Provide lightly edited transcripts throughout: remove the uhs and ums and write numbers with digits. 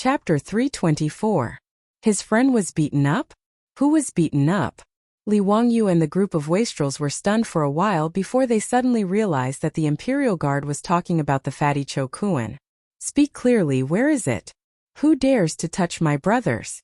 Chapter 324. His friend was beaten up? Who was beaten up? Li Wangyu and the group of wastrels were stunned for a while before they suddenly realized that the Imperial Guard was talking about the fatty Cho Kuan. Speak clearly, where is it? Who dares to touch my brothers?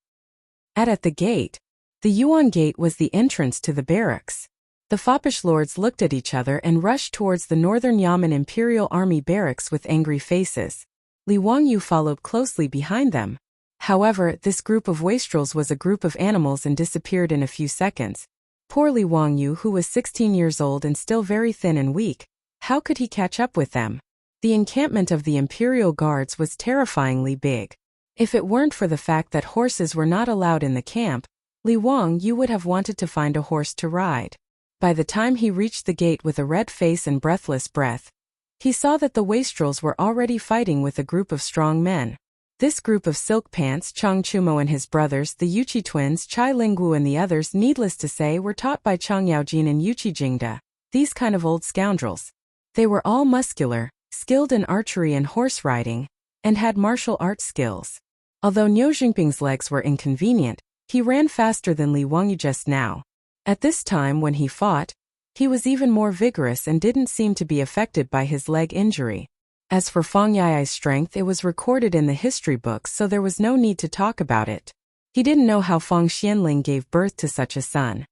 At the gate. The Yuan Gate was the entrance to the barracks. The foppish lords looked at each other and rushed towards the Northern Yamen Imperial Army barracks with angry faces. Li Wangyu followed closely behind them. However, this group of wastrels was a group of animals and disappeared in a few seconds. Poor Li Wangyu, who was 16 years old and still very thin and weak, how could he catch up with them? The encampment of the Imperial Guards was terrifyingly big. If it weren't for the fact that horses were not allowed in the camp, Li Wangyu would have wanted to find a horse to ride. By the time he reached the gate with a red face and breathless breath, he saw that the wastrels were already fighting with a group of strong men. This group of Silk Pants, Chang Chumo and his brothers, the Yuchi twins, Chai Lingwu and the others, needless to say, were taught by Chang Yaojin and Yuchi Jingda, these kind of old scoundrels. They were all muscular, skilled in archery and horse riding, and had martial arts skills. Although Niu Jingping's legs were inconvenient, he ran faster than Li Wangyu just now. At this time when he fought, he was even more vigorous and didn't seem to be affected by his leg injury. As for Fang Yai's strength, it was recorded in the history books, so there was no need to talk about it. He didn't know how Fang Xianling gave birth to such a son.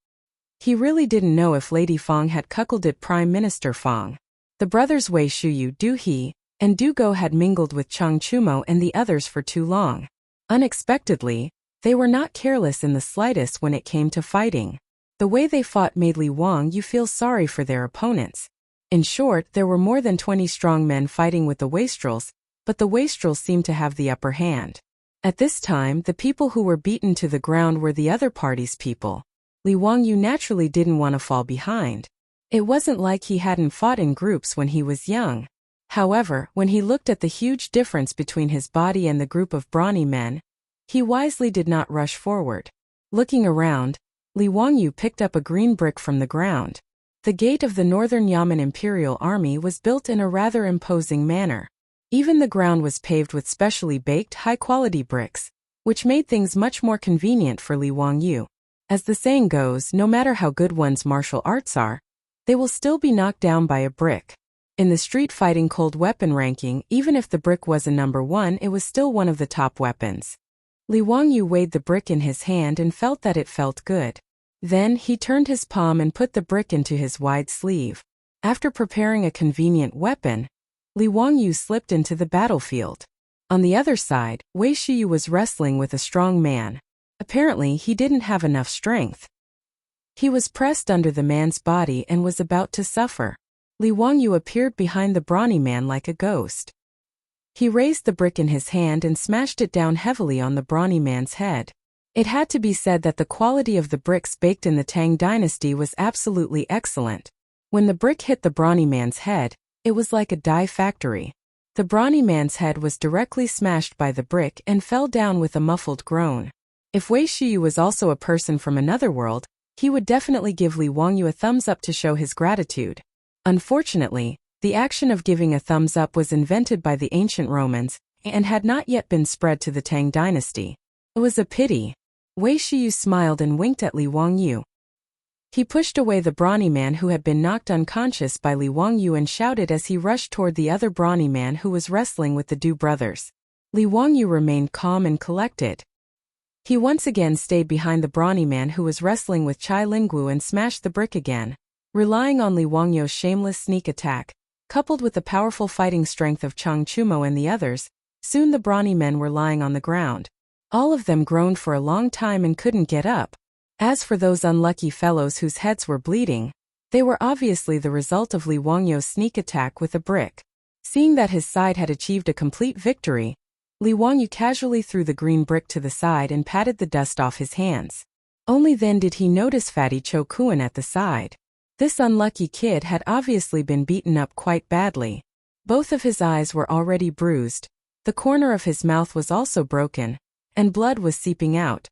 He really didn't know if Lady Fang had cuckolded Prime Minister Fang. The brothers Wei Shuyu, Du He, and Du Go had mingled with Chang Chumo and the others for too long. Unexpectedly, they were not careless in the slightest when it came to fighting. The way they fought made Li Wangyu feel sorry for their opponents. In short, there were more than 20 strong men fighting with the wastrels, but the wastrels seemed to have the upper hand. At this time, the people who were beaten to the ground were the other party's people. Li Wangyu naturally didn't want to fall behind. It wasn't like he hadn't fought in groups when he was young. However, when he looked at the huge difference between his body and the group of brawny men, he wisely did not rush forward. Looking around, Li Wangyu picked up a green brick from the ground. The gate of the Northern Yamen Imperial Army was built in a rather imposing manner. Even the ground was paved with specially baked, high-quality bricks, which made things much more convenient for Li Wangyu. As the saying goes, no matter how good one's martial arts are, they will still be knocked down by a brick. In the street fighting cold weapon ranking, even if the brick was a number 1, it was still one of the top weapons. Li Wangyu weighed the brick in his hand and felt that it felt good. Then he turned his palm and put the brick into his wide sleeve. After preparing a convenient weapon, Li Wangyu slipped into the battlefield. On the other side, Wei Shiyu was wrestling with a strong man. Apparently, he didn't have enough strength. He was pressed under the man's body and was about to suffer. Li Wangyu appeared behind the brawny man like a ghost. He raised the brick in his hand and smashed it down heavily on the brawny man's head. It had to be said that the quality of the bricks baked in the Tang dynasty was absolutely excellent. When the brick hit the brawny man's head, it was like a die factory. The brawny man's head was directly smashed by the brick and fell down with a muffled groan. If Wei Shiyu was also a person from another world, he would definitely give Li Wangyu a thumbs up to show his gratitude. Unfortunately, the action of giving a thumbs up was invented by the ancient Romans and had not yet been spread to the Tang dynasty. It was a pity. Wei Shiyu smiled and winked at Li Wangyu. He pushed away the brawny man who had been knocked unconscious by Li Wangyu and shouted as he rushed toward the other brawny man who was wrestling with the Du brothers. Li Wangyu remained calm and collected. He once again stayed behind the brawny man who was wrestling with Chai Lingwu and smashed the brick again. Relying on Li Wangyu's shameless sneak attack, coupled with the powerful fighting strength of Chang Chumo and the others, soon the brawny men were lying on the ground. All of them groaned for a long time and couldn't get up. As for those unlucky fellows whose heads were bleeding, they were obviously the result of Li Wangyu's sneak attack with a brick. Seeing that his side had achieved a complete victory, Li Wangyu casually threw the green brick to the side and patted the dust off his hands. Only then did he notice fatty Cho Kuan at the side. This unlucky kid had obviously been beaten up quite badly. Both of his eyes were already bruised, the corner of his mouth was also broken, and blood was seeping out.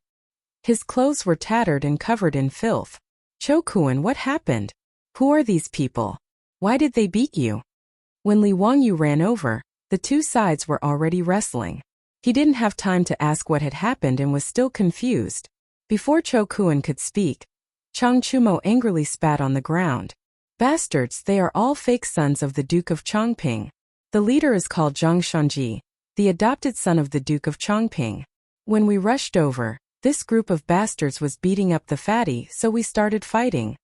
His clothes were tattered and covered in filth. Cho Kuan, what happened? Who are these people? Why did they beat you? When Li Wangyu ran over, the two sides were already wrestling. He didn't have time to ask what had happened and was still confused. Before Cho Kuan could speak, Chang Chumo angrily spat on the ground. Bastards, they are all fake sons of the Duke of Chongping. The leader is called Zhang Shunji, the adopted son of the Duke of Chongping. When we rushed over, this group of bastards was beating up the fatty, so we started fighting.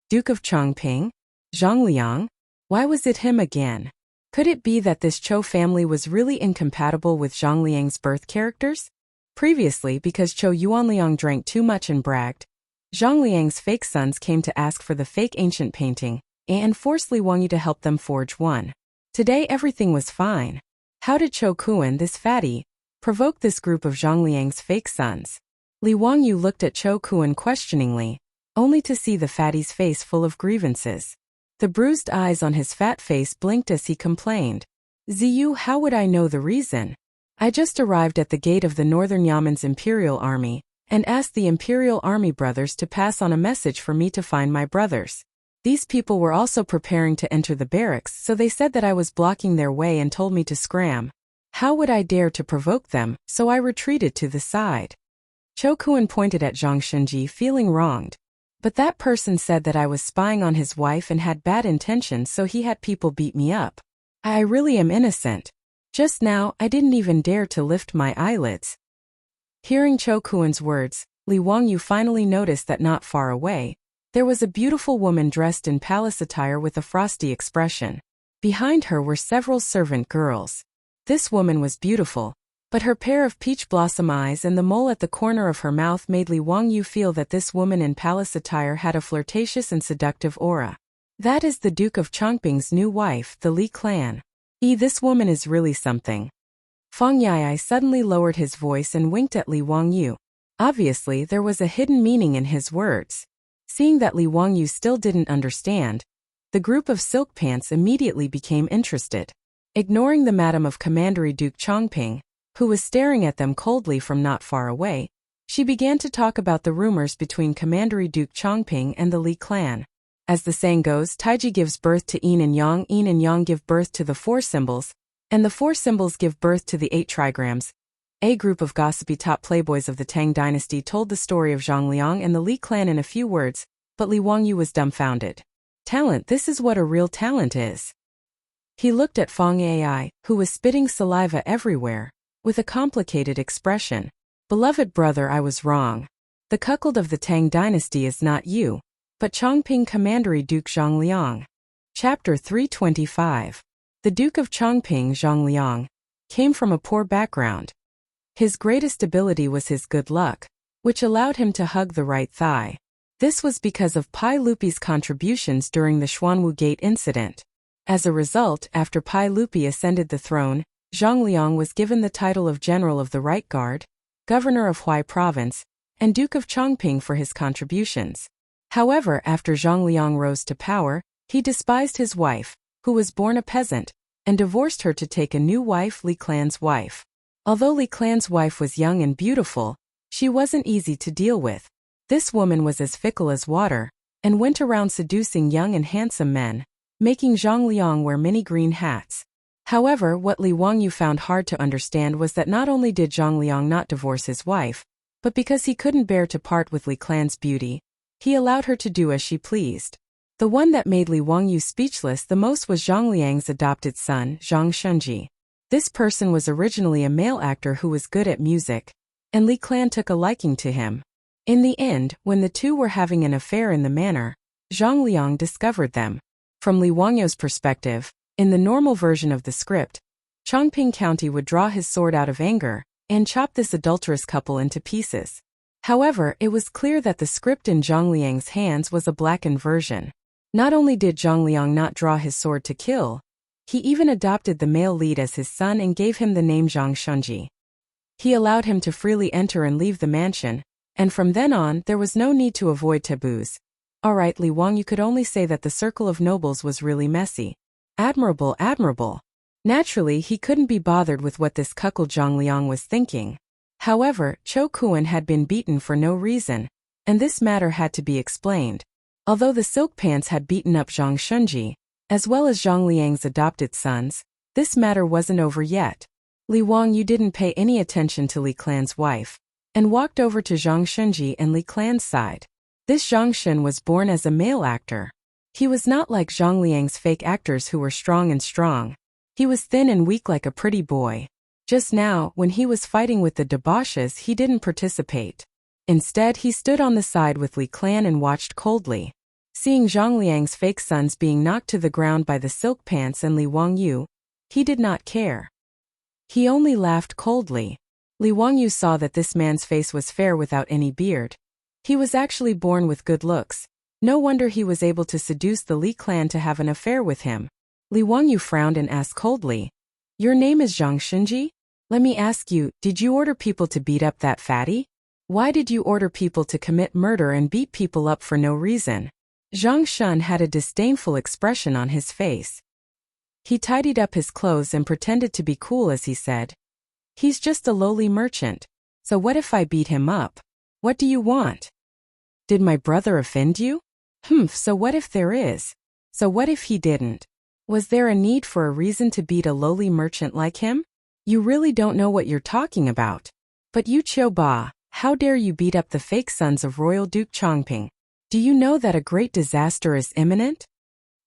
Duke of Chongping? Zhang Liang? Why was it him again? Could it be that this Cho family was really incompatible with Zhang Liang's birth characters? Previously, because Cho Yuanliang drank too much and bragged, Zhang Liang's fake sons came to ask for the fake ancient painting and forced Li Wangyu to help them forge one. Today everything was fine. How did Cho Kuan, this fatty, provoke this group of Zhang Liang's fake sons? Li Wangyu looked at Cho Kuan questioningly, only to see the fatty's face full of grievances. The bruised eyes on his fat face blinked as he complained. Ziyu, how would I know the reason? I just arrived at the gate of the Northern Yamen's Imperial Army, and asked the Imperial Army brothers to pass on a message for me to find my brothers. These people were also preparing to enter the barracks, so they said that I was blocking their way and told me to scram. How would I dare to provoke them, so I retreated to the side. Cho Kuan pointed at Zhang Shunji, feeling wronged. But that person said that I was spying on his wife and had bad intentions, so he had people beat me up. I really am innocent. Just now, I didn't even dare to lift my eyelids. Hearing Cho Kuan's words, Li Wangyu finally noticed that not far away, there was a beautiful woman dressed in palace attire with a frosty expression. Behind her were several servant girls. This woman was beautiful, but her pair of peach blossom eyes and the mole at the corner of her mouth made Li Wangyu feel that this woman in palace attire had a flirtatious and seductive aura. That is the Duke of Chongping's new wife, the Li clan. This woman is really something. Fang Yai suddenly lowered his voice and winked at Li Wangyu. Obviously, there was a hidden meaning in his words. Seeing that Li Wangyu still didn't understand, the group of silk pants immediately became interested. Ignoring the madam of Commandery Duke Chongping, who was staring at them coldly from not far away, she began to talk about the rumors between Commandery Duke Chongping and the Li clan. As the saying goes, Taiji gives birth to yin and yang give birth to the four symbols, and the four symbols give birth to the 8 trigrams. A group of gossipy top playboys of the Tang dynasty told the story of Zhang Liang and the Li clan in a few words, but Li Wangyu was dumbfounded. Talent, this is what a real talent is. He looked at Fang Ai, who was spitting saliva everywhere, with a complicated expression. Beloved brother, I was wrong. The cuckold of the Tang dynasty is not you, but Chongping Commandery Duke Zhang Liang. Chapter 325. The Duke of Chongping, Zhang Liang, came from a poor background. His greatest ability was his good luck, which allowed him to hug the right thigh. This was because of Pai Lupi's contributions during the Xuanwu Gate incident. As a result, after Pai Lupi ascended the throne, Zhang Liang was given the title of General of the Right Guard, Governor of Huai Province, and Duke of Chongping for his contributions. However, after Zhang Liang rose to power, he despised his wife, who was born a peasant, and divorced her to take a new wife, Li clan's wife. Although Li clan's wife was young and beautiful, she wasn't easy to deal with. This woman was as fickle as water, and went around seducing young and handsome men, making Zhang Liang wear many green hats. However, what Li Wangyu found hard to understand was that not only did Zhang Liang not divorce his wife, but because he couldn't bear to part with Li clan's beauty, he allowed her to do as she pleased. The one that made Li Wangyu speechless the most was Zhang Liang's adopted son, Zhang Shunji. This person was originally a male actor who was good at music, and Li clan took a liking to him. In the end, when the two were having an affair in the manor, Zhang Liang discovered them. From Li Wangyu's perspective, in the normal version of the script, Chongping County would draw his sword out of anger and chop this adulterous couple into pieces. However, it was clear that the script in Zhang Liang's hands was a blackened version. Not only did Zhang Liang not draw his sword to kill, he even adopted the male lead as his son and gave him the name Zhang Shunji. He allowed him to freely enter and leave the mansion, and from then on there was no need to avoid taboos. Alright, Li Wangyu could only say that the circle of nobles was really messy. Admirable, admirable. Naturally, he couldn't be bothered with what this cuckold Zhang Liang was thinking. However, Cho Kuan had been beaten for no reason, and this matter had to be explained. Although the silk pants had beaten up Zhang Shunji, as well as Zhang Liang's adopted sons, this matter wasn't over yet. Li Wangyu didn't pay any attention to Li Clan's wife, and walked over to Zhang Shunji and Li Clan's side. This Zhang Shun was born as a male actor. He was not like Zhang Liang's fake actors who were strong and strong. He was thin and weak like a pretty boy. Just now, when he was fighting with the debauches, he didn't participate. Instead, he stood on the side with Li Clan and watched coldly. Seeing Zhang Liang's fake sons being knocked to the ground by the silk pants and Li Wangyu, he did not care. He only laughed coldly. Li Wangyu saw that this man's face was fair without any beard. He was actually born with good looks. No wonder he was able to seduce the Li clan to have an affair with him. Li Wangyu frowned and asked coldly, "Your name is Zhang Shunji? Let me ask you, did you order people to beat up that fatty? Why did you order people to commit murder and beat people up for no reason?" Zhang Shun had a disdainful expression on his face. He tidied up his clothes and pretended to be cool as he said, "He's just a lowly merchant. So what if I beat him up? What do you want? Did my brother offend you? So what if there is? So what if he didn't? Was there a need for a reason to beat a lowly merchant like him? You really don't know what you're talking about. But you Qiu Ba, how dare you beat up the fake sons of Royal Duke Chongping? Do you know that a great disaster is imminent?"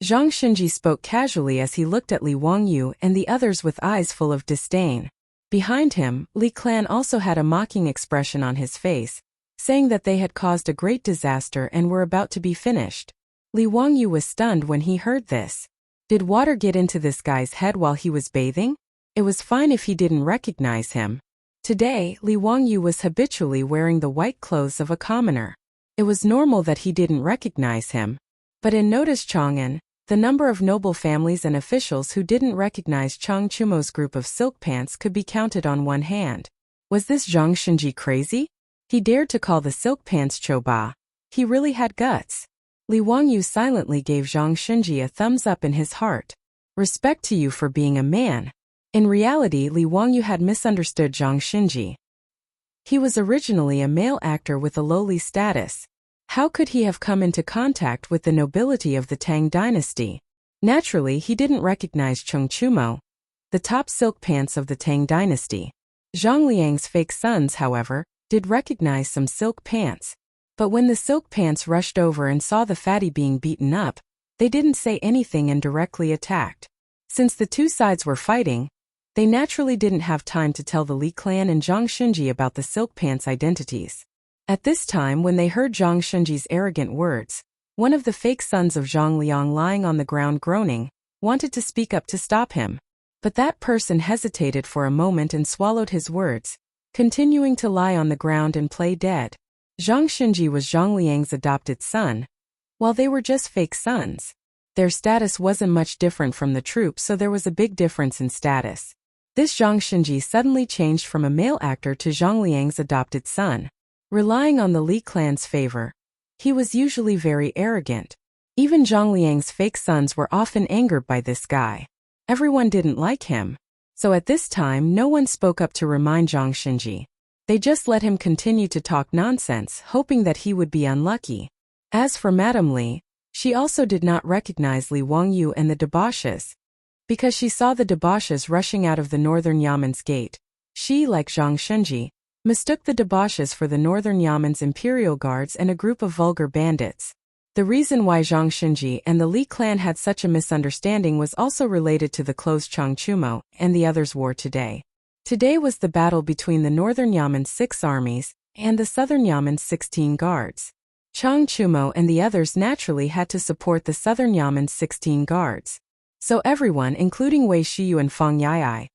Zhang Shunji spoke casually as he looked at Li Wangyu and the others with eyes full of disdain. Behind him, Li Clan also had a mocking expression on his face, saying that they had caused a great disaster and were about to be finished. Li Wangyu was stunned when he heard this. Did water get into this guy's head while he was bathing? It was fine if he didn't recognize him. Today, Li Wangyu was habitually wearing the white clothes of a commoner. It was normal that he didn't recognize him. But in notice Chang'an, the number of noble families and officials who didn't recognize Chang Chumo's group of silk pants could be counted on one hand. Was this Zhang Shunji crazy? He dared to call the silk pants Choba. He really had guts. Li Wangyu silently gave Zhang Shunji a thumbs up in his heart. Respect to you for being a man. In reality, Li Wangyu had misunderstood Zhang Shunji. He was originally a male actor with a lowly status. How could he have come into contact with the nobility of the Tang dynasty? Naturally, he didn't recognize Chang Chumo, the top silk pants of the Tang dynasty. Zhang Liang's fake sons, however, did recognize some silk pants. But when the silk pants rushed over and saw the fatty being beaten up, they didn't say anything and directly attacked. Since the two sides were fighting, they naturally didn't have time to tell the Li clan and Zhang Shunji about the silk pants' identities. At this time, when they heard Zhang Shunji's arrogant words, one of the fake sons of Zhang Liang lying on the ground groaning, wanted to speak up to stop him. But that person hesitated for a moment and swallowed his words, continuing to lie on the ground and play dead. Zhang Shunji was Zhang Liang's adopted son, while they were just fake sons. Their status wasn't much different from the troops, so there was a big difference in status. This Zhang Shunji suddenly changed from a male actor to Zhang Liang's adopted son. Relying on the Li clan's favor, he was usually very arrogant. Even Zhang Liang's fake sons were often angered by this guy. Everyone didn't like him. So at this time, no one spoke up to remind Zhang Shunji. They just let him continue to talk nonsense, hoping that he would be unlucky. As for Madame Li, she also did not recognize Li Wangyu and the debauches. Because she saw the debauches rushing out of the northern Yaman's gate, she, like Zhang Shunji, mistook the debauches for the northern Yaman's imperial guards and a group of vulgar bandits. The reason why Zhang Shunji and the Li clan had such a misunderstanding was also related to the clothes Chang Chumo and the others wore today. Today was the battle between the northern Yaman's 6 armies and the southern Yaman's 16 guards. Chang Chumo and the others naturally had to support the southern Yaman's 16 guards. So everyone, including Wei Shiyu and Fang Yai,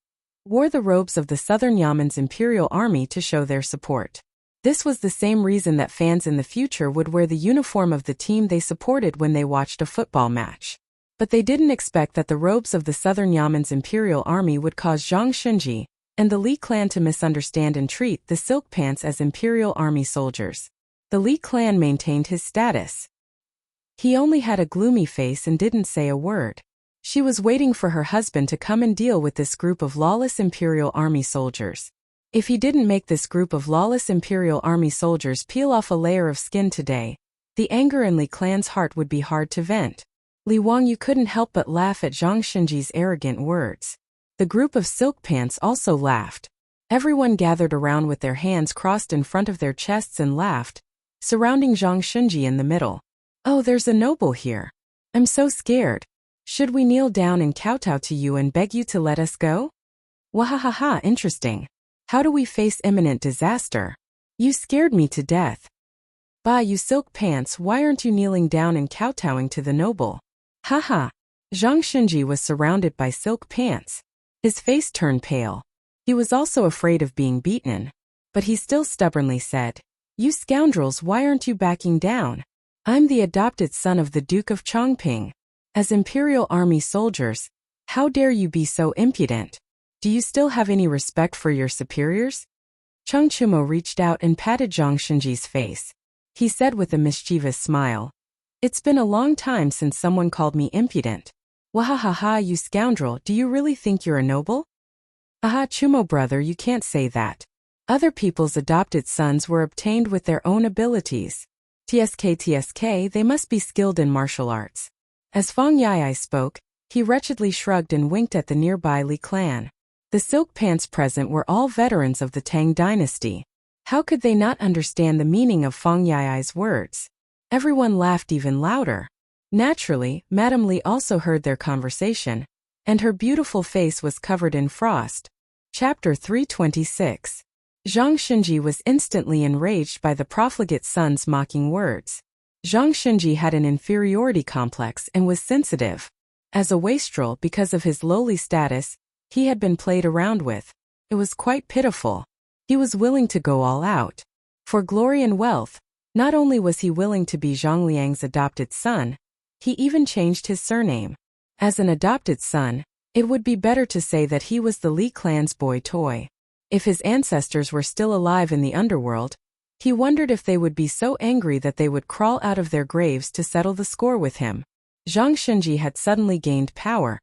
wore the robes of the southern Yaman's imperial army to show their support. This was the same reason that fans in the future would wear the uniform of the team they supported when they watched a football match. But they didn't expect that the robes of the southern Yaman's imperial army would cause Zhang Shunji and the Li clan to misunderstand and treat the silk pants as imperial army soldiers. The Li clan maintained his status. He only had a gloomy face and didn't say a word. She was waiting for her husband to come and deal with this group of lawless imperial army soldiers. If he didn't make this group of lawless imperial army soldiers peel off a layer of skin today, the anger in Li clan's heart would be hard to vent. Li Wangyu couldn't help but laugh at Zhang Shunji's arrogant words. The group of silk pants also laughed. Everyone gathered around with their hands crossed in front of their chests and laughed, surrounding Zhang Shunji in the middle. Oh, there's a noble here. I'm so scared. Should we kneel down and kowtow to you and beg you to let us go? Wahahaha, interesting. How do we face imminent disaster? You scared me to death. Bah, you silk pants, why aren't you kneeling down and kowtowing to the noble? Haha. Zhang Shunji was surrounded by silk pants. His face turned pale. He was also afraid of being beaten. But he still stubbornly said, You scoundrels, why aren't you backing down? I'm the adopted son of the Duke of Chongping. As Imperial Army soldiers, how dare you be so impudent? Do you still have any respect for your superiors? Cheng Chumo reached out and patted Zhang Shunji's face. He said with a mischievous smile, It's been a long time since someone called me impudent. Wahahaha, you scoundrel, do you really think you're a noble? Aha, Chumo brother, you can't say that. Other people's adopted sons were obtained with their own abilities. TSK, they must be skilled in martial arts. As Fang Yai spoke, he wretchedly shrugged and winked at the nearby Li clan. The silk pants present were all veterans of the Tang dynasty. How could they not understand the meaning of Fang Yai's words? Everyone laughed even louder. Naturally, Madame Li also heard their conversation, and her beautiful face was covered in frost. Chapter 326. Zhang Shunji was instantly enraged by the profligate son's mocking words. Zhang Shunji had an inferiority complex and was sensitive. As a wastrel, because of his lowly status, he had been played around with. It was quite pitiful. He was willing to go all out. For glory and wealth, not only was he willing to be Zhang Liang's adopted son, he even changed his surname. As an adopted son, it would be better to say that he was the Li clan's boy toy. If his ancestors were still alive in the underworld, he wondered if they would be so angry that they would crawl out of their graves to settle the score with him. Zhang Shunji had suddenly gained power,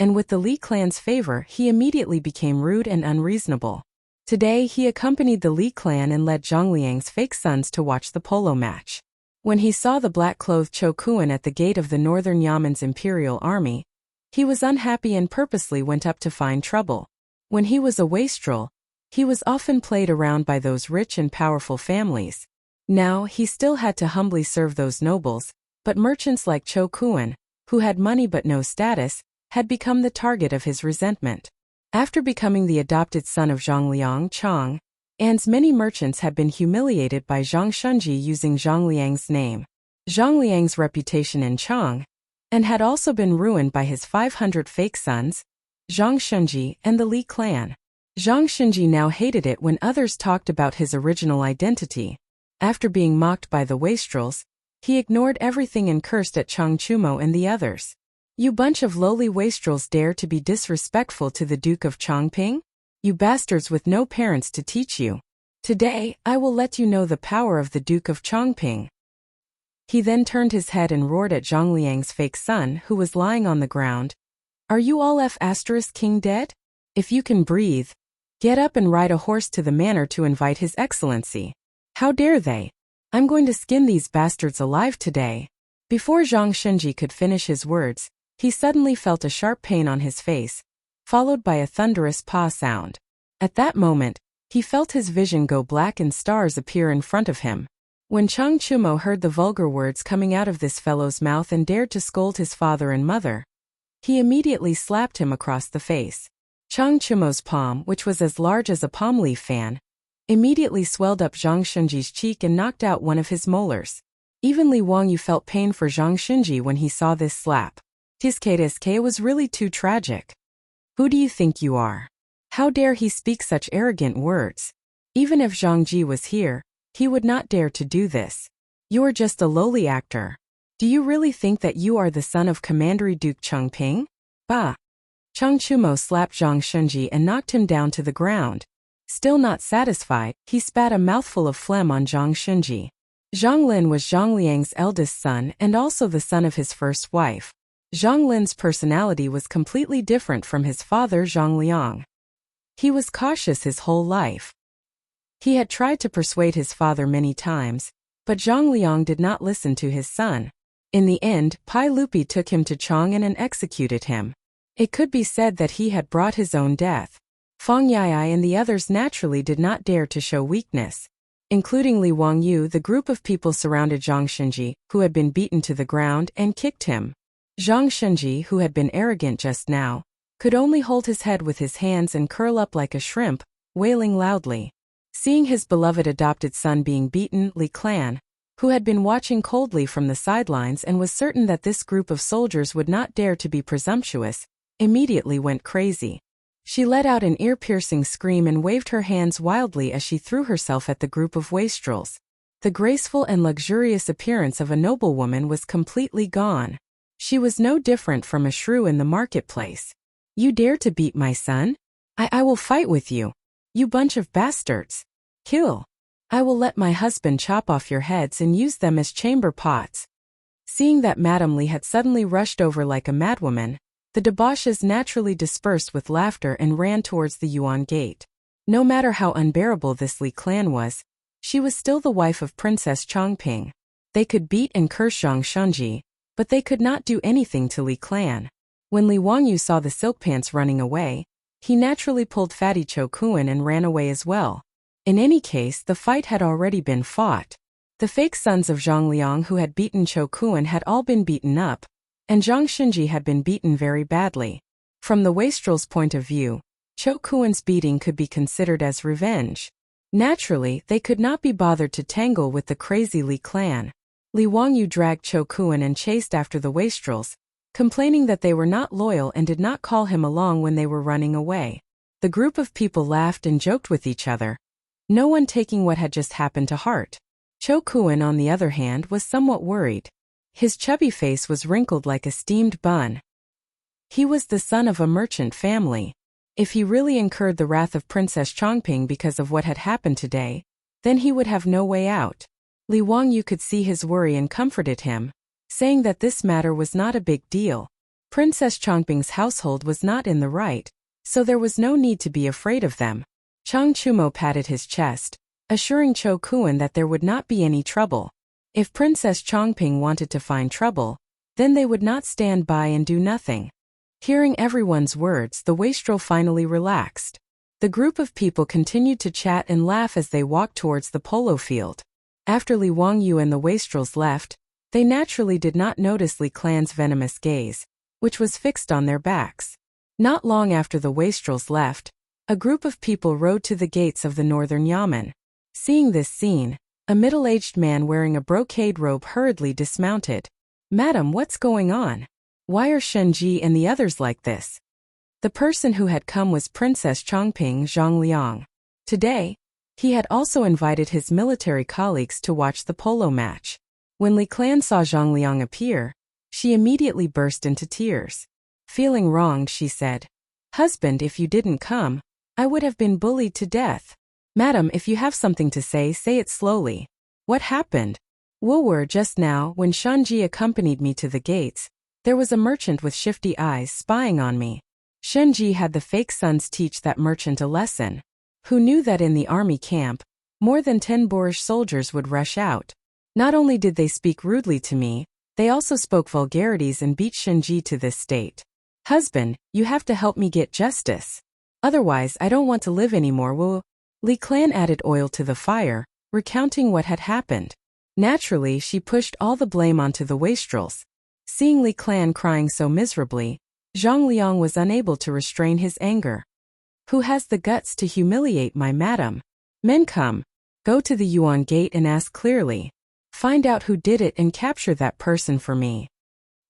and with the Li clan's favor he immediately became rude and unreasonable. Today he accompanied the Li clan and led Zhang Liang's fake sons to watch the polo match. When he saw the black-clothed Cho Kuan at the gate of the Northern Yamen's Imperial Army, he was unhappy and purposely went up to find trouble. When he was a wastrel, he was often played around by those rich and powerful families. Now he still had to humbly serve those nobles, but merchants like Cho Kuan, who had money but no status, had become the target of his resentment. After becoming the adopted son of Zhang Liang, Chang'an's many merchants had been humiliated by Zhang Shunji using Zhang Liang's name. Zhang Liang's reputation in Chang'an had also been ruined by his 500 fake sons, Zhang Shunji and the Li clan. Zhang Shunji now hated it when others talked about his original identity. After being mocked by the wastrels, he ignored everything and cursed at Cheng Chumo and the others. You bunch of lowly wastrels dare to be disrespectful to the Duke of Chongping? You bastards with no parents to teach you. Today, I will let you know the power of the Duke of Chongping. He then turned his head and roared at Zhang Liang's fake son who was lying on the ground. Are you all King dead? If you can breathe, get up and ride a horse to the manor to invite His Excellency. How dare they? I'm going to skin these bastards alive today. Before Zhang Shunji could finish his words, he suddenly felt a sharp pain on his face, followed by a thunderous paw sound. At that moment, he felt his vision go black and stars appear in front of him. When Cheng Chumo heard the vulgar words coming out of this fellow's mouth and dared to scold his father and mother, he immediately slapped him across the face. Cheng Chumo's palm, which was as large as a palm leaf fan, immediately swelled up Zhang Shunji's cheek and knocked out one of his molars. Even Li Wangyu felt pain for Zhang Shunji when he saw this slap. Tiske was really too tragic. Who do you think you are? How dare he speak such arrogant words? Even if Zhang Ji was here, he would not dare to do this. You're just a lowly actor. Do you really think that you are the son of Commander Duke Chongping? Bah! Cheng Chumo slapped Zhang Shunji and knocked him down to the ground. Still not satisfied, he spat a mouthful of phlegm on Zhang Shunji. Zhang Lin was Zhang Liang's eldest son and also the son of his first wife. Zhang Lin's personality was completely different from his father Zhang Liang. He was cautious his whole life. He had tried to persuade his father many times, but Zhang Liang did not listen to his son. In the end, Pai Lupi took him to Chang'an and executed him. It could be said that he had brought his own death. Fang Yai and the others naturally did not dare to show weakness. Including Li Wangyu, the group of people surrounded Zhang Shenji, who had been beaten to the ground, and kicked him. Zhang Shenji, who had been arrogant just now, could only hold his head with his hands and curl up like a shrimp, wailing loudly. Seeing his beloved adopted son being beaten, Li Clan, who had been watching coldly from the sidelines and was certain that this group of soldiers would not dare to be presumptuous, immediately went crazy. She let out an ear-piercing scream and waved her hands wildly as she threw herself at the group of wastrels. The graceful and luxurious appearance of a noblewoman was completely gone. She was no different from a shrew in the marketplace. "You dare to beat my son? I will fight with you. You bunch of bastards. Kill. I will let my husband chop off your heads and use them as chamber pots." Seeing that Madame Li had suddenly rushed over like a madwoman, the debauches naturally dispersed with laughter and ran towards the Yuan gate. No matter how unbearable this Li clan was, she was still the wife of Princess Changping. They could beat and curse Zhang Shenji, but they could not do anything to Li clan. When Li Wangyu saw the silk pants running away, he naturally pulled Fatty Cho Kuan and ran away as well. In any case, the fight had already been fought. The fake sons of Zhang Liang who had beaten Cho Kuan had all been beaten up, and Zhang Shenji had been beaten very badly. From the wastrel's point of view, Cho Kuan's beating could be considered as revenge. Naturally, they could not be bothered to tangle with the crazy Li clan. Li Wangyu dragged Cho Kuan and chased after the wastrels, complaining that they were not loyal and did not call him along when they were running away. The group of people laughed and joked with each other, no one taking what had just happened to heart. Cho Kuan, on the other hand, was somewhat worried. His chubby face was wrinkled like a steamed bun. He was the son of a merchant family. If he really incurred the wrath of Princess Changping because of what had happened today, then he would have no way out. Li Wangyu could see his worry and comforted him, saying that this matter was not a big deal. Princess Changping's household was not in the right, so there was no need to be afraid of them. Chang Chumo patted his chest, assuring Cho Kuan that there would not be any trouble. If Princess Changping wanted to find trouble, then they would not stand by and do nothing. Hearing everyone's words, the wastrel finally relaxed. The group of people continued to chat and laugh as they walked towards the polo field. After Li Wangyu and the wastrels left, they naturally did not notice Li clan's venomous gaze, which was fixed on their backs. Not long after the wastrels left, a group of people rode to the gates of the northern yamen. Seeing this scene, a middle-aged man wearing a brocade robe hurriedly dismounted. "Madam, what's going on? Why are Shenji and the others like this?" The person who had come was Princess Changping Zhang Liang. Today, he had also invited his military colleagues to watch the polo match. When Li Clan saw Zhang Liang appear, she immediately burst into tears. Feeling wronged, she said, "Husband, if you didn't come, I would have been bullied to death." "Madam, if you have something to say it slowly. What happened?" "Woower, just now, when Shenji accompanied me to the gates, there was a merchant with shifty eyes spying on me. Shenji had the fake sons teach that merchant a lesson. Who knew that in the army camp, more than 10 boorish soldiers would rush out. Not only did they speak rudely to me, they also spoke vulgarities and beat Shenji to this state. Husband, you have to help me get justice. Otherwise, I don't want to live anymore." Woo. Li Clan added oil to the fire, recounting what had happened. Naturally, she pushed all the blame onto the wastrels. Seeing Li Clan crying so miserably, Zhang Liang was unable to restrain his anger. "Who has the guts to humiliate my madam? Men, come. Go to the Yuan gate and ask clearly. Find out who did it and capture that person for me."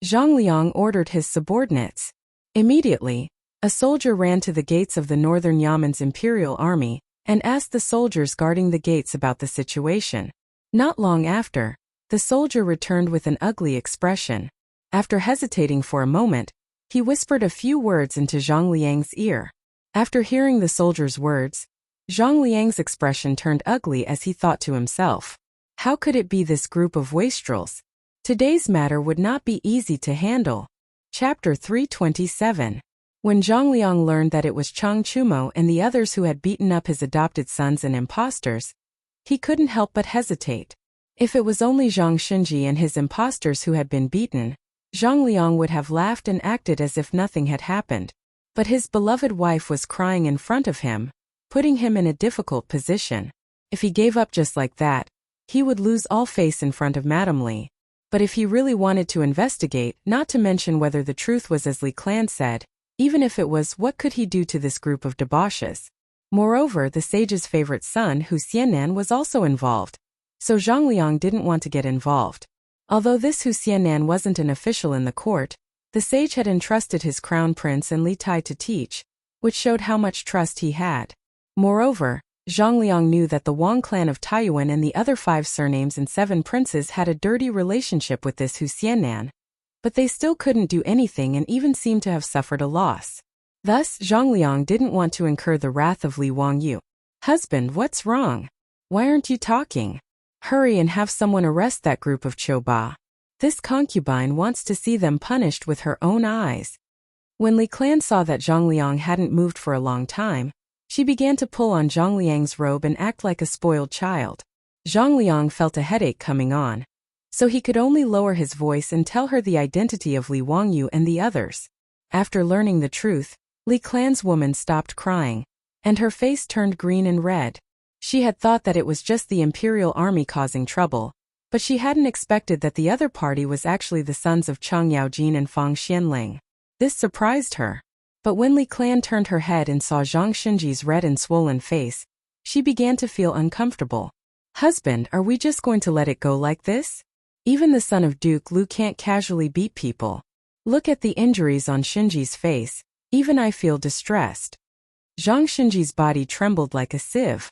Zhang Liang ordered his subordinates. Immediately, a soldier ran to the gates of the northern Yamen's imperial army and asked the soldiers guarding the gates about the situation. Not long after, the soldier returned with an ugly expression. After hesitating for a moment, he whispered a few words into Zhang Liang's ear. After hearing the soldier's words, Zhang Liang's expression turned ugly as he thought to himself, "How could it be this group of wastrels? Today's matter would not be easy to handle." Chapter 327. When Zhang Liang learned that it was Chang Chumo and the others who had beaten up his adopted sons and impostors, he couldn't help but hesitate. If it was only Zhang Shenji and his impostors who had been beaten, Zhang Liang would have laughed and acted as if nothing had happened. But his beloved wife was crying in front of him, putting him in a difficult position. If he gave up just like that, he would lose all face in front of Madame Li. But if he really wanted to investigate, not to mention whether the truth was as Li Clan said, even if it was, what could he do to this group of debauches? Moreover, the sage's favorite son, Hu Xiannan, was also involved. So Zhang Liang didn't want to get involved. Although this Hu Xiannan wasn't an official in the court, the sage had entrusted his crown prince and Li Tai to teach, which showed how much trust he had. Moreover, Zhang Liang knew that the Wang clan of Taiyuan and the other 5 surnames and 7 princes had a dirty relationship with this Hu Xiannan, but they still couldn't do anything and even seemed to have suffered a loss. Thus, Zhang Liang didn't want to incur the wrath of Li Wangyu. Husband, what's wrong? Why aren't you talking? Hurry and have someone arrest that group of Choba. This concubine wants to see them punished with her own eyes. When Li Clan saw that Zhang Liang hadn't moved for a long time, she began to pull on Zhang Liang's robe and act like a spoiled child. Zhang Liang felt a headache coming on, so he could only lower his voice and tell her the identity of Li Wangyu and the others. After learning the truth, Li Clan's woman stopped crying, and her face turned green and red. She had thought that it was just the imperial army causing trouble, but she hadn't expected that the other party was actually the sons of Chang Yaojin and Fang Xianling. This surprised her. But when Li Clan turned her head and saw Zhang Xinji's red and swollen face, she began to feel uncomfortable. Husband, are we just going to let it go like this? Even the son of Duke Lu can't casually beat people. Look at the injuries on Xinji's face, even I feel distressed. Zhang Xinji's body trembled like a sieve.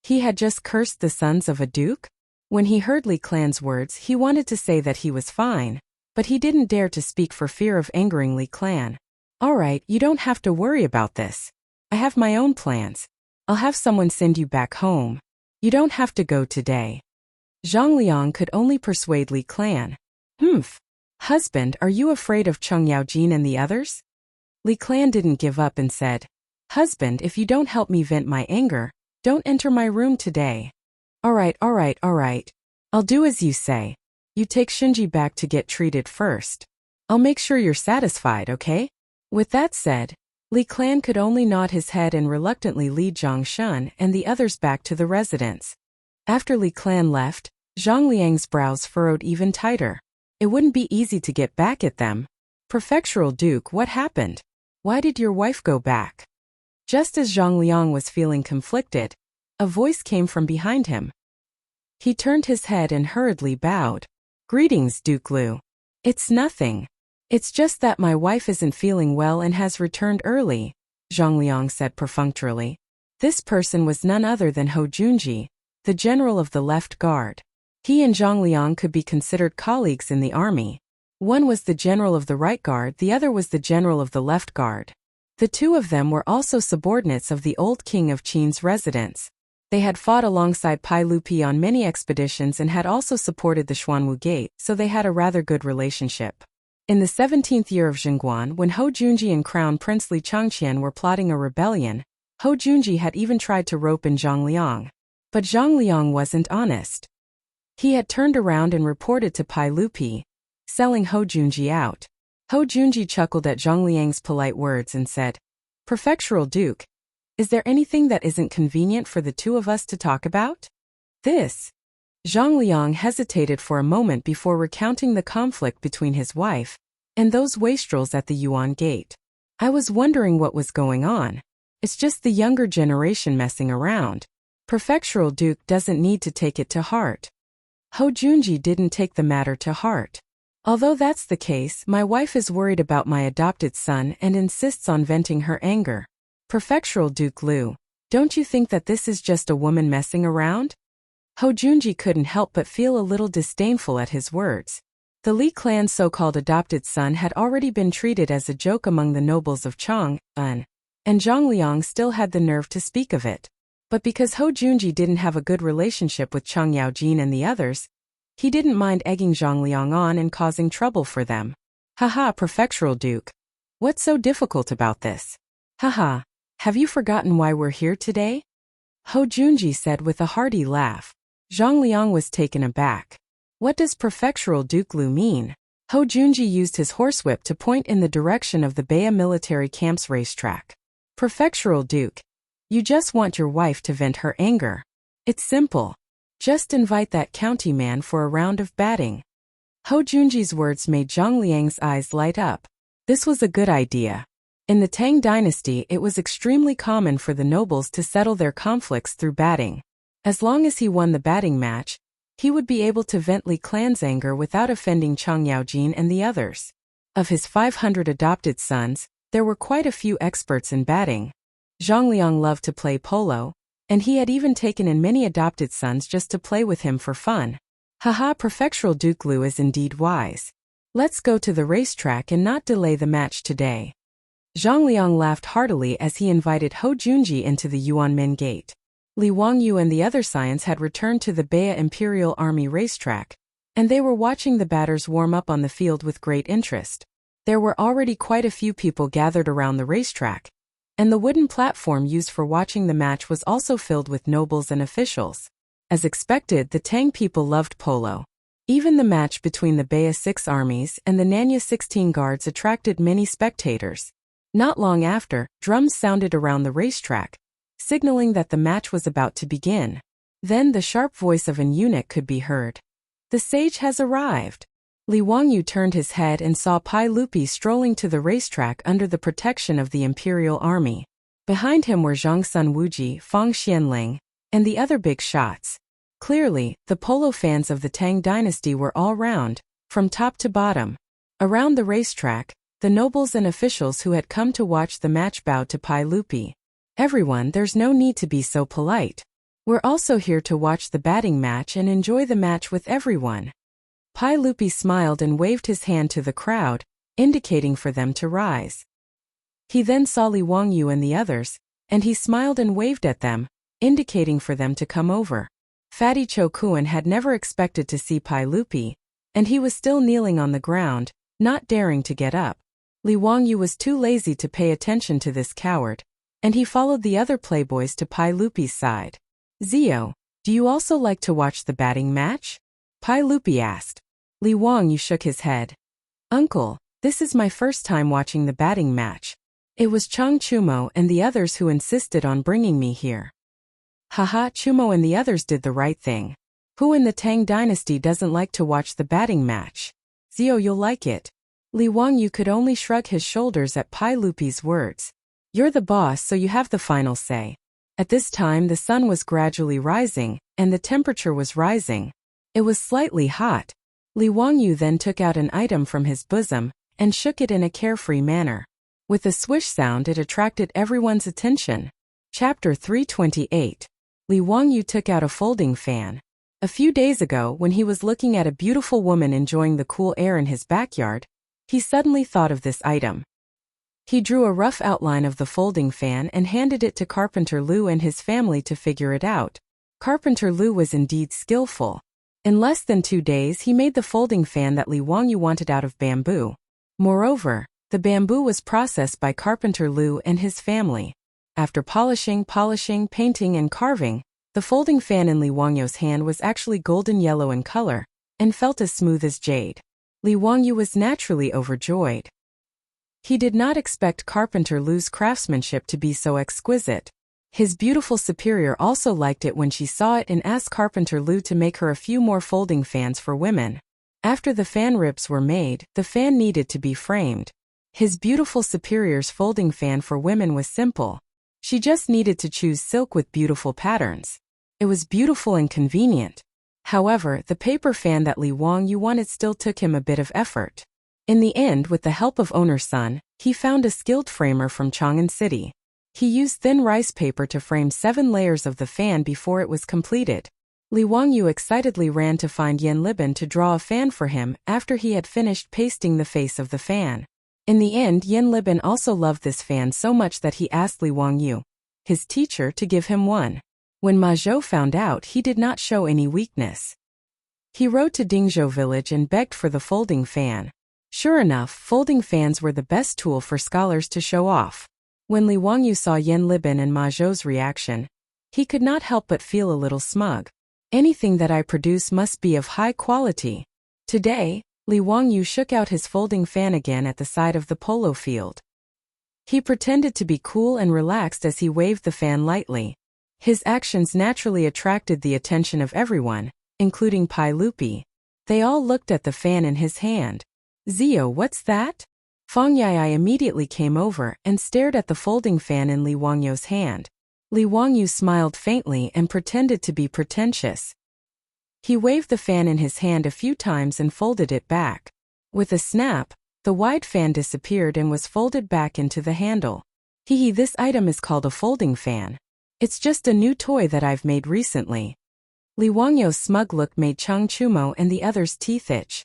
He had just cursed the sons of a duke? When he heard Li Clan's words, he wanted to say that he was fine, but he didn't dare to speak for fear of angering Li Clan. Alright, you don't have to worry about this. I have my own plans. I'll have someone send you back home. You don't have to go today. Zhang Liang could only persuade Li Clan. Husband, are you afraid of Cheng Yaojin and the others? Li Clan didn't give up and said, Husband, if you don't help me vent my anger, don't enter my room today. Alright. I'll do as you say. You take Xinji back to get treated first. I'll make sure you're satisfied, okay? With that said, Li Clan could only nod his head and reluctantly lead Zhang Shun and the others back to the residence. After Li Clan left, Zhang Liang's brows furrowed even tighter. It wouldn't be easy to get back at them. Prefectural Duke, what happened? Why did your wife go back? Just as Zhang Liang was feeling conflicted, a voice came from behind him. He turned his head and hurriedly bowed. Greetings, Duke Lu. It's nothing. It's just that my wife isn't feeling well and has returned early, Zhang Liang said perfunctorily. This person was none other than Hou Junji, the general of the left guard. He and Zhang Liang could be considered colleagues in the army. One was the general of the right guard, the other was the general of the left guard. The two of them were also subordinates of the old king of Qin's residence. They had fought alongside Pai Lupi on many expeditions and had also supported the Xuanwu Gate, so they had a rather good relationship. In the 17th year of Jingguan, when Hou Junji and Crown Prince Li Changqian were plotting a rebellion, Hou Junji had even tried to rope in Zhang Liang. But Zhang Liang wasn't honest. He had turned around and reported to Pai Lupi, selling Hou Junji out. Hou Junji chuckled at Zhang Liang's polite words and said, Prefectural Duke, is there anything that isn't convenient for the two of us to talk about? This. Zhang Liang hesitated for a moment before recounting the conflict between his wife and those wastrels at the Yuan Gate. I was wondering what was going on. It's just the younger generation messing around. Prefectural Duke doesn't need to take it to heart. Hou Junji didn't take the matter to heart. Although that's the case, my wife is worried about my adopted son and insists on venting her anger. Prefectural Duke Lu, don't you think that this is just a woman messing around? Hou Junji couldn't help but feel a little disdainful at his words. The Li clan's so-called adopted son had already been treated as a joke among the nobles of Chang'an, and Zhang Liang still had the nerve to speak of it. But because Hou Junji didn't have a good relationship with Chang Yaojin and the others, he didn't mind egging Zhang Liang on and causing trouble for them. Haha, Prefectural Duke. What's so difficult about this? Haha, have you forgotten why we're here today? Hou Junji said with a hearty laugh. Zhang Liang was taken aback. What does Prefectural Duke Lu mean? Ho Junji used his horsewhip to point in the direction of the Baya military camp's racetrack. Prefectural Duke. You just want your wife to vent her anger. It's simple. Just invite that county man for a round of batting. Ho Junji's words made Zhang Liang's eyes light up. This was a good idea. In the Tang dynasty, it was extremely common for the nobles to settle their conflicts through batting. As long as he won the batting match, he would be able to vent Li clan's anger without offending Chang Yaojin and the others. Of his 500 adopted sons, there were quite a few experts in batting. Zhang Liang loved to play polo, and he had even taken in many adopted sons just to play with him for fun. Haha, Prefectural Duke Lu is indeed wise. Let's go to the racetrack and not delay the match today. Zhang Liang laughed heartily as he invited Ho Junji into the Yuanmin Gate. Li Wangyu and the other scions had returned to the Baya Imperial Army racetrack, and they were watching the batters warm up on the field with great interest. There were already quite a few people gathered around the racetrack, and the wooden platform used for watching the match was also filled with nobles and officials. As expected, the Tang people loved polo. Even the match between the Baya 6 armies and the Nanya 16 guards attracted many spectators. Not long after, drums sounded around the racetrack, signaling that the match was about to begin. Then the sharp voice of an eunuch could be heard. The sage has arrived. Li Wangyu turned his head and saw Pai Lupi strolling to the racetrack under the protection of the Imperial Army. Behind him were Zhang Sun Wuji, Fang Xianling, and the other big shots. Clearly, the polo fans of the Tang dynasty were all round, from top to bottom. Around the racetrack, the nobles and officials who had come to watch the match bowed to Pai Lupi. Everyone, there's no need to be so polite. We're also here to watch the batting match and enjoy the match with everyone. Pai Lupi smiled and waved his hand to the crowd, indicating for them to rise. He then saw Li Wangyu and the others, and he smiled and waved at them, indicating for them to come over. Fatty Cho Kuan had never expected to see Pai Lupi, and he was still kneeling on the ground, not daring to get up. Li Wangyu was too lazy to pay attention to this coward, and he followed the other playboys to Pai Lupi's side. Zio, do you also like to watch the batting match? Pai Lupi asked. Li Wangyu shook his head. Uncle, this is my first time watching the batting match. It was Chang Chumo and the others who insisted on bringing me here. Haha, Chumo and the others did the right thing. Who in the Tang dynasty doesn't like to watch the batting match? Zio, you'll like it. Li Wangyu could only shrug his shoulders at Pai Lupi's words. You're the boss, so you have the final say. At this time the sun was gradually rising, and the temperature was rising. It was slightly hot. Li Wangyu then took out an item from his bosom, and shook it in a carefree manner. With a swish sound it attracted everyone's attention. Chapter 328. Li Wangyu took out a folding fan. A few days ago, when he was looking at a beautiful woman enjoying the cool air in his backyard, he suddenly thought of this item. He drew a rough outline of the folding fan and handed it to Carpenter Lu and his family to figure it out. Carpenter Lu was indeed skillful. In less than 2 days he made the folding fan that Li Wangyu wanted out of bamboo. Moreover, the bamboo was processed by Carpenter Lu and his family. After polishing, painting and carving, the folding fan in Li Wangyu's hand was actually golden yellow in color, and felt as smooth as jade. Li Wangyu was naturally overjoyed. He did not expect Carpenter Lu's craftsmanship to be so exquisite. His beautiful superior also liked it when she saw it and asked Carpenter Lu to make her a few more folding fans for women. After the fan ribs were made, the fan needed to be framed. His beautiful superior's folding fan for women was simple. She just needed to choose silk with beautiful patterns. It was beautiful and convenient. However, the paper fan that Li Wangyu wanted still took him a bit of effort. In the end, with the help of owner's son, he found a skilled framer from Chang'an City. He used thin rice paper to frame 7 layers of the fan before it was completed. Li Wangyu excitedly ran to find Yan Liban to draw a fan for him after he had finished pasting the face of the fan. In the end, Yan Liban also loved this fan so much that he asked Li Wangyu, his teacher, to give him one. When Ma Zhou found out, he did not show any weakness. He rode to Dingzhou village and begged for the folding fan. Sure enough, folding fans were the best tool for scholars to show off. When Li Wangyu saw Yan Liban and Ma Zhou's reaction, he could not help but feel a little smug. Anything that I produce must be of high quality. Today, Li Wangyu shook out his folding fan again at the side of the polo field. He pretended to be cool and relaxed as he waved the fan lightly. His actions naturally attracted the attention of everyone, including Pai Lupi. They all looked at the fan in his hand. "Zio, what's that?" Fang Yai immediately came over and stared at the folding fan in Li Wangyu's hand. Li Wangyu smiled faintly and pretended to be pretentious. He waved the fan in his hand a few times and folded it back. With a snap, the wide fan disappeared and was folded back into the handle. Hee, this item is called a folding fan. It's just a new toy that I've made recently. Li Wangyu's smug look made Chang Chumo and the others' teeth itch.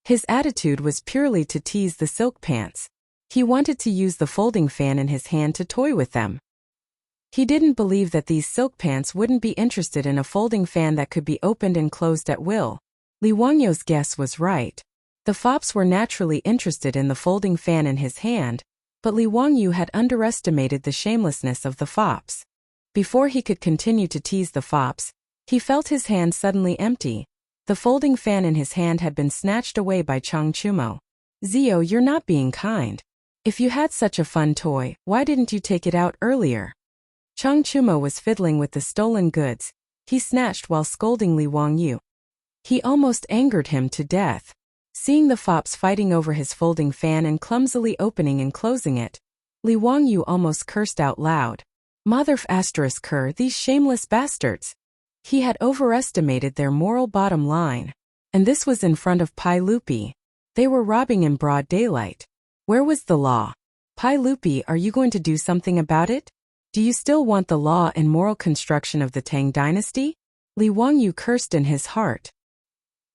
His attitude was purely to tease the silk pants. He wanted to use the folding fan in his hand to toy with them. He didn't believe that these silk pants wouldn't be interested in a folding fan that could be opened and closed at will. Li Wangyu's guess was right. The fops were naturally interested in the folding fan in his hand, but Li Wangyu had underestimated the shamelessness of the fops. Before he could continue to tease the fops, he felt his hand suddenly empty. The folding fan in his hand had been snatched away by Chang Chumo. "Zio, you're not being kind. If you had such a fun toy, why didn't you take it out earlier?" Chang Chumo was fiddling with the stolen goods. He snatched while scolding Li Wangyu. He almost angered him to death. Seeing the fops fighting over his folding fan and clumsily opening and closing it, Li Wangyu almost cursed out loud. Mother***, these shameless bastards. He had overestimated their moral bottom line. And this was in front of Pai Lupi. They were robbing in broad daylight. Where was the law? Pai Lupi, are you going to do something about it? Do you still want the law and moral construction of the Tang dynasty? Li Wangyu cursed in his heart.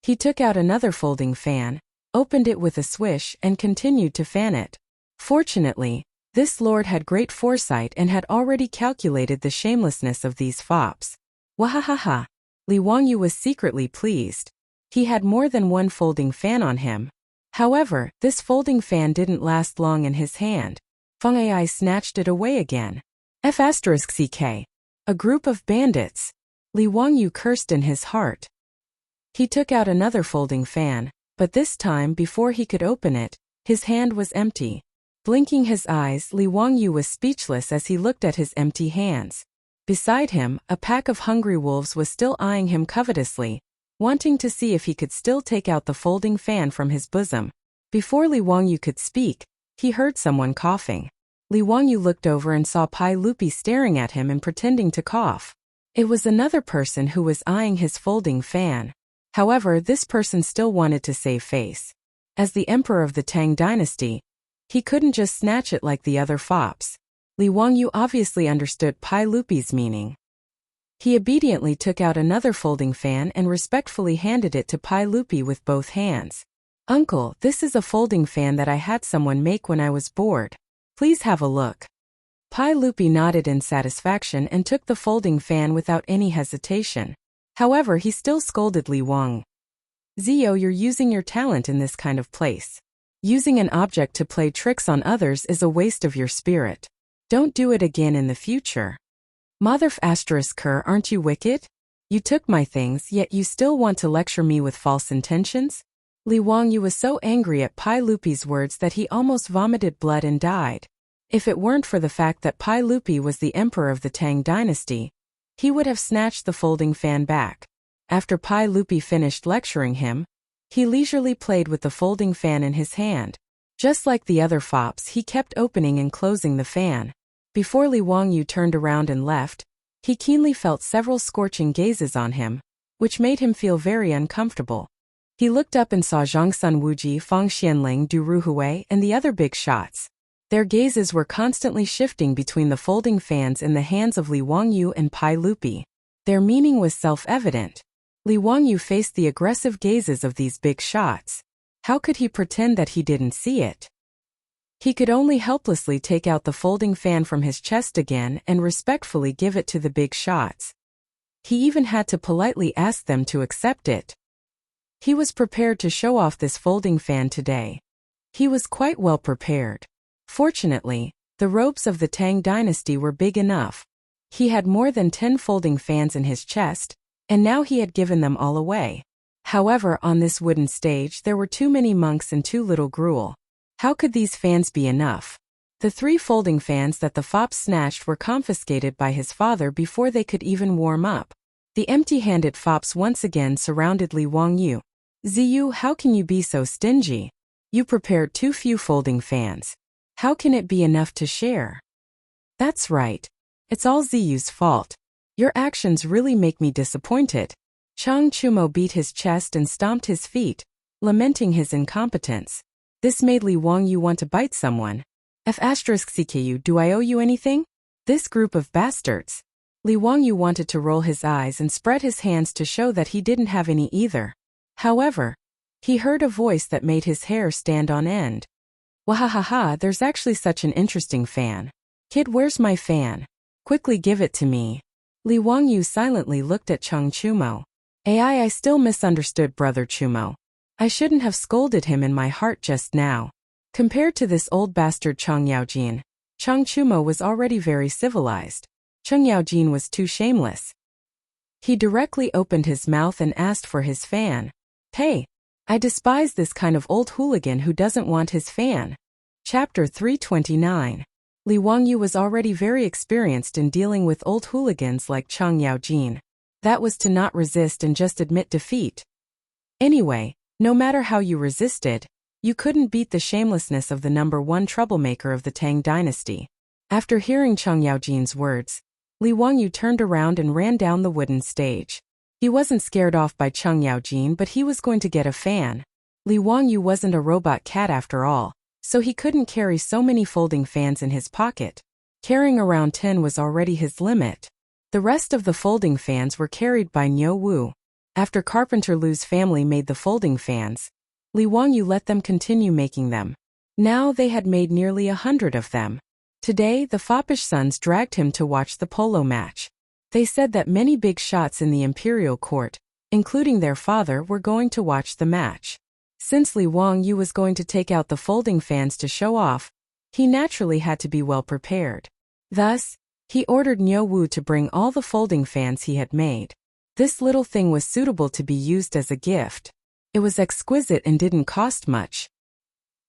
He took out another folding fan, opened it with a swish and continued to fan it. Fortunately, this lord had great foresight and had already calculated the shamelessness of these fops. Wahahaha! Li Wangyu was secretly pleased. He had more than one folding fan on him. However, this folding fan didn't last long in his hand. Feng Ai snatched it away again. F***ck. A group of bandits. Li Wangyu cursed in his heart. He took out another folding fan, but this time before he could open it, his hand was empty. Blinking his eyes, Li Wangyu was speechless as he looked at his empty hands. Beside him, a pack of hungry wolves was still eyeing him covetously, wanting to see if he could still take out the folding fan from his bosom. Before Li Wangyu could speak, he heard someone coughing. Li Wangyu looked over and saw Pai Lupi staring at him and pretending to cough. It was another person who was eyeing his folding fan. However, this person still wanted to save face. As the emperor of the Tang dynasty, he couldn't just snatch it like the other fops. Li Wangyu obviously understood Pai Lupi's meaning. He obediently took out another folding fan and respectfully handed it to Pai Lupi with both hands. "Uncle, this is a folding fan that I had someone make when I was bored. Please have a look." Pai Lupi nodded in satisfaction and took the folding fan without any hesitation. However, he still scolded Li Wang. "Zio, you're using your talent in this kind of place. Using an object to play tricks on others is a waste of your spirit. Don't do it again in the future. Mother***, aren't you wicked? You took my things, yet you still want to lecture me with false intentions?" Li Wangyu was so angry at Pai Lupi's words that he almost vomited blood and died. If it weren't for the fact that Pai Lupi was the emperor of the Tang dynasty, he would have snatched the folding fan back. After Pai Lupi finished lecturing him, he leisurely played with the folding fan in his hand. Just like the other fops, he kept opening and closing the fan. Before Li Wangyu turned around and left, he keenly felt several scorching gazes on him, which made him feel very uncomfortable. He looked up and saw Zhang Sun Wuji, Fang Xianling, Du Ruhui, and the other big shots. Their gazes were constantly shifting between the folding fans in the hands of Li Wangyu and Pai Lupi. Their meaning was self-evident. Li Wangyu faced the aggressive gazes of these big shots. How could he pretend that he didn't see it? He could only helplessly take out the folding fan from his chest again and respectfully give it to the big shots. He even had to politely ask them to accept it. He was prepared to show off this folding fan today. He was quite well prepared. Fortunately, the robes of the Tang dynasty were big enough. He had more than 10 folding fans in his chest, and now he had given them all away. However, on this wooden stage there were too many monks and too little gruel. How could these fans be enough? The 3 folding fans that the fops snatched were confiscated by his father before they could even warm up. The empty-handed fops once again surrounded Li Wangyu. Ziyu, how can you be so stingy? You prepared too few folding fans. How can it be enough to share? That's right. It's all Ziyu's fault. Your actions really make me disappointed. Chang Chumo beat his chest and stomped his feet, lamenting his incompetence. This made Li Wangyu want to bite someone. F*CKU, do I owe you anything? This group of bastards. Li Wangyu wanted to roll his eyes and spread his hands to show that he didn't have any either. However, he heard a voice that made his hair stand on end. Wahahaha, there's actually such an interesting fan. Kid, where's my fan? Quickly give it to me. Li Wangyu silently looked at Chang Chumo. I still misunderstood Brother Chumo. I shouldn't have scolded him in my heart just now. Compared to this old bastard Chang Yaojin, Chang Chumo was already very civilized. Chang Yaojin was too shameless. He directly opened his mouth and asked for his fan. Hey, I despise this kind of old hooligan who doesn't want his fan. Chapter 329. Li Wangyu was already very experienced in dealing with old hooligans like Chang Yaojin. That was to not resist and just admit defeat. Anyway, no matter how you resisted, you couldn't beat the shamelessness of the #1 troublemaker of the Tang dynasty. After hearing Chang Yaojin's words, Li Wangyu turned around and ran down the wooden stage. He wasn't scared off by Chang Yaojin, but he was going to get a fan. Li Wangyu wasn't a robot cat after all, so he couldn't carry so many folding fans in his pocket. Carrying around 10 was already his limit. The rest of the folding fans were carried by Niu Wu. After Carpenter Lu's family made the folding fans, Li Wangyu let them continue making them. Now they had made nearly 100 of them. Today, the foppish sons dragged him to watch the polo match. They said that many big shots in the imperial court, including their father, were going to watch the match. Since Li Wangyu was going to take out the folding fans to show off, he naturally had to be well prepared. Thus, he ordered Niu Wu to bring all the folding fans he had made. This little thing was suitable to be used as a gift. It was exquisite and didn't cost much.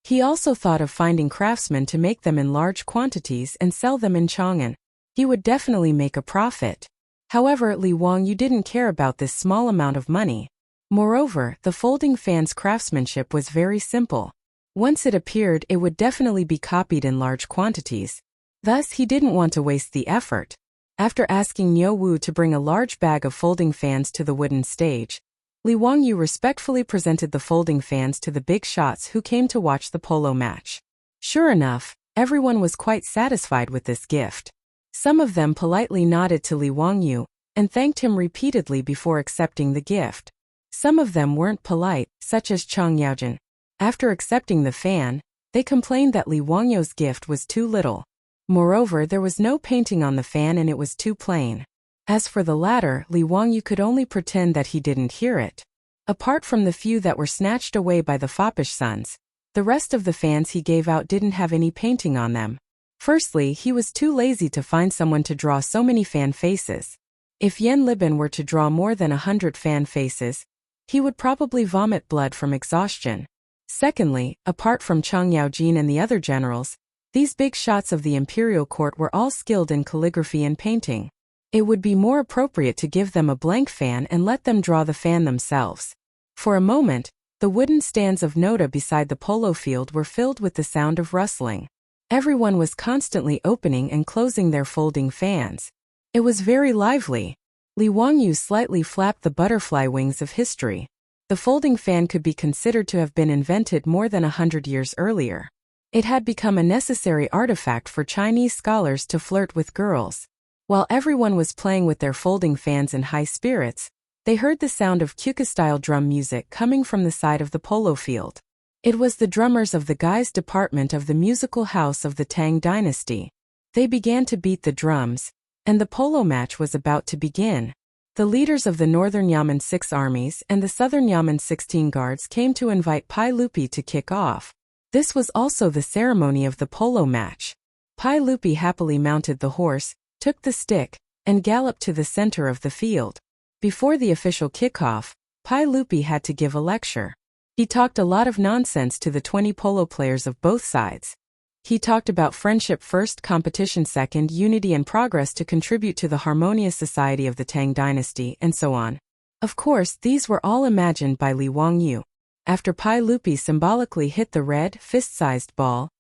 He also thought of finding craftsmen to make them in large quantities and sell them in Chang'an. He would definitely make a profit. However, Li Wangyu didn't care about this small amount of money. Moreover, the folding fan's craftsmanship was very simple. Once it appeared, it would definitely be copied in large quantities. Thus, he didn't want to waste the effort. After asking Niu Wu to bring a large bag of folding fans to the wooden stage, Li Wangyu respectfully presented the folding fans to the big shots who came to watch the polo match. Sure enough, everyone was quite satisfied with this gift. Some of them politely nodded to Li Wangyu and thanked him repeatedly before accepting the gift. Some of them weren't polite, such as Chang Yaojin. After accepting the fan, they complained that Li Wangyu's gift was too little. Moreover, there was no painting on the fan and it was too plain. As for the latter, Li Wangyu could only pretend that he didn't hear it. Apart from the few that were snatched away by the foppish sons, the rest of the fans he gave out didn't have any painting on them. Firstly, he was too lazy to find someone to draw so many fan faces. If Yan Liban were to draw more than 100 fan faces, he would probably vomit blood from exhaustion. Secondly, apart from Chang Yaojin and the other generals, these big shots of the imperial court were all skilled in calligraphy and painting. It would be more appropriate to give them a blank fan and let them draw the fan themselves. For a moment, the wooden stands of Noda beside the polo field were filled with the sound of rustling. Everyone was constantly opening and closing their folding fans. It was very lively. Li Wangyu slightly flapped the butterfly wings of history. The folding fan could be considered to have been invented more than 100 years earlier. It had become a necessary artifact for Chinese scholars to flirt with girls. While everyone was playing with their folding fans in high spirits, they heard the sound of Kyoka-style drum music coming from the side of the polo field. It was the drummers of the Guise department of the musical house of the Tang dynasty. They began to beat the drums, and the polo match was about to begin. The leaders of the Northern Yamen 6 armies and the Southern Yamen 16 guards came to invite Pai Lupi to kick off. This was also the ceremony of the polo match. Pai Lupi happily mounted the horse, took the stick, and galloped to the center of the field. Before the official kickoff, Pai Lupi had to give a lecture. He talked a lot of nonsense to the 20 polo players of both sides. He talked about friendship first, competition second, unity and progress to contribute to the harmonious society of the Tang dynasty, and so on. Of course, these were all imagined by Li Wangyu. After Pai Lupi symbolically hit the red, fist-sized ball,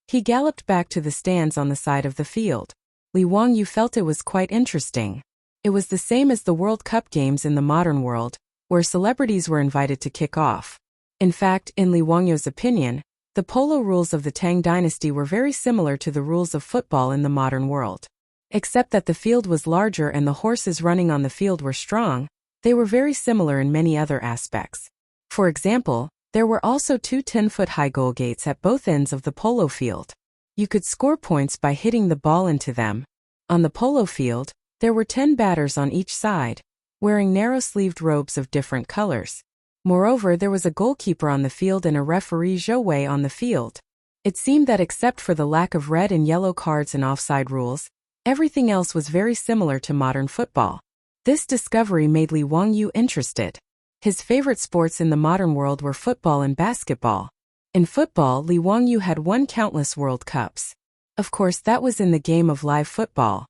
he galloped back to the stands on the side of the field. Li Wangyu felt it was quite interesting. It was the same as the World Cup games in the modern world, where celebrities were invited to kick off. In fact, in Li Wangyu's opinion, the polo rules of the Tang dynasty were very similar to the rules of football in the modern world. Except that the field was larger and the horses running on the field were strong, they were very similar in many other aspects. For example, there were also 2 10-foot-high goal gates at both ends of the polo field. You could score points by hitting the ball into them. On the polo field, there were 10 batters on each side, wearing narrow-sleeved robes of different colors. Moreover, there was a goalkeeper on the field and a referee Zhou on the field. It seemed that except for the lack of red and yellow cards and offside rules, everything else was very similar to modern football. This discovery made Li Wangyu interested. His favorite sports in the modern world were football and basketball. In football, Li Wangyu had won countless World Cups. Of course, that was in the game of live football.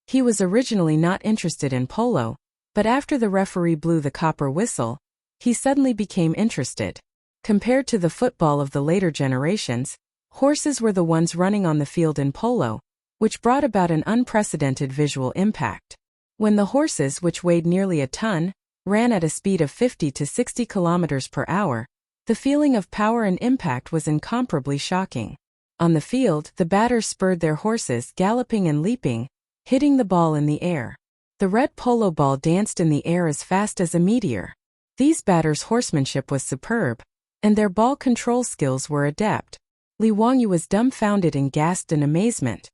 He was originally not interested in polo, but after the referee blew the copper whistle, he suddenly became interested. Compared to the football of the later generations, horses were the ones running on the field in polo, which brought about an unprecedented visual impact. When the horses, which weighed nearly a ton, ran at a speed of 50 to 60 kilometers per hour, the feeling of power and impact was incomparably shocking. On the field, the batters spurred their horses, galloping and leaping, hitting the ball in the air. The red polo ball danced in the air as fast as a meteor. These batters' horsemanship was superb, and their ball control skills were adept. Li Wangyu was dumbfounded and gasped in amazement.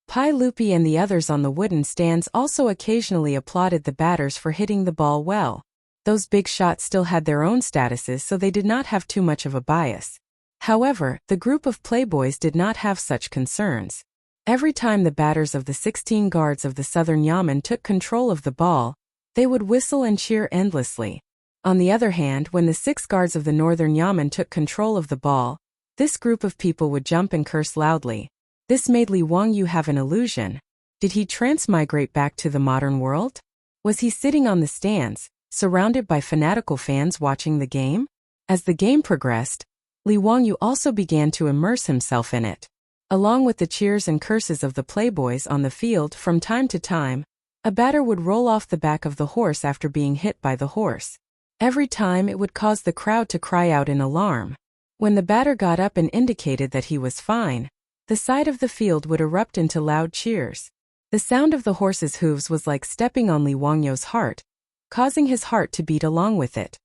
Pai Lupi and the others on the wooden stands also occasionally applauded the batters for hitting the ball well. Those big shots still had their own statuses, so they did not have too much of a bias. However, the group of playboys did not have such concerns. Every time the batters of the 16 guards of the southern yamen took control of the ball, they would whistle and cheer endlessly. On the other hand, when the 6 guards of the northern yamen took control of the ball, this group of people would jump and curse loudly. This made Li Wangyu have an illusion. Did he transmigrate back to the modern world? Was he sitting on the stands, surrounded by fanatical fans watching the game? As the game progressed, Li Wangyu also began to immerse himself in it. Along with the cheers and curses of the playboys on the field, from time to time, a batter would roll off the back of the horse after being hit by the horse. Every time it would cause the crowd to cry out in alarm. When the batter got up and indicated that he was fine, the side of the field would erupt into loud cheers. The sound of the horse's hooves was like stepping on Li Wangyu's heart, causing his heart to beat along with it.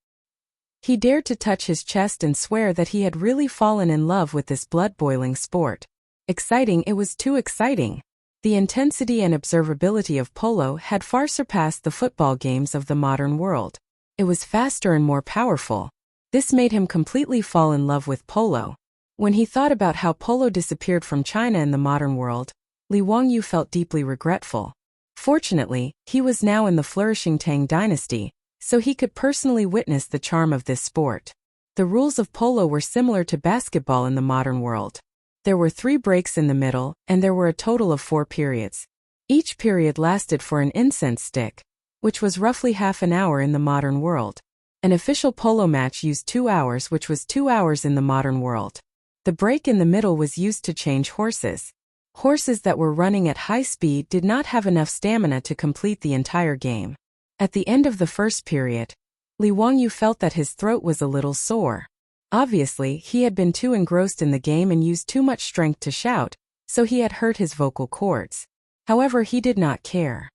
He dared to touch his chest and swear that he had really fallen in love with this blood-boiling sport. Exciting, it was too exciting. The intensity and observability of polo had far surpassed the football games of the modern world. It was faster and more powerful. This made him completely fall in love with polo. When he thought about how polo disappeared from China in the modern world, Li Wangyu felt deeply regretful. Fortunately, he was now in the flourishing Tang dynasty, so he could personally witness the charm of this sport. The rules of polo were similar to basketball in the modern world. There were 3 breaks in the middle, and there were a total of 4 periods. Each period lasted for an incense stick, which was roughly half an hour in the modern world. An official polo match used 2 hours, which was 2 hours in the modern world. The break in the middle was used to change horses. Horses that were running at high speed did not have enough stamina to complete the entire game. At the end of the first period, Li Wangyu felt that his throat was a little sore. Obviously, he had been too engrossed in the game and used too much strength to shout, so he had hurt his vocal cords. However, he did not care.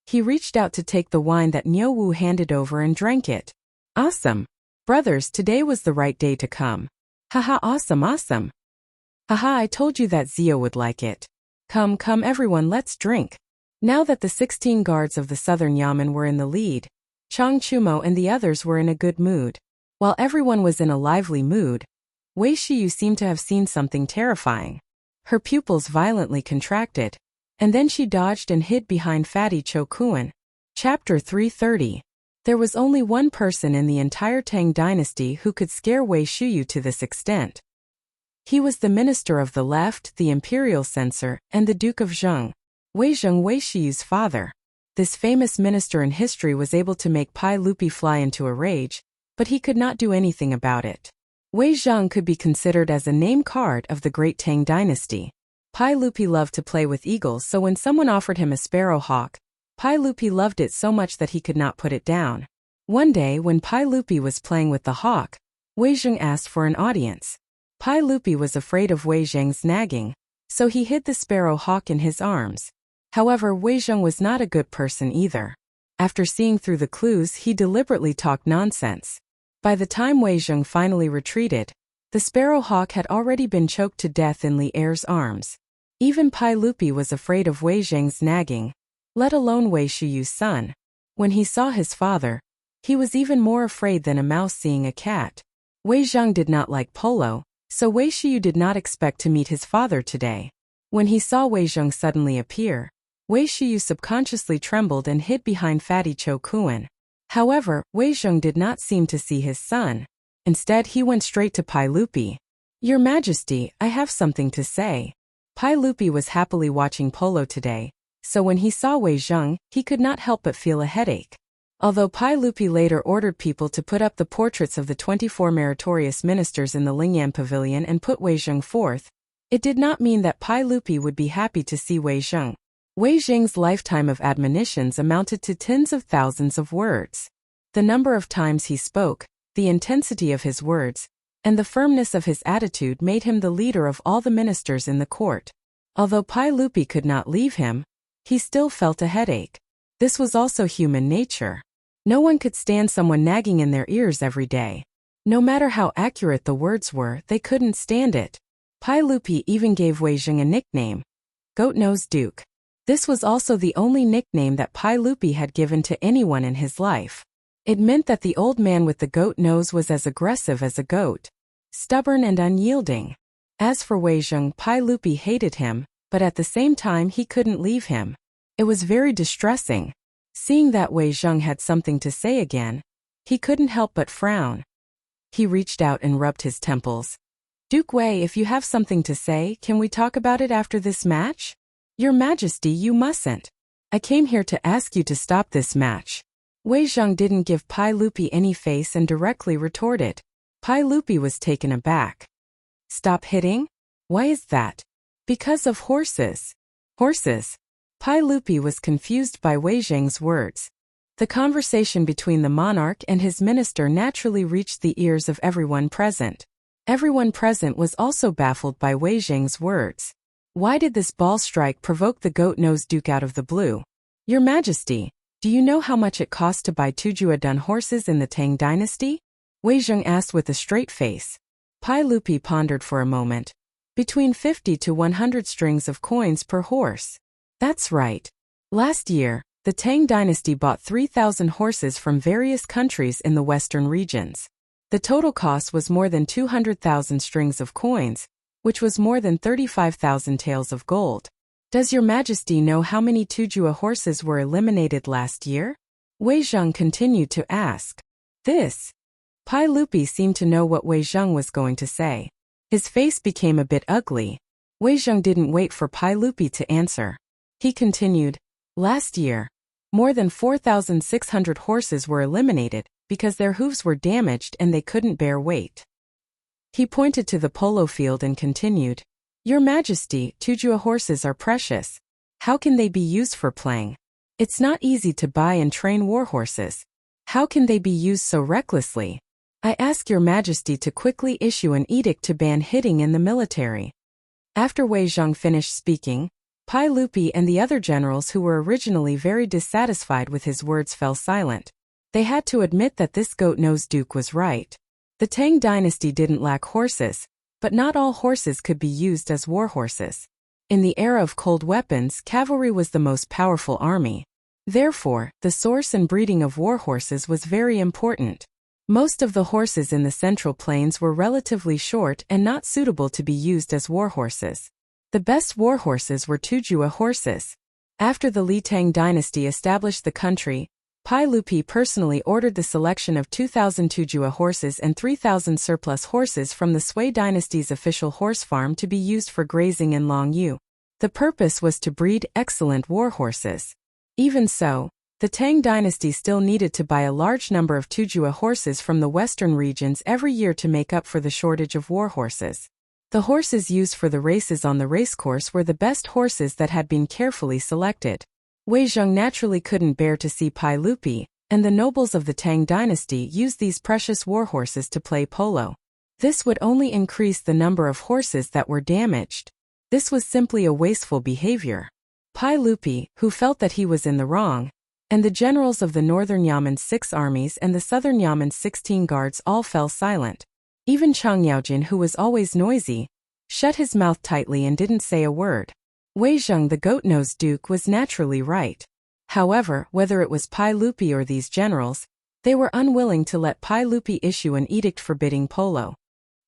He reached out to take the wine that Niu Wu handed over and drank it. Awesome! Brothers, today was the right day to come. Haha, awesome, awesome! Haha, I told you that Zio would like it. Come, come everyone, let's drink. Now that the 16 guards of the southern yamen were in the lead, Chang Chumo and the others were in a good mood. While everyone was in a lively mood, Wei Shiyu seemed to have seen something terrifying. Her pupils violently contracted, and then she dodged and hid behind Fatty Cho Kuan. Chapter 330. There was only one person in the entire Tang dynasty who could scare Wei Shuyu to this extent. He was the minister of the left, the imperial censor, and the Duke of Zheng, Wei Zheng, Wei Shiyu's father. This famous minister in history was able to make Pai Lupi fly into a rage, but he could not do anything about it. Wei Zheng could be considered as a name card of the great Tang dynasty. Pai Lupi loved to play with eagles, so when someone offered him a sparrow hawk, Pai Lupi loved it so much that he could not put it down. One day when Pai Lupi was playing with the hawk, Wei Zheng asked for an audience. Pai Lupi was afraid of Wei Zheng's nagging, so he hid the sparrow hawk in his arms. However, Wei Zheng was not a good person either. After seeing through the clues, he deliberately talked nonsense. By the time Wei Zheng finally retreated, the sparrow hawk had already been choked to death in Li Er's arms. Even Pai Lupi was afraid of Wei Zheng's nagging, let alone Wei Shuyu's son. When he saw his father, he was even more afraid than a mouse seeing a cat. Wei Zheng did not like polo, so Wei Shuyu did not expect to meet his father today. When he saw Wei Zheng suddenly appear, Wei Shuyu subconsciously trembled and hid behind Fatty Cho Kuan. However, Wei Zheng did not seem to see his son. Instead, he went straight to Pai Lupi. "Your Majesty, I have something to say." Pai Lupi was happily watching polo today, so when he saw Wei Zheng, he could not help but feel a headache. Although Pai Lupi later ordered people to put up the portraits of the 24 meritorious ministers in the Lingyan Pavilion and put Wei Zheng forth, it did not mean that Pai Lupi would be happy to see Wei Zheng. Wei Zheng's lifetime of admonitions amounted to tens of thousands of words. The number of times he spoke, the intensity of his words, and the firmness of his attitude made him the leader of all the ministers in the court. Although Pai Lupi could not leave him, he still felt a headache. This was also human nature. No one could stand someone nagging in their ears every day. No matter how accurate the words were, they couldn't stand it. Pai Lupi even gave Wei Zheng a nickname, Goat-Nosed Duke. This was also the only nickname that Pai Lupi had given to anyone in his life. It meant that the old man with the goat nose was as aggressive as a goat, stubborn and unyielding. As for Wei Zheng, Pai Lupi hated him, but at the same time he couldn't leave him. It was very distressing. Seeing that Wei Zheng had something to say again, he couldn't help but frown. He reached out and rubbed his temples. "Duke Wei, if you have something to say, can we talk about it after this match?" "Your Majesty, you mustn't. I came here to ask you to stop this match." Wei Zheng didn't give Pai Lupi any face and directly retorted. Pai Lupi was taken aback. "Stop hitting? Why is that?" "Because of horses." "Horses?" Pai Lupi was confused by Wei Zheng's words. The conversation between the monarch and his minister naturally reached the ears of everyone present. Everyone present was also baffled by Wei Zheng's words. Why did this ball strike provoke the goat-nosed duke out of the blue? "Your Majesty, do you know how much it cost to buy 2 horses in the Tang dynasty?" Wei Zheng asked with a straight face. Pai Lupi pondered for a moment. "Between 50 to 100 strings of coins per horse." "That's right. Last year, the Tang dynasty bought 3,000 horses from various countries in the western regions. The total cost was more than 200,000 strings of coins, which was more than 35,000 taels of gold. Does Your Majesty know how many Tujua horses were eliminated last year?" Wei Zheng continued to ask. This. Pai Lupi seemed to know what Wei Zheng was going to say. His face became a bit ugly. Wei Zheng didn't wait for Pai Lupi to answer. He continued, "Last year, more than 4,600 horses were eliminated because their hooves were damaged and they couldn't bear weight." He pointed to the polo field and continued, "Your Majesty, Tujua horses are precious. How can they be used for playing? It's not easy to buy and train war horses. How can they be used so recklessly? I ask Your Majesty to quickly issue an edict to ban hitting in the military." After Wei Zheng finished speaking, Pai Lupi and the other generals who were originally very dissatisfied with his words fell silent. They had to admit that this goat-nosed duke was right. The Tang dynasty didn't lack horses, but not all horses could be used as war horses. In the era of cold weapons, cavalry was the most powerful army. Therefore, the source and breeding of war horses was very important. Most of the horses in the Central Plains were relatively short and not suitable to be used as war horses. The best war horses were Tujua horses. After the Li Tang dynasty established the country, Pai Lupi personally ordered the selection of 2,000 Tujua horses and 3,000 surplus horses from the Sui dynasty's official horse farm to be used for grazing in Longyu. The purpose was to breed excellent war horses. Even so, the Tang dynasty still needed to buy a large number of Tujua horses from the western regions every year to make up for the shortage of war horses. The horses used for the races on the racecourse were the best horses that had been carefully selected. Wei Zheng naturally couldn't bear to see Pai Lupi, and the nobles of the Tang dynasty used these precious war horses to play polo. This would only increase the number of horses that were damaged. This was simply a wasteful behavior. Pai Lupi, who felt that he was in the wrong, and the generals of the northern Yamen's 6 armies and the southern Yamen's 16 guards all fell silent. Even Chang Yaojin, who was always noisy, shut his mouth tightly and didn't say a word. Wei Zheng, the goat-nosed duke, was naturally right. However, whether it was Pai Lupi or these generals, they were unwilling to let Pai Lupi issue an edict forbidding polo.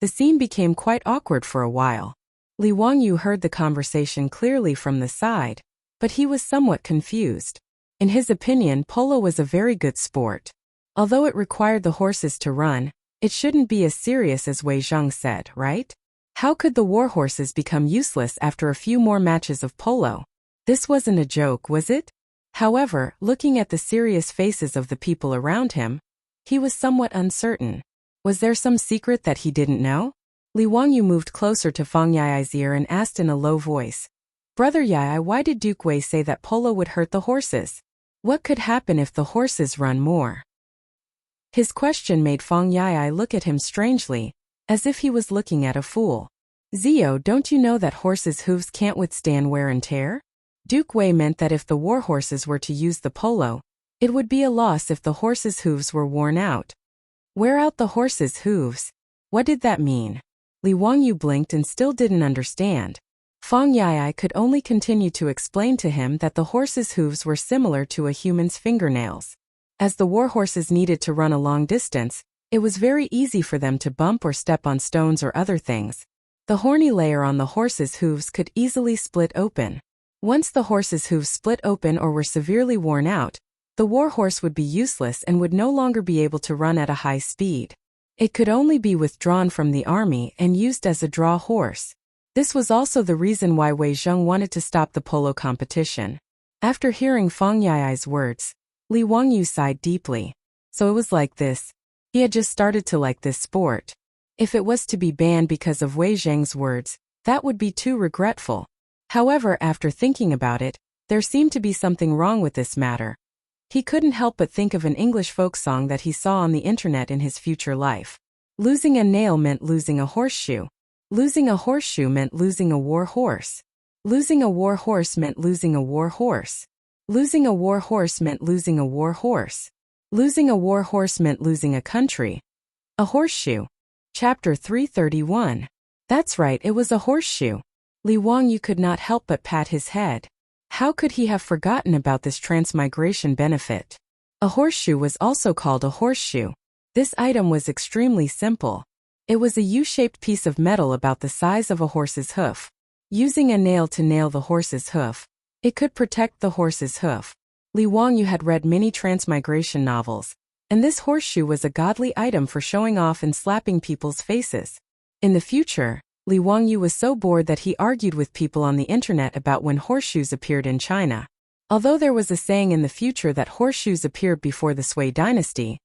The scene became quite awkward for a while. Li Wangyu heard the conversation clearly from the side, but he was somewhat confused. In his opinion, polo was a very good sport. Although it required the horses to run, it shouldn't be as serious as Wei Zheng said, right? How could the war horses become useless after a few more matches of polo? This wasn't a joke, was it? However, looking at the serious faces of the people around him, he was somewhat uncertain. Was there some secret that he didn't know? Li Wangyu moved closer to Fang Yai's ear and asked in a low voice, "Brother Yai, why did Duke Wei say that polo would hurt the horses? What could happen if the horses run more?" His question made Fang Yai look at him strangely, as if he was looking at a fool. "Zio, don't you know that horses' hooves can't withstand wear and tear?" Duke Wei meant that if the war horses were to use the polo, it would be a loss if the horses' hooves were worn out. Wear out the horses' hooves? What did that mean? Li Wangyu blinked and still didn't understand. Fang Yai could only continue to explain to him that the horses' hooves were similar to a human's fingernails. As the war horses needed to run a long distance, it was very easy for them to bump or step on stones or other things. The horny layer on the horse's hooves could easily split open. Once the horse's hooves split open or were severely worn out, the war horse would be useless and would no longer be able to run at a high speed. It could only be withdrawn from the army and used as a draw horse. This was also the reason why Wei Zheng wanted to stop the polo competition. After hearing Fang Yai's words, Li Wangyu sighed deeply. So it was like this. He had just started to like this sport. If it was to be banned because of Wei Zheng's words, that would be too regretful. However, after thinking about it, there seemed to be something wrong with this matter. He couldn't help but think of an English folk song that he saw on the internet in his future life. Losing a nail meant losing a horseshoe. Losing a horseshoe meant losing a war horse. Losing a war horse meant losing a war horse. Losing a war horse meant losing a war horse. Losing a war horse meant losing a country. A horseshoe. Chapter 331. That's right, it was a horseshoe. Li Wangyu could not help but pat his head. How could he have forgotten about this transmigration benefit? A horseshoe was also called a horseshoe. This item was extremely simple. It was a U-shaped piece of metal about the size of a horse's hoof. Using a nail to nail the horse's hoof, it could protect the horse's hoof. Li Wangyu had read many transmigration novels, and this horseshoe was a godly item for showing off and slapping people's faces. In the future, Li Wangyu was so bored that he argued with people on the internet about when horseshoes appeared in China. Although there was a saying in the future that horseshoes appeared before the Sui dynasty,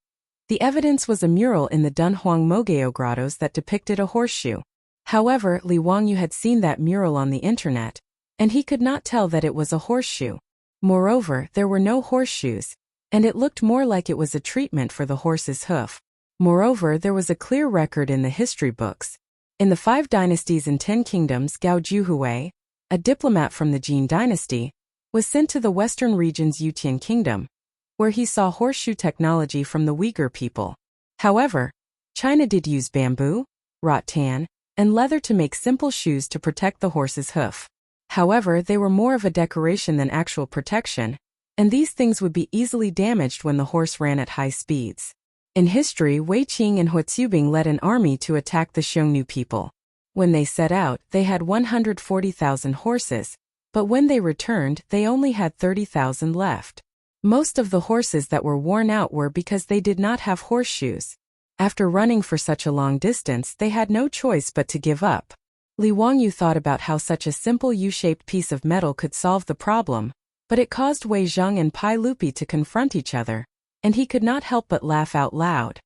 the evidence was a mural in the Dunhuang Mogeo grottos that depicted a horseshoe. However, Li Wangyu had seen that mural on the internet, and he could not tell that it was a horseshoe. Moreover, there were no horseshoes, and it looked more like it was a treatment for the horse's hoof. Moreover, there was a clear record in the history books. In the 5 dynasties and 10 kingdoms, Gao Juhui, a diplomat from the Jin dynasty, was sent to the western region's Yutian kingdom, where he saw horseshoe technology from the Uyghur people. However, China did use bamboo, rattan, and leather to make simple shoes to protect the horse's hoof. However, they were more of a decoration than actual protection, and these things would be easily damaged when the horse ran at high speeds. In history, Wei Qing and Huatsubing led an army to attack the Xiongnu people. When they set out, they had 140,000 horses, but when they returned, they only had 30,000 left. Most of the horses that were worn out were because they did not have horseshoes. After running for such a long distance, they had no choice but to give up. Li Wangyu thought about how such a simple U-shaped piece of metal could solve the problem, but it caused Wei Zheng and Pai Lupi to confront each other, and he could not help but laugh out loud.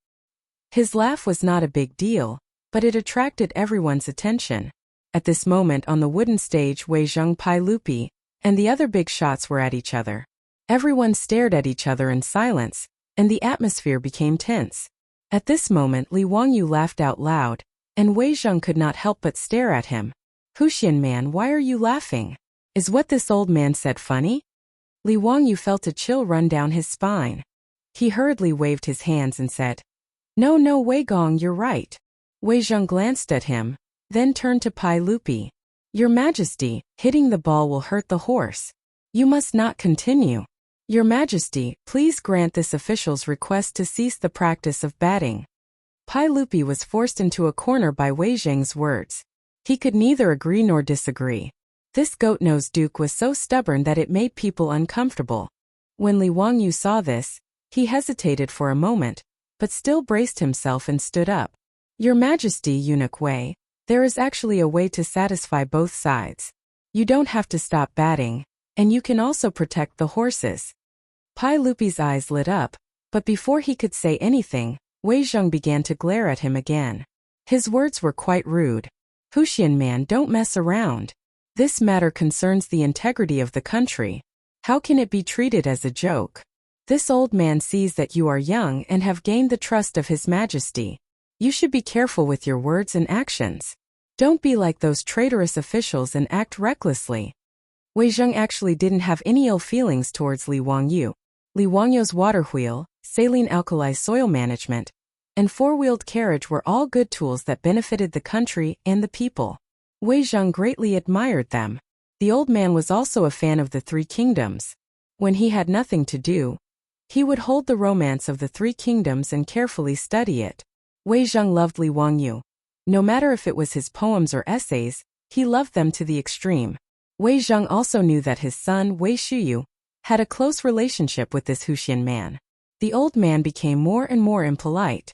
His laugh was not a big deal, but it attracted everyone's attention. At this moment on the wooden stage, Wei Zheng, Pai Lupi, and the other big shots were at each other. Everyone stared at each other in silence, and the atmosphere became tense. At this moment Li Wangyu laughed out loud, and Wei Zheng could not help but stare at him. "Huxian man, why are you laughing? Is what this old man said funny?" Li Wangyu felt a chill run down his spine. He hurriedly waved his hands and said, No, Wei Gong, you're right." Wei Zheng glanced at him, then turned to Pai Lupi. "Your Majesty, hitting the ball will hurt the horse. You must not continue. Your Majesty, please grant this official's request to cease the practice of batting." Pai Lupi was forced into a corner by Wei Zheng's words. He could neither agree nor disagree. This goat-nosed duke was so stubborn that it made people uncomfortable. When Li Wangyu saw this, he hesitated for a moment, but still braced himself and stood up. "Your Majesty, Eunuch Wei, there is actually a way to satisfy both sides. You don't have to stop batting, and you can also protect the horses." Pai Lupi's eyes lit up, but before he could say anything, Wei Zheng began to glare at him again. His words were quite rude. "Huxian man, don't mess around. This matter concerns the integrity of the country. How can it be treated as a joke? This old man sees that you are young and have gained the trust of His Majesty. You should be careful with your words and actions. Don't be like those traitorous officials and act recklessly." Wei Zheng actually didn't have any ill feelings towards Li Wangyu. Li Wangyu's water wheel, saline alkali soil management, and four-wheeled carriage were all good tools that benefited the country and the people. Wei Zheng greatly admired them. The old man was also a fan of the Three Kingdoms. When he had nothing to do, he would hold the romance of the Three Kingdoms and carefully study it. Wei Zheng loved Li Wangyu. No matter if it was his poems or essays, he loved them to the extreme. Wei Zheng also knew that his son, Wei Shuyu, had a close relationship with this Huxian man. The old man became more and more impolite.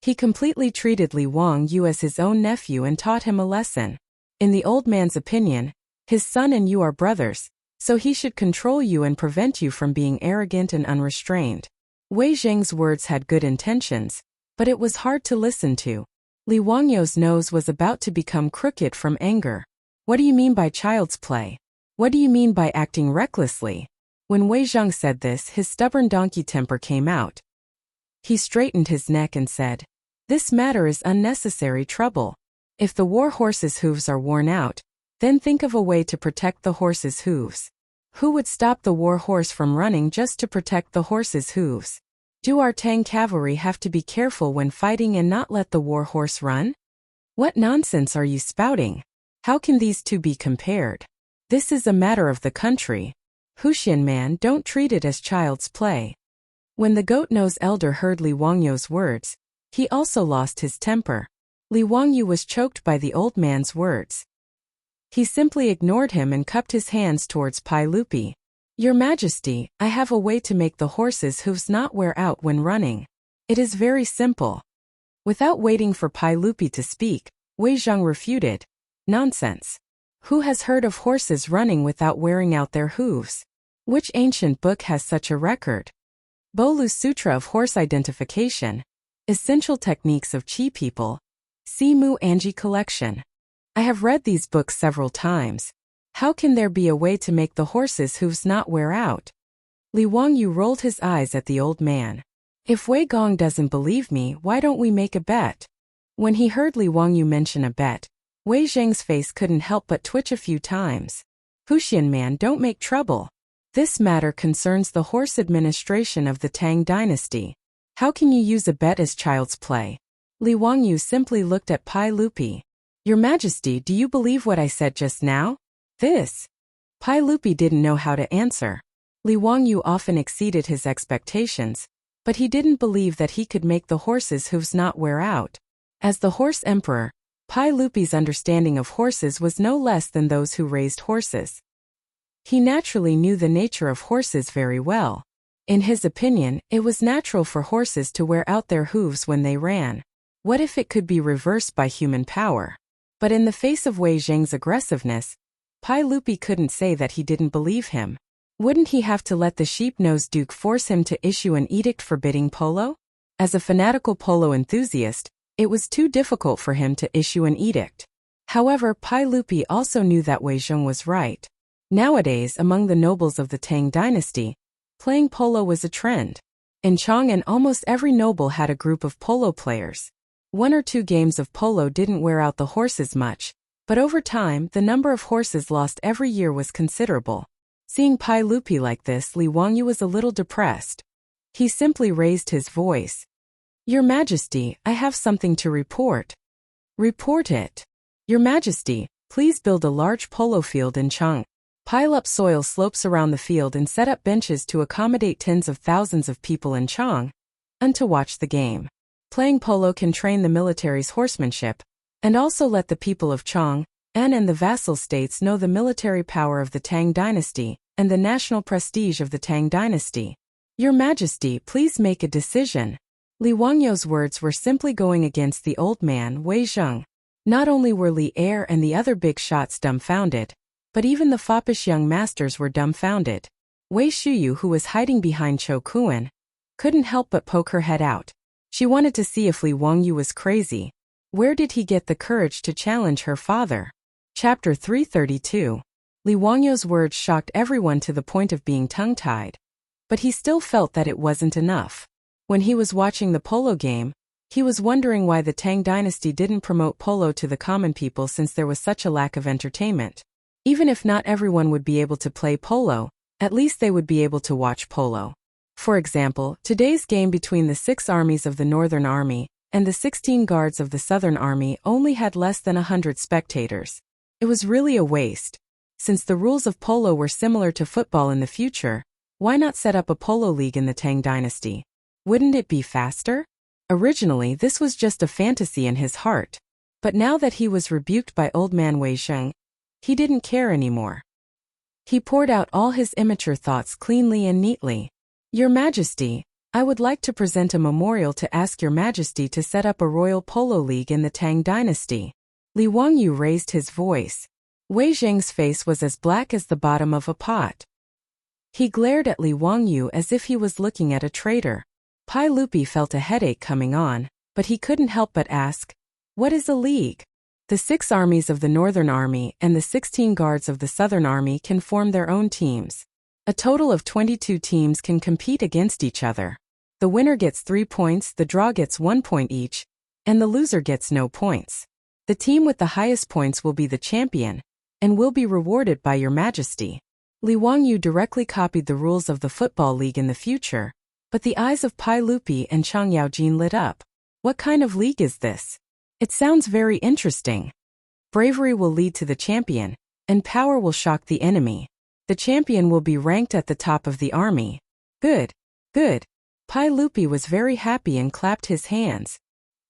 He completely treated Li Wangyu as his own nephew and taught him a lesson. In the old man's opinion, his son and you are brothers, so he should control you and prevent you from being arrogant and unrestrained. Wei Zheng's words had good intentions, but it was hard to listen to. Li Wangyu's nose was about to become crooked from anger. "What do you mean by child's play? What do you mean by acting recklessly?" When Wei Zheng said this, his stubborn donkey temper came out. He straightened his neck and said, "This matter is unnecessary trouble. If the war horse's hooves are worn out, then think of a way to protect the horse's hooves. Who would stop the war horse from running just to protect the horse's hooves? Do our Tang cavalry have to be careful when fighting and not let the war horse run? What nonsense are you spouting? How can these two be compared? This is a matter of the country. Huxian man, don't treat it as child's play." When the goat-nosed elder heard Li Wangyu's words, he also lost his temper. Li Wangyu was choked by the old man's words. He simply ignored him and cupped his hands towards Pai Lupi. "Your Majesty, I have a way to make the horse's hooves not wear out when running. It is very simple." Without waiting for Pai Lupi to speak, Wei Zheng refuted. "Nonsense. Who has heard of horses running without wearing out their hooves? Which ancient book has such a record? Bolu's Sutra of Horse Identification. Essential Techniques of Qi People. See Mu Anji Collection. I have read these books several times. How can there be a way to make the horse's hooves not wear out?" Li Wangyu rolled his eyes at the old man. "If Wei Gong doesn't believe me, why don't we make a bet?" When he heard Li Wangyu mention a bet, Wei Zheng's face couldn't help but twitch a few times. "Huxian man, don't make trouble. This matter concerns the horse administration of the Tang dynasty. How can you use a bet as child's play?" Li Wangyu simply looked at Pai Lupi. "Your Majesty, do you believe what I said just now? This?" Pai Lupi didn't know how to answer. Li Wangyu often exceeded his expectations, but he didn't believe that he could make the horse's hooves not wear out. As the horse emperor, Pai Lupi's understanding of horses was no less than those who raised horses. He naturally knew the nature of horses very well. In his opinion, it was natural for horses to wear out their hooves when they ran. What if it could be reversed by human power? But in the face of Wei Zheng's aggressiveness, Pai Lupi couldn't say that he didn't believe him. Wouldn't he have to let the sheep-nosed duke force him to issue an edict forbidding polo? As a fanatical polo enthusiast, it was too difficult for him to issue an edict. However, Pai Lupi also knew that Wei Zheng was right. Nowadays, among the nobles of the Tang dynasty, playing polo was a trend. In Chang'an, almost every noble had a group of polo players. 1 or 2 games of polo didn't wear out the horses much, but over time, the number of horses lost every year was considerable. Seeing Pai Lupi like this, Li Wangyu was a little depressed. He simply raised his voice. "Your Majesty, I have something to report." "Report it." "Your Majesty, please build a large polo field in Chang'an. Pile up soil slopes around the field and set up benches to accommodate tens of thousands of people in Chang'an to watch the game. Playing polo can train the military's horsemanship, and also let the people of Chang'an and the vassal states know the military power of the Tang dynasty and the national prestige of the Tang dynasty. Your Majesty, please make a decision." Li Wangyu's words were simply going against the old man, Wei Zheng. Not only were Li Er and the other big shots dumbfounded, but even the foppish young masters were dumbfounded. Wei Shuyu, who was hiding behind Cho Kuan, couldn't help but poke her head out. She wanted to see if Li Wangyu was crazy. Where did he get the courage to challenge her father? Chapter 332. Li Wangyu's words shocked everyone to the point of being tongue-tied. But he still felt that it wasn't enough. When he was watching the polo game, he was wondering why the Tang dynasty didn't promote polo to the common people since there was such a lack of entertainment. Even if not everyone would be able to play polo, at least they would be able to watch polo. For example, today's game between the 6 armies of the Northern Army and the 16 guards of the Southern Army only had less than 100 spectators. It was really a waste. Since the rules of polo were similar to football in the future, why not set up a polo league in the Tang dynasty? Wouldn't it be faster? Originally, this was just a fantasy in his heart. But now that he was rebuked by old man Wei Zheng, he didn't care anymore. He poured out all his immature thoughts cleanly and neatly. Your Majesty, I would like to present a memorial to ask Your Majesty to set up a royal polo league in the Tang dynasty. Li Wangyu raised his voice. Wei Zheng's face was as black as the bottom of a pot. He glared at Li Wangyu as if he was looking at a traitor. Pai Lupi felt a headache coming on, but he couldn't help but ask, "What is a league?" The 6 armies of the Northern Army and the 16 guards of the Southern Army can form their own teams. A total of 22 teams can compete against each other. The winner gets 3 points, the draw gets 1 point each, and the loser gets no points. The team with the highest points will be the champion, and will be rewarded by Your Majesty. Li Wangyu directly copied the rules of the football league in the future, but the eyes of Pai Lupi and Chang Yaojin lit up. What kind of league is this? It sounds very interesting. Bravery will lead to the champion, and power will shock the enemy. The champion will be ranked at the top of the army. Good, good. Pai Lupi was very happy and clapped his hands.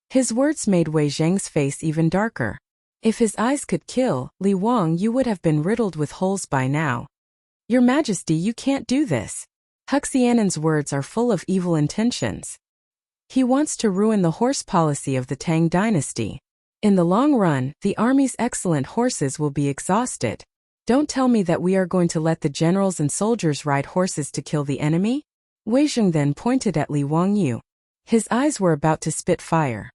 His words made Wei Zheng's face even darker. If his eyes could kill, Li Wangyu would have been riddled with holes by now. Your Majesty, you can't do this. Huxianen's words are full of evil intentions. He wants to ruin the horse policy of the Tang dynasty. In the long run, the army's excellent horses will be exhausted. Don't tell me that we are going to let the generals and soldiers ride horses to kill the enemy? Wei Zheng then pointed at Li Wangyu. His eyes were about to spit fire.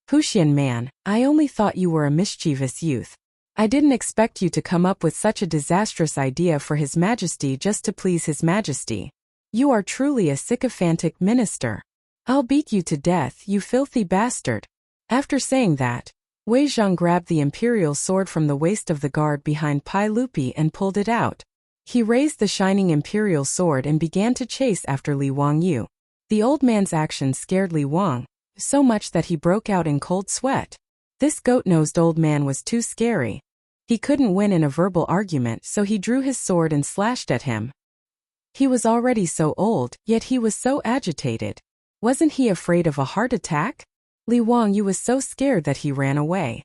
Huxian man, I only thought you were a mischievous youth. I didn't expect you to come up with such a disastrous idea for His Majesty just to please His Majesty. You are truly a sycophantic minister. I'll beat you to death, you filthy bastard. After saying that, Wei Zheng grabbed the imperial sword from the waist of the guard behind Pai Lupi and pulled it out. He raised the shining imperial sword and began to chase after Li Wangyu. The old man's actions scared Li Wang, so much that he broke out in cold sweat. This goat-nosed old man was too scary. He couldn't win in a verbal argument, so he drew his sword and slashed at him. He was already so old, yet he was so agitated. Wasn't he afraid of a heart attack? Li Wangyu was so scared that he ran away.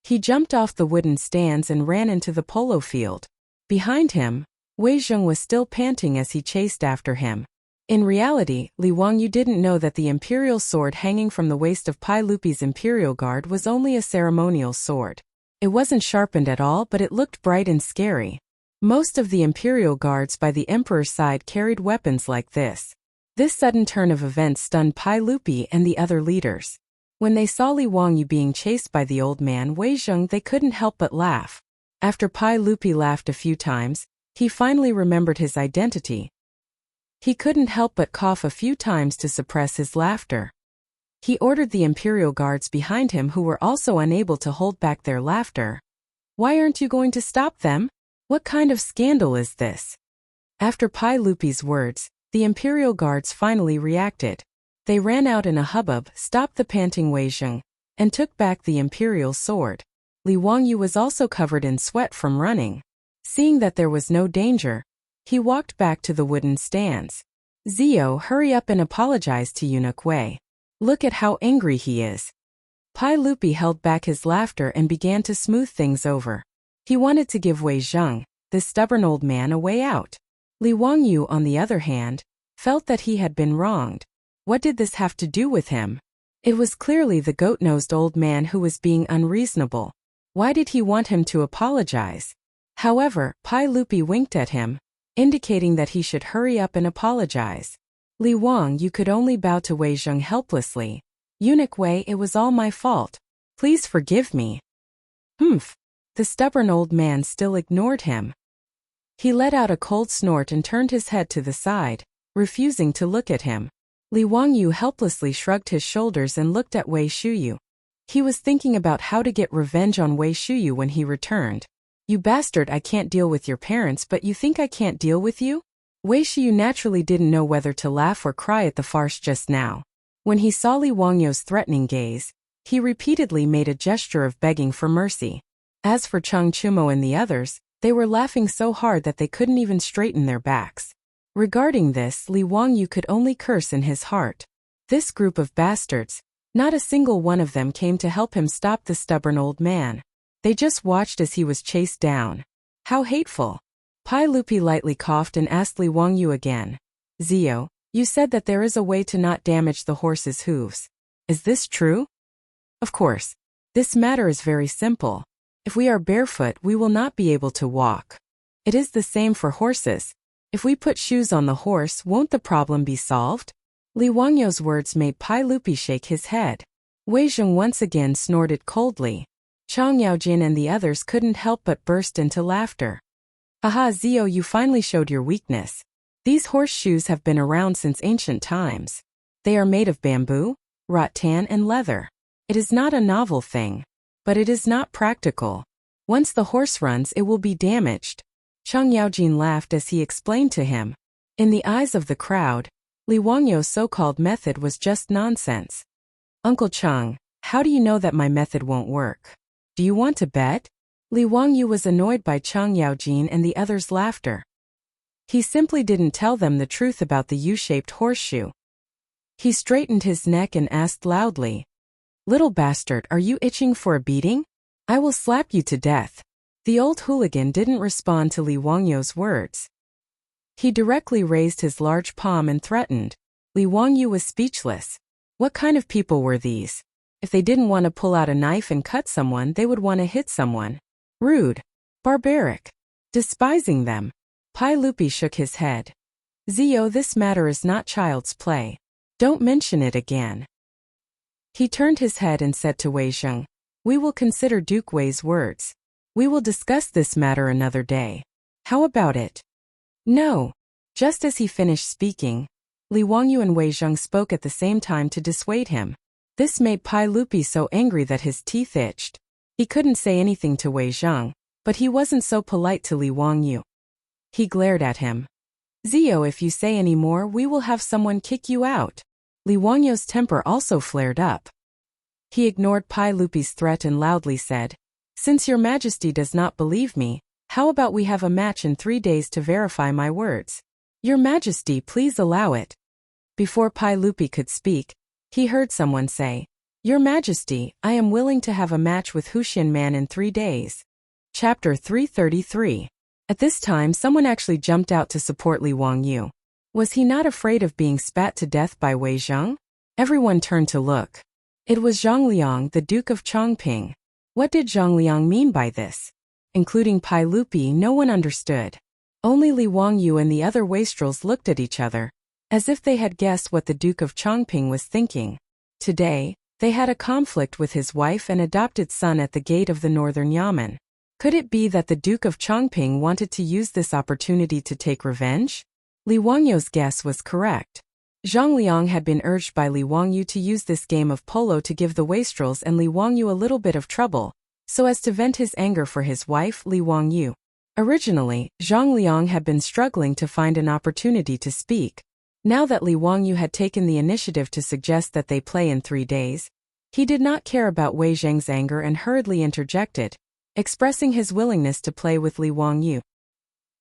He jumped off the wooden stands and ran into the polo field. Behind him, Wei Zheng was still panting as he chased after him. In reality, Li Wangyu didn't know that the imperial sword hanging from the waist of Pai Lupi's imperial guard was only a ceremonial sword. It wasn't sharpened at all, but it looked bright and scary. Most of the imperial guards by the emperor's side carried weapons like this. This sudden turn of events stunned Pai Lupi and the other leaders. When they saw Li Wangyu being chased by the old man Wei Zheng, they couldn't help but laugh. After Pai Lupi laughed a few times, he finally remembered his identity. He couldn't help but cough a few times to suppress his laughter. He ordered the imperial guards behind him, who were also unable to hold back their laughter. "Why aren't you going to stop them? What kind of scandal is this?" After Pai Lupi's words, the imperial guards finally reacted. They ran out in a hubbub, stopped the panting Wei Zheng, and took back the imperial sword. Li Wangyu was also covered in sweat from running. Seeing that there was no danger, he walked back to the wooden stands. "Zio, hurry up and apologize to eunuch Wei. Look at how angry he is." Pai Lupi held back his laughter and began to smooth things over. He wanted to give Wei Zheng, this stubborn old man, a way out. Li Wangyu, on the other hand, felt that he had been wronged. What did this have to do with him? It was clearly the goat-nosed old man who was being unreasonable. Why did he want him to apologize? However, Pai Lupi winked at him, indicating that he should hurry up and apologize. "Li Wang, you could only bow to Wei Zheng helplessly. Eunuch Wei, it was all my fault. Please forgive me." "Humph." The stubborn old man still ignored him. He let out a cold snort and turned his head to the side, refusing to look at him. Li Wangyu helplessly shrugged his shoulders and looked at Wei Shuyu. He was thinking about how to get revenge on Wei Shuyu when he returned. "You bastard, I can't deal with your parents, but you think I can't deal with you?" Wei Shuyu naturally didn't know whether to laugh or cry at the farce just now. When he saw Li Wangyu's threatening gaze, he repeatedly made a gesture of begging for mercy. As for Chang Chumo and the others, they were laughing so hard that they couldn't even straighten their backs. Regarding this, Li Wangyu could only curse in his heart. This group of bastards, not a single one of them came to help him stop the stubborn old man. They just watched as he was chased down. How hateful. Pai Lupi lightly coughed and asked Li Wangyu again. "Zio, you said that there is a way to not damage the horse's hooves. Is this true?" "Of course. This matter is very simple. If we are barefoot, we will not be able to walk. It is the same for horses. If we put shoes on the horse, won't the problem be solved?" Li Wangyu's words made Pai Lupi shake his head. Wei Zheng once again snorted coldly. Chang Yaojin and the others couldn't help but burst into laughter. "Aha, Zio, you finally showed your weakness. These horseshoes have been around since ancient times. They are made of bamboo, rattan and leather. It is not a novel thing. But it is not practical. Once the horse runs, it will be damaged." Chang Yaojin laughed as he explained to him. In the eyes of the crowd, Li Wangyu's so-called method was just nonsense. "Uncle Chang, how do you know that my method won't work? Do you want to bet?" Li Wangyu was annoyed by Chang Yaojin and the others' laughter. He simply didn't tell them the truth about the U-shaped horseshoe. He straightened his neck and asked loudly, "Little bastard, are you itching for a beating? I will slap you to death." The old hooligan didn't respond to Li Wangyu's words. He directly raised his large palm and threatened. Li Wangyu was speechless. What kind of people were these? If they didn't want to pull out a knife and cut someone, they would want to hit someone. Rude. Barbaric. Despising them. Pai Lupi shook his head. "Zio, this matter is not child's play. Don't mention it again." He turned his head and said to Wei Zheng, "We will consider Duke Wei's words. We will discuss this matter another day. How about it?" "No." Just as he finished speaking, Li Wangyu and Wei Zheng spoke at the same time to dissuade him. This made Pai Lupi so angry that his teeth itched. He couldn't say anything to Wei Zheng, but he wasn't so polite to Li Wangyu. He glared at him. "Zio, if you say any more, we will have someone kick you out." Li Wangyu's temper also flared up. He ignored Pai Lupi's threat and loudly said, "Since your majesty does not believe me, how about we have a match in 3 days to verify my words? Your majesty, please allow it." Before Pai Lupi could speak, he heard someone say, "Your majesty, I am willing to have a match with Huxian Man in 3 days. Chapter 333. At this time, someone actually jumped out to support Li Wangyu. Was he not afraid of being spat to death by Wei Zheng? Everyone turned to look. It was Zhang Liang, the Duke of Chongping. What did Zhang Liang mean by this? Including Pai Lupi, no one understood. Only Li Wangyu and the other wastrels looked at each other, as if they had guessed what the Duke of Chongping was thinking. Today, they had a conflict with his wife and adopted son at the gate of the northern Yamen. Could it be that the Duke of Chongping wanted to use this opportunity to take revenge? Li Wangyu's guess was correct. Zhang Liang had been urged by Li Wangyu to use this game of polo to give the wastrels and Li Wangyu a little bit of trouble, so as to vent his anger for his wife, Li Wangyu. Originally, Zhang Liang had been struggling to find an opportunity to speak. Now that Li Wangyu had taken the initiative to suggest that they play in 3 days, he did not care about Wei Zheng's anger and hurriedly interjected, expressing his willingness to play with Li Wangyu.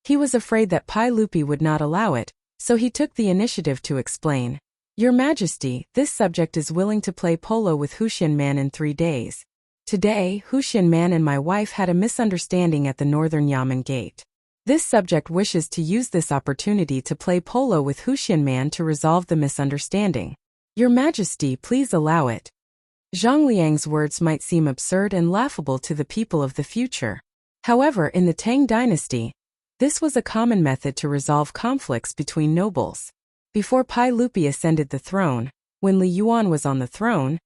He was afraid that Pai Lupi would not allow it, so he took the initiative to explain. Your Majesty, this subject is willing to play polo with Huxian Man in 3 days. Today, Huxian Man and my wife had a misunderstanding at the northern Yamen gate. This subject wishes to use this opportunity to play polo with Huxian Man to resolve the misunderstanding. Your Majesty, please allow it. Zhang Liang's words might seem absurd and laughable to the people of the future. However, in the Tang dynasty, this was a common method to resolve conflicts between nobles. Before Pai Lupi ascended the throne, when Li Yuan was on the throne,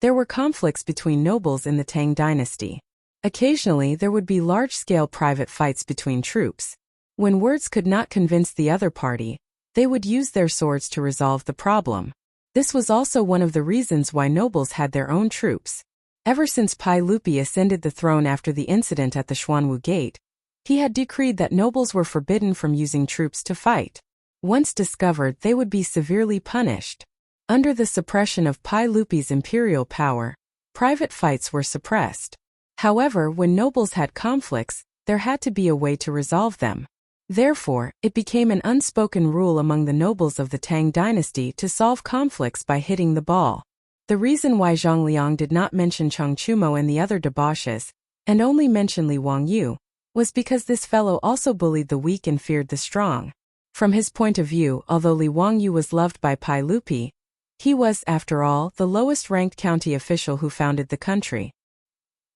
there were conflicts between nobles in the Tang dynasty. Occasionally there would be large-scale private fights between troops. When words could not convince the other party, they would use their swords to resolve the problem. This was also one of the reasons why nobles had their own troops. Ever since Pai Lupi ascended the throne after the incident at the Xuanwu Gate, he had decreed that nobles were forbidden from using troops to fight. Once discovered, they would be severely punished. Under the suppression of Pai Lupi's imperial power, private fights were suppressed. However, when nobles had conflicts, there had to be a way to resolve them. Therefore, it became an unspoken rule among the nobles of the Tang dynasty to solve conflicts by hitting the ball. The reason why Zhang Liang did not mention Cheng Chumo and the other debauches, and only mention Li Wangyu, was because this fellow also bullied the weak and feared the strong. From his point of view, although Li Wangyu was loved by Pai Lupi, he was, after all, the lowest-ranked county official who founded the country.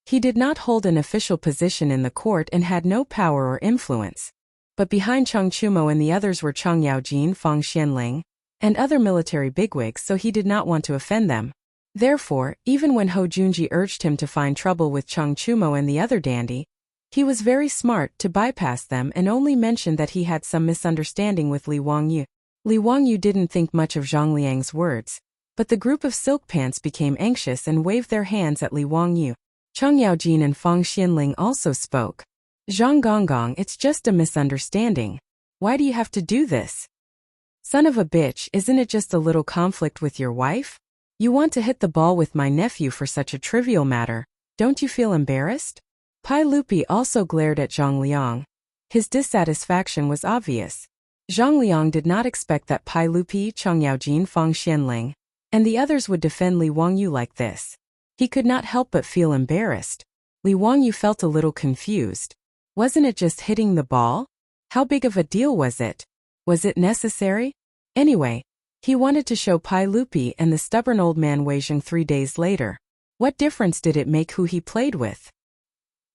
He did not hold an official position in the court and had no power or influence. But behind Cheng Chumo and the others were Chang Yaojin, Fang Xianling, and other military bigwigs, so he did not want to offend them. Therefore, even when Hou Junji urged him to find trouble with Cheng Chumo and the other dandy, he was very smart to bypass them and only mentioned that he had some misunderstanding with Li Wangyu. Li Wangyu didn't think much of Zhang Liang's words, but the group of silk pants became anxious and waved their hands at Li Wangyu. Chang Yaojin and Fang Xianling also spoke. Zhang Gonggong, it's just a misunderstanding. Why do you have to do this? Son of a bitch, isn't it just a little conflict with your wife? You want to hit the ball with my nephew for such a trivial matter, don't you feel embarrassed? Pai Lupi also glared at Zhang Liang. His dissatisfaction was obvious. Zhang Liang did not expect that Pai Lupi, Chang Yaojin, Fang Xianling, and the others would defend Li Wangyu like this. He could not help but feel embarrassed. Li Wangyu felt a little confused. Wasn't it just hitting the ball? How big of a deal was it? Was it necessary? Anyway, he wanted to show Pai Lupi and the stubborn old man Wei Zheng 3 days later. What difference did it make who he played with?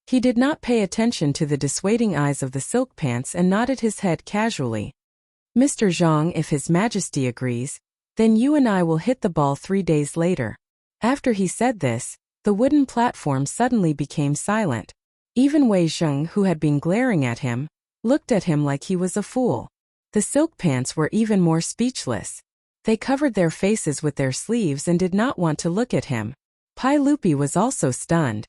He did not pay attention to the dissuading eyes of the silk pants and nodded his head casually. Mr. Zhang, if His Majesty agrees, then you and I will hit the ball 3 days later. After he said this, the wooden platform suddenly became silent. Even Wei Zheng, who had been glaring at him, looked at him like he was a fool. The silk pants were even more speechless. They covered their faces with their sleeves and did not want to look at him. Pai Lupi was also stunned.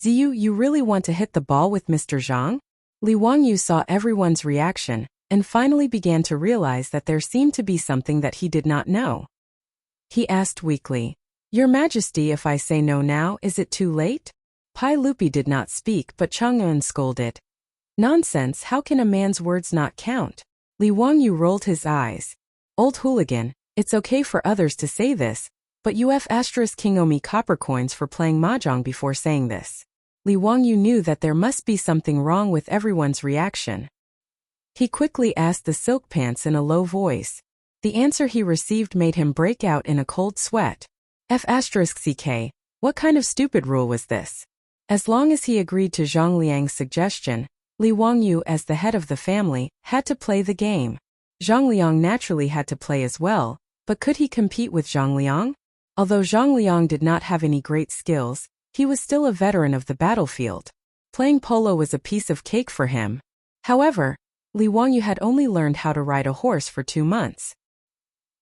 Ziyu, you really want to hit the ball with Mr. Zhang? Li Wangyu saw everyone's reaction, and finally began to realize that there seemed to be something that he did not know. He asked weakly, Your Majesty, if I say no now, is it too late? Pai Lupi did not speak, but Chang'an scolded. Nonsense, how can a man's words not count? Li Wangyu rolled his eyes. Old hooligan, it's okay for others to say this, but you have King owe me copper coins for playing mahjong before saying this. Li Wangyu knew that there must be something wrong with everyone's reaction. He quickly asked the silk pants in a low voice. The answer he received made him break out in a cold sweat. F***ck, what kind of stupid rule was this? As long as he agreed to Zhang Liang's suggestion, Li Wangyu, as the head of the family, had to play the game. Zhang Liang naturally had to play as well, but could he compete with Zhang Liang? Although Zhang Liang did not have any great skills, he was still a veteran of the battlefield. Playing polo was a piece of cake for him. However, Li Wangyu had only learned how to ride a horse for 2 months.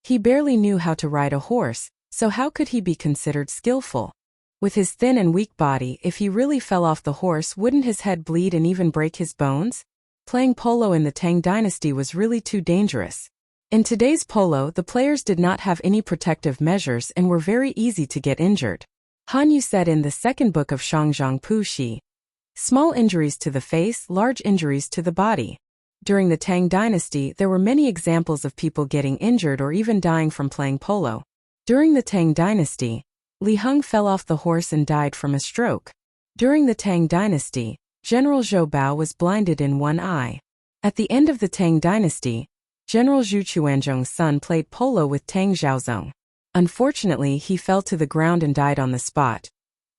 He barely knew how to ride a horse, so how could he be considered skillful? With his thin and weak body, if he really fell off the horse, wouldn't his head bleed and even break his bones? Playing polo in the Tang dynasty was really too dangerous. In today's polo, the players did not have any protective measures and were very easy to get injured. Han Yu said in the second book of Shangzhang Pu Shi, small injuries to the face, large injuries to the body. During the Tang dynasty, there were many examples of people getting injured or even dying from playing polo. During the Tang dynasty, Li Heng fell off the horse and died from a stroke. During the Tang dynasty, General Zhou Bao was blinded in one eye. At the end of the Tang dynasty, General Zhu Chuanzhong's son played polo with Tang Xiaozong. Unfortunately, he fell to the ground and died on the spot.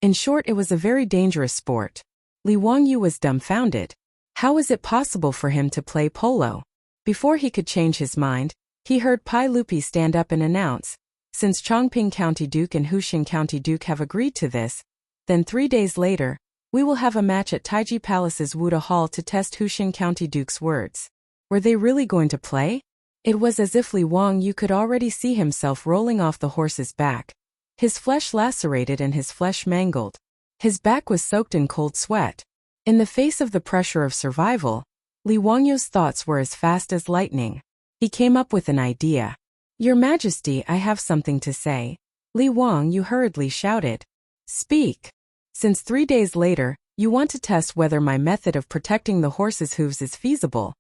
In short, it was a very dangerous sport. Li Wangyu was dumbfounded. How was it possible for him to play polo? Before he could change his mind, he heard Pai Lupi stand up and announce, since Chongping County Duke and Huxing County Duke have agreed to this, then 3 days later, we will have a match at Taiji Palace's Wuda Hall to test Huxing County Duke's words. Were they really going to play? It was as if Li Wangyu could already see himself rolling off the horse's back. His flesh lacerated and his flesh mangled. His back was soaked in cold sweat. In the face of the pressure of survival, Li Wangyu's thoughts were as fast as lightning. He came up with an idea. Your Majesty, I have something to say. Li Wangyu hurriedly shouted. Speak. Since 3 days later, you want to test whether my method of protecting the horse's hooves is feasible.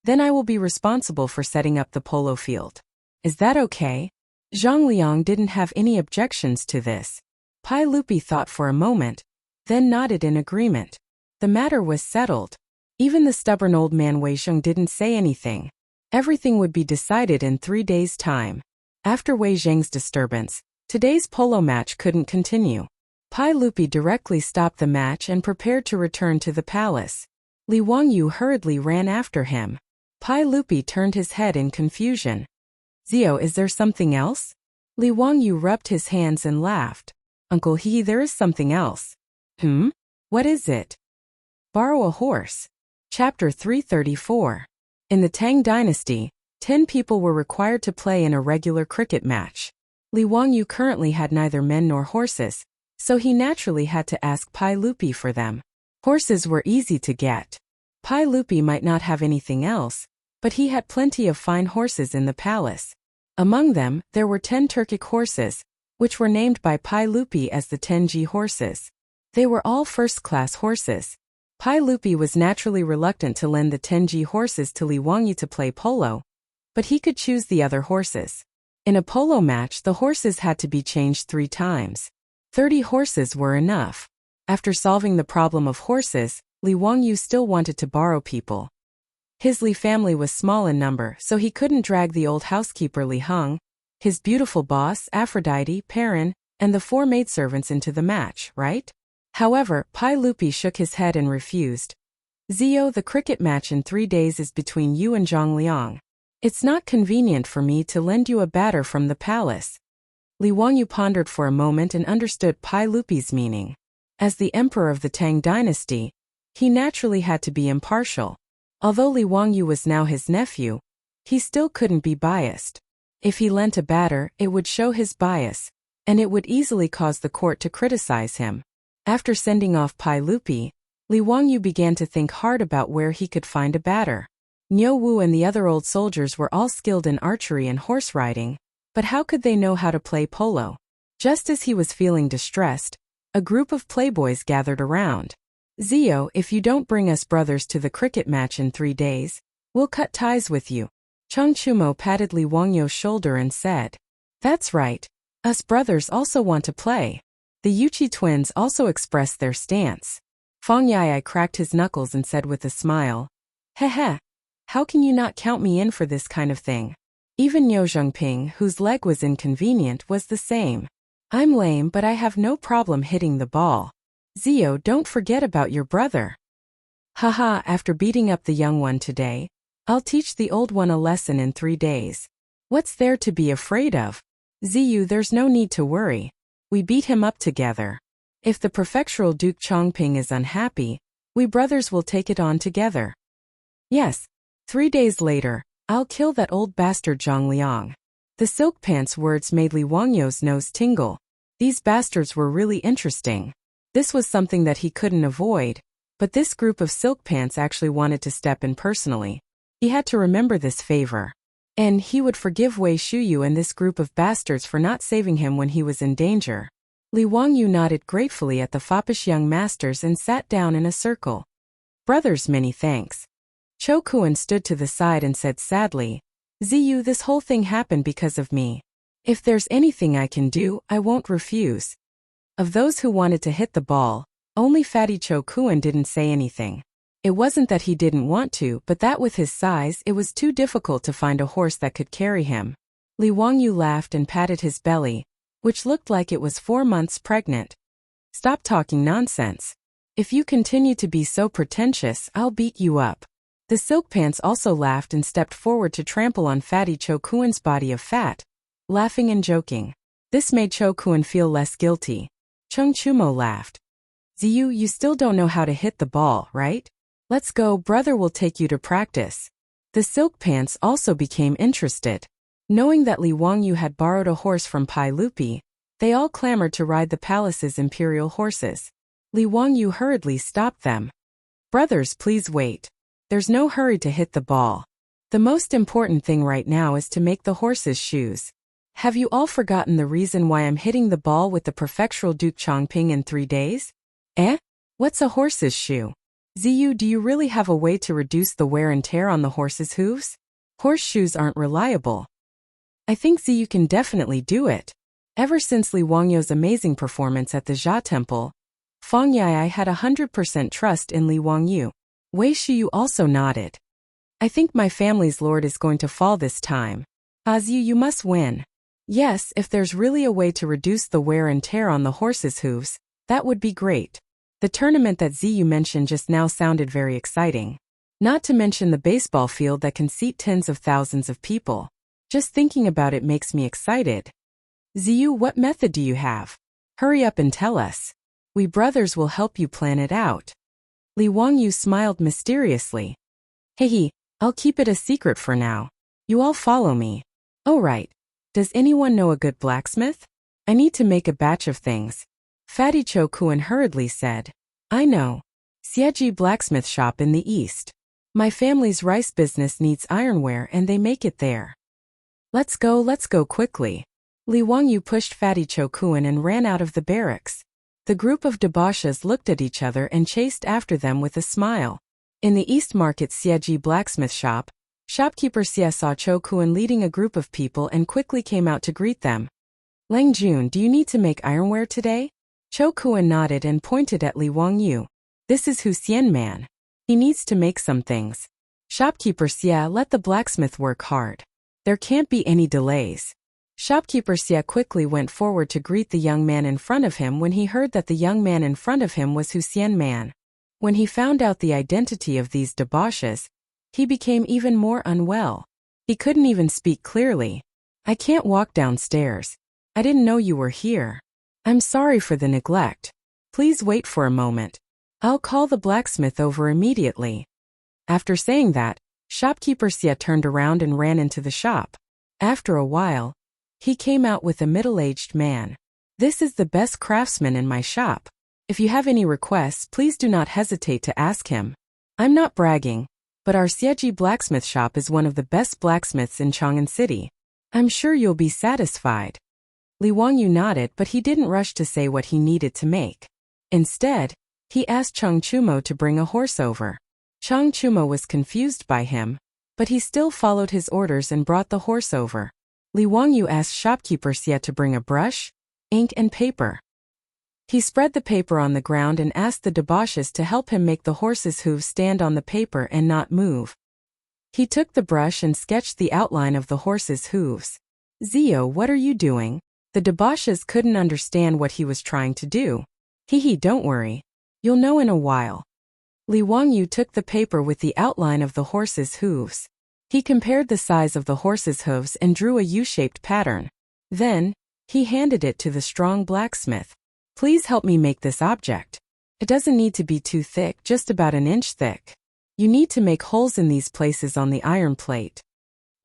Then I will be responsible for setting up the polo field. Is that okay? Zhang Liang didn't have any objections to this. Pai Lupi thought for a moment, then nodded in agreement. The matter was settled. Even the stubborn old man Wei Zheng didn't say anything. Everything would be decided in 3 days' time. After Wei Zheng's disturbance, today's polo match couldn't continue. Pai Lupi directly stopped the match and prepared to return to the palace. Li Wangyu hurriedly ran after him. Pai Lupi turned his head in confusion. Zio, is there something else? Li Wangyu rubbed his hands and laughed. Uncle He, there is something else. What is it? Borrow a horse. Chapter 334. In the Tang dynasty, 10 people were required to play in a regular cricket match. Li Wangyu currently had neither men nor horses, so he naturally had to ask Pai Lupi for them. Horses were easy to get. Pai Lupi might not have anything else, but he had plenty of fine horses in the palace. Among them, there were 10 Turkic horses, which were named by Pai Lupi as the Tenji horses. They were all first-class horses. Pai Lupi was naturally reluctant to lend the Tenji horses to Li Wangyu to play polo, but he could choose the other horses. In a polo match, the horses had to be changed 3 times. 30 horses were enough. After solving the problem of horses, Li Wangyu still wanted to borrow people. His Li family was small in number, so he couldn't drag the old housekeeper Li Heng, his beautiful boss, Aphrodite, Perrin, and the 4 maidservants into the match, right? However, Pai Lupi shook his head and refused. Zio, the cricket match in 3 days is between you and Zhang Liang. It's not convenient for me to lend you a batter from the palace. Li Wangyu pondered for a moment and understood Pai Lupi's meaning. As the emperor of the Tang dynasty, he naturally had to be impartial. Although Li Wangyu was now his nephew, he still couldn't be biased. If he lent a batter, it would show his bias, and it would easily cause the court to criticize him. After sending off Pai Lupi, Li Wangyu began to think hard about where he could find a batter. Niu Wu and the other old soldiers were all skilled in archery and horse riding, but how could they know how to play polo? Just as he was feeling distressed, a group of playboys gathered around. Zio, if you don't bring us brothers to the cricket match in 3 days, we'll cut ties with you. Cheng Chumo patted Li Wangyu's shoulder and said, That's right. Us brothers also want to play. The Yuchi twins also expressed their stance. Feng Yai cracked his knuckles and said with a smile, Heh. How can you not count me in for this kind of thing? Even Niu Zhengping, whose leg was inconvenient, was the same. I'm lame, but I have no problem hitting the ball. Zio, don't forget about your brother. Haha, after beating up the young one today, I'll teach the old one a lesson in 3 days. What's there to be afraid of? Ziyu, there's no need to worry. We beat him up together. If the prefectural Duke Chongping is unhappy, we brothers will take it on together. Yes. 3 days later, I'll kill that old bastard Zhang Liang. The silk pants words made Li Wangyu's nose tingle. These bastards were really interesting. This was something that he couldn't avoid, but this group of silk pants actually wanted to step in personally. He had to remember this favor. And he would forgive Wei Shuyu and this group of bastards for not saving him when he was in danger. Li Wangyu nodded gratefully at the foppish young masters and sat down in a circle. Brothers, many thanks. Cho Kuan stood to the side and said sadly, Ziyu, this whole thing happened because of me. If there's anything I can do, I won't refuse. Of those who wanted to hit the ball, only Fatty Cho Kuan didn't say anything. It wasn't that he didn't want to, but that with his size, it was too difficult to find a horse that could carry him. Li Wangyu laughed and patted his belly, which looked like it was 4 months pregnant. Stop talking nonsense. If you continue to be so pretentious, I'll beat you up. The silk pants also laughed and stepped forward to trample on Fatty Cho Kuan's body of fat, laughing and joking. This made Cho Kuan feel less guilty. Chung Chumo laughed. Ziyu, you still don't know how to hit the ball, right? Let's go, brother will take you to practice. The silk pants also became interested. Knowing that Li Wangyu had borrowed a horse from Pai Lupi, they all clamored to ride the palace's imperial horses. Li Wangyu hurriedly stopped them. Brothers, please wait. There's no hurry to hit the ball. The most important thing right now is to make the horses' shoes. Have you all forgotten the reason why I'm hitting the ball with the prefectural Duke Chongping in 3 days? Eh? What's a horse's shoe? Ziyu, do you really have a way to reduce the wear and tear on the horse's hooves? Horseshoes aren't reliable. I think Ziyu can definitely do it. Ever since Li Wangyu's amazing performance at the Jia Temple, Fang Yai had 100% trust in Li Wangyu. Wei Shiyu also nodded. I think my family's lord is going to fall this time. Ziyu, you must win. Yes, if there's really a way to reduce the wear and tear on the horse's hooves, that would be great. The tournament that Ziyu mentioned just now sounded very exciting. Not to mention the baseball field that can seat tens of thousands of people. Just thinking about it makes me excited. Ziyu, what method do you have? Hurry up and tell us. We brothers will help you plan it out. Li Wangyu smiled mysteriously. Hey, I'll keep it a secret for now. You all follow me. Oh right. Does anyone know a good blacksmith? I need to make a batch of things. Fatty Cho Kuan hurriedly said. I know. Xieji blacksmith shop in the east. My family's rice business needs ironware and they make it there. Let's go quickly. Li Wangyu pushed Fatty Cho Kuan and ran out of the barracks. The group of debauches looked at each other and chased after them with a smile. In the East Market Xieji blacksmith shop, shopkeeper Xie saw Cho Kuan leading a group of people and quickly came out to greet them. Lang Jun, do you need to make ironware today? Cho Kuan nodded and pointed at Li Wangyu. This is Hu Xian man. He needs to make some things. Shopkeeper Xie, let the blacksmith work hard. There can't be any delays. Shopkeeper Xie quickly went forward to greet the young man in front of him when he heard that the young man in front of him was Hu Xian man. When he found out the identity of these debauches, he became even more unwell. He couldn't even speak clearly. I can't walk downstairs. I didn't know you were here. I'm sorry for the neglect. Please wait for a moment. I'll call the blacksmith over immediately. After saying that, shopkeeper Xie turned around and ran into the shop. After a while, he came out with a middle-aged man. This is the best craftsman in my shop. If you have any requests, please do not hesitate to ask him. I'm not bragging, but our Xieji blacksmith shop is one of the best blacksmiths in Chang'an City. I'm sure you'll be satisfied. Li Wangyu nodded, but he didn't rush to say what he needed to make. Instead, he asked Chang Chumo to bring a horse over. Chang Chumo was confused by him, but he still followed his orders and brought the horse over. Li Wangyu asked shopkeeper Xie to bring a brush, ink and paper. He spread the paper on the ground and asked the debauches to help him make the horse's hooves stand on the paper and not move. He took the brush and sketched the outline of the horse's hooves. Zio, what are you doing? The debauches couldn't understand what he was trying to do. Hee, don't worry. You'll know in a while. Li Wangyu took the paper with the outline of the horse's hooves. He compared the size of the horse's hooves and drew a U-shaped pattern. Then, he handed it to the strong blacksmith. Please help me make this object. It doesn't need to be too thick, just about an inch thick. You need to make holes in these places on the iron plate.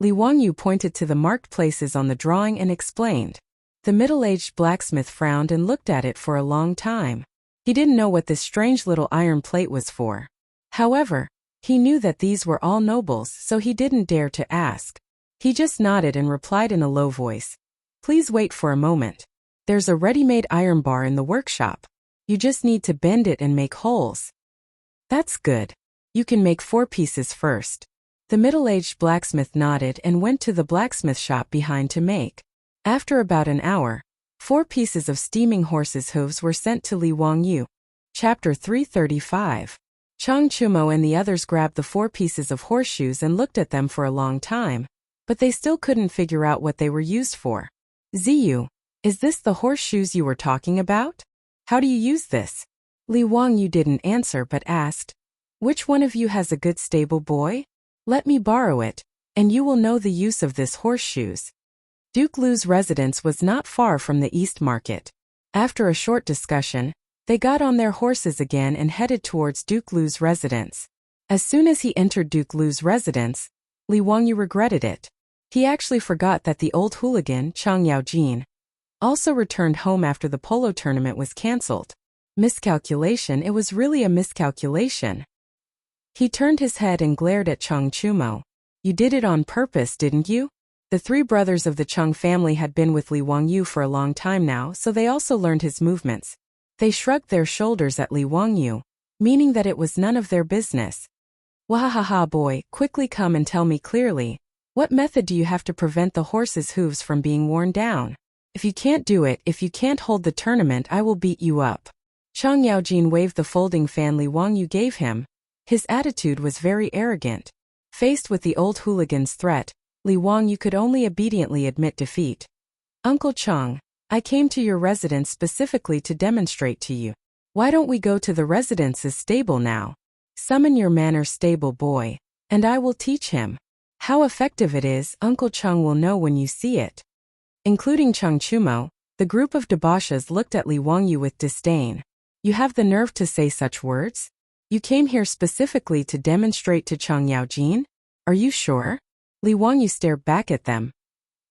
Li Wangyu pointed to the marked places on the drawing and explained. The middle-aged blacksmith frowned and looked at it for a long time. He didn't know what this strange little iron plate was for. However, he knew that these were all nobles, so he didn't dare to ask. He just nodded and replied in a low voice. Please wait for a moment. There's a ready-made iron bar in the workshop. You just need to bend it and make holes. That's good. You can make 4 pieces first. The middle-aged blacksmith nodded and went to the blacksmith shop behind to make. After about an hour, 4 pieces of steaming horse's hooves were sent to Li Wangyu. Chapter 335. Chang Chumo and the others grabbed the 4 pieces of horseshoes and looked at them for a long time, but they still couldn't figure out what they were used for. Ziyu, is this the horseshoes you were talking about? How do you use this? Li Wangyu didn't answer but asked, which one of you has a good stable boy? Let me borrow it, and you will know the use of this horseshoes. Duke Lu's residence was not far from the East Market. After a short discussion, they got on their horses again and headed towards Duke Lu's residence. As soon as he entered Duke Lu's residence, Li Wangyu regretted it. He actually forgot that the old hooligan, Chang Yaojin, also returned home after the polo tournament was cancelled. Miscalculation, it was really a miscalculation. He turned his head and glared at Chang Chumo. You did it on purpose, didn't you? The 3 brothers of the Chang family had been with Li Wangyu for a long time now, so they also learned his movements. They shrugged their shoulders at Li Wangyu, meaning that it was none of their business. Wahahaha boy, quickly come and tell me clearly, what method do you have to prevent the horse's hooves from being worn down? If you can't do it, if you can't hold the tournament, I will beat you up. Chang Yaojin waved the folding fan Li Wangyu gave him. His attitude was very arrogant. Faced with the old hooligan's threat, Li Wangyu could only obediently admit defeat. Uncle Chang, I came to your residence specifically to demonstrate to you. Why don't we go to the residence's stable now? Summon your manor stable boy, and I will teach him. How effective it is, Uncle Chang will know when you see it. Including Chang Chumo, the group of debauches looked at Li Wangyu with disdain. You have the nerve to say such words? You came here specifically to demonstrate to Chang Yaojin? Are you sure? Li Wangyu stared back at them.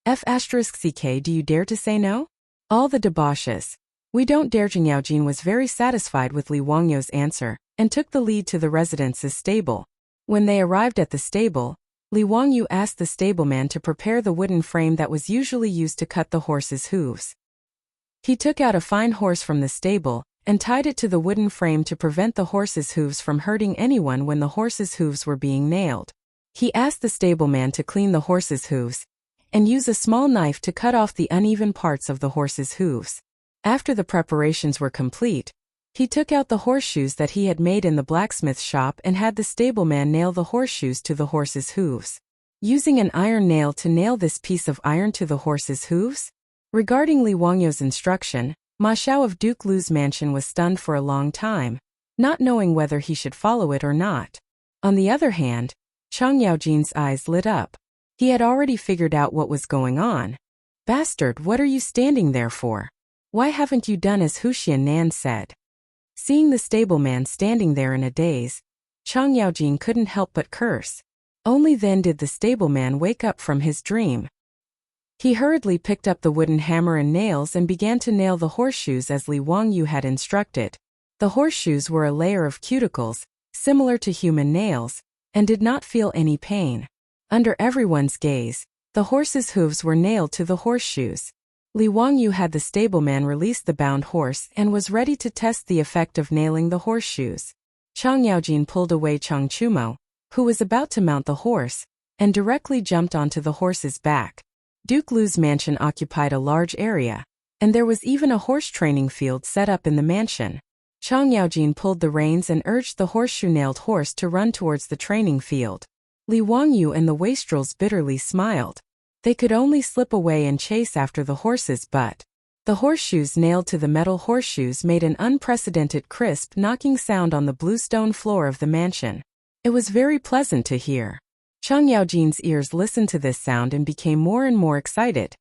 F***ck, do you dare to say no? All the debauches. We don't dare. Chang Yaojin was very satisfied with Li Wangyu's answer, and took the lead to the residence's stable. When they arrived at the stable, Li Wangyu asked the stableman to prepare the wooden frame that was usually used to cut the horse's hooves. He took out a fine horse from the stable, and tied it to the wooden frame to prevent the horse's hooves from hurting anyone when the horse's hooves were being nailed. He asked the stableman to clean the horse's hooves, and use a small knife to cut off the uneven parts of the horse's hooves. After the preparations were complete, he took out the horseshoes that he had made in the blacksmith's shop and had the stableman nail the horseshoes to the horse's hooves. Using an iron nail to nail this piece of iron to the horse's hooves? Regarding Li Wangyu's instruction, Ma Xiao of Duke Lu's mansion was stunned for a long time, not knowing whether he should follow it or not. On the other hand, Chang Yaojin's eyes lit up. He had already figured out what was going on. Bastard, what are you standing there for? Why haven't you done as Huxian Nan said? Seeing the stableman standing there in a daze, Chang Yaojin couldn't help but curse. Only then did the stableman wake up from his dream. He hurriedly picked up the wooden hammer and nails and began to nail the horseshoes as Li Wangyu had instructed. The horseshoes were a layer of cuticles, similar to human nails, and did not feel any pain. Under everyone's gaze, the horse's hooves were nailed to the horseshoes. Li Wangyu had the stableman release the bound horse and was ready to test the effect of nailing the horseshoes. Chang Yaojin pulled away Chang Chumo, who was about to mount the horse, and directly jumped onto the horse's back. Duke Lu's mansion occupied a large area, and there was even a horse training field set up in the mansion. Chang Yaojin pulled the reins and urged the horseshoe-nailed horse to run towards the training field. Li Wangyu and the wastrels bitterly smiled. They could only slip away and chase after the horses, but the horseshoes nailed to the metal horseshoes made an unprecedented crisp knocking sound on the bluestone floor of the mansion. It was very pleasant to hear. Chang Yaojin's ears listened to this sound and became more and more excited.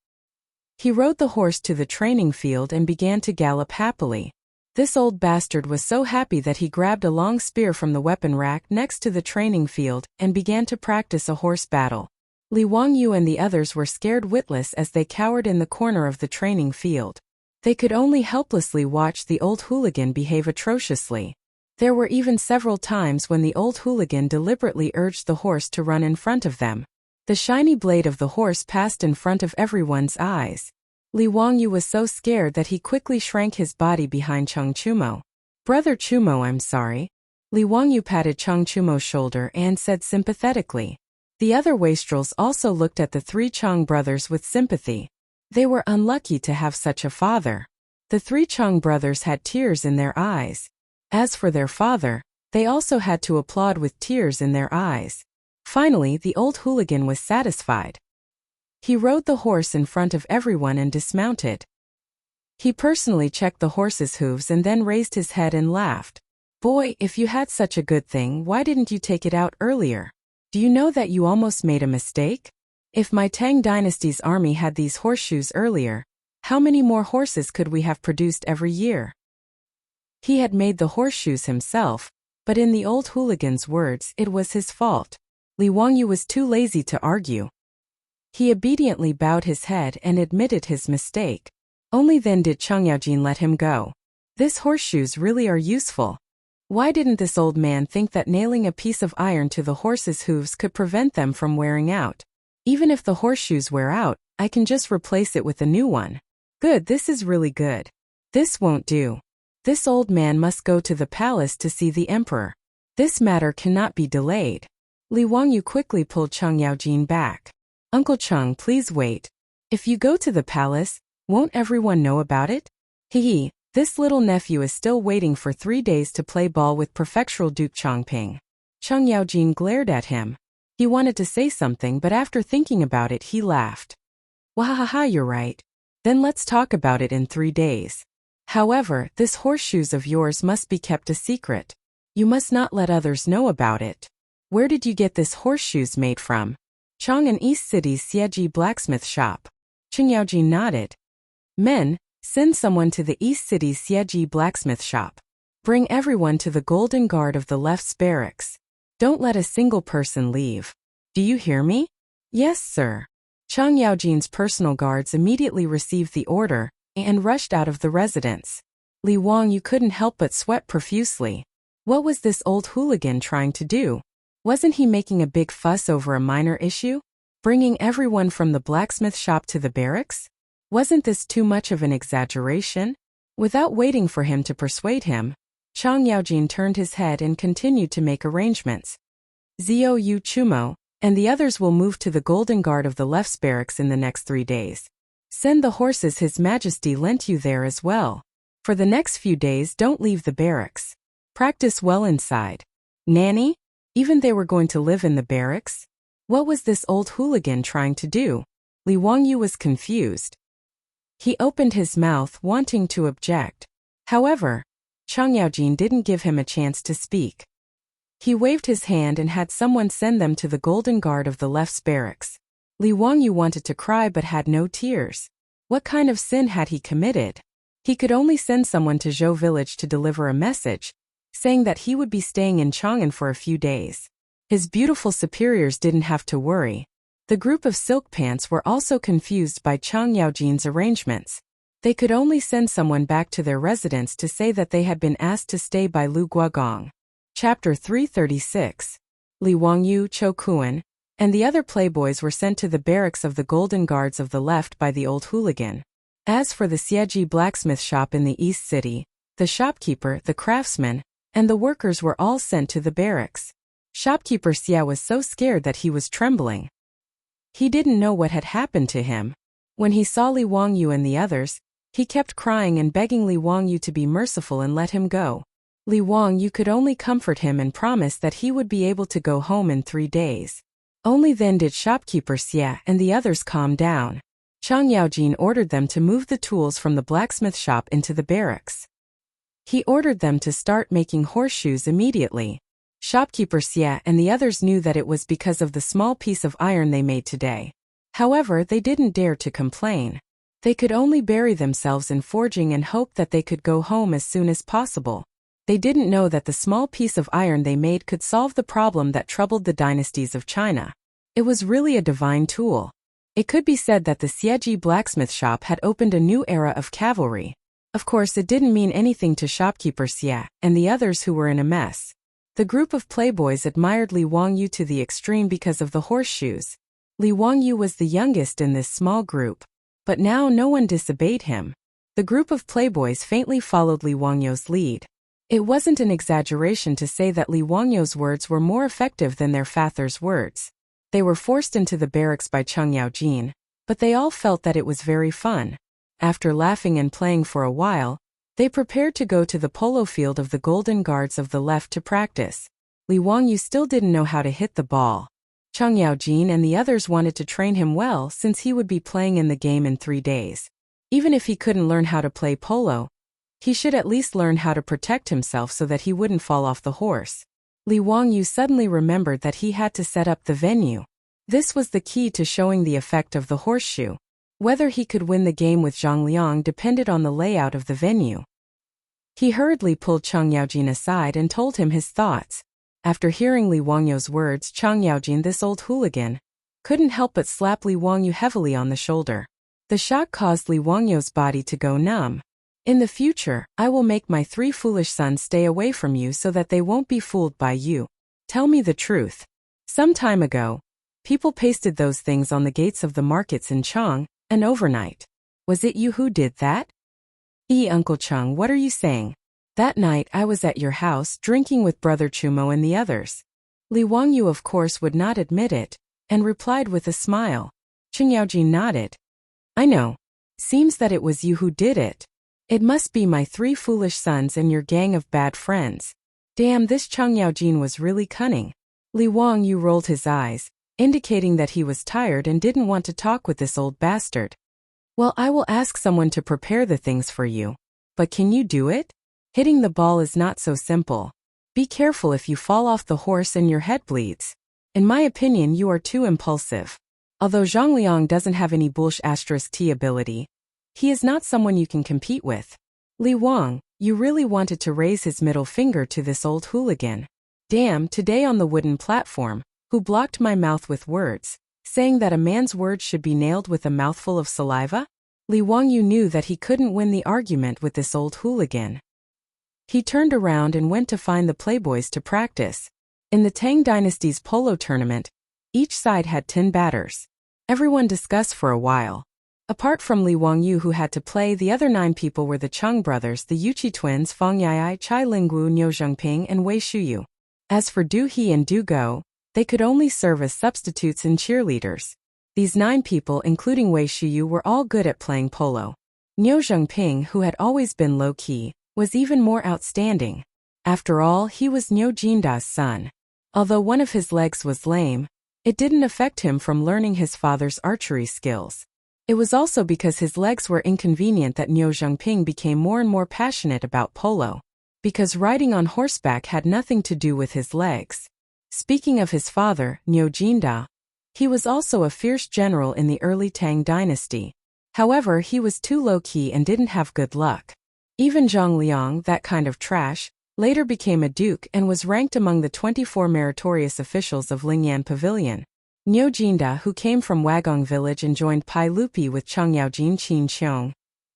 He rode the horse to the training field and began to gallop happily. This old bastard was so happy that he grabbed a long spear from the weapon rack next to the training field and began to practice a horse battle. Li Wangyu and the others were scared witless as they cowered in the corner of the training field. They could only helplessly watch the old hooligan behave atrociously. There were even several times when the old hooligan deliberately urged the horse to run in front of them. The shiny blade of the horse passed in front of everyone's eyes. Li Wangyu was so scared that he quickly shrank his body behind Chang Chumo. "Brother Chumo, I'm sorry." Li Wangyu patted Chang Chumo's shoulder and said sympathetically. The other wastrels also looked at the three Chang brothers with sympathy. They were unlucky to have such a father. The three Chang brothers had tears in their eyes. As for their father, they also had to applaud with tears in their eyes. Finally, the old hooligan was satisfied. He rode the horse in front of everyone and dismounted. He personally checked the horse's hooves and then raised his head and laughed. "Boy, if you had such a good thing, why didn't you take it out earlier? Do you know that you almost made a mistake? If my Tang dynasty's army had these horseshoes earlier, how many more horses could we have produced every year?" He had made the horseshoes himself, but in the old hooligan's words, it was his fault. Li Wangyu was too lazy to argue. He obediently bowed his head and admitted his mistake. Only then did Chang Yaojin let him go. "This horseshoes really are useful. Why didn't this old man think that nailing a piece of iron to the horse's hooves could prevent them from wearing out? Even if the horseshoes wear out, I can just replace it with a new one. Good, this is really good. This won't do. This old man must go to the palace to see the emperor. This matter cannot be delayed." Li Wangyu quickly pulled Chang Yaojin back. "Uncle Chang, please wait. If you go to the palace, won't everyone know about it? Hee, this little nephew is still waiting for 3 days to play ball with Prefectural Duke Changping." Chang Yaojin glared at him. He wanted to say something, but after thinking about it, he laughed. "Wahaha, you're right. Then let's talk about it in 3 days. However, this horseshoes of yours must be kept a secret. You must not let others know about it. Where did you get this horseshoes made from?" "Chang'an East City's Xieji blacksmith shop." Chang Yaojin nodded. "Men, send someone to the East City's Xieji blacksmith shop. Bring everyone to the Golden Guard of the left's barracks. Don't let a single person leave. Do you hear me?" "Yes, sir." Chang Yaojin's personal guards immediately received the order and rushed out of the residence. Li Wangyu couldn't help but sweat profusely. What was this old hooligan trying to do? Wasn't he making a big fuss over a minor issue? Bringing everyone from the blacksmith shop to the barracks? Wasn't this too much of an exaggeration? Without waiting for him to persuade him, Chang Yaojin turned his head and continued to make arrangements. "Zhou Chumo and the others will move to the Golden Guard of the left's barracks in the next 3 days. Send the horses His Majesty lent you there as well. For the next few days, don't leave the barracks. Practice well inside." Nanny? Even they were going to live in the barracks? What was this old hooligan trying to do? Li Wangyu was confused. He opened his mouth, wanting to object. However, Chang Yaojin didn't give him a chance to speak. He waved his hand and had someone send them to the Golden Guard of the left's barracks. Li Wangyu wanted to cry but had no tears. What kind of sin had he committed? He could only send someone to Zhou village to deliver a message, saying that he would be staying in Chang'an for a few days. His beautiful superiors didn't have to worry. The group of silk pants were also confused by Chang Yaojin's arrangements. They could only send someone back to their residence to say that they had been asked to stay by Lu Guogong. Chapter 336. Li Wangyu, Cho Kuan, and the other playboys were sent to the barracks of the Golden Guards of the left by the old hooligan. As for the Xieji blacksmith shop in the East City, the shopkeeper, the craftsman, and the workers were all sent to the barracks. Shopkeeper Xia was so scared that he was trembling. He didn't know what had happened to him. When he saw Li Wangyu and the others, he kept crying and begging Li Wangyu to be merciful and let him go. Li Wangyu could only comfort him and promise that he would be able to go home in 3 days. Only then did shopkeeper Xie and the others calm down. Chang Yaojin ordered them to move the tools from the blacksmith shop into the barracks. He ordered them to start making horseshoes immediately. Shopkeeper Xie and the others knew that it was because of the small piece of iron they made today. However, they didn't dare to complain. They could only bury themselves in forging and hope that they could go home as soon as possible. They didn't know that the small piece of iron they made could solve the problem that troubled the dynasties of China. It was really a divine tool. It could be said that the Xieji blacksmith shop had opened a new era of cavalry. Of course, it didn't mean anything to shopkeeper Xie and the others who were in a mess. The group of playboys admired Li Wangyu to the extreme because of the horseshoes. Li Wangyu was the youngest in this small group. But now no one disobeyed him. The group of playboys faintly followed Li Wangyu's lead. It wasn't an exaggeration to say that Li Wangyu's words were more effective than their father's words. They were forced into the barracks by Chang Yaojin, but they all felt that it was very fun. After laughing and playing for a while, they prepared to go to the polo field of the Golden Guards of the left to practice. Li Wangyu still didn't know how to hit the ball. Chang Yaojin and the others wanted to train him well since he would be playing in the game in 3 days. Even if he couldn't learn how to play polo, he should at least learn how to protect himself so that he wouldn't fall off the horse. Li Wangyu suddenly remembered that he had to set up the venue. This was the key to showing the effect of the horseshoe. Whether he could win the game with Zhang Liang depended on the layout of the venue. He hurriedly pulled Chang Yaojin aside and told him his thoughts. After hearing Li Wangyu's words, Chang Yaojin, this old hooligan, couldn't help but slap Li Wangyu heavily on the shoulder. The shock caused Li Wangyu's body to go numb. In the future, I will make my 3 foolish sons stay away from you so that they won't be fooled by you. Tell me the truth. Some time ago, people pasted those things on the gates of the markets in Chang, and overnight. Was it you who did that? Uncle Cheng, what are you saying? That night I was at your house drinking with Brother Chumo and the others. Li Wangyu of course would not admit it, and replied with a smile. Chang Yaojin nodded. I know. Seems that it was you who did it. It must be my 3 foolish sons and your gang of bad friends. Damn, this Chang Yaojin was really cunning. Li Wangyu rolled his eyes, indicating that he was tired and didn't want to talk with this old bastard. Well, I will ask someone to prepare the things for you. But can you do it? Hitting the ball is not so simple. Be careful if you fall off the horse and your head bleeds. In my opinion, you are too impulsive. Although Zhang Liang doesn't have any *T ability, he is not someone you can compete with. Li Wang, you really wanted to raise his middle finger to this old hooligan. Damn, today on the wooden platform, who blocked my mouth with words, saying that a man's words should be nailed with a mouthful of saliva? Li Wangyu knew that he couldn't win the argument with this old hooligan. He turned around and went to find the playboys to practice. In the Tang Dynasty's polo tournament, each side had 10 batters. Everyone discussed for a while. Apart from Li Wangyu who had to play, the other 9 people were the Cheng brothers, the Yuqi twins, Fang Yai, Chai Lingwu, Niu Zhengping, and Wei Shuyu. As for Du He and Du Go, they could only serve as substitutes and cheerleaders. These 9 people, including Wei Shuyu, were all good at playing polo. Niu Zhengping, who had always been low-key, was even more outstanding. After all, he was Niu Jinda's son. Although one of his legs was lame, it didn't affect him from learning his father's archery skills. It was also because his legs were inconvenient that Niu Zhengping became more and more passionate about polo. Because riding on horseback had nothing to do with his legs. Speaking of his father, Niu Jinda, he was also a fierce general in the early Tang dynasty. However, he was too low-key and didn't have good luck. Even Zhang Liang, that kind of trash, later became a duke and was ranked among the 24 meritorious officials of Lingyan Pavilion. Niu Jinda, who came from Wagong village and joined Pai Lupi with Chang Yaojin Qin Qiong,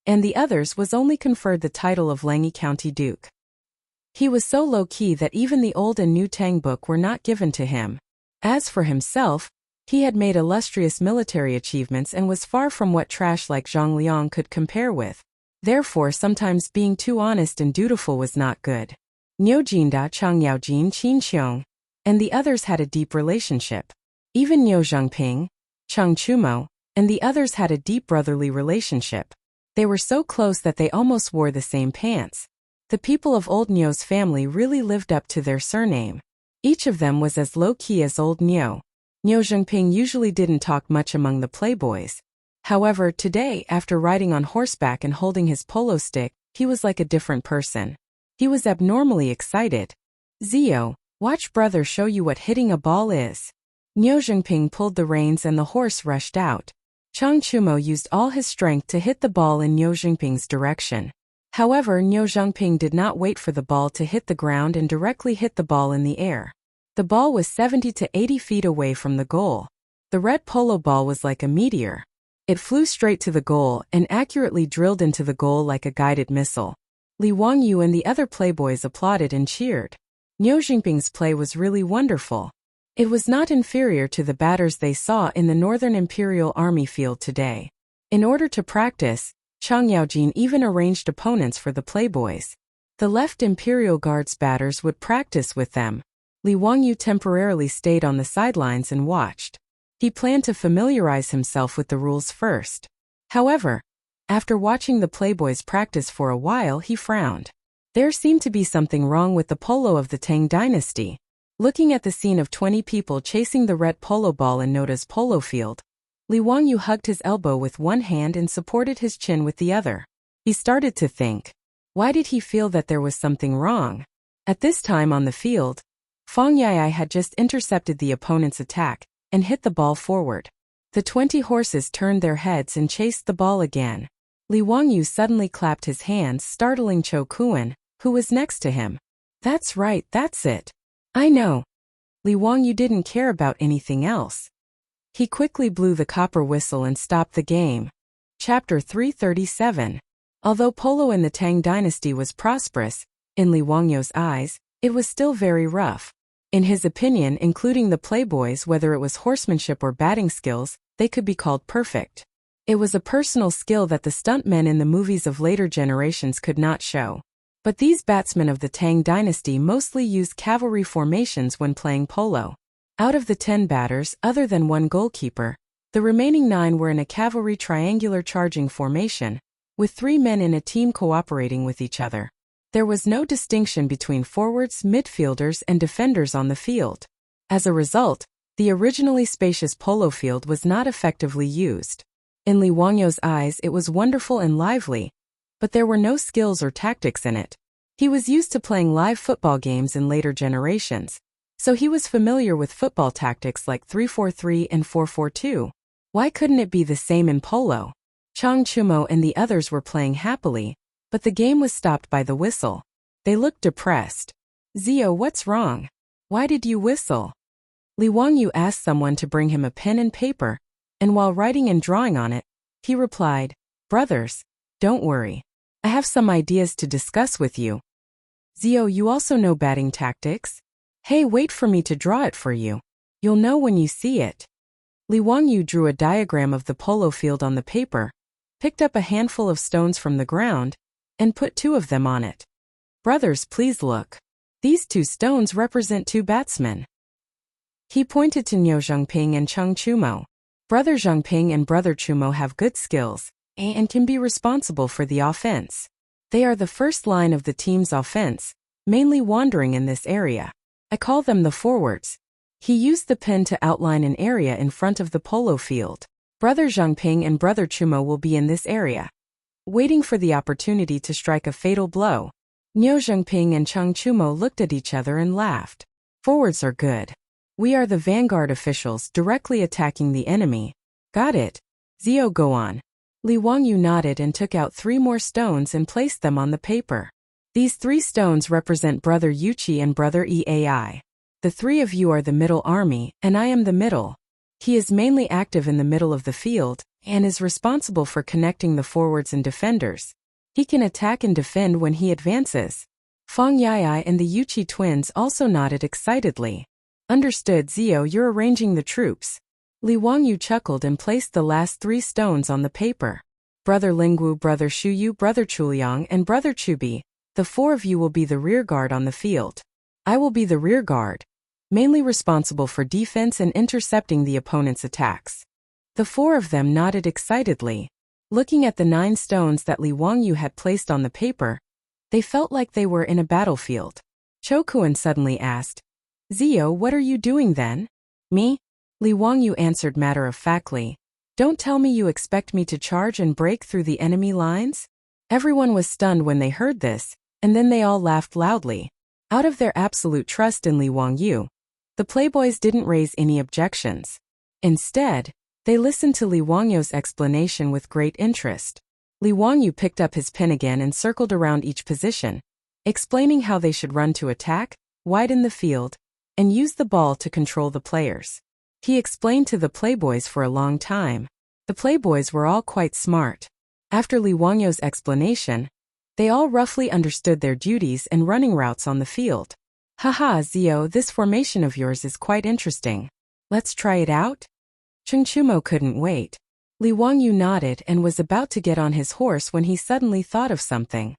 and the others, was only conferred the title of Langyi County Duke. He was so low-key that even the old and new Tang book were not given to him. As for himself, he had made illustrious military achievements and was far from what trash like Zhang Liang could compare with. Therefore, sometimes being too honest and dutiful was not good. Niu Jinda, Chang Yaojin, Qin Qiong, and the others had a deep relationship. Even Niu Zhengping, Cheng Chumo, and the others had a deep brotherly relationship. They were so close that they almost wore the same pants. The people of old Niu's family really lived up to their surname. Each of them was as low-key as old Niu. Niu Zhengping usually didn't talk much among the playboys. However, today, after riding on horseback and holding his polo stick, he was like a different person. He was abnormally excited. Zio, watch brother show you what hitting a ball is. Niu Zhengping pulled the reins and the horse rushed out. Chang Chumo used all his strength to hit the ball in Niu Zhengping's direction. However, Niu Zhengping did not wait for the ball to hit the ground and directly hit the ball in the air. The ball was 70 to 80 feet away from the goal. The red polo ball was like a meteor. It flew straight to the goal and accurately drilled into the goal like a guided missile. Li Wangyu and the other playboys applauded and cheered. Niu Zhengping's play was really wonderful. It was not inferior to the batters they saw in the Northern Imperial Army field today. In order to practice, Chang Yaojin even arranged opponents for the playboys. The left Imperial Guard's batters would practice with them. Li Wangyu temporarily stayed on the sidelines and watched. He planned to familiarize himself with the rules first. However, after watching the playboys practice for a while, he frowned. There seemed to be something wrong with the polo of the Tang dynasty. Looking at the scene of 20 people chasing the red polo ball in Noda's polo field, Li Wangyu hugged his elbow with one hand and supported his chin with the other. He started to think. Why did he feel that there was something wrong? At this time on the field, Fang Yai had just intercepted the opponent's attack and hit the ball forward. The 20 horses turned their heads and chased the ball again. Li Wangyu suddenly clapped his hands, startling Cho Kuan, who was next to him. That's right, that's it. I know. Li Wangyu didn't care about anything else. He quickly blew the copper whistle and stopped the game. Chapter 337. Although polo in the Tang dynasty was prosperous, in Li Wangyu's eyes, it was still very rough. In his opinion, including the playboys, whether it was horsemanship or batting skills, they could be called perfect. It was a personal skill that the stuntmen in the movies of later generations could not show. But these batsmen of the Tang dynasty mostly used cavalry formations when playing polo. Out of the 10 batters, other than one goalkeeper, the remaining 9 were in a cavalry triangular charging formation, with 3 men in a team cooperating with each other. There was no distinction between forwards, midfielders, and defenders on the field. As a result, the originally spacious polo field was not effectively used. In Li Wangyu's eyes, it was wonderful and lively, but there were no skills or tactics in it. He was used to playing live football games in later generations, so he was familiar with football tactics like 3-4-3 and 4-4-2. Why couldn't it be the same in polo? Chang Chumo and the others were playing happily, but the game was stopped by the whistle. They looked depressed. Zio, what's wrong? Why did you whistle? Li Wangyu asked someone to bring him a pen and paper, and while writing and drawing on it, he replied, Brothers, don't worry. I have some ideas to discuss with you. Zio, you also know batting tactics? Hey, wait for me to draw it for you. You'll know when you see it. Li Wangyu drew a diagram of the polo field on the paper, picked up a handful of stones from the ground, and put 2 of them on it. Brothers, please look. These 2 stones represent 2 batsmen. He pointed to Niu Zhengping and Chang Chumo. Brother Zhengping and Brother Chumo have good skills and can be responsible for the offense. They are the first line of the team's offense, mainly wandering in this area. I call them the forwards. He used the pen to outline an area in front of the polo field. Brother Zhengping and Brother Chumo will be in this area, waiting for the opportunity to strike a fatal blow. Niu Zhengping and Chang Chumo looked at each other and laughed. Forwards are good. We are the vanguard officials directly attacking the enemy. Got it. Zio, go on. Li Wangyu nodded and took out 3 more stones and placed them on the paper. These 3 stones represent Brother Yuchi and Brother Eai. The 3 of you are the middle army, and I am the middle. He is mainly active in the middle of the field, and is responsible for connecting the forwards and defenders. He can attack and defend when he advances. Fang Yai and the Yuchi twins also nodded excitedly. Understood, Zio, you're arranging the troops. Li Wangyu chuckled and placed the last 3 stones on the paper. Brother Lingwu, Brother Shuyu, Brother Chuliang, and Brother Chubi, the 4 of you will be the rear guard on the field. I will be the rear guard, mainly responsible for defense and intercepting the opponent's attacks. The 4 of them nodded excitedly. Looking at the 9 stones that Li Wangyu had placed on the paper, they felt like they were in a battlefield. Cho Kuan suddenly asked, Zio, what are you doing then? Me? Li Wangyu answered matter-of-factly. Don't tell me you expect me to charge and break through the enemy lines? Everyone was stunned when they heard this, and then they all laughed loudly. Out of their absolute trust in Li Wangyu, the playboys didn't raise any objections. Instead, they listened to Li Wangyu's explanation with great interest. Li Wangyu picked up his pen again and circled around each position, explaining how they should run to attack, widen the field, and use the ball to control the players. He explained to the playboys for a long time. The playboys were all quite smart. After Li Wangyu's explanation, they all roughly understood their duties and running routes on the field. Haha, Zio, this formation of yours is quite interesting. Let's try it out? Chang'an couldn't wait. Li Wangyu nodded and was about to get on his horse when he suddenly thought of something.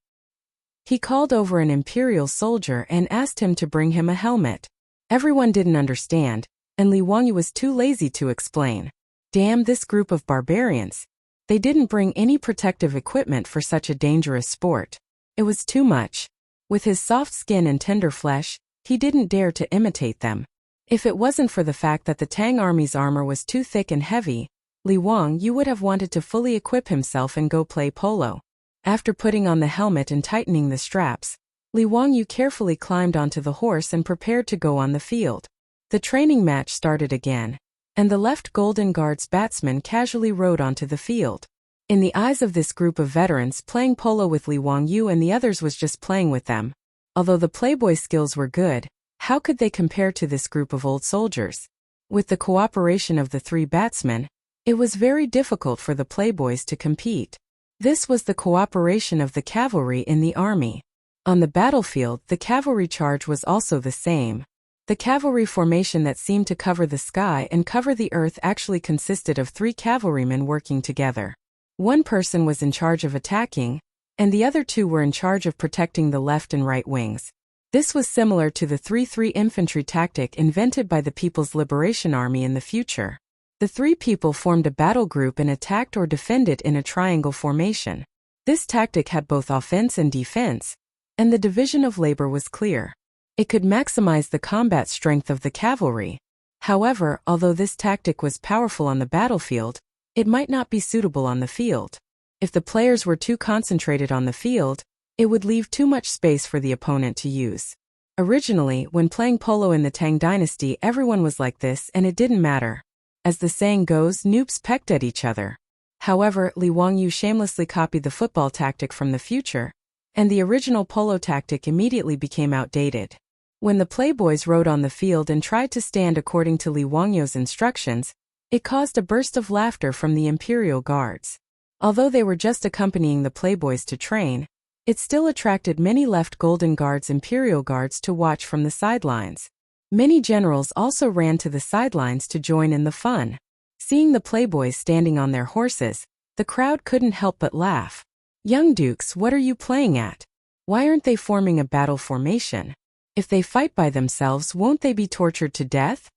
He called over an imperial soldier and asked him to bring him a helmet. Everyone didn't understand, and Li Wangyu was too lazy to explain. Damn this group of barbarians. They didn't bring any protective equipment for such a dangerous sport. It was too much. With his soft skin and tender flesh, he didn't dare to imitate them. If it wasn't for the fact that the Tang army's armor was too thick and heavy, Li Wangyu would have wanted to fully equip himself and go play polo. After putting on the helmet and tightening the straps, Li Wangyu carefully climbed onto the horse and prepared to go on the field. The training match started again, and the left Golden Guard's batsman casually rode onto the field. In the eyes of this group of veterans, playing polo with Li Wangyu and the others was just playing with them. Although the playboy skills were good, how could they compare to this group of old soldiers? With the cooperation of the three batsmen, it was very difficult for the playboys to compete. This was the cooperation of the cavalry in the army. On the battlefield, the cavalry charge was also the same. The cavalry formation that seemed to cover the sky and cover the earth actually consisted of 3 cavalrymen working together. One person was in charge of attacking, and the other 2 were in charge of protecting the left and right wings. This was similar to the 3-3 infantry tactic invented by the People's Liberation Army in the future. The 3 people formed a battle group and attacked or defended in a triangle formation. This tactic had both offense and defense, and the division of labor was clear. It could maximize the combat strength of the cavalry. However, although this tactic was powerful on the battlefield, it might not be suitable on the field. If the players were too concentrated on the field, it would leave too much space for the opponent to use. Originally, when playing polo in the Tang dynasty, everyone was like this and it didn't matter. As the saying goes, noobs pecked at each other. However, Li Wangyu shamelessly copied the football tactic from the future, and the original polo tactic immediately became outdated. When the playboys rode on the field and tried to stand according to Li Wangyu's instructions, it caused a burst of laughter from the imperial guards. Although they were just accompanying the playboys to train, it still attracted many left Golden Guard's imperial guards to watch from the sidelines. Many generals also ran to the sidelines to join in the fun. Seeing the playboys standing on their horses, the crowd couldn't help but laugh. Young dukes, what are you playing at? Why aren't they forming a battle formation? If they fight by themselves, won't they be tortured to death?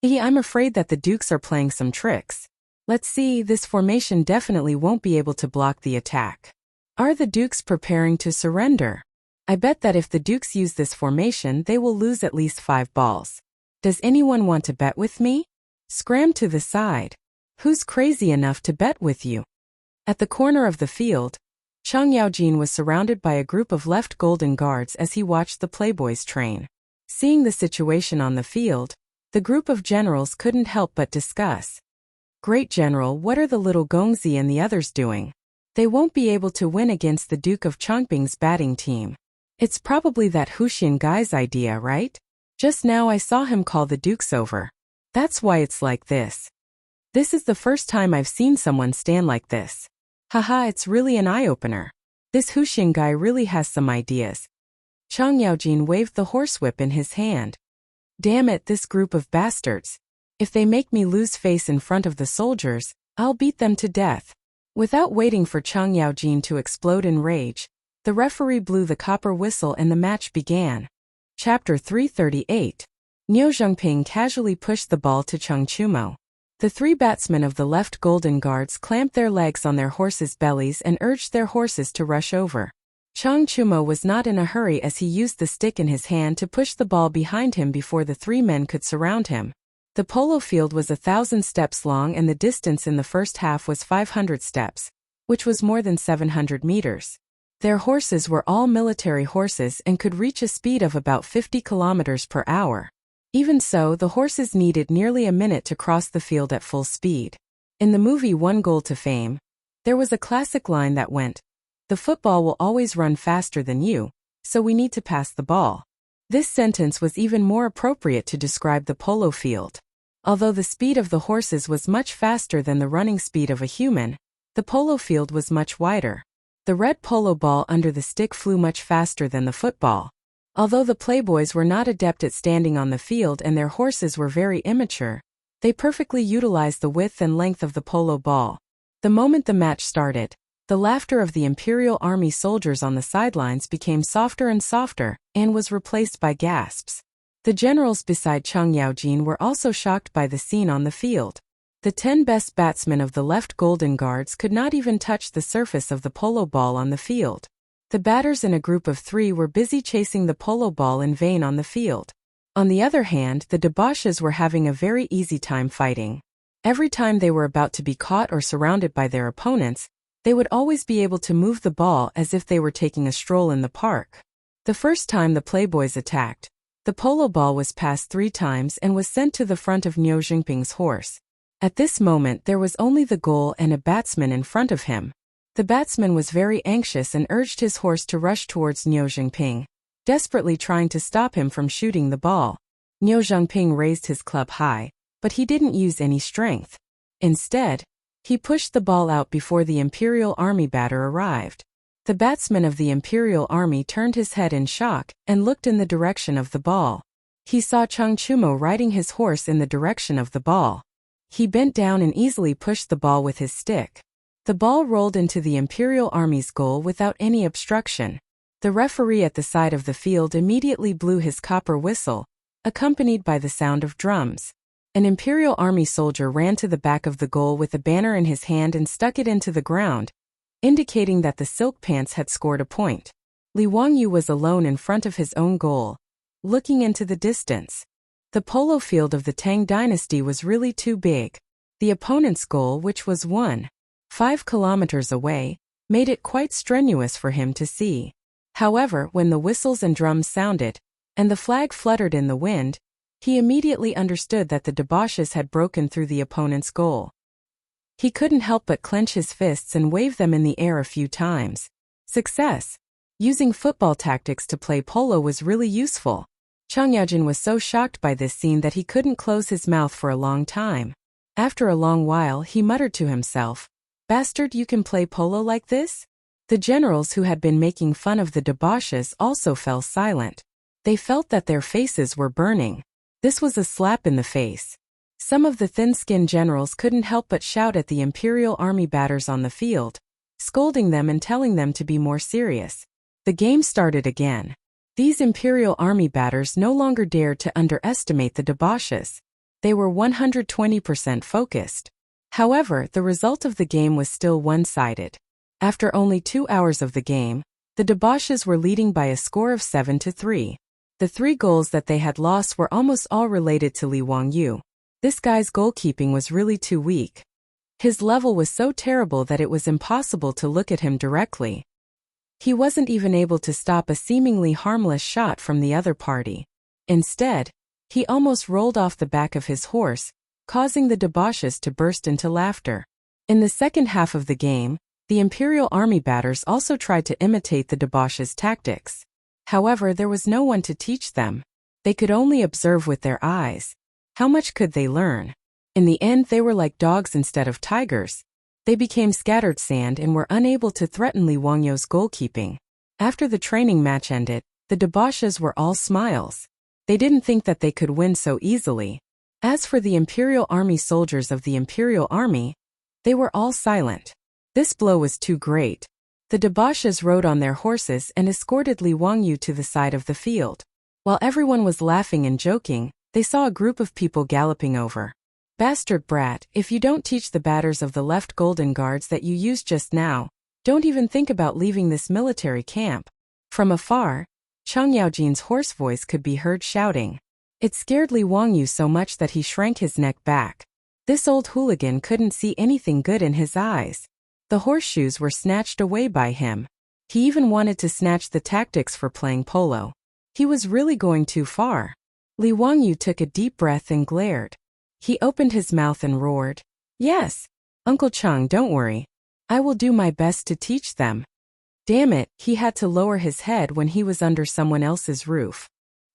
I'm afraid that the dukes are playing some tricks. Let's see, this formation definitely won't be able to block the attack. Are the dukes preparing to surrender? I bet that if the dukes use this formation, they will lose at least 5 balls. Does anyone want to bet with me? Scram to the side. Who's crazy enough to bet with you? At the corner of the field, Chang Yaojin was surrounded by a group of left Golden Guards as he watched the playboys train. Seeing the situation on the field, the group of generals couldn't help but discuss. Great General, what are the little Gongzi and the others doing? They won't be able to win against the Duke of Chongqing's batting team. It's probably that Huxian guy's idea, right? Just now I saw him call the dukes over. That's why it's like this. This is the first time I've seen someone stand like this. Haha, it's really an eye-opener. This Huxian guy really has some ideas. Chang Yaojin waved the horsewhip in his hand. Damn it, this group of bastards. If they make me lose face in front of the soldiers, I'll beat them to death. Without waiting for Chang Yaojin to explode in rage, the referee blew the copper whistle and the match began. Chapter 338. Niu Zhengping casually pushed the ball to Chang'an. The 3 batsmen of the left Golden Guards clamped their legs on their horses' bellies and urged their horses to rush over. Chang'an was not in a hurry as he used the stick in his hand to push the ball behind him before the 3 men could surround him. The polo field was 1,000 steps long and the distance in the first half was 500 steps, which was more than 700 meters. Their horses were all military horses and could reach a speed of about 50 kilometers per hour. Even so, the horses needed nearly a minute to cross the field at full speed. In the movie One Goal to Fame, there was a classic line that went, "The football will always run faster than you, so we need to pass the ball." This sentence was even more appropriate to describe the polo field. Although the speed of the horses was much faster than the running speed of a human, the polo field was much wider. The red polo ball under the stick flew much faster than the football. Although the playboys were not adept at standing on the field and their horses were very immature, they perfectly utilized the width and length of the polo ball. The moment the match started, the laughter of the Imperial Army soldiers on the sidelines became softer and softer and was replaced by gasps. The generals beside Chang Yaojin were also shocked by the scene on the field. The 10 best batsmen of the left Golden Guards could not even touch the surface of the polo ball on the field. The batters in a group of 3 were busy chasing the polo ball in vain on the field. On the other hand, the debauches were having a very easy time fighting. Every time they were about to be caught or surrounded by their opponents, they would always be able to move the ball as if they were taking a stroll in the park. The first time the playboys attacked, the polo ball was passed 3 times and was sent to the front of Niu Jingping's horse. At this moment there was only the goal and a batsman in front of him. The batsman was very anxious and urged his horse to rush towards Niu Jingping, desperately trying to stop him from shooting the ball. Niu Jingping raised his club high, but he didn't use any strength. Instead, he pushed the ball out before the Imperial Army batter arrived. The batsman of the Imperial Army turned his head in shock and looked in the direction of the ball. He saw Chang Chumo riding his horse in the direction of the ball. He bent down and easily pushed the ball with his stick. The ball rolled into the Imperial Army's goal without any obstruction. The referee at the side of the field immediately blew his copper whistle, accompanied by the sound of drums. An Imperial Army soldier ran to the back of the goal with a banner in his hand and stuck it into the ground, indicating that the silk pants had scored a point. Li Wangyu was alone in front of his own goal, looking into the distance. The polo field of the Tang dynasty was really too big. The opponent's goal, which was 1.5 kilometers away, made it quite strenuous for him to see. However, when the whistles and drums sounded, and the flag fluttered in the wind, he immediately understood that the debauches had broken through the opponent's goal. He couldn't help but clench his fists and wave them in the air a few times. Success! Using football tactics to play polo was really useful. Chang Yaojin was so shocked by this scene that he couldn't close his mouth for a long time. After a long while, he muttered to himself, "Bastard, you can play polo like this?" The generals who had been making fun of the debauches also fell silent. They felt that their faces were burning. This was a slap in the face. Some of the thin-skinned generals couldn't help but shout at the Imperial Army batters on the field, scolding them and telling them to be more serious. The game started again. These Imperial Army batters no longer dared to underestimate the debauches. They were 120% focused. However, the result of the game was still one-sided. After only 2 hours of the game, the debauches were leading by a score of 7-3. The 3 goals that they had lost were almost all related to Li Wangyu. This guy's goalkeeping was really too weak. His level was so terrible that it was impossible to look at him directly. He wasn't even able to stop a seemingly harmless shot from the other party. Instead, he almost rolled off the back of his horse, causing the debauches to burst into laughter. In the second half of the game, the Imperial Army batters also tried to imitate the debauches' tactics. However, there was no one to teach them. They could only observe with their eyes. How much could they learn? In the end, they were like dogs instead of tigers. They became scattered sand and were unable to threaten Li Wangyu's goalkeeping. After the training match ended, the debauches were all smiles. They didn't think that they could win so easily. As for the Imperial Army soldiers of the Imperial Army, they were all silent. This blow was too great. The debauches rode on their horses and escorted Li Wangyu to the side of the field. While everyone was laughing and joking, they saw a group of people galloping over. "Bastard brat, if you don't teach the batters of the left Golden Guards that you used just now, don't even think about leaving this military camp." From afar, Chang Yaojin's hoarse voice could be heard shouting. It scared Li Wangyu so much that he shrank his neck back. This old hooligan couldn't see anything good in his eyes. The horseshoes were snatched away by him. He even wanted to snatch the tactics for playing polo. He was really going too far. Li Wangyu took a deep breath and glared. He opened his mouth and roared, "Yes, Uncle Chang, don't worry. I will do my best to teach them." Damn it, he had to lower his head when he was under someone else's roof.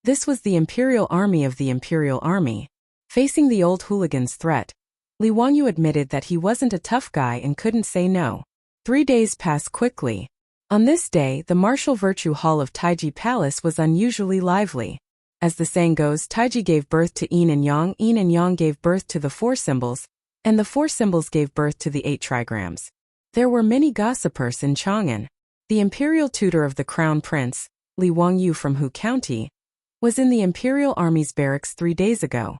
This was the Imperial Army of the Imperial Army. Facing the old hooligan's threat, Li Wangyu admitted that he wasn't a tough guy and couldn't say no. 3 days passed quickly. On this day, the martial virtue hall of Taiji Palace was unusually lively. As the saying goes, Taiji gave birth to yin and yang gave birth to the 4 symbols, and the 4 symbols gave birth to the 8 trigrams. There were many gossipers in Chang'an. The imperial tutor of the crown prince, Li Wangyu from Hu County, was in the Imperial Army's barracks 3 days ago.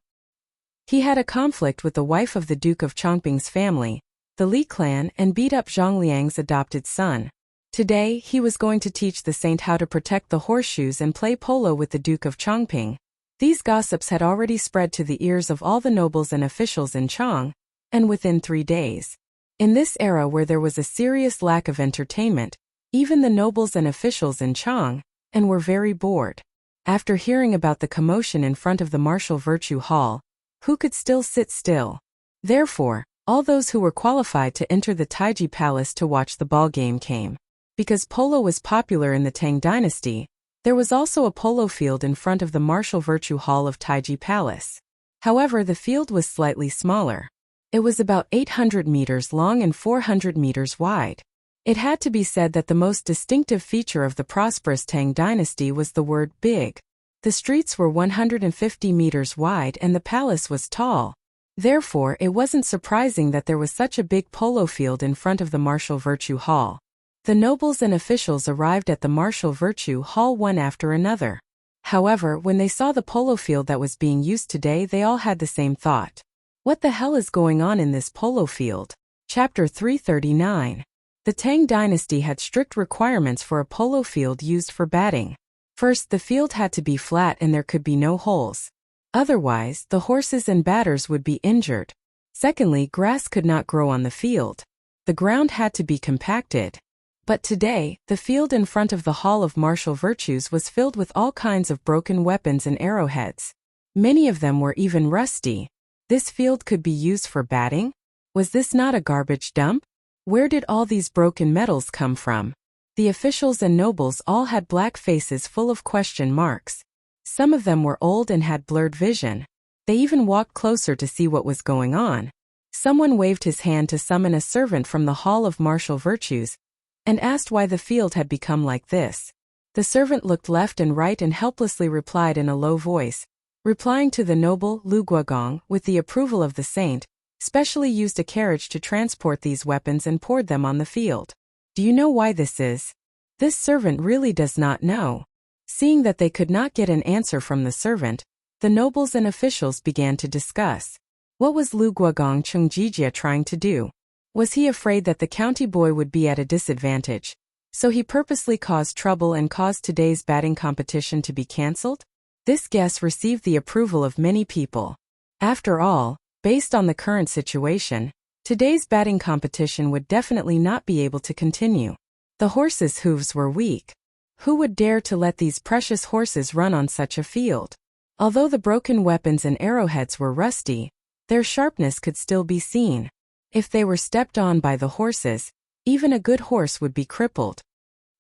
He had a conflict with the wife of the Duke of Chongqing's family, the Li clan, and beat up Zhang Liang's adopted son. Today, he was going to teach the saint how to protect the horseshoes and play polo with the Duke of Chongqing. These gossips had already spread to the ears of all the nobles and officials in Chang, and within 3 days. In this era where there was a serious lack of entertainment, even the nobles and officials in Chang, and were very bored. After hearing about the commotion in front of the martial virtue hall, who could still sit still? Therefore, all those who were qualified to enter the Taiji Palace to watch the ball game came. Because polo was popular in the Tang dynasty, there was also a polo field in front of the martial virtue hall of Taiji Palace. However, the field was slightly smaller. It was about 800 meters long and 400 meters wide. It had to be said that the most distinctive feature of the prosperous Tang dynasty was the word big. The streets were 150 meters wide and the palace was tall. Therefore, it wasn't surprising that there was such a big polo field in front of the martial virtue hall. The nobles and officials arrived at the martial virtue hall one after another. However, when they saw the polo field that was being used today, they all had the same thought. What the hell is going on in this polo field? Chapter 339. The Tang dynasty had strict requirements for a polo field used for batting. First, the field had to be flat and there could be no holes. Otherwise, the horses and batters would be injured. Secondly, grass could not grow on the field. The ground had to be compacted. But today, the field in front of the Hall of Martial Virtues was filled with all kinds of broken weapons and arrowheads. Many of them were even rusty. This field could be used for batting? Was this not a garbage dump? Where did all these broken metals come from? The officials and nobles all had black faces full of question marks. Some of them were old and had blurred vision. They even walked closer to see what was going on. Someone waved his hand to summon a servant from the Hall of Martial Virtues, and asked why the field had become like this. The servant looked left and right and helplessly replied in a low voice, replying to the noble Lu Guogong, with the approval of the saint, specially used a carriage to transport these weapons and poured them on the field. Do you know why this is? This servant really does not know. Seeing that they could not get an answer from the servant, the nobles and officials began to discuss. What was Lu Guogong Chungjijia trying to do? Was he afraid that the county boy would be at a disadvantage, so he purposely caused trouble and caused today's batting competition to be cancelled? This guess received the approval of many people. After all, based on the current situation, today's batting competition would definitely not be able to continue. The horses' hooves were weak. Who would dare to let these precious horses run on such a field? Although the broken weapons and arrowheads were rusty, their sharpness could still be seen. If they were stepped on by the horses, even a good horse would be crippled.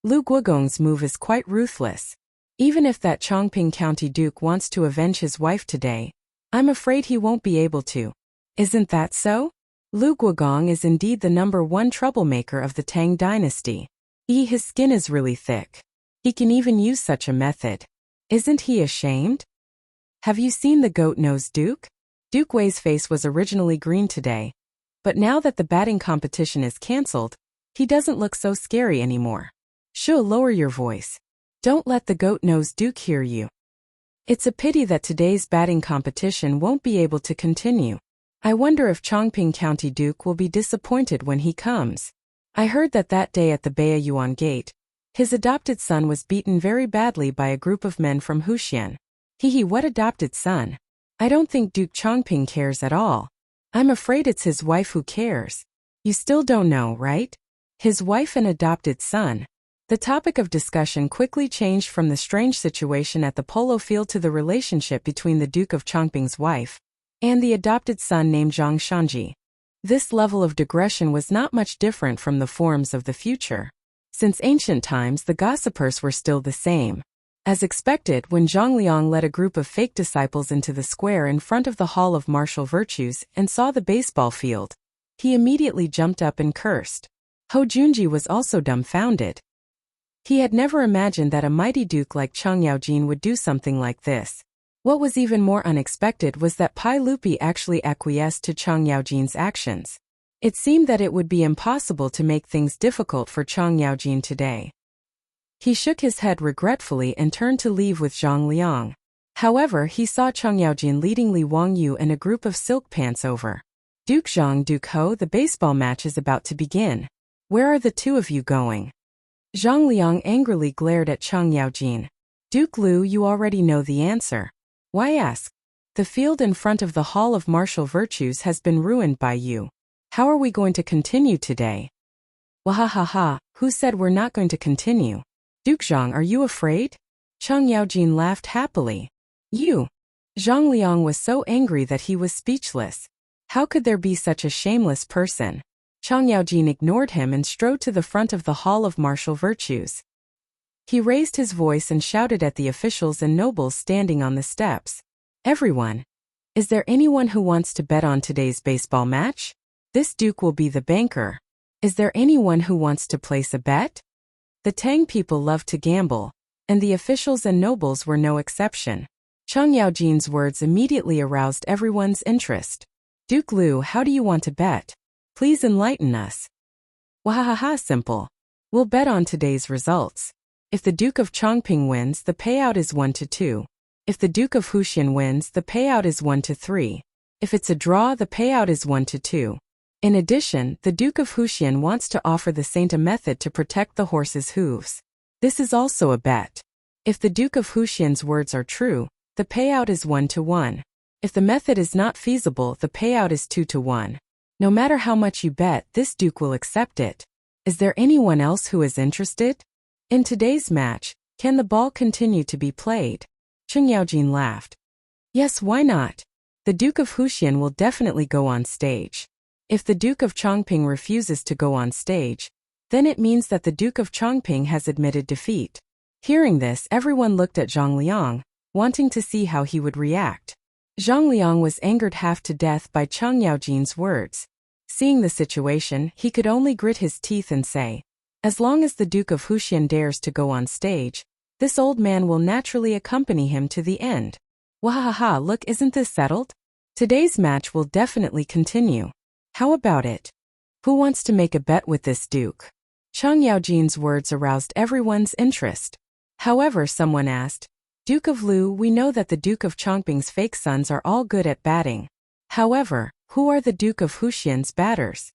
Lu Guogong's move is quite ruthless. Even if that Chongqing County Duke wants to avenge his wife today, I'm afraid he won't be able to. Isn't that so? Lu Guogong is indeed the #1 troublemaker of the Tang dynasty. His skin is really thick. He can even use such a method. Isn't he ashamed? Have you seen the goat-nosed Duke? Duke Wei's face was originally green today, but now that the batting competition is cancelled, he doesn't look so scary anymore. Sure, lower your voice. Don't let the goat-nosed Duke hear you. It's a pity that today's batting competition won't be able to continue. I wonder if Chongqing County Duke will be disappointed when he comes. I heard that day at the Beiyuan Gate, his adopted son was beaten very badly by a group of men from Huxian. Hee, what adopted son? I don't think Duke Changping cares at all. I'm afraid it's his wife who cares. You still don't know, right? His wife and adopted son. The topic of discussion quickly changed from the strange situation at the polo field to the relationship between the Duke of Changping's wife and the adopted son named Zhang Shanji. This level of digression was not much different from the forums of the future. Since ancient times, the gossipers were still the same. As expected, when Zhang Liang led a group of fake disciples into the square in front of the Hall of Martial Virtues and saw the baseball field, he immediately jumped up and cursed. Ho Junji was also dumbfounded. He had never imagined that a mighty duke like Chang Yaojin would do something like this. What was even more unexpected was that Pai Lupi actually acquiesced to Chang Yaojin's actions. It seemed that it would be impossible to make things difficult for Chang Yaojin today. He shook his head regretfully and turned to leave with Zhang Liang. However, he saw Chang Yaojin leading Li Wangyu and a group of silk pants over. Duke Zhang, Duke Ho, the baseball match is about to begin. Where are the two of you going? Zhang Liang angrily glared at Chang Yaojin. Duke Lu, you already know the answer. Why ask? The field in front of the Hall of Martial Virtues has been ruined by you. How are we going to continue today? Wahahaha, who said we're not going to continue? Duke Zhang, are you afraid? Chang Yaojin laughed happily. You! Zhang Liang was so angry that he was speechless. How could there be such a shameless person? Chang Yaojin ignored him and strode to the front of the Hall of Martial Virtues. He raised his voice and shouted at the officials and nobles standing on the steps. Everyone! Is there anyone who wants to bet on today's baseball match? This duke will be the banker. Is there anyone who wants to place a bet? The Tang people love to gamble, and the officials and nobles were no exception. Chang Yaojin's words immediately aroused everyone's interest. Duke Lu, how do you want to bet? Please enlighten us. Wahahaha, simple. We'll bet on today's results. If the Duke of Changping wins, the payout is 1-2. If the Duke of Huxian wins, the payout is 1-3. If it's a draw, the payout is 1-2. In addition, the Duke of Huxian wants to offer the saint a method to protect the horse's hooves. This is also a bet. If the Duke of Huxian's words are true, the payout is 1-1. If the method is not feasible, the payout is 2-1. No matter how much you bet, this duke will accept it. Is there anyone else who is interested? In today's match, can the ball continue to be played? Chang Yaojin laughed. Yes, why not? The Duke of Huxian will definitely go on stage. If the Duke of Changping refuses to go on stage, then it means that the Duke of Changping has admitted defeat. Hearing this, everyone looked at Zhang Liang, wanting to see how he would react. Zhang Liang was angered half to death by Chang Yaojin's words. Seeing the situation, he could only grit his teeth and say, as long as the Duke of Huxian dares to go on stage, this old man will naturally accompany him to the end. Wahahaha, look, isn't this settled? Today's match will definitely continue. How about it? Who wants to make a bet with this duke? Chang Yaojin's words aroused everyone's interest. However, someone asked, Duke of Lu, we know that the Duke of Changping's fake sons are all good at batting. However, who are the Duke of Huxian's batters?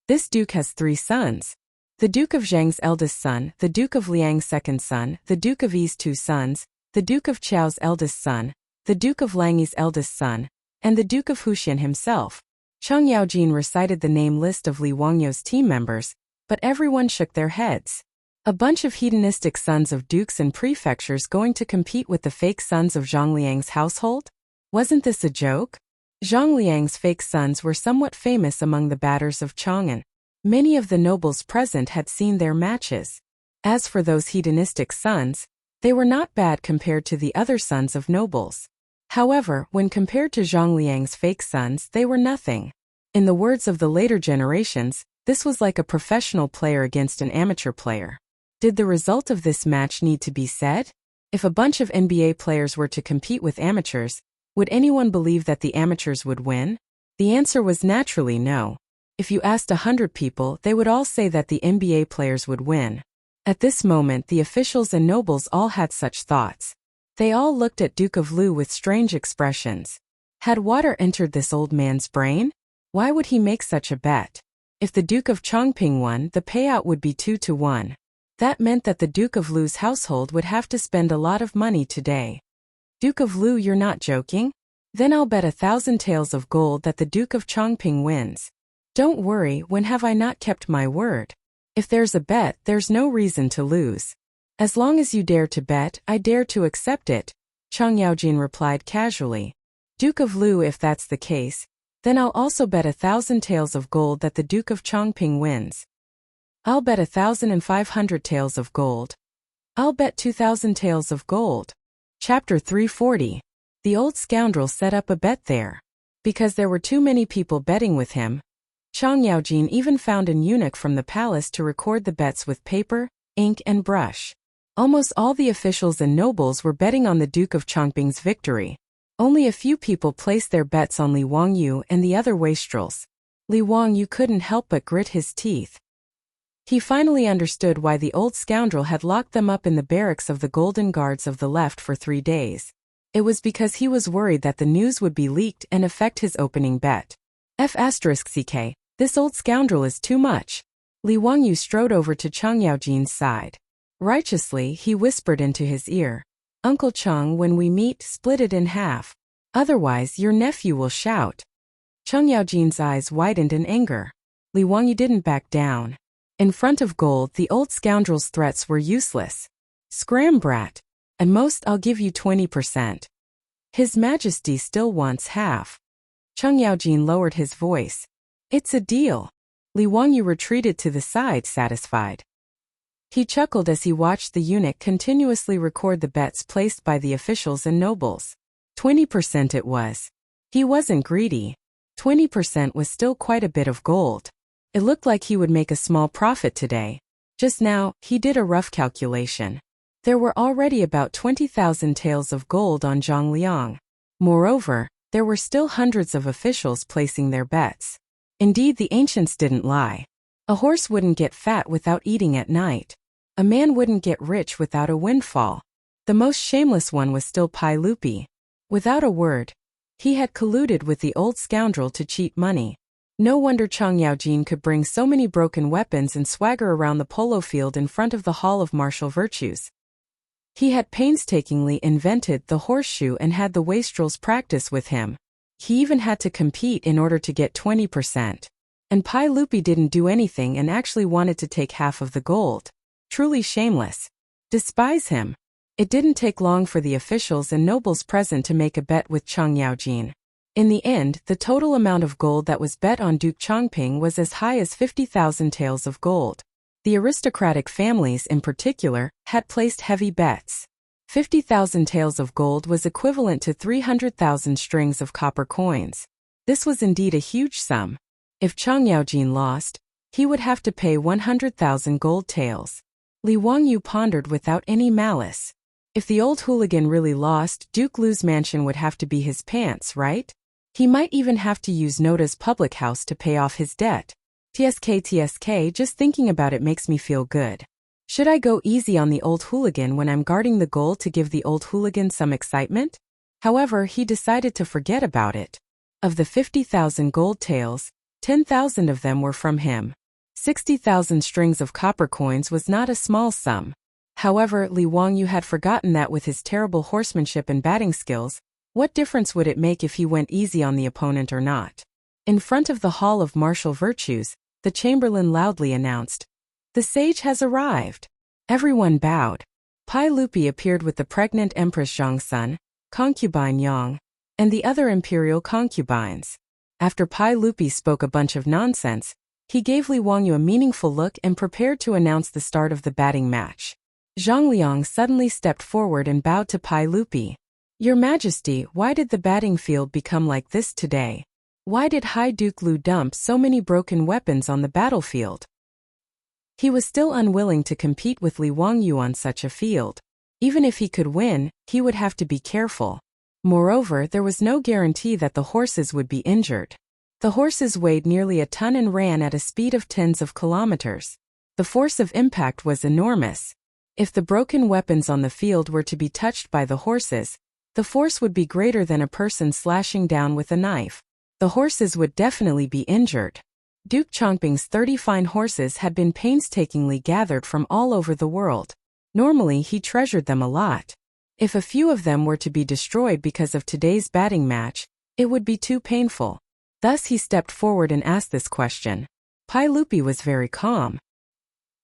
This duke has 3 sons. The Duke of Zhang's eldest son, the Duke of Liang's second son, the Duke of Yi's 2 sons, the Duke of Chao's eldest son, the Duke of Langyi's eldest son, and the Duke of Huxian himself. Chang Yaojin recited the name list of Li Wangyu's team members, but everyone shook their heads. A bunch of hedonistic sons of dukes and prefectures going to compete with the fake sons of Zhang Liang's household? Wasn't this a joke? Zhang Liang's fake sons were somewhat famous among the batters of Chang'an. Many of the nobles present had seen their matches. As for those hedonistic sons, they were not bad compared to the other sons of nobles. However, when compared to Zhang Liang's fake sons, they were nothing. In the words of the later generations, this was like a professional player against an amateur player. Did the result of this match need to be said? If a bunch of NBA players were to compete with amateurs, would anyone believe that the amateurs would win? The answer was naturally no. If you asked 100 people, they would all say that the NBA players would win. At this moment, the officials and nobles all had such thoughts. They all looked at Duke of Lu with strange expressions. Had water entered this old man's brain? Why would he make such a bet? If the Duke of Changping won, the payout would be 2-1. That meant that the Duke of Lu's household would have to spend a lot of money today. Duke of Lu, you're not joking? Then I'll bet 1,000 taels of gold that the Duke of Chongping wins. Don't worry, when have I not kept my word? If there's a bet, there's no reason to lose. As long as you dare to bet, I dare to accept it, Chang Yaojin replied casually. Duke of Lu, if that's the case, then I'll also bet 1,000 taels of gold that the Duke of Chongping wins. I'll bet 1,500 taels of gold. I'll bet 2,000 taels of gold. Chapter 340. The old scoundrel set up a bet there. Because there were too many people betting with him, Chang Yaojin even found an eunuch from the palace to record the bets with paper, ink and brush. Almost all the officials and nobles were betting on the Duke of Chongping's victory. Only a few people placed their bets on Li Wangyu and the other wastrels. Li Wangyu couldn't help but grit his teeth. He finally understood why the old scoundrel had locked them up in the barracks of the Golden Guards of the Left for 3 days. It was because he was worried that the news would be leaked and affect his opening bet. F***ck, this old scoundrel is too much. Li Wangyu strode over to Chang Yaojin's side. Righteously, he whispered into his ear. Uncle Chang, when we meet, split it in half. Otherwise, your nephew will shout. Chang Yaojin's eyes widened in anger. Li Wangyu didn't back down. In front of gold, the old scoundrel's threats were useless. Scram, brat. At most, I'll give you 20%. His Majesty still wants half. Chang Yaojin lowered his voice. It's a deal. Li Wangyu retreated to the side, satisfied. He chuckled as he watched the eunuch continuously record the bets placed by the officials and nobles. 20% it was. He wasn't greedy. 20% was still quite a bit of gold. It looked like he would make a small profit today. Just now, he did a rough calculation. There were already about 20,000 taels of gold on Zhongliang. Moreover, there were still hundreds of officials placing their bets. Indeed, the ancients didn't lie. A horse wouldn't get fat without eating at night. A man wouldn't get rich without a windfall. The most shameless one was still Pai Lupi. Without a word, he had colluded with the old scoundrel to cheat money. No wonder Chang Yaojin could bring so many broken weapons and swagger around the polo field in front of the Hall of Martial Virtues. He had painstakingly invented the horseshoe and had the wastrels practice with him. He even had to compete in order to get 20%. And Pai Lupi didn't do anything and actually wanted to take half of the gold. Truly shameless. Despise him. It didn't take long for the officials and nobles present to make a bet with Chang Yaojin. In the end, the total amount of gold that was bet on Duke Chongping was as high as 50,000 taels of gold. The aristocratic families, in particular, had placed heavy bets. 50,000 taels of gold was equivalent to 300,000 strings of copper coins. This was indeed a huge sum. If Chang Yaojin lost, he would have to pay 100,000 gold taels. Li Wangyu pondered without any malice. If the old hooligan really lost, Duke Lu's mansion would have to be his pants, right? He might even have to use Noda's public house to pay off his debt. TSK, just thinking about it makes me feel good. Should I go easy on the old hooligan when I'm guarding the gold to give the old hooligan some excitement? However, he decided to forget about it. Of the 50,000 gold taels, 10,000 of them were from him. 60,000 strings of copper coins was not a small sum. However, Li Wangyu had forgotten that with his terrible horsemanship and batting skills, what difference would it make if he went easy on the opponent or not? In front of the Hall of Martial Virtues, the chamberlain loudly announced, "The sage has arrived." Everyone bowed. Pai Lupi appeared with the pregnant Empress Zhongsun, concubine Yang, and the other imperial concubines. After Pai Lupi spoke a bunch of nonsense, he gave Li Wangyu a meaningful look and prepared to announce the start of the batting match. Zhang Liang suddenly stepped forward and bowed to Pai Lupi. "Your Majesty, why did the batting field become like this today? Why did High Duke Lu dump so many broken weapons on the battlefield?" He was still unwilling to compete with Li Wangyu on such a field. Even if he could win, he would have to be careful. Moreover, there was no guarantee that the horses would be injured. The horses weighed nearly a ton and ran at a speed of tens of kilometers. The force of impact was enormous. If the broken weapons on the field were to be touched by the horses, the force would be greater than a person slashing down with a knife. The horses would definitely be injured. Duke Chongping's 30 fine horses had been painstakingly gathered from all over the world. Normally he treasured them a lot. If a few of them were to be destroyed because of today's batting match, it would be too painful. Thus he stepped forward and asked this question. Pai Lupi was very calm.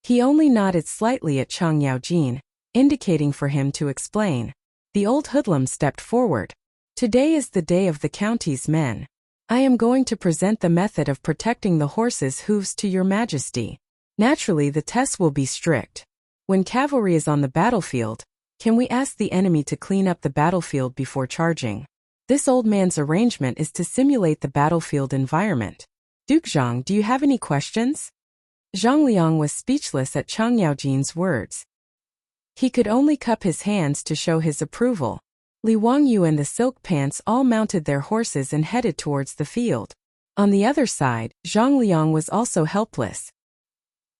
He only nodded slightly at Chang Yaojin, indicating for him to explain. The old hoodlum stepped forward. Today is the day of the county's men. I am going to present the method of protecting the horse's hooves to your majesty. Naturally, the tests will be strict. When cavalry is on the battlefield, can we ask the enemy to clean up the battlefield before charging? This old man's arrangement is to simulate the battlefield environment. Duke Zhang, do you have any questions? Zhang Liang was speechless at Chang Yaojin's words. He could only cup his hands to show his approval. Li Wangyu and the silk pants all mounted their horses and headed towards the field. On the other side, Zhang Liang was also helpless.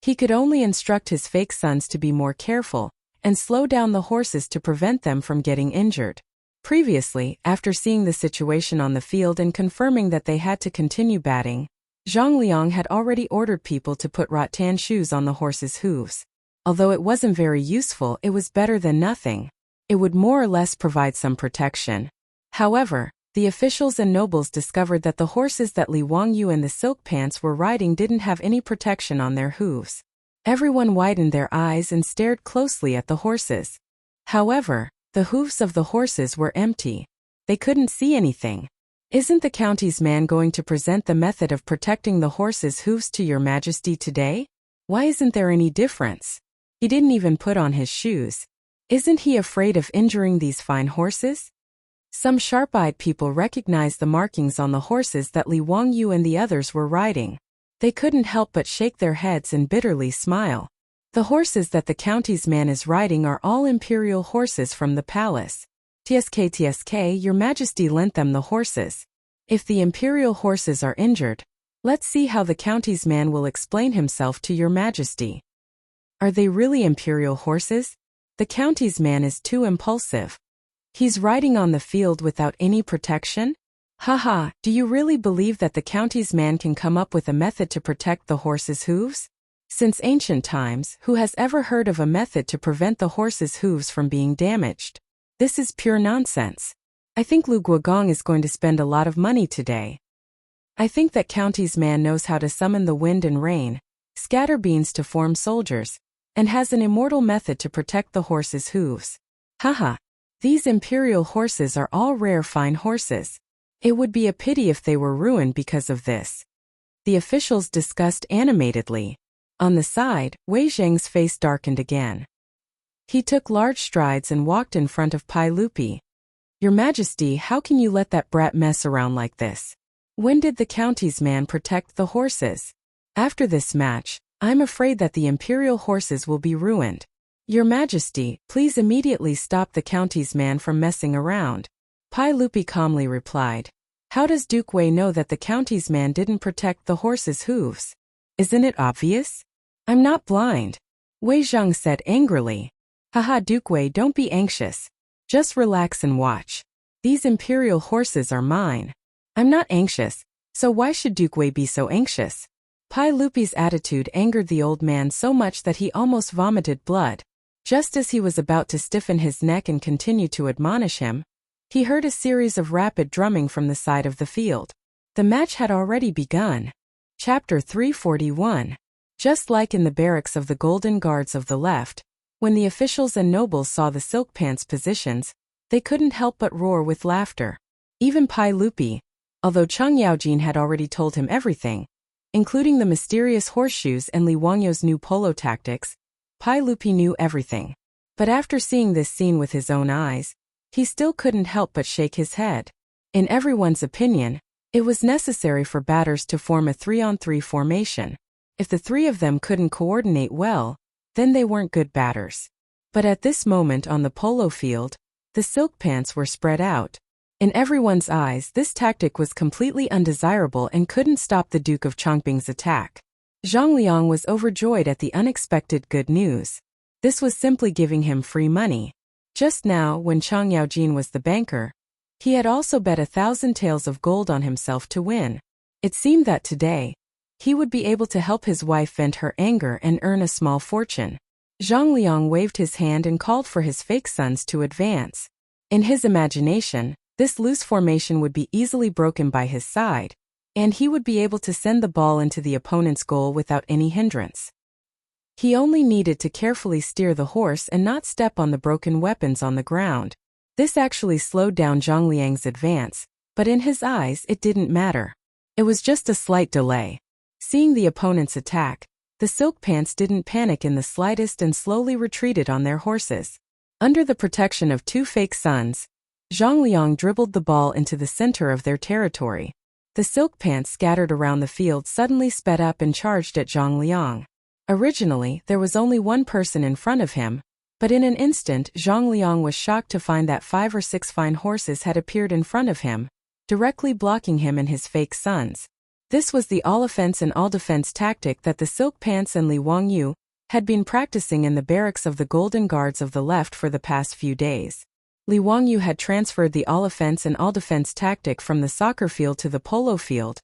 He could only instruct his fake sons to be more careful and slow down the horses to prevent them from getting injured. Previously, after seeing the situation on the field and confirming that they had to continue batting, Zhang Liang had already ordered people to put rattan shoes on the horse's hooves. Although it wasn't very useful, it was better than nothing. It would more or less provide some protection. However, the officials and nobles discovered that the horses that Li Wangyu and the silk pants were riding didn't have any protection on their hooves. Everyone widened their eyes and stared closely at the horses. However, the hooves of the horses were empty. They couldn't see anything. Isn't the county's man going to present the method of protecting the horse's hooves to your majesty today? Why isn't there any difference? He didn't even put on his shoes. Isn't he afraid of injuring these fine horses? Some sharp-eyed people recognized the markings on the horses that Li Wangyu and the others were riding. They couldn't help but shake their heads and bitterly smile. The horses that the county's man is riding are all imperial horses from the palace. TSK, your majesty lent them the horses. If the imperial horses are injured, let's see how the county's man will explain himself to your majesty. Are they really imperial horses? The county's man is too impulsive. He's riding on the field without any protection? Haha, do you really believe that the county's man can come up with a method to protect the horse's hooves? Since ancient times, who has ever heard of a method to prevent the horse's hooves from being damaged? This is pure nonsense. I think Lu Guogong is going to spend a lot of money today. I think that county's man knows how to summon the wind and rain, scatter beans to form soldiers, and has an immortal method to protect the horse's hooves. Haha, these imperial horses are all rare fine horses. It would be a pity if they were ruined because of this. The officials discussed animatedly. On the side, Wei Zheng's face darkened again. He took large strides and walked in front of Pai Lupi. Your Majesty, how can you let that brat mess around like this? When did the county's man protect the horses? After this match, I'm afraid that the imperial horses will be ruined. Your Majesty, please immediately stop the county's man from messing around. Pai Lupi calmly replied. How does Duke Wei know that the county's man didn't protect the horse's hooves? Isn't it obvious? I'm not blind. Wei Zhang said angrily. Haha, Duke Wei, don't be anxious. Just relax and watch. These imperial horses are mine. I'm not anxious, so why should Duke Wei be so anxious? Pai Lupi's attitude angered the old man so much that he almost vomited blood. Just as he was about to stiffen his neck and continue to admonish him, he heard a series of rapid drumming from the side of the field. The match had already begun. Chapter 341. Just like in the barracks of the Golden Guards of the left, when the officials and nobles saw the silk pants positions, they couldn't help but roar with laughter. Even Pai Lupi, although Chang Yaojin had already told him everything, including the mysterious horseshoes and Li Wangyu's new polo tactics, Pai Lupi knew everything. But after seeing this scene with his own eyes, he still couldn't help but shake his head. In everyone's opinion, it was necessary for batters to form a 3-on-3 formation. If the three of them couldn't coordinate well, then they weren't good batters. But at this moment on the polo field, the silk pants were spread out. In everyone's eyes, this tactic was completely undesirable and couldn't stop the Duke of Chongqing's attack. Zhang Liang was overjoyed at the unexpected good news. This was simply giving him free money. Just now, when Chang Yaojin was the banker, he had also bet 1,000 taels of gold on himself to win. It seemed that today, he would be able to help his wife vent her anger and earn a small fortune. Zhang Liang waved his hand and called for his fake sons to advance. In his imagination, this loose formation would be easily broken by his side, and he would be able to send the ball into the opponent's goal without any hindrance. He only needed to carefully steer the horse and not step on the broken weapons on the ground. This actually slowed down Zhang Liang's advance, but in his eyes it didn't matter. It was just a slight delay. Seeing the opponent's attack, the Silk Pants didn't panic in the slightest and slowly retreated on their horses. Under the protection of two fake sons, Zhang Liang dribbled the ball into the center of their territory. The Silk Pants scattered around the field suddenly sped up and charged at Zhang Liang. Originally, there was only one person in front of him, but in an instant Zhang Liang was shocked to find that 5 or 6 fine horses had appeared in front of him, directly blocking him and his fake sons. This was the all-offense and all-defense tactic that the Silk Pants and Li Wangyu had been practicing in the barracks of the Golden Guards of the left for the past few days. Li Wangyu had transferred the all-offense and all-defense tactic from the soccer field to the polo field,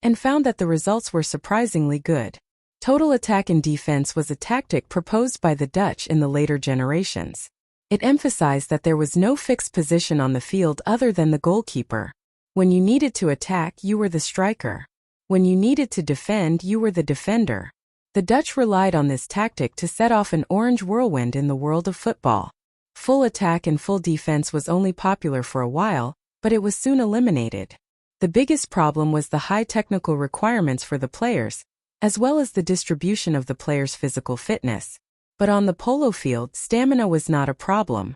and found that the results were surprisingly good. Total attack and defense was a tactic proposed by the Dutch in the later generations. It emphasized that there was no fixed position on the field other than the goalkeeper. When you needed to attack, you were the striker. When you needed to defend, you were the defender. The Dutch relied on this tactic to set off an orange whirlwind in the world of football. Full attack and full defense was only popular for a while, but it was soon eliminated. The biggest problem was the high technical requirements for the players, as well as the distribution of the players' physical fitness. But on the polo field, stamina was not a problem.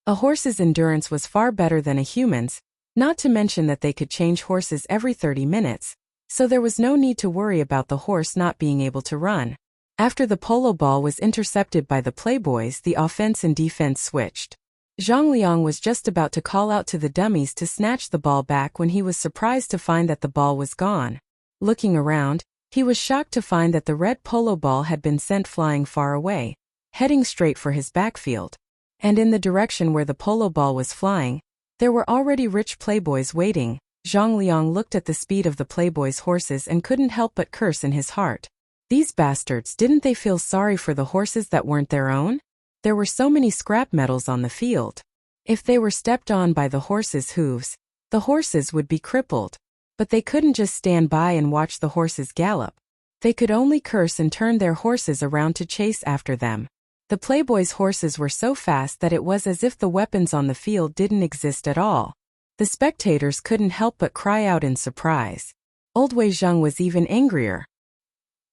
A horse's endurance was far better than a human's, not to mention that they could change horses every 30 minutes, so there was no need to worry about the horse not being able to run. After the polo ball was intercepted by the playboys, the offense and defense switched. Zhang Liang was just about to call out to the dummies to snatch the ball back when he was surprised to find that the ball was gone. Looking around, he was shocked to find that the red polo ball had been sent flying far away, heading straight for his backfield. And in the direction where the polo ball was flying, there were already rich playboys waiting. Zhang Liang looked at the speed of the playboys' horses and couldn't help but curse in his heart. These bastards, didn't they feel sorry for the horses that weren't their own? There were so many scrap metals on the field. If they were stepped on by the horses' hooves, the horses would be crippled. But they couldn't just stand by and watch the horses gallop. They could only curse and turn their horses around to chase after them. The playboys' horses were so fast that it was as if the weapons on the field didn't exist at all. The spectators couldn't help but cry out in surprise. Old Wei Zheng was even angrier.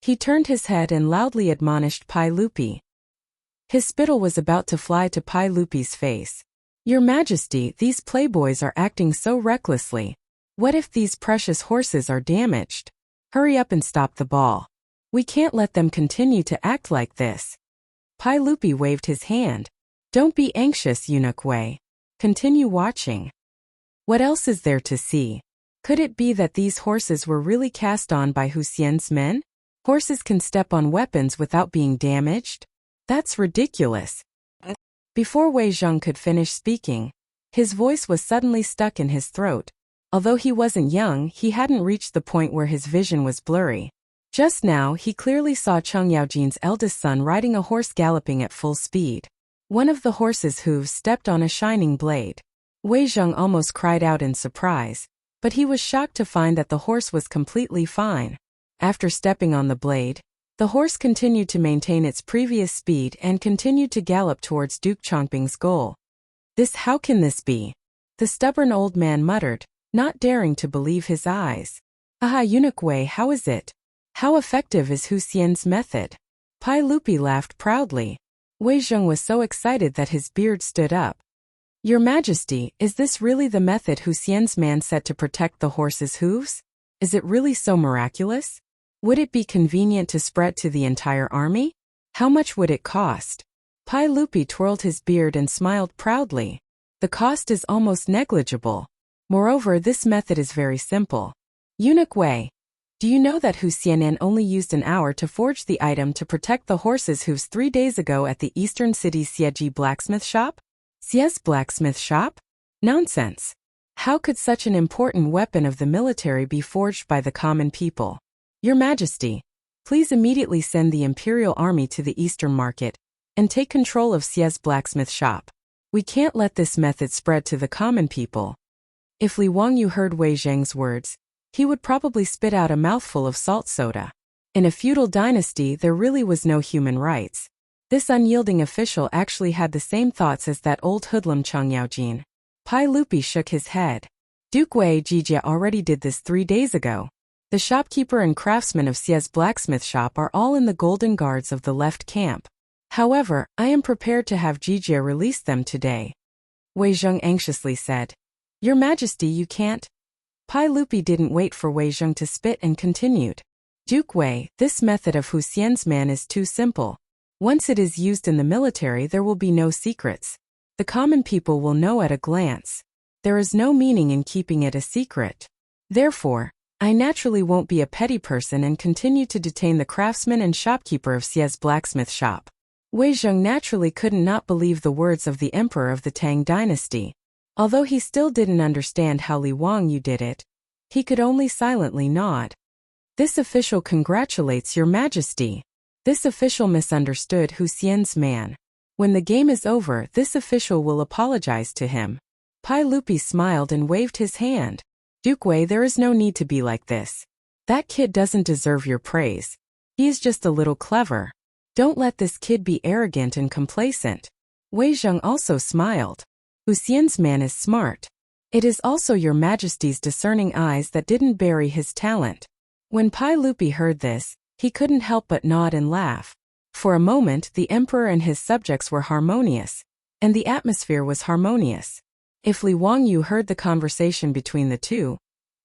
He turned his head and loudly admonished Pai Lupi. His spittle was about to fly to Pai Lupi's face. "Your Majesty, these playboys are acting so recklessly. What if these precious horses are damaged? Hurry up and stop the ball. We can't let them continue to act like this." Pai Lupi waved his hand. "Don't be anxious, Eunuch Wei. Continue watching. What else is there to see? Could it be that these horses were really cast on by Hu Xian's men? Horses can step on weapons without being damaged? That's ridiculous." Before Wei Zheng could finish speaking, his voice was suddenly stuck in his throat. Although he wasn't young, he hadn't reached the point where his vision was blurry. Just now, he clearly saw Cheng Yaojin's eldest son riding a horse galloping at full speed. One of the horse's hooves stepped on a shining blade. Wei Zheng almost cried out in surprise, but he was shocked to find that the horse was completely fine. After stepping on the blade, the horse continued to maintain its previous speed and continued to gallop towards Duke Chongping's goal. How can this be?" the stubborn old man muttered, not daring to believe his eyes. "Aha, Eunuch Wei, how is it? How effective is Hu Xian's method?" Pai Lupi laughed proudly. Wei Zheng was so excited that his beard stood up. "Your Majesty, is this really the method Hu Xian's man set to protect the horse's hooves? Is it really so miraculous? Would it be convenient to spread to the entire army? How much would it cost?" Pai Lupi twirled his beard and smiled proudly. "The cost is almost negligible. Moreover, this method is very simple. Eunuch Wei, do you know that Hu Xianan only used an hour to forge the item to protect the horse's hooves 3 days ago at the eastern city's Xieji blacksmith shop?" "Xie's blacksmith shop? Nonsense. How could such an important weapon of the military be forged by the common people? Your Majesty, please immediately send the imperial army to the eastern market and take control of Xie's blacksmith shop. We can't let this method spread to the common people. If Li Wangyu heard Wei Zheng's words, he would probably spit out a mouthful of salt soda. In a feudal dynasty, there really was no human rights. This unyielding official actually had the same thoughts as that old hoodlum Chang Yaojin. Pai Lupi shook his head. Duke Wei Jijia already did this 3 days ago. The shopkeeper and craftsmen of Xie's blacksmith shop are all in the golden guards of the left camp. However, I am prepared to have Jijia release them today. Wei Zheng anxiously said. Your Majesty, you can't. Pai Lupi didn't wait for Wei Zheng to spit and continued. Duke Wei, this method of Hu Xian's man is too simple. Once it is used in the military, there will be no secrets. The common people will know at a glance. There is no meaning in keeping it a secret. Therefore, I naturally won't be a petty person and continue to detain the craftsman and shopkeeper of Xie's blacksmith shop. Wei Zheng naturally couldn't not believe the words of the emperor of the Tang dynasty. Although he still didn't understand how Li Wangyu did it, he could only silently nod. This official congratulates your Majesty. This official misunderstood Hu Xian's man. When the game is over, this official will apologize to him. Pai Lupi smiled and waved his hand. Duke Wei, there is no need to be like this. That kid doesn't deserve your praise. He is just a little clever. Don't let this kid be arrogant and complacent. Wei Zheng also smiled. Hu Xian's man is smart. It is also your Majesty's discerning eyes that didn't bury his talent. When Pai Lupi heard this, he couldn't help but nod and laugh. For a moment, the emperor and his subjects were harmonious, and the atmosphere was harmonious. If Li Wangyu heard the conversation between the two,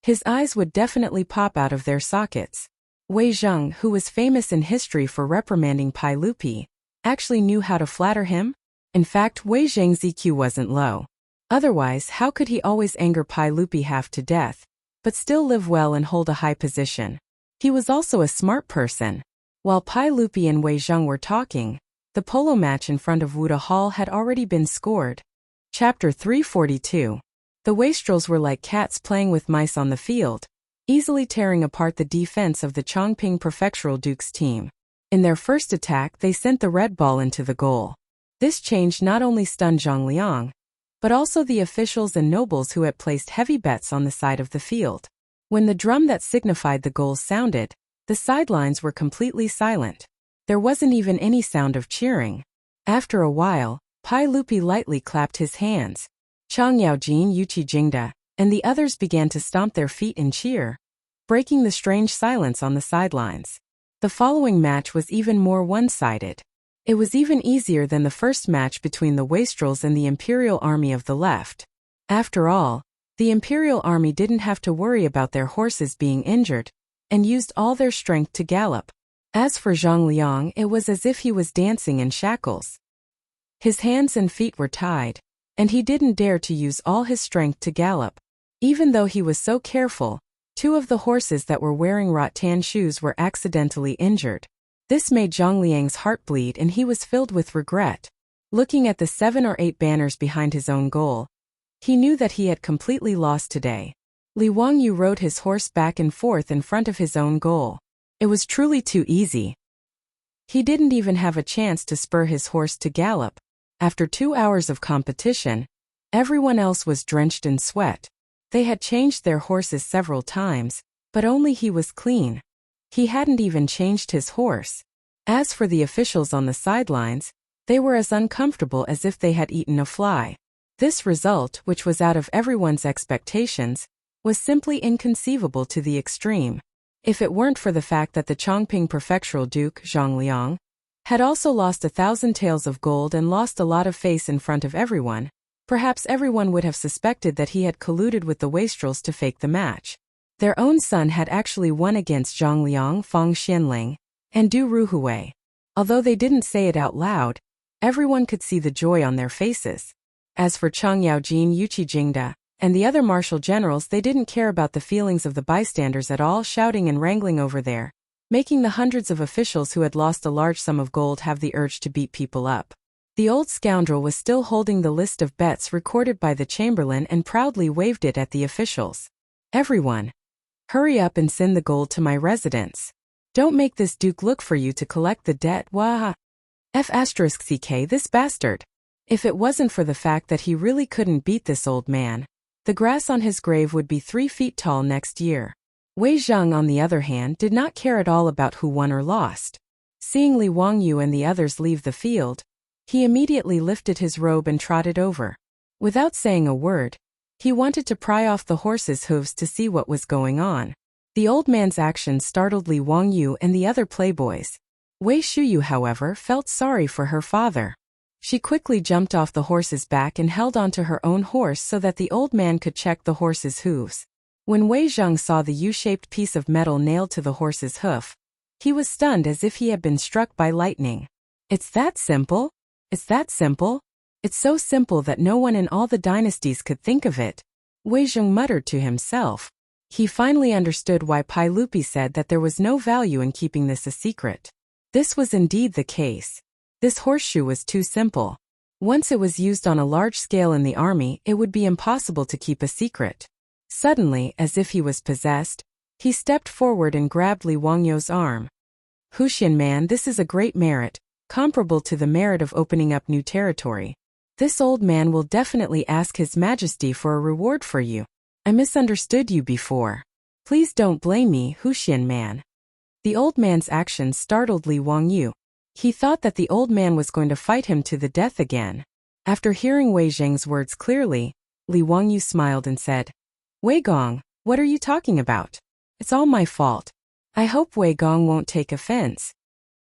his eyes would definitely pop out of their sockets. Wei Zheng, who was famous in history for reprimanding Pai Lupi, actually knew how to flatter him. In fact, Wei Zheng's EQ wasn't low. Otherwise, how could he always anger Pai Lupi half to death, but still live well and hold a high position? He was also a smart person. While Pai Lupi and Wei Zheng were talking, the polo match in front of Wuda Hall had already been scored. Chapter 342. The wastrels were like cats playing with mice on the field, easily tearing apart the defense of the Chongqing Prefectural Dukes team. In their first attack, they sent the red ball into the goal. This change not only stunned Zhang Liang, but also the officials and nobles who had placed heavy bets on the side of the field. When the drum that signified the goals sounded, the sidelines were completely silent. There wasn't even any sound of cheering. After a while, Pai Lupi lightly clapped his hands. Chang Yaojin, Yuqi Jingda, and the others began to stomp their feet and cheer, breaking the strange silence on the sidelines. The following match was even more one-sided. It was even easier than the first match between the wastrels and the Imperial Army of the left. After all, the Imperial Army didn't have to worry about their horses being injured, and used all their strength to gallop. As for Zhang Liang, it was as if he was dancing in shackles. His hands and feet were tied, and he didn't dare to use all his strength to gallop. Even though he was so careful, 2 of the horses that were wearing rattan shoes were accidentally injured. This made Zhang Liang's heart bleed and he was filled with regret. Looking at the 7 or 8 banners behind his own goal, he knew that he had completely lost today. Li Wangyu rode his horse back and forth in front of his own goal. It was truly too easy. He didn't even have a chance to spur his horse to gallop. After 2 hours of competition, everyone else was drenched in sweat. They had changed their horses several times, but only he was clean. He hadn't even changed his horse. As for the officials on the sidelines, they were as uncomfortable as if they had eaten a fly. This result, which was out of everyone's expectations, was simply inconceivable to the extreme. If it weren't for the fact that the Chongqing Prefectural Duke, Zhang Liang, had also lost 1,000 taels of gold and lost a lot of face in front of everyone, perhaps everyone would have suspected that he had colluded with the wastrels to fake the match. Their own son had actually won against Zhang Liang, Fang Xianling, and Du Ruhui. Although they didn't say it out loud, everyone could see the joy on their faces. As for Chang Yaojin, Yuqi Jingda, and the other martial generals, they didn't care about the feelings of the bystanders at all, shouting and wrangling over there, making the hundreds of officials who had lost a large sum of gold have the urge to beat people up. The old scoundrel was still holding the list of bets recorded by the chamberlain and proudly waved it at the officials. Everyone, hurry up and send the gold to my residence. Don't make this duke look for you to collect the debt, wah! F*ck this bastard. If it wasn't for the fact that he really couldn't beat this old man, the grass on his grave would be 3 feet tall next year. Wei Zheng, on the other hand, did not care at all about who won or lost. Seeing Li Wangyu and the others leave the field, he immediately lifted his robe and trotted over. Without saying a word, he wanted to pry off the horse's hooves to see what was going on. The old man's actions startled Li Wangyu and the other playboys. Wei Shuyu, however, felt sorry for her father. She quickly jumped off the horse's back and held onto her own horse so that the old man could check the horse's hooves. When Wei Zheng saw the U-shaped piece of metal nailed to the horse's hoof, he was stunned as if he had been struck by lightning. It's that simple? It's that simple? It's so simple that no one in all the dynasties could think of it. Wei Zheng muttered to himself. He finally understood why Pai Lupi said that there was no value in keeping this a secret. This was indeed the case. This horseshoe was too simple. Once it was used on a large scale in the army, it would be impossible to keep a secret. Suddenly, as if he was possessed, he stepped forward and grabbed Li Wangyu's arm. Huxian man, this is a great merit, comparable to the merit of opening up new territory. This old man will definitely ask His Majesty for a reward for you. I misunderstood you before. Please don't blame me, Huxian man. The old man's actions startled Li Wangyu. He thought that the old man was going to fight him to the death again. After hearing Wei Zheng's words clearly, Li Wangyu smiled and said, Wei Gong, what are you talking about? It's all my fault. I hope Wei Gong won't take offense.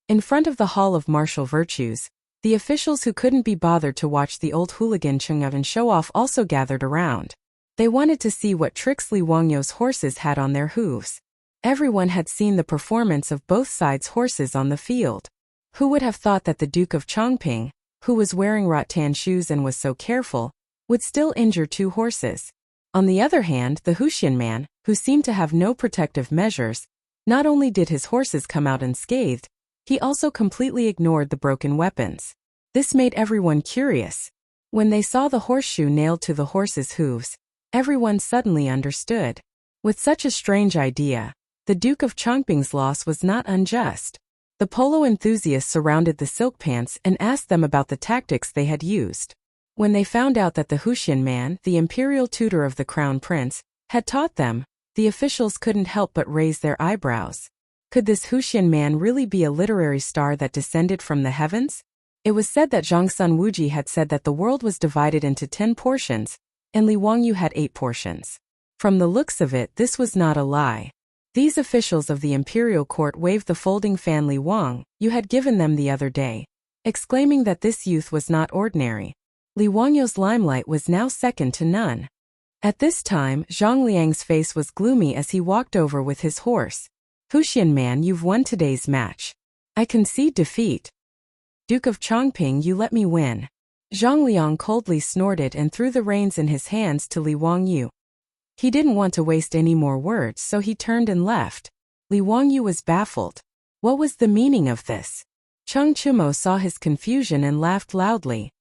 In front of the Hall of Martial Virtues, the officials who couldn't be bothered to watch the old hooligan Chang'an show off also gathered around. They wanted to see what tricks Li Wangyu's horses had on their hooves. Everyone had seen the performance of both sides' horses on the field. Who would have thought that the Duke of Chongping, who was wearing rattan shoes and was so careful, would still injure 2 horses? On the other hand, the Huxian man, who seemed to have no protective measures, not only did his horses come out unscathed, he also completely ignored the broken weapons. This made everyone curious. When they saw the horseshoe nailed to the horse's hooves, everyone suddenly understood. With such a strange idea, the Duke of Chongping's loss was not unjust. The polo enthusiasts surrounded the silk pants and asked them about the tactics they had used. When they found out that the Huxian man, the imperial tutor of the crown prince, had taught them, the officials couldn't help but raise their eyebrows. Could this Huxian man really be a literary star that descended from the heavens? It was said that Zhongsun Wuji had said that the world was divided into 10 portions, and Li Wangyu had 8 portions. From the looks of it, this was not a lie. These officials of the imperial court waved the folding fan Li Wang you had given them the other day, exclaiming that this youth was not ordinary. Li Wangyu's limelight was now second to none. At this time, Zhang Liang's face was gloomy as he walked over with his horse. Huxian man, you've won today's match. I concede defeat. Duke of Chongping, you let me win. Zhang Liang coldly snorted and threw the reins in his hands to Li Wangyu. He didn't want to waste any more words, so he turned and left. Li Wangyu was baffled. What was the meaning of this? Cheng Chumo saw his confusion and laughed loudly.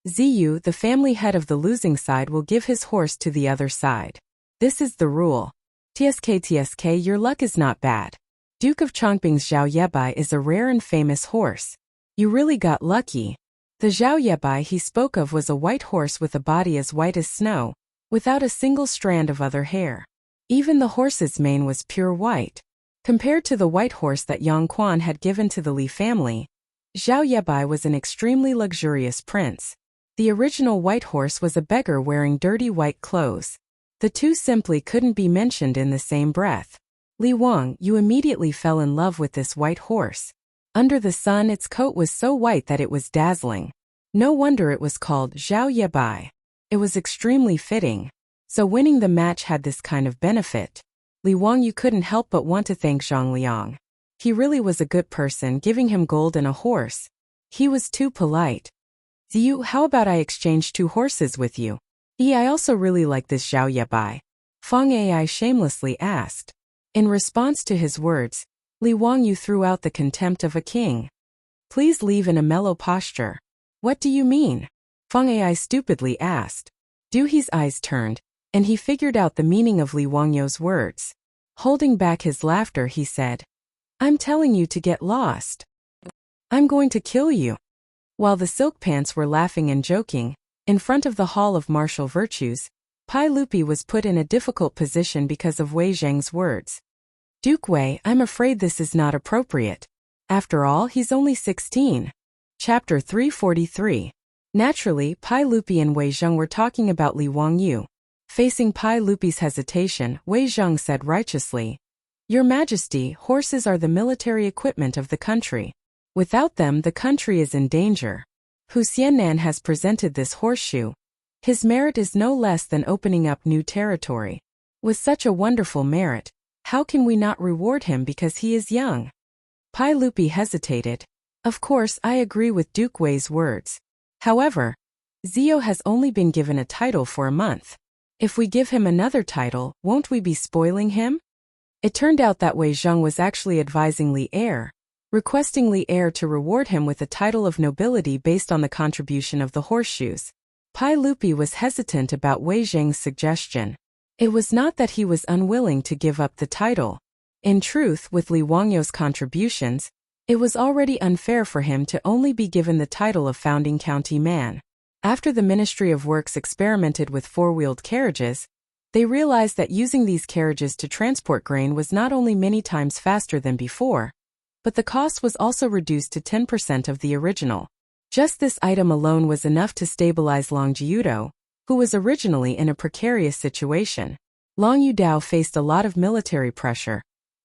Ziyu, the family head of the losing side, will give his horse to the other side. This is the rule. TSK, your luck is not bad. Duke of Chongping's Zhao Yebai is a rare and famous horse. You really got lucky. The Zhao Yebai he spoke of was a white horse with a body as white as snow, without a single strand of other hair. Even the horse's mane was pure white. Compared to the white horse that Yang Quan had given to the Li family, Zhao Yebai was an extremely luxurious prince. The original white horse was a beggar wearing dirty white clothes. The two simply couldn't be mentioned in the same breath. Li Wang, you immediately fell in love with this white horse. Under the sun, its coat was so white that it was dazzling. No wonder it was called Zhao Yebai. It was extremely fitting. So winning the match had this kind of benefit. Li Wangyu couldn't help but want to thank Zhang Liang. He really was a good person, giving him gold and a horse. He was too polite. Ziyu, how about I exchange 2 horses with you? I also really like this Zhao Yebai. Feng Ai shamelessly asked. In response to his words, Li Wangyu threw out the contempt of a king. Please leave in a mellow posture. What do you mean? Feng Ai stupidly asked. Duhe's eyes turned, and he figured out the meaning of Li Wangyu's words. Holding back his laughter, he said, I'm telling you to get lost. I'm going to kill you. While the silk pants were laughing and joking, in front of the Hall of Martial Virtues, Pai Lupi was put in a difficult position because of Wei Zheng's words. Duke Wei, I'm afraid this is not appropriate. After all, he's only 16. Chapter 343. Naturally, Pai Lupi and Wei Zheng were talking about Li Wangyu. Facing Pai Lupi's hesitation, Wei Zheng said righteously, Your Majesty, horses are the military equipment of the country. Without them, the country is in danger. Hu Xiannan has presented this horseshoe. His merit is no less than opening up new territory. With such a wonderful merit, how can we not reward him because he is young? Pai Lupi hesitated. Of course, I agree with Duke Wei's words. However, Zio has only been given a title for a month. If we give him another title, won't we be spoiling him? It turned out that Wei Zheng was actually advising Li Er, requesting Li Er to reward him with a title of nobility based on the contribution of the horseshoes. Pai Lupi was hesitant about Wei Zheng's suggestion. It was not that he was unwilling to give up the title. In truth, with Li Wangyu's contributions, it was already unfair for him to only be given the title of founding county man. After the Ministry of Works experimented with four-wheeled carriages, they realized that using these carriages to transport grain was not only many times faster than before, but the cost was also reduced to 10% of the original. Just this item alone was enough to stabilize Long Jiudo, who was originally in a precarious situation. Long Yudao faced a lot of military pressure,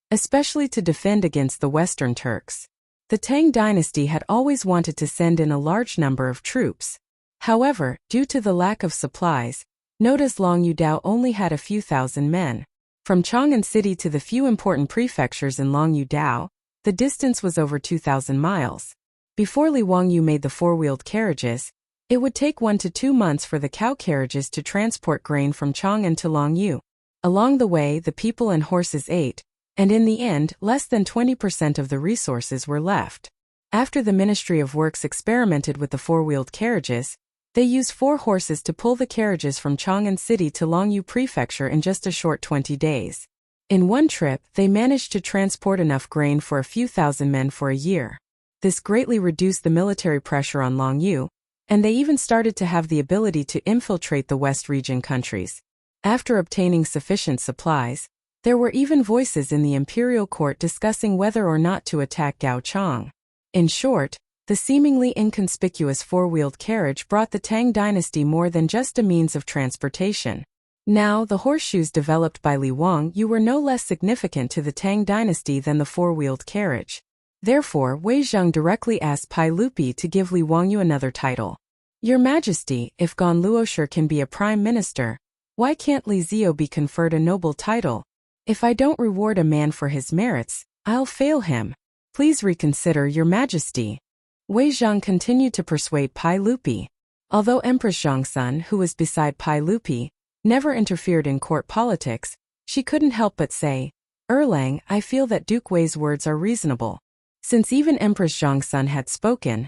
especially to defend against the Western Turks. The Tang dynasty had always wanted to send in a large number of troops. However, due to the lack of supplies, notice Long Yudao only had a few thousand men. From Chang'an city to the few important prefectures in Long Yudao, the distance was over 2,000 miles. Before Li Wangyu made the four-wheeled carriages, it would take 1 to 2 months for the cow carriages to transport grain from Chang'an to Longyu. Along the way, the people and horses ate, and in the end, less than 20% of the resources were left. After the Ministry of Works experimented with the four-wheeled carriages, they used 4 horses to pull the carriages from Chang'an City to Longyu Prefecture in just a short 20 days. In one trip, they managed to transport enough grain for a few thousand men for a year. This greatly reduced the military pressure on Longyu, and they even started to have the ability to infiltrate the West region countries. After obtaining sufficient supplies, there were even voices in the imperial court discussing whether or not to attack Gaochang. In short, the seemingly inconspicuous four-wheeled carriage brought the Tang dynasty more than just a means of transportation. Now, the horseshoes developed by Li Wangyu were no less significant to the Tang dynasty than the four-wheeled carriage. Therefore, Wei Zheng directly asked Pai Lupi to give Li Wangyu another title. Your Majesty, if Gan Luosher can be a prime minister, why can't Li Zio be conferred a noble title? If I don't reward a man for his merits, I'll fail him. Please reconsider, Your Majesty. Wei Zheng continued to persuade Pai Lupi. Although Empress Zhongsun, who was beside Pai Lupi, never interfered in court politics, she couldn't help but say, Erlang, I feel that Duke Wei's words are reasonable. Since even Empress Zhongsun had spoken,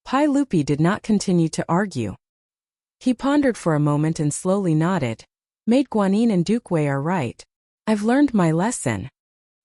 Pai Lupi did not continue to argue. He pondered for a moment and slowly nodded. Maid Guanyin and Duke Wei are right. I've learned my lesson.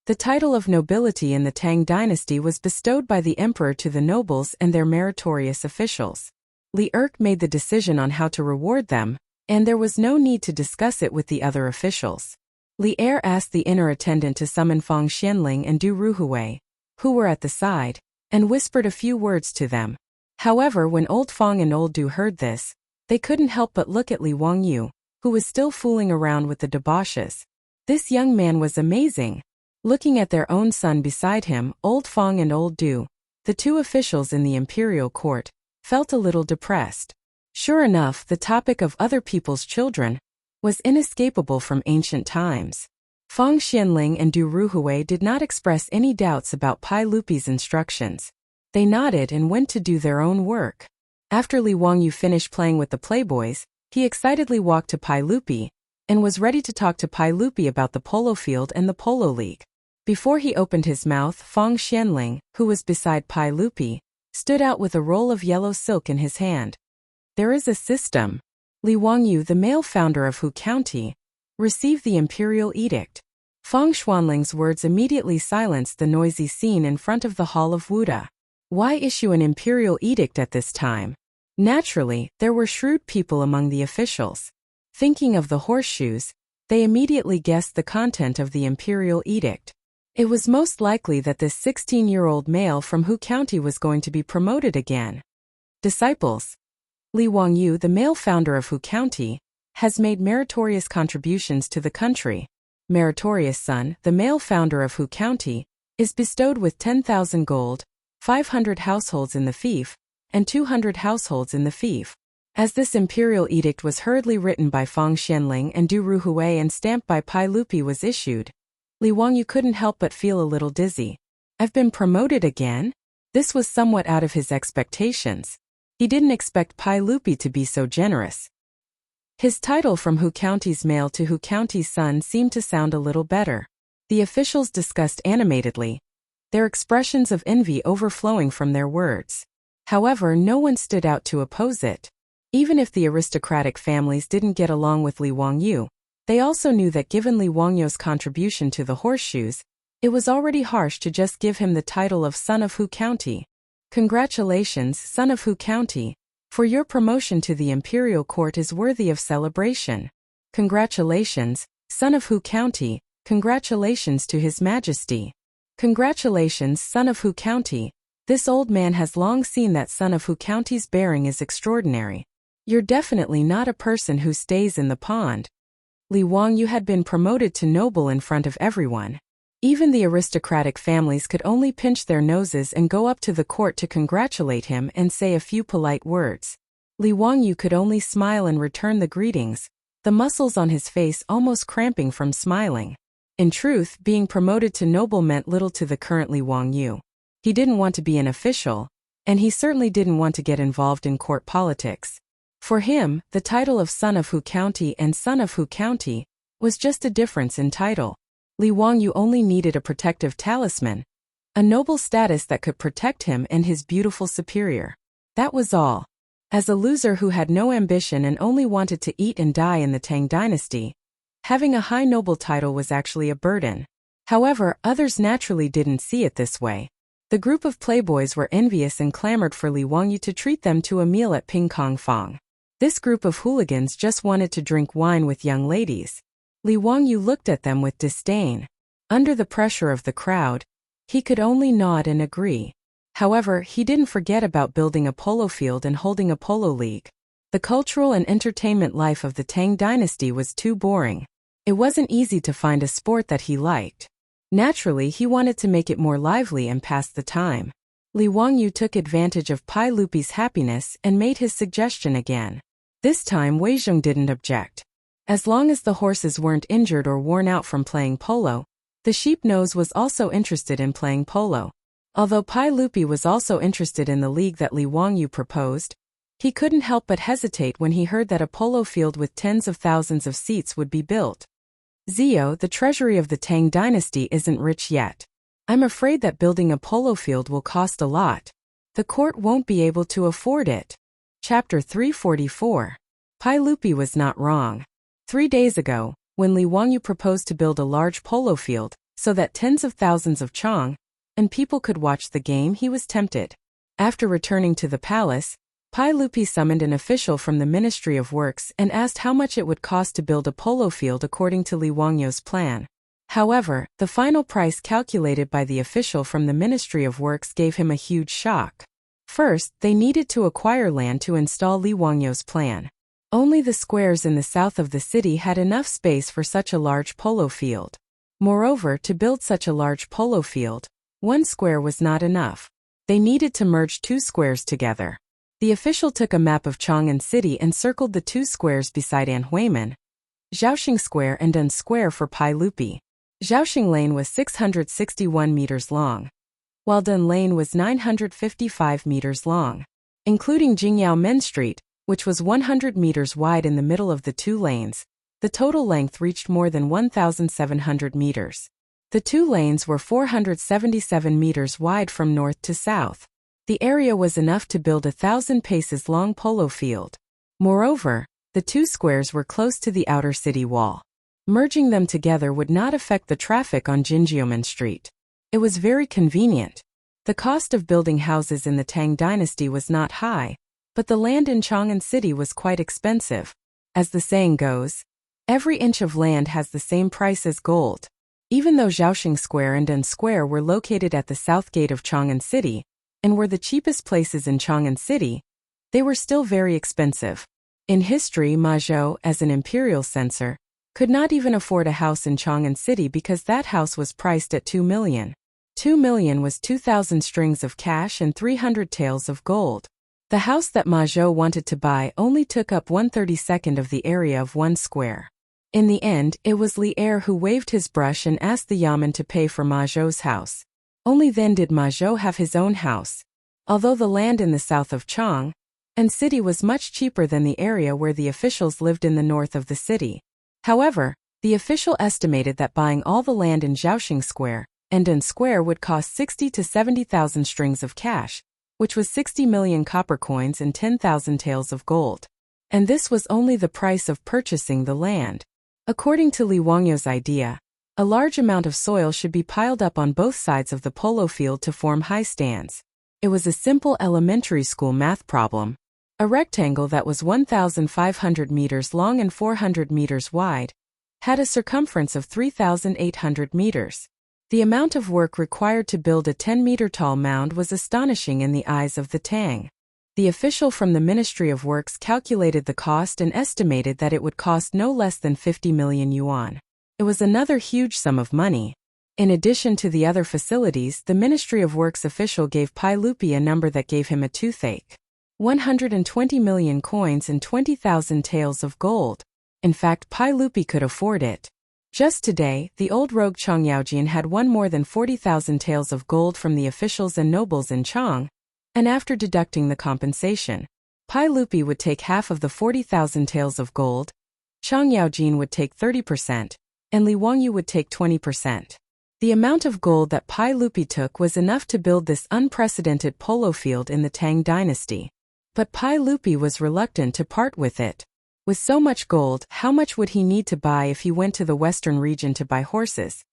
The title of nobility in the Tang dynasty was bestowed by the emperor to the nobles and their meritorious officials. Li Erk made the decision on how to reward them, and there was no need to discuss it with the other officials. Li Er asked the inner attendant to summon Fang Xianling and Du Ruhui, who were at the side, and whispered a few words to them. However, when old Fang and old Du heard this, they couldn't help but look at Li Wangyu, who was still fooling around with the debauches. This young man was amazing. Looking at their own son beside him, old Fang and old Du, the two officials in the imperial court, felt a little depressed. Sure enough, the topic of other people's children was inescapable from ancient times. Fang Xianling and Du Ruhui did not express any doubts about Pai Lupi's instructions. They nodded and went to do their own work. After Li Wangyu finished playing with the playboys, he excitedly walked to Pai Lupi and was ready to talk to Pai Lupi about the polo field and the polo league. Before he opened his mouth, Fang Xianling, who was beside Pai Lupi, stood out with a roll of yellow silk in his hand. There is a system. Li Wangyu, the male founder of Hu County, received the imperial edict. Fang Xuanling's words immediately silenced the noisy scene in front of the Hall of Wuda. Why issue an imperial edict at this time? Naturally, there were shrewd people among the officials. Thinking of the horseshoes, they immediately guessed the content of the imperial edict. It was most likely that this 16-year-old male from Hu County was going to be promoted again. Disciples. Li Wangyu, the male founder of Hu County, has made meritorious contributions to the country. Meritorious son, the male founder of Hu County, is bestowed with 10,000 gold, 500 households in the fief, and 200 households in the fief. As this imperial edict was hurriedly written by Fang Xianling and Du Ruhui and stamped by Pai Lupi was issued, Li Wangyu couldn't help but feel a little dizzy. I've been promoted again? This was somewhat out of his expectations. He didn't expect Pai Lupi to be so generous. His title from Hu County's male to Hu County's son seemed to sound a little better. The officials discussed animatedly, their expressions of envy overflowing from their words. However, no one stood out to oppose it. Even if the aristocratic families didn't get along with Li Wangyu, they also knew that given Li Wangyu's contribution to the horseshoes, it was already harsh to just give him the title of Son of Hu County. Congratulations, Son of Hu County, for your promotion to the imperial court is worthy of celebration. Congratulations, Son of Hu County, congratulations to His Majesty. Congratulations, Son of Hu County. This old man has long seen that Son of Hu County's bearing is extraordinary. You're definitely not a person who stays in the pond. Li Wangyu had been promoted to noble in front of everyone. Even the aristocratic families could only pinch their noses and go up to the court to congratulate him and say a few polite words. Li Wangyu could only smile and return the greetings, the muscles on his face almost cramping from smiling. In truth, being promoted to noble meant little to the current Li Wangyu. He didn't want to be an official, and he certainly didn't want to get involved in court politics. For him, the title of Son of Hu County and Son of Hu County was just a difference in title. Li Wangyu only needed a protective talisman, a noble status that could protect him and his beautiful superior. That was all. As a loser who had no ambition and only wanted to eat and die in the Tang dynasty, having a high noble title was actually a burden. However, others naturally didn't see it this way. The group of playboys were envious and clamored for Li Wangyu to treat them to a meal at Ping Kong Fong. This group of hooligans just wanted to drink wine with young ladies. Li Wangyu looked at them with disdain. Under the pressure of the crowd, he could only nod and agree. However, he didn't forget about building a polo field and holding a polo league. The cultural and entertainment life of the Tang dynasty was too boring. It wasn't easy to find a sport that he liked. Naturally, he wanted to make it more lively and pass the time. Li Wangyu took advantage of Pai Lupi's happiness and made his suggestion again. This time Wei Zhong didn't object. As long as the horses weren't injured or worn out from playing polo, the sheep nose was also interested in playing polo. Although Pai Lupi was also interested in the league that Li Wangyu proposed, he couldn't help but hesitate when he heard that a polo field with tens of thousands of seats would be built. Zio, the treasury of the Tang dynasty isn't rich yet. I'm afraid that building a polo field will cost a lot. The court won't be able to afford it. Chapter 344. Pai Lupi was not wrong. 3 days ago, when Li Wangyu proposed to build a large polo field, so that tens of thousands of Chang'an people could watch the game, he was tempted. After returning to the palace, Pai Lupi summoned an official from the Ministry of Works and asked how much it would cost to build a polo field according to Li Wangyu's plan. However, the final price calculated by the official from the Ministry of Works gave him a huge shock. First, they needed to acquire land to install Li Wangyu's plan. Only the squares in the south of the city had enough space for such a large polo field. Moreover, to build such a large polo field, one square was not enough. They needed to merge 2 squares together. The official took a map of Chang'an City and circled the 2 squares beside Anhuimen, Zhaoxing Square and Dun Square for Pai Lupi. Zhaoxing Lane was 661 meters long, while Dun Lane was 955 meters long. Including Jingyao Men Street, which was 100 meters wide in the middle of the 2 lanes, the total length reached more than 1,700 meters. The 2 lanes were 477 meters wide from north to south. The area was enough to build 1,000 paces long polo field. Moreover, the 2 squares were close to the outer city wall. Merging them together would not affect the traffic on Jinjiamen Street. It was very convenient. The cost of building houses in the Tang dynasty was not high, but the land in Chang'an city was quite expensive. As the saying goes, every inch of land has the same price as gold. Even though Zhaoxing Square and Dun Square were located at the south gate of Chang'an city, and were the cheapest places in Chang'an city, they were still very expensive. In history, Ma Zhou, as an imperial censor, could not even afford a house in Chang'an city because that house was priced at 2 million. 2 million was 2,000 strings of cash and 300 taels of gold. The house that Ma Zhou wanted to buy only took up 1/32 of the area of 1 square. In the end, it was Li Er who waved his brush and asked the Yamen to pay for Ma Zhou's house. Only then did Ma Zhou have his own house. Although the land in the south of Chang'an city was much cheaper than the area where the officials lived in the north of the city. However, the official estimated that buying all the land in Zhaoxing Square and Dun Square would cost 60 to 70,000 strings of cash, which was 60 million copper coins and 10,000 taels of gold. And this was only the price of purchasing the land. According to Li Wangyu's idea, a large amount of soil should be piled up on both sides of the polo field to form high stands. It was a simple elementary school math problem. A rectangle that was 1,500 meters long and 400 meters wide had a circumference of 3,800 meters. The amount of work required to build a 10-meter-tall mound was astonishing in the eyes of the Tang. The official from the Ministry of Works calculated the cost and estimated that it would cost no less than 50 million yuan. It was another huge sum of money. In addition to the other facilities, the Ministry of Works official gave Pai Lupi a number that gave him a toothache. 120 million coins and 20,000 taels of gold. In fact, Pai Lupi could afford it. Just today, the old rogue Chang Yaojian had won more than 40,000 taels of gold from the officials and nobles in Chang, and after deducting the compensation, Pai Lupi would take half of the 40,000 taels of gold, Chang Yaojin would take 30%, and Li Wangyu would take 20%. The amount of gold that Pai Lupi took was enough to build this unprecedented polo field in the Tang dynasty. But Pai Lupi was reluctant to part with it. With so much gold, how much would he need to buy if he went to the western region to buy horses?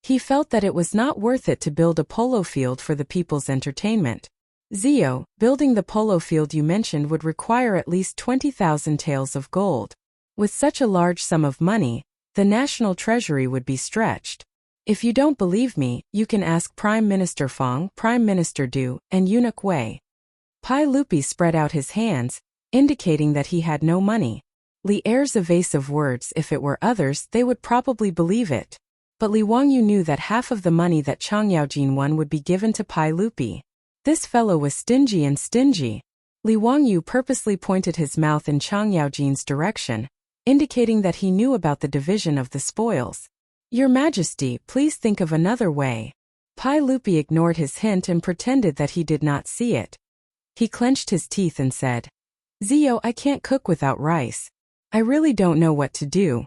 He felt that it was not worth it to build a polo field for the people's entertainment. Zio, building the polo field you mentioned would require at least 20,000 taels of gold. With such a large sum of money, the national treasury would be stretched. If you don't believe me, you can ask Prime Minister Fang, Prime Minister Du, and Eunuch Wei. Pai Lupi spread out his hands, indicating that he had no money. Li Er's evasive words, if it were others, they would probably believe it. But Li Wangyu knew that half of the money that Chang Yaojin won would be given to Pai Lupi. This fellow was stingy and stingy. Li Wangyu purposely pointed his mouth in Chang Yaojin's direction, indicating that he knew about the division of the spoils. Your Majesty, please think of another way. Pai Lupi ignored his hint and pretended that he did not see it. He clenched his teeth and said, Zio, I can't cook without rice. I really don't know what to do.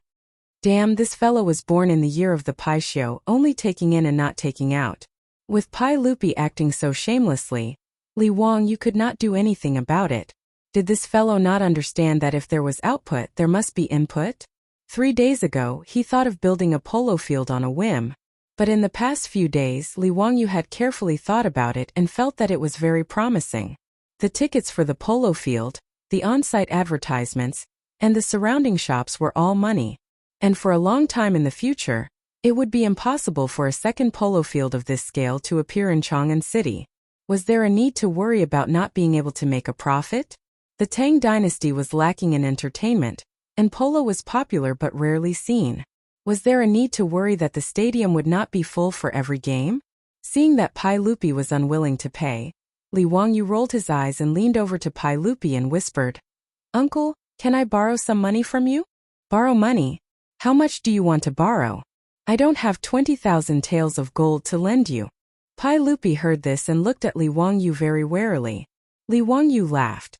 Damn, this fellow was born in the year of the Pai Xiu, only taking in and not taking out. With Pai Lupi acting so shamelessly, Li Wang, you could not do anything about it. Did this fellow not understand that if there was output, there must be input? 3 days ago, he thought of building a polo field on a whim. But in the past few days, Li Wangyu had carefully thought about it and felt that it was very promising. The tickets for the polo field, the on-site advertisements, and the surrounding shops were all money. And for a long time in the future, it would be impossible for a second polo field of this scale to appear in Chang'an city. Was there a need to worry about not being able to make a profit? The Tang dynasty was lacking in entertainment, and polo was popular but rarely seen. Was there a need to worry that the stadium would not be full for every game? Seeing that Pai Lupi was unwilling to pay, Li Wangyu rolled his eyes and leaned over to Pai Lupi and whispered, Uncle, can I borrow some money from you? Borrow money? How much do you want to borrow? I don't have 20,000 taels of gold to lend you. Pai Lupi heard this and looked at Li Wangyu very warily. Li Wangyu laughed.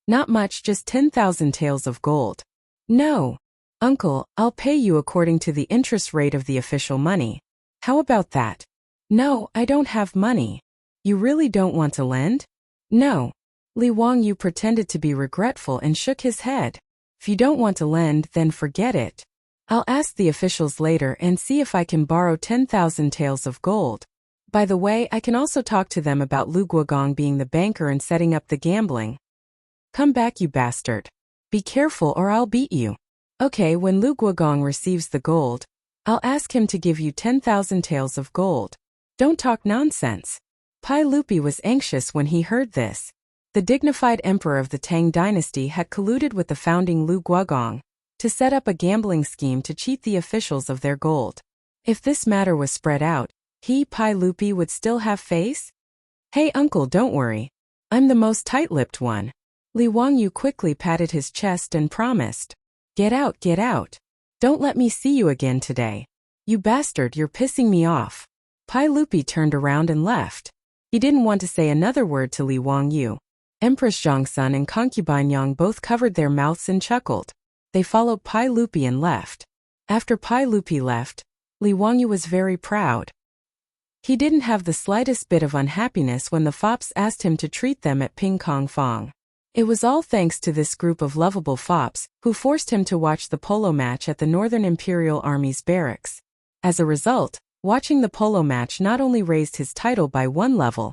Not much, just 10,000 taels of gold. No. Uncle, I'll pay you according to the interest rate of the official money. How about that? No, I don't have money. You really don't want to lend? No. Li Wangyu pretended to be regretful and shook his head. If you don't want to lend, then forget it. I'll ask the officials later and see if I can borrow 10,000 taels of gold. By the way, I can also talk to them about Lu Guogong being the banker and setting up the gambling. Come back, you bastard. Be careful or I'll beat you. Okay, when Lu Guogong receives the gold, I'll ask him to give you 10,000 taels of gold. Don't talk nonsense. Pai Lupi was anxious when he heard this. The dignified emperor of the Tang dynasty had colluded with the founding Lu Guogong to set up a gambling scheme to cheat the officials of their gold. If this matter was spread out, Pai Lupi would still have face? Hey uncle, don't worry. I'm the most tight-lipped one. Li Wangyu quickly patted his chest and promised. Get out, get out. Don't let me see you again today. You bastard, you're pissing me off. Pai Lupi turned around and left. He didn't want to say another word to Li Wangyu. Empress Zhongsun and concubine Yang both covered their mouths and chuckled. They followed Pai Lupi and left. After Pai Lupi left, Li Wangyu was very proud. He didn't have the slightest bit of unhappiness when the fops asked him to treat them at Ping Kong Fong. It was all thanks to this group of lovable fops who forced him to watch the polo match at the Northern Imperial Army's barracks. As a result, watching the polo match not only raised his title by 1 level,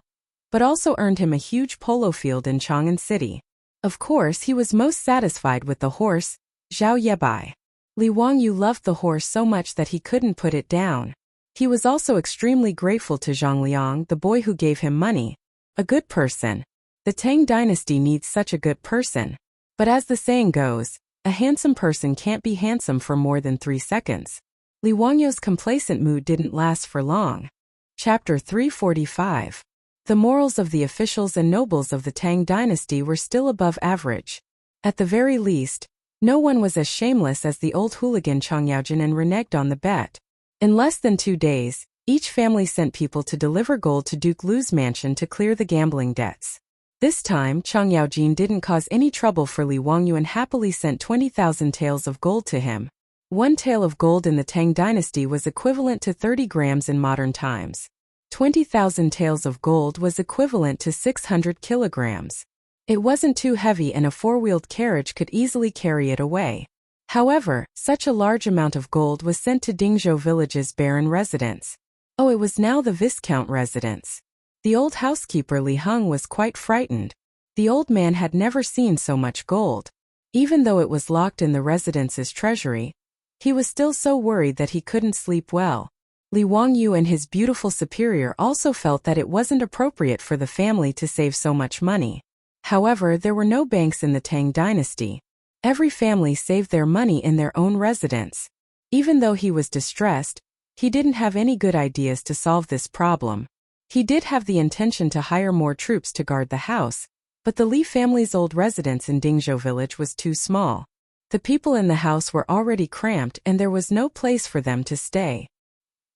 but also earned him a huge polo field in Chang'an City. Of course, he was most satisfied with the horse, Zhao Yebai. Li Wangyu loved the horse so much that he couldn't put it down. He was also extremely grateful to Zhang Liang, the boy who gave him money. A good person. The Tang dynasty needs such a good person. But as the saying goes, a handsome person can't be handsome for more than 3 seconds. Li Wangyu's complacent mood didn't last for long. Chapter 345. The morals of the officials and nobles of the Tang dynasty were still above average. At the very least, no one was as shameless as the old hooligan Chang Yaojin and reneged on the bet. In less than 2 days, each family sent people to deliver gold to Duke Lu's mansion to clear the gambling debts. This time, Chang Yaojin didn't cause any trouble for Li Wangyu and happily sent 20,000 taels of gold to him. 1 tael of gold in the Tang dynasty was equivalent to 30 grams in modern times. 20,000 taels of gold was equivalent to 600 kilograms. It wasn't too heavy and a 4-wheeled carriage could easily carry it away. However, such a large amount of gold was sent to Dingzhou village's barren residence. Oh, it was now the Viscount residence. The old housekeeper Li Heng was quite frightened. The old man had never seen so much gold. Even though it was locked in the residence's treasury, he was still so worried that he couldn't sleep well. Li Wangyu and his beautiful superior also felt that it wasn't appropriate for the family to save so much money. However, there were no banks in the Tang dynasty. Every family saved their money in their own residence. Even though he was distressed, he didn't have any good ideas to solve this problem. He did have the intention to hire more troops to guard the house, but the Li family's old residence in Dingzhou village was too small. The people in the house were already cramped and there was no place for them to stay.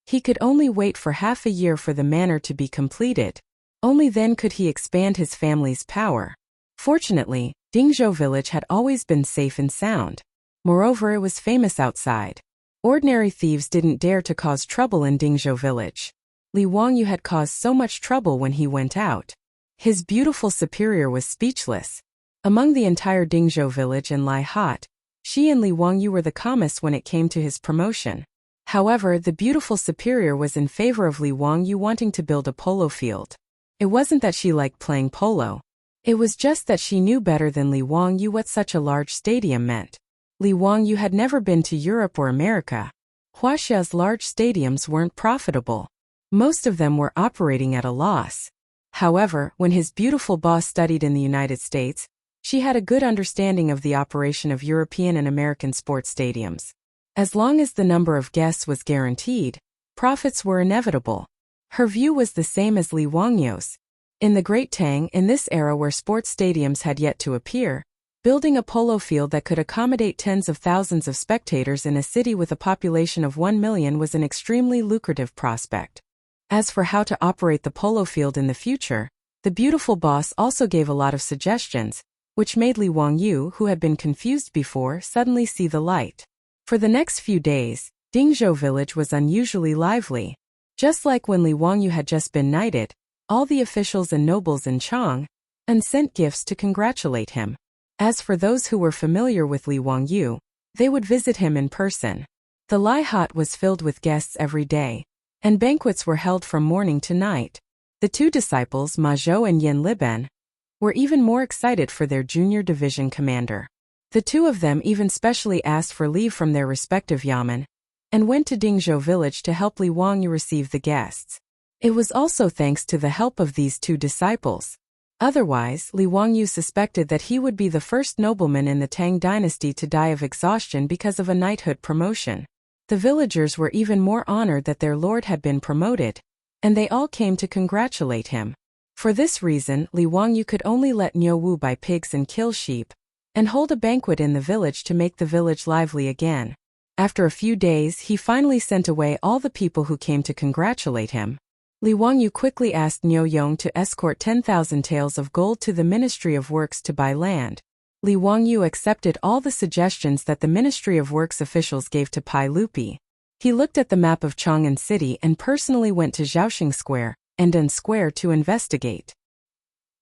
He could only wait for half a year for the manor to be completed. Only then could he expand his family's power. Fortunately, Dingzhou village had always been safe and sound. Moreover, it was famous outside. Ordinary thieves didn't dare to cause trouble in Dingzhou village. Li Wangyu had caused so much trouble when he went out. His beautiful superior was speechless. Among the entire Dingzhou village and Lai Hot, she and Li Wangyu were the calmest when it came to his promotion. However, the beautiful superior was in favor of Li Wangyu wanting to build a polo field. It wasn't that she liked playing polo. It was just that she knew better than Li Wangyu what such a large stadium meant. Li Wangyu had never been to Europe or America. Huaxia's large stadiums weren't profitable. Most of them were operating at a loss. However, when his beautiful boss studied in the United States, she had a good understanding of the operation of European and American sports stadiums. As long as the number of guests was guaranteed, profits were inevitable. Her view was the same as Li Wangyu's. In the Great Tang, in this era where sports stadiums had yet to appear, building a polo field that could accommodate tens of thousands of spectators in a city with a population of 1 million was an extremely lucrative prospect. As for how to operate the polo field in the future, the beautiful boss also gave a lot of suggestions, which made Li Wangyu, who had been confused before, suddenly see the light. For the next few days, Dingzhou village was unusually lively. Just like when Li Wangyu had just been knighted, all the officials and nobles in Chang'an sent gifts to congratulate him. As for those who were familiar with Li Wangyu, they would visit him in person. The Lai Hot was filled with guests every day, and banquets were held from morning to night. The two disciples, Ma Zhou and Yin Liben, were even more excited for their junior division commander. The two of them even specially asked for leave from their respective yamen, and went to Dingzhou village to help Li Wangyu receive the guests. It was also thanks to the help of these two disciples. Otherwise, Li Wangyu suspected that he would be the first nobleman in the Tang dynasty to die of exhaustion because of a knighthood promotion. The villagers were even more honored that their lord had been promoted, and they all came to congratulate him. For this reason, Li Wangyu could only let Niu Wu buy pigs and kill sheep, and hold a banquet in the village to make the village lively again. After a few days, he finally sent away all the people who came to congratulate him. Li Wangyu quickly asked Niu Yong to escort 10,000 taels of gold to the Ministry of Works to buy land. Li Wangyu accepted all the suggestions that the Ministry of Works officials gave to Pai Lupi. He looked at the map of Chang'an City and personally went to Zhaoxing Square and Dan Square to investigate.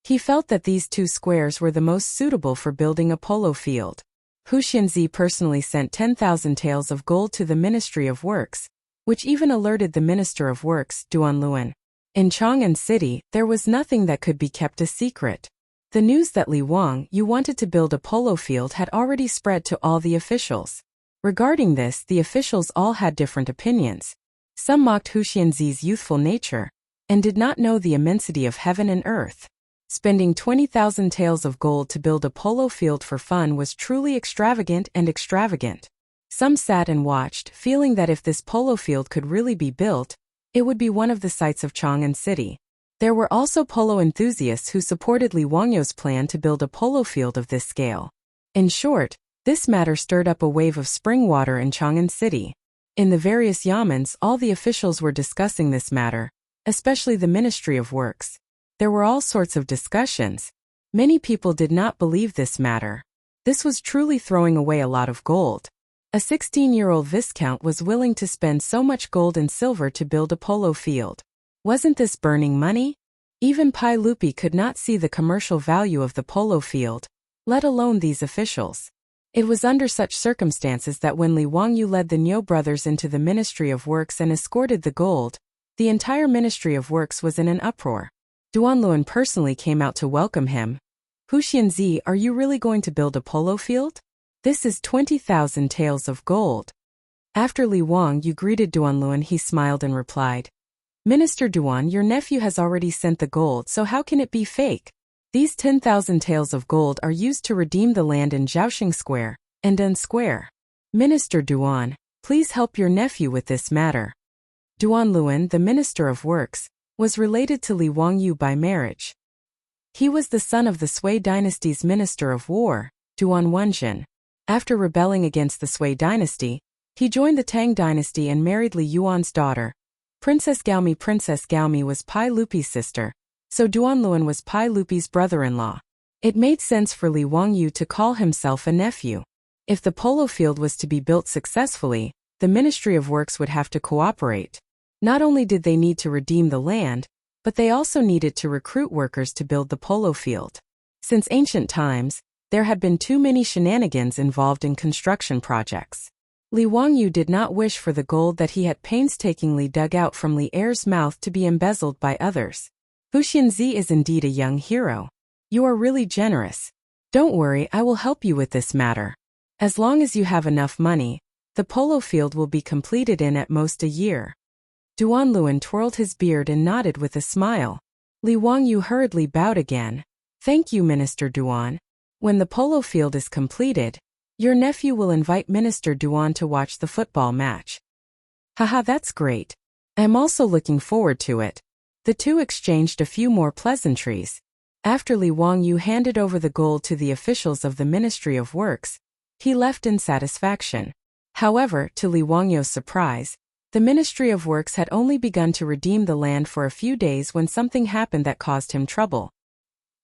He felt that these two squares were the most suitable for building a polo field. Hu Xianzi personally sent 10,000 taels of gold to the Ministry of Works, which even alerted the Minister of Works, Duan Luan. In Chang'an City, there was nothing that could be kept a secret. The news that Li Wangyu wanted to build a polo field had already spread to all the officials. Regarding this, the officials all had different opinions. Some mocked Hu Xianzi's youthful nature, and did not know the immensity of heaven and earth. Spending 20,000 taels of gold to build a polo field for fun was truly extravagant. Some sat and watched, feeling that if this polo field could really be built, it would be one of the sights of Chang'an City. There were also polo enthusiasts who supported Li Wangyu's plan to build a polo field of this scale. In short, this matter stirred up a wave of spring water in Chang'an City. In the various yamens, all the officials were discussing this matter, especially the Ministry of Works. There were all sorts of discussions. Many people did not believe this matter. This was truly throwing away a lot of gold. A 16-year-old viscount was willing to spend so much gold and silver to build a polo field. Wasn't this burning money? Even Pai Lupi could not see the commercial value of the polo field, let alone these officials. It was under such circumstances that when Li Wangyu led the Niu brothers into the Ministry of Works and escorted the gold, the entire Ministry of Works was in an uproar. Duan Luan personally came out to welcome him. Hu Xianzi, are you really going to build a polo field? This is 20,000 taels of gold. After Li Wangyu greeted Duan Luan, he smiled and replied, Minister Duan, your nephew has already sent the gold, so how can it be fake? These 10,000 taels of gold are used to redeem the land in Zhaoxing Square and Dan Square. Minister Duan, please help your nephew with this matter. Duan Luan, the Minister of Works, was related to Li Wangyu by marriage. He was the son of the Sui dynasty's Minister of War, Duan Wenjin. After rebelling against the Sui dynasty, he joined the Tang dynasty and married Li Yuan's daughter, Princess Gaomi. Princess Gaomi was Pai Lupi's sister, so Duan Luan was Pai Lupi's brother-in-law. It made sense for Li Wangyu to call himself a nephew. If the polo field was to be built successfully, the Ministry of Works would have to cooperate. Not only did they need to redeem the land, but they also needed to recruit workers to build the polo field. Since ancient times, there had been too many shenanigans involved in construction projects. Li Wangyu did not wish for the gold that he had painstakingly dug out from Li Er's mouth to be embezzled by others. Hu Xianzi is indeed a young hero. You are really generous. Don't worry, I will help you with this matter. As long as you have enough money, the polo field will be completed in at most a year. Duan Luan twirled his beard and nodded with a smile. Li Wangyu hurriedly bowed again. Thank you, Minister Duan. When the polo field is completed, your nephew will invite Minister Duan to watch the football match. Haha, that's great. I'm also looking forward to it. The two exchanged a few more pleasantries. After Li Wangyu handed over the gold to the officials of the Ministry of Works, he left in satisfaction. However, to Li Wangyu's surprise, the Ministry of Works had only begun to redeem the land for a few days when something happened that caused him trouble.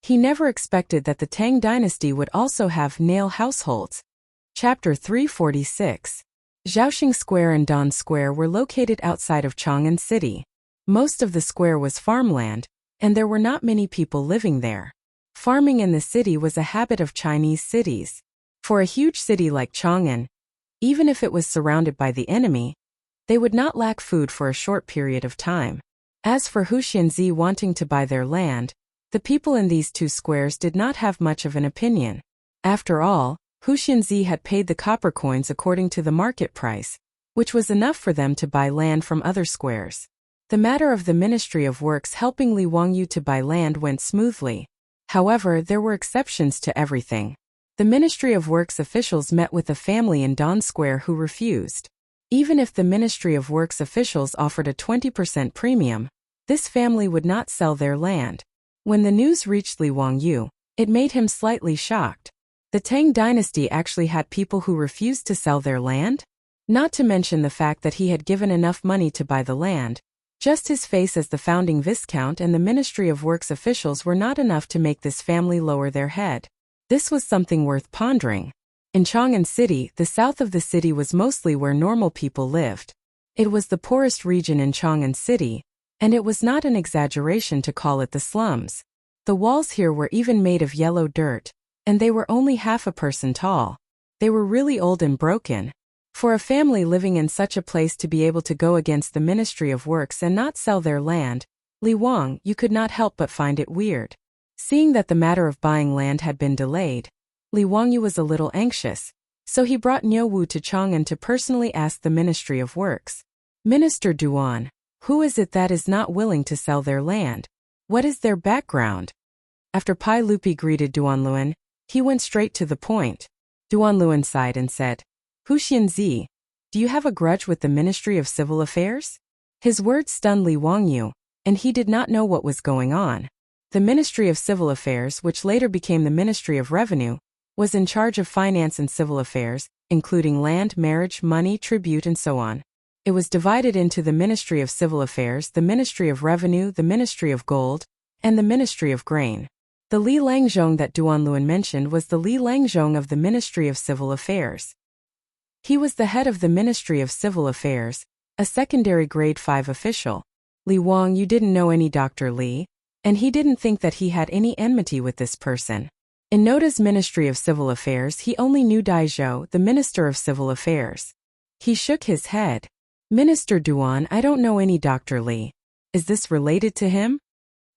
He never expected that the Tang dynasty would also have nail households. Chapter 346. Zhaoxing Square and Dan Square were located outside of Chang'an City. Most of the square was farmland, and there were not many people living there. Farming in the city was a habit of Chinese cities. For a huge city like Chang'an, even if it was surrounded by the enemy, They would not lack food for a short period of time. As for Hu Xianzi wanting to buy their land, the people in these 2 squares did not have much of an opinion. After all, Hu Xianzi had paid the copper coins according to the market price, which was enough for them to buy land from other squares. The matter of the Ministry of Works helping Li Wangyu to buy land went smoothly. However, there were exceptions to everything. The Ministry of Works officials met with a family in Don Square who refused. Even if the Ministry of Works officials offered a 20% premium, this family would not sell their land. When the news reached Li Wangyu, it made him slightly shocked. The Tang dynasty actually had people who refused to sell their land? Not to mention the fact that he had given enough money to buy the land. Just his face as the founding Viscount and the Ministry of Works officials were not enough to make this family lower their head. This was something worth pondering. In Chang'an City, the south of the city was mostly where normal people lived. It was the poorest region in Chang'an City, and it was not an exaggeration to call it the slums. The walls here were even made of yellow dirt, and they were only half a person tall. They were really old and broken. For a family living in such a place to be able to go against the Ministry of Works and not sell their land, Li Wang, you could not help but find it weird. Seeing that the matter of buying land had been delayed, Li Wangyu was a little anxious, so he brought Niu Wu to Chang'an to personally ask the Ministry of Works. Minister Duan, who is it that is not willing to sell their land? What is their background? After Pai Lupi greeted Duanluan, he went straight to the point. Duanluan sighed and said, Hu Xianzi, do you have a grudge with the Ministry of Civil Affairs? His words stunned Li Wangyu, and he did not know what was going on. The Ministry of Civil Affairs, which later became the Ministry of Revenue, was in charge of finance and civil affairs, including land, marriage, money, tribute, and so on. It was divided into the Ministry of Civil Affairs, the Ministry of Revenue, the Ministry of Gold, and the Ministry of Grain. The Li Langzhong that Duanluan mentioned was the Li Langzhong of the Ministry of Civil Affairs. He was the head of the Ministry of Civil Affairs, a secondary grade 5 official. Li Wang, you didn't know any Dr. Li, and he didn't think that he had any enmity with this person. In Noda's Ministry of Civil Affairs, he only knew Dai Zhou, the Minister of Civil Affairs. He shook his head. Minister Duan, I don't know any Dr. Li. Is this related to him?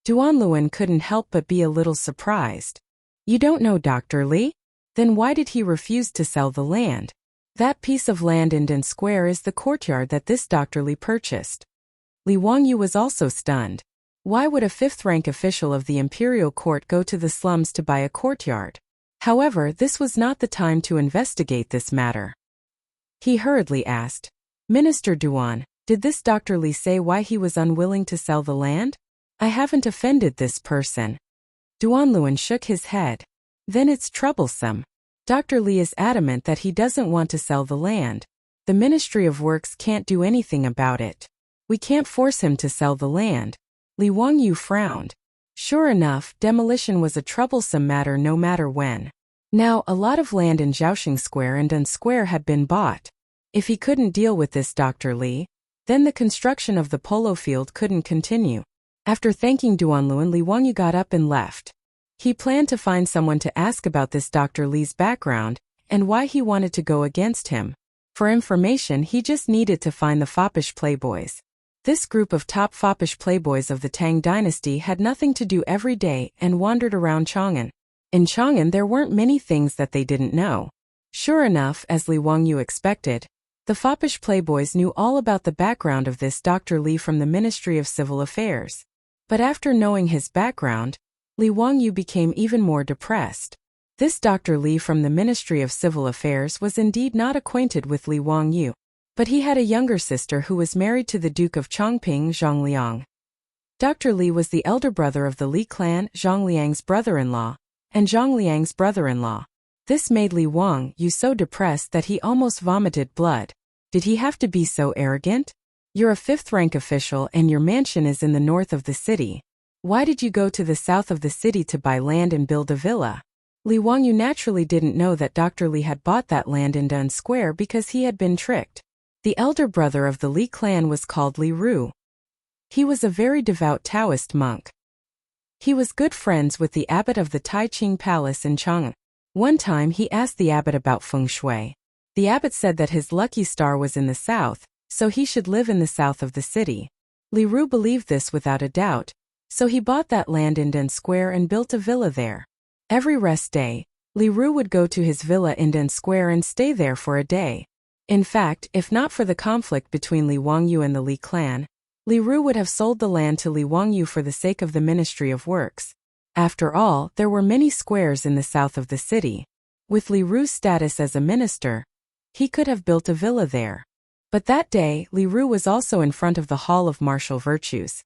Duanluan couldn't help but be a little surprised. You don't know Dr. Li? Then why did he refuse to sell the land? That piece of land in Den Square is the courtyard that this Dr. Li purchased. Li Wangyu was also stunned. Why would a 5th-rank official of the imperial court go to the slums to buy a courtyard? However, this was not the time to investigate this matter. He hurriedly asked, Minister Duan, did this Dr. Li say why he was unwilling to sell the land? I haven't offended this person. Duanluan shook his head. Then it's troublesome. Dr. Li is adamant that he doesn't want to sell the land. The Ministry of Works can't do anything about it. We can't force him to sell the land. Li Wangyu frowned. Sure enough, demolition was a troublesome matter no matter when. Now, a lot of land in Zhaoxing Square and Dun Square had been bought. If he couldn't deal with this Dr. Li, then the construction of the polo field couldn't continue. After thanking Duanluan, Li Wangyu got up and left. He planned to find someone to ask about this Dr. Li's background and why he wanted to go against him. For information, he just needed to find the foppish playboys. This group of top foppish playboys of the Tang dynasty had nothing to do every day and wandered around Chang'an. In Chang'an there weren't many things that they didn't know. Sure enough, as Li Wangyu expected, the foppish playboys knew all about the background of this Dr. Li from the Ministry of Civil Affairs. But after knowing his background, Li Wangyu became even more depressed. This Dr. Li from the Ministry of Civil Affairs was indeed not acquainted with Li Wangyu. But he had a younger sister who was married to the Duke of Chongping, Zhongliang. Dr. Li was the elder brother of the Li clan, Zhongliang's brother-in-law, and Zhongliang's brother-in-law. This made Li Wangyu so depressed that he almost vomited blood. Did he have to be so arrogant? You're a 5th-rank official and your mansion is in the north of the city. Why did you go to the south of the city to buy land and build a villa? Li Wangyu naturally didn't know that Dr. Li had bought that land in Dun Square because he had been tricked. The elder brother of the Li clan was called Li Ru. He was a very devout Taoist monk. He was good friends with the abbot of the Tai Ching Palace in Chang'an. One time he asked the abbot about feng shui. The abbot said that his lucky star was in the south, so he should live in the south of the city. Li Ru believed this without a doubt, so he bought that land in Den Square and built a villa there. Every rest day, Li Ru would go to his villa in Den Square and stay there for a day. In fact, if not for the conflict between Li Wangyu and the Li clan, Li Ru would have sold the land to Li Wangyu for the sake of the Ministry of Works. After all, there were many squares in the south of the city. With Li Ru's status as a minister, he could have built a villa there. But that day, Li Ru was also in front of the Hall of Martial Virtues.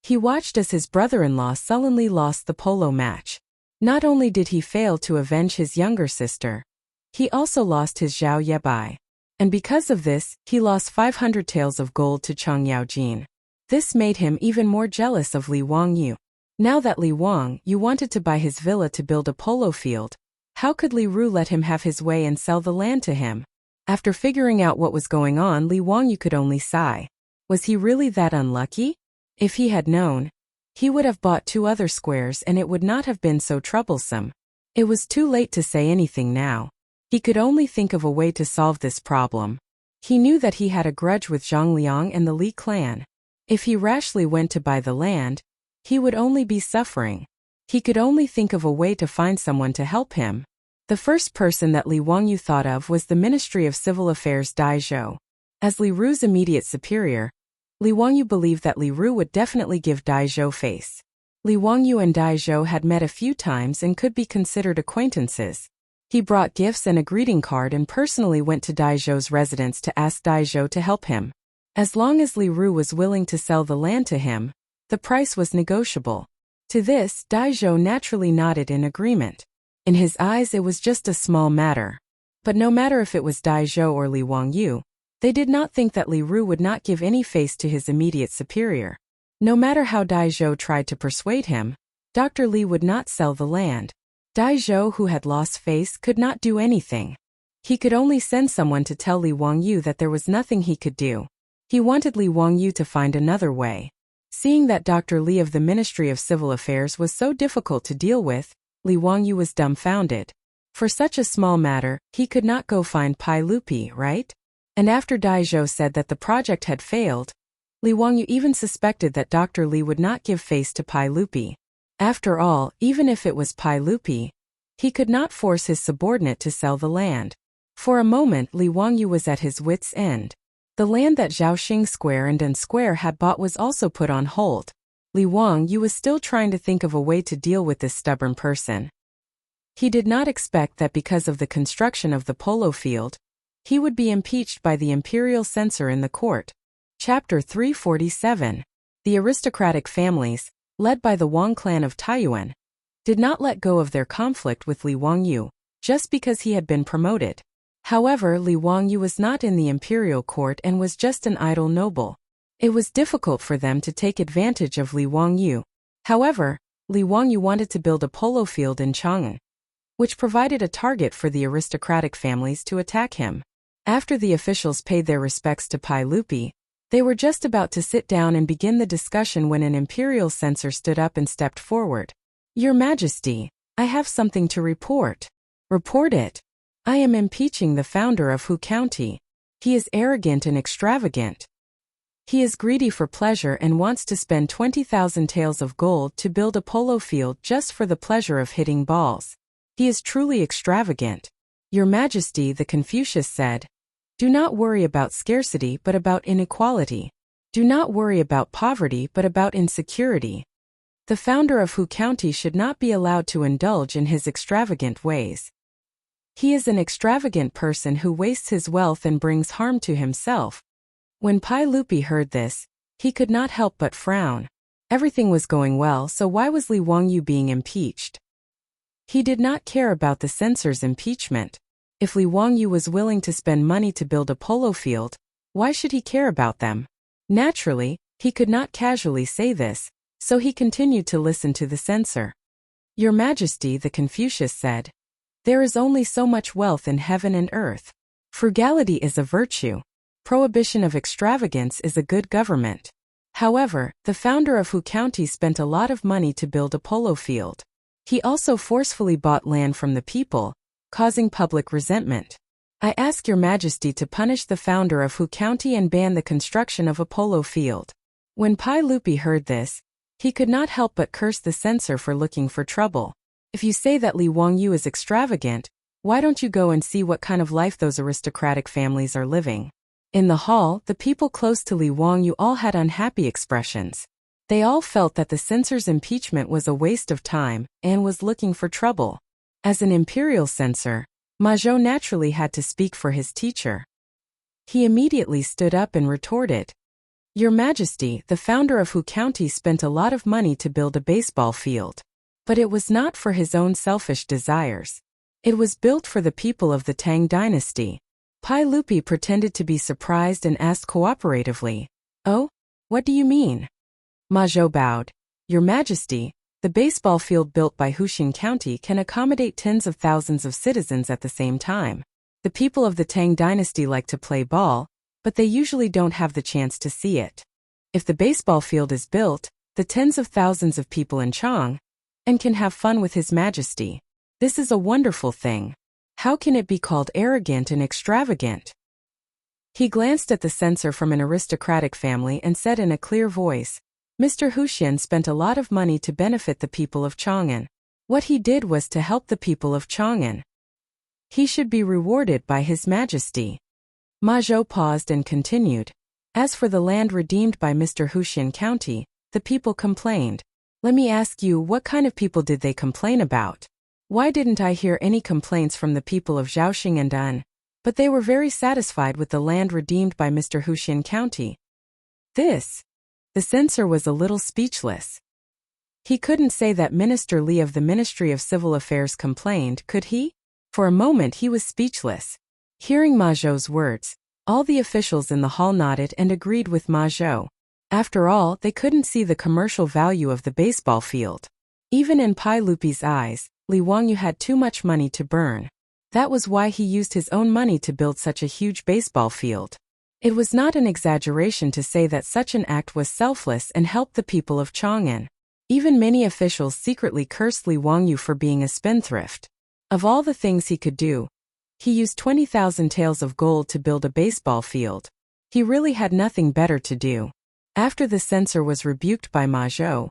He watched as his brother-in-law sullenly lost the polo match. Not only did he fail to avenge his younger sister, he also lost his Zhao Yebai. And because of this, he lost 500 taels of gold to Chang Yaojin. This made him even more jealous of Li Wangyu. Now that Li Wangyu wanted to buy his villa to build a polo field, how could Li Ru let him have his way and sell the land to him? After figuring out what was going on, Li Wangyu could only sigh. Was he really that unlucky? If he had known, he would have bought 2 other squares and it would not have been so troublesome. It was too late to say anything now. He could only think of a way to solve this problem. He knew that he had a grudge with Zhang Liang and the Li clan. If he rashly went to buy the land, he would only be suffering. He could only think of a way to find someone to help him. The first person that Li Wangyu thought of was the Ministry of Civil Affairs Dai Zhou. As Li Ru's immediate superior, Li Wangyu believed that Li Ru would definitely give Dai Zhou face. Li Wangyu and Dai Zhou had met a few times and could be considered acquaintances. He brought gifts and a greeting card and personally went to Dai Zhou's residence to ask Dai Zhou to help him. As long as Li Ru was willing to sell the land to him, the price was negotiable. To this, Dai Zhou naturally nodded in agreement. In his eyes it was just a small matter. But no matter if it was Dai Zhou or Li Wangyu, they did not think that Li Ru would not give any face to his immediate superior. No matter how Dai Zhou tried to persuade him, Dr. Li would not sell the land. Dai Zhou, who had lost face, could not do anything. He could only send someone to tell Li Wangyu that there was nothing he could do. He wanted Li Wangyu to find another way. Seeing that Dr. Li of the Ministry of Civil Affairs was so difficult to deal with, Li Wangyu was dumbfounded. For such a small matter, he could not go find Pai Lupi, right? And after Dai Zhou said that the project had failed, Li Wangyu even suspected that Dr. Li would not give face to Pai Lupi. After all, even if it was Pai Lupi, he could not force his subordinate to sell the land. For a moment, Li Wangyu was at his wits' end. The land that Zhaoxing Square and Den Square had bought was also put on hold. Li Wangyu was still trying to think of a way to deal with this stubborn person. He did not expect that because of the construction of the polo field, he would be impeached by the imperial censor in the court. Chapter 347. The aristocratic families, led by the Wang clan of Taiyuan, did not let go of their conflict with Li Wangyu, just because he had been promoted. However, Li Wangyu was not in the imperial court and was just an idle noble. It was difficult for them to take advantage of Li Wangyu. However, Li Wangyu wanted to build a polo field in Chang'an, which provided a target for the aristocratic families to attack him. After the officials paid their respects to Pai Lupi, they were just about to sit down and begin the discussion when an imperial censor stood up and stepped forward. Your Majesty, I have something to report. Report it. I am impeaching the founder of Hu County. He is arrogant and extravagant. He is greedy for pleasure and wants to spend 20,000 taels of gold to build a polo field just for the pleasure of hitting balls. He is truly extravagant. Your Majesty, the Confucius said, do not worry about scarcity but about inequality. Do not worry about poverty but about insecurity. The founder of Hu County should not be allowed to indulge in his extravagant ways. He is an extravagant person who wastes his wealth and brings harm to himself. When Pai Lupi heard this, he could not help but frown. Everything was going well, so why was Li Wangyu being impeached? He did not care about the censor's impeachment. If Li Wangyu was willing to spend money to build a polo field, why should he care about them? Naturally, he could not casually say this, so he continued to listen to the censor. Your Majesty, the Confucius said, there is only so much wealth in heaven and earth. Frugality is a virtue. Prohibition of extravagance is a good government. However, the founder of Hu County spent a lot of money to build a polo field. He also forcefully bought land from the people, causing public resentment. I ask your majesty to punish the founder of Hu County and ban the construction of a polo field. When Pai Lupi heard this, he could not help but curse the censor for looking for trouble. If you say that Li Wangyu is extravagant, why don't you go and see what kind of life those aristocratic families are living? In the hall, the people close to Li Wangyu all had unhappy expressions. They all felt that the censor's impeachment was a waste of time and was looking for trouble. As an imperial censor, Ma Zhou naturally had to speak for his teacher. He immediately stood up and retorted, Your Majesty, the founder of Hu County spent a lot of money to build a baseball field. But it was not for his own selfish desires. It was built for the people of the Tang dynasty. Pai Lupi pretended to be surprised and asked cooperatively, Oh? What do you mean? Ma Zhou bowed. Your Majesty, the baseball field built by Huxin County can accommodate tens of thousands of citizens at the same time. The people of the Tang dynasty like to play ball, but they usually don't have the chance to see it. If the baseball field is built, the tens of thousands of people in Chang'an can have fun with His Majesty. This is a wonderful thing. How can it be called arrogant and extravagant? He glanced at the censor from an aristocratic family and said in a clear voice, Mr. Huxian spent a lot of money to benefit the people of Chang'an. What he did was to help the people of Chang'an. He should be rewarded by His Majesty. Ma Zhou paused and continued. As for the land redeemed by Mr. Huxian County, the people complained. Let me ask you, what kind of people did they complain about? Why didn't I hear any complaints from the people of Zhaoxing and Dan? But they were very satisfied with the land redeemed by Mr. Huxian County. The censor was a little speechless. He couldn't say that Minister Li of the Ministry of Civil Affairs complained, could he? For a moment he was speechless. Hearing Ma Zhou's words, all the officials in the hall nodded and agreed with Ma Zhou. After all, they couldn't see the commercial value of the baseball field. Even in Pai Lupi's eyes, Li Wangyu had too much money to burn. That was why he used his own money to build such a huge baseball field. It was not an exaggeration to say that such an act was selfless and helped the people of Chang'an. Even many officials secretly cursed Li Wangyu for being a spendthrift. Of all the things he could do, he used 20,000 taels of gold to build a baseball field. He really had nothing better to do. After the censor was rebuked by Ma Zhou,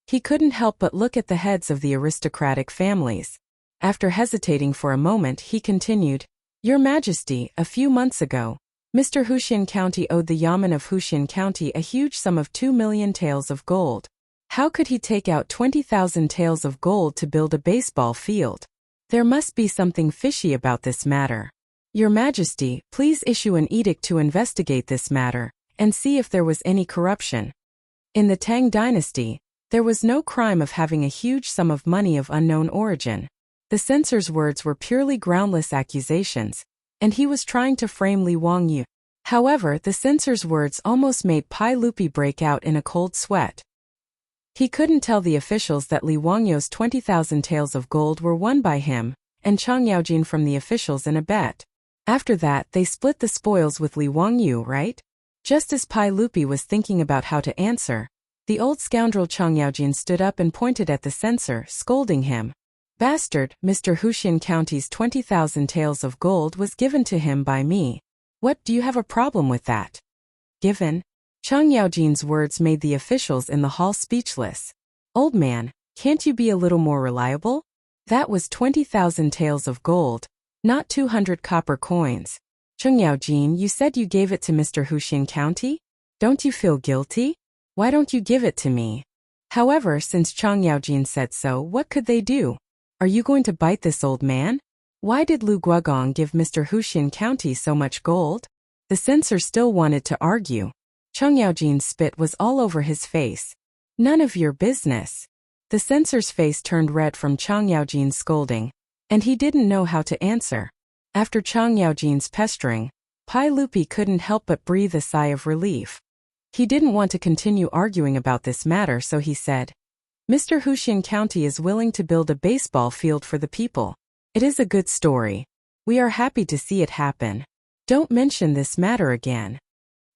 he couldn't help but look at the heads of the aristocratic families. After hesitating for a moment, he continued, Your Majesty, a few months ago, Mr. Huxian County owed the Yamen of Huxian County a huge sum of 2 million taels of gold. How could he take out 20,000 taels of gold to build a baseball field? There must be something fishy about this matter. Your Majesty, please issue an edict to investigate this matter and see if there was any corruption. In the Tang dynasty, there was no crime of having a huge sum of money of unknown origin. The censor's words were purely groundless accusations, and he was trying to frame Li Wangyu. However, the censor's words almost made Pai Lupi break out in a cold sweat. He couldn't tell the officials that Li Wangyu's 20,000 taels of gold were won by him and Chang Yaojin from the officials in a bet. After that, they split the spoils with Li Wangyu, right? Just as Pai Lupi was thinking about how to answer, the old scoundrel Chang Yaojin stood up and pointed at the censor, scolding him. Bastard, Mr. Huxian County's 20,000 taels of gold was given to him by me. What, do you have a problem with that? Given? Chang Yaojin's words made the officials in the hall speechless. Old man, can't you be a little more reliable? That was 20,000 taels of gold, not 200 copper coins. Chang Yaojin, you said you gave it to Mr. Huxian County? Don't you feel guilty? Why don't you give it to me? However, since Chang Yaojin said so, what could they do? Are you going to bite this old man? Why did Lu Guogong give Mr. Huxian County so much gold? The censor still wanted to argue. Chang Yaojin's spit was all over his face. None of your business. The censor's face turned red from Chang Yaojin's scolding, and he didn't know how to answer. After Chang Yaojin's pestering, Pai Lupi couldn't help but breathe a sigh of relief. He didn't want to continue arguing about this matter, so he said, Mr. Huxian County is willing to build a baseball field for the people. It is a good story. We are happy to see it happen. Don't mention this matter again.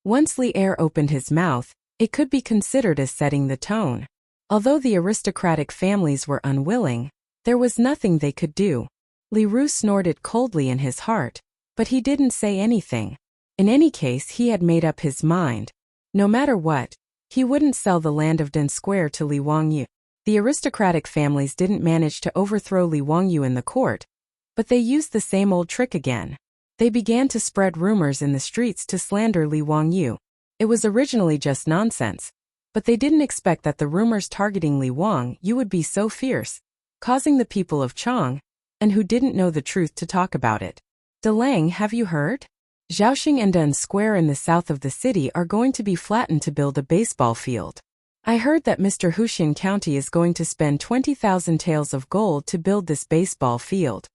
Once Li Er opened his mouth, it could be considered as setting the tone. Although the aristocratic families were unwilling, there was nothing they could do. Li Ru snorted coldly in his heart. But he didn't say anything. In any case, he had made up his mind. No matter what, he wouldn't sell the land of Den Square to Li Wangyu. The aristocratic families didn't manage to overthrow Li Wangyu in the court, but they used the same old trick again. They began to spread rumors in the streets to slander Li Wangyu. It was originally just nonsense, but they didn't expect that the rumors targeting Li Wangyu would be so fierce, causing the people of Chang'an, and who didn't know the truth, to talk about it. "Delang, have you heard? Zhaoxing and Den Square in the south of the city are going to be flattened to build a baseball field. I heard that Mr. Huxin County is going to spend 20,000 taels of gold to build this baseball field."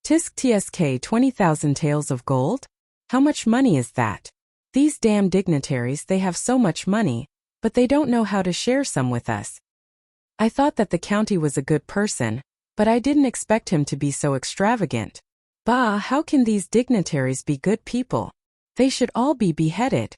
"Tisk tsk 20,000 taels of gold? How much money is that? These damn dignitaries, they have so much money, but they don't know how to share some with us. I thought that the county was a good person, but I didn't expect him to be so extravagant. Bah, how can these dignitaries be good people? They should all be beheaded."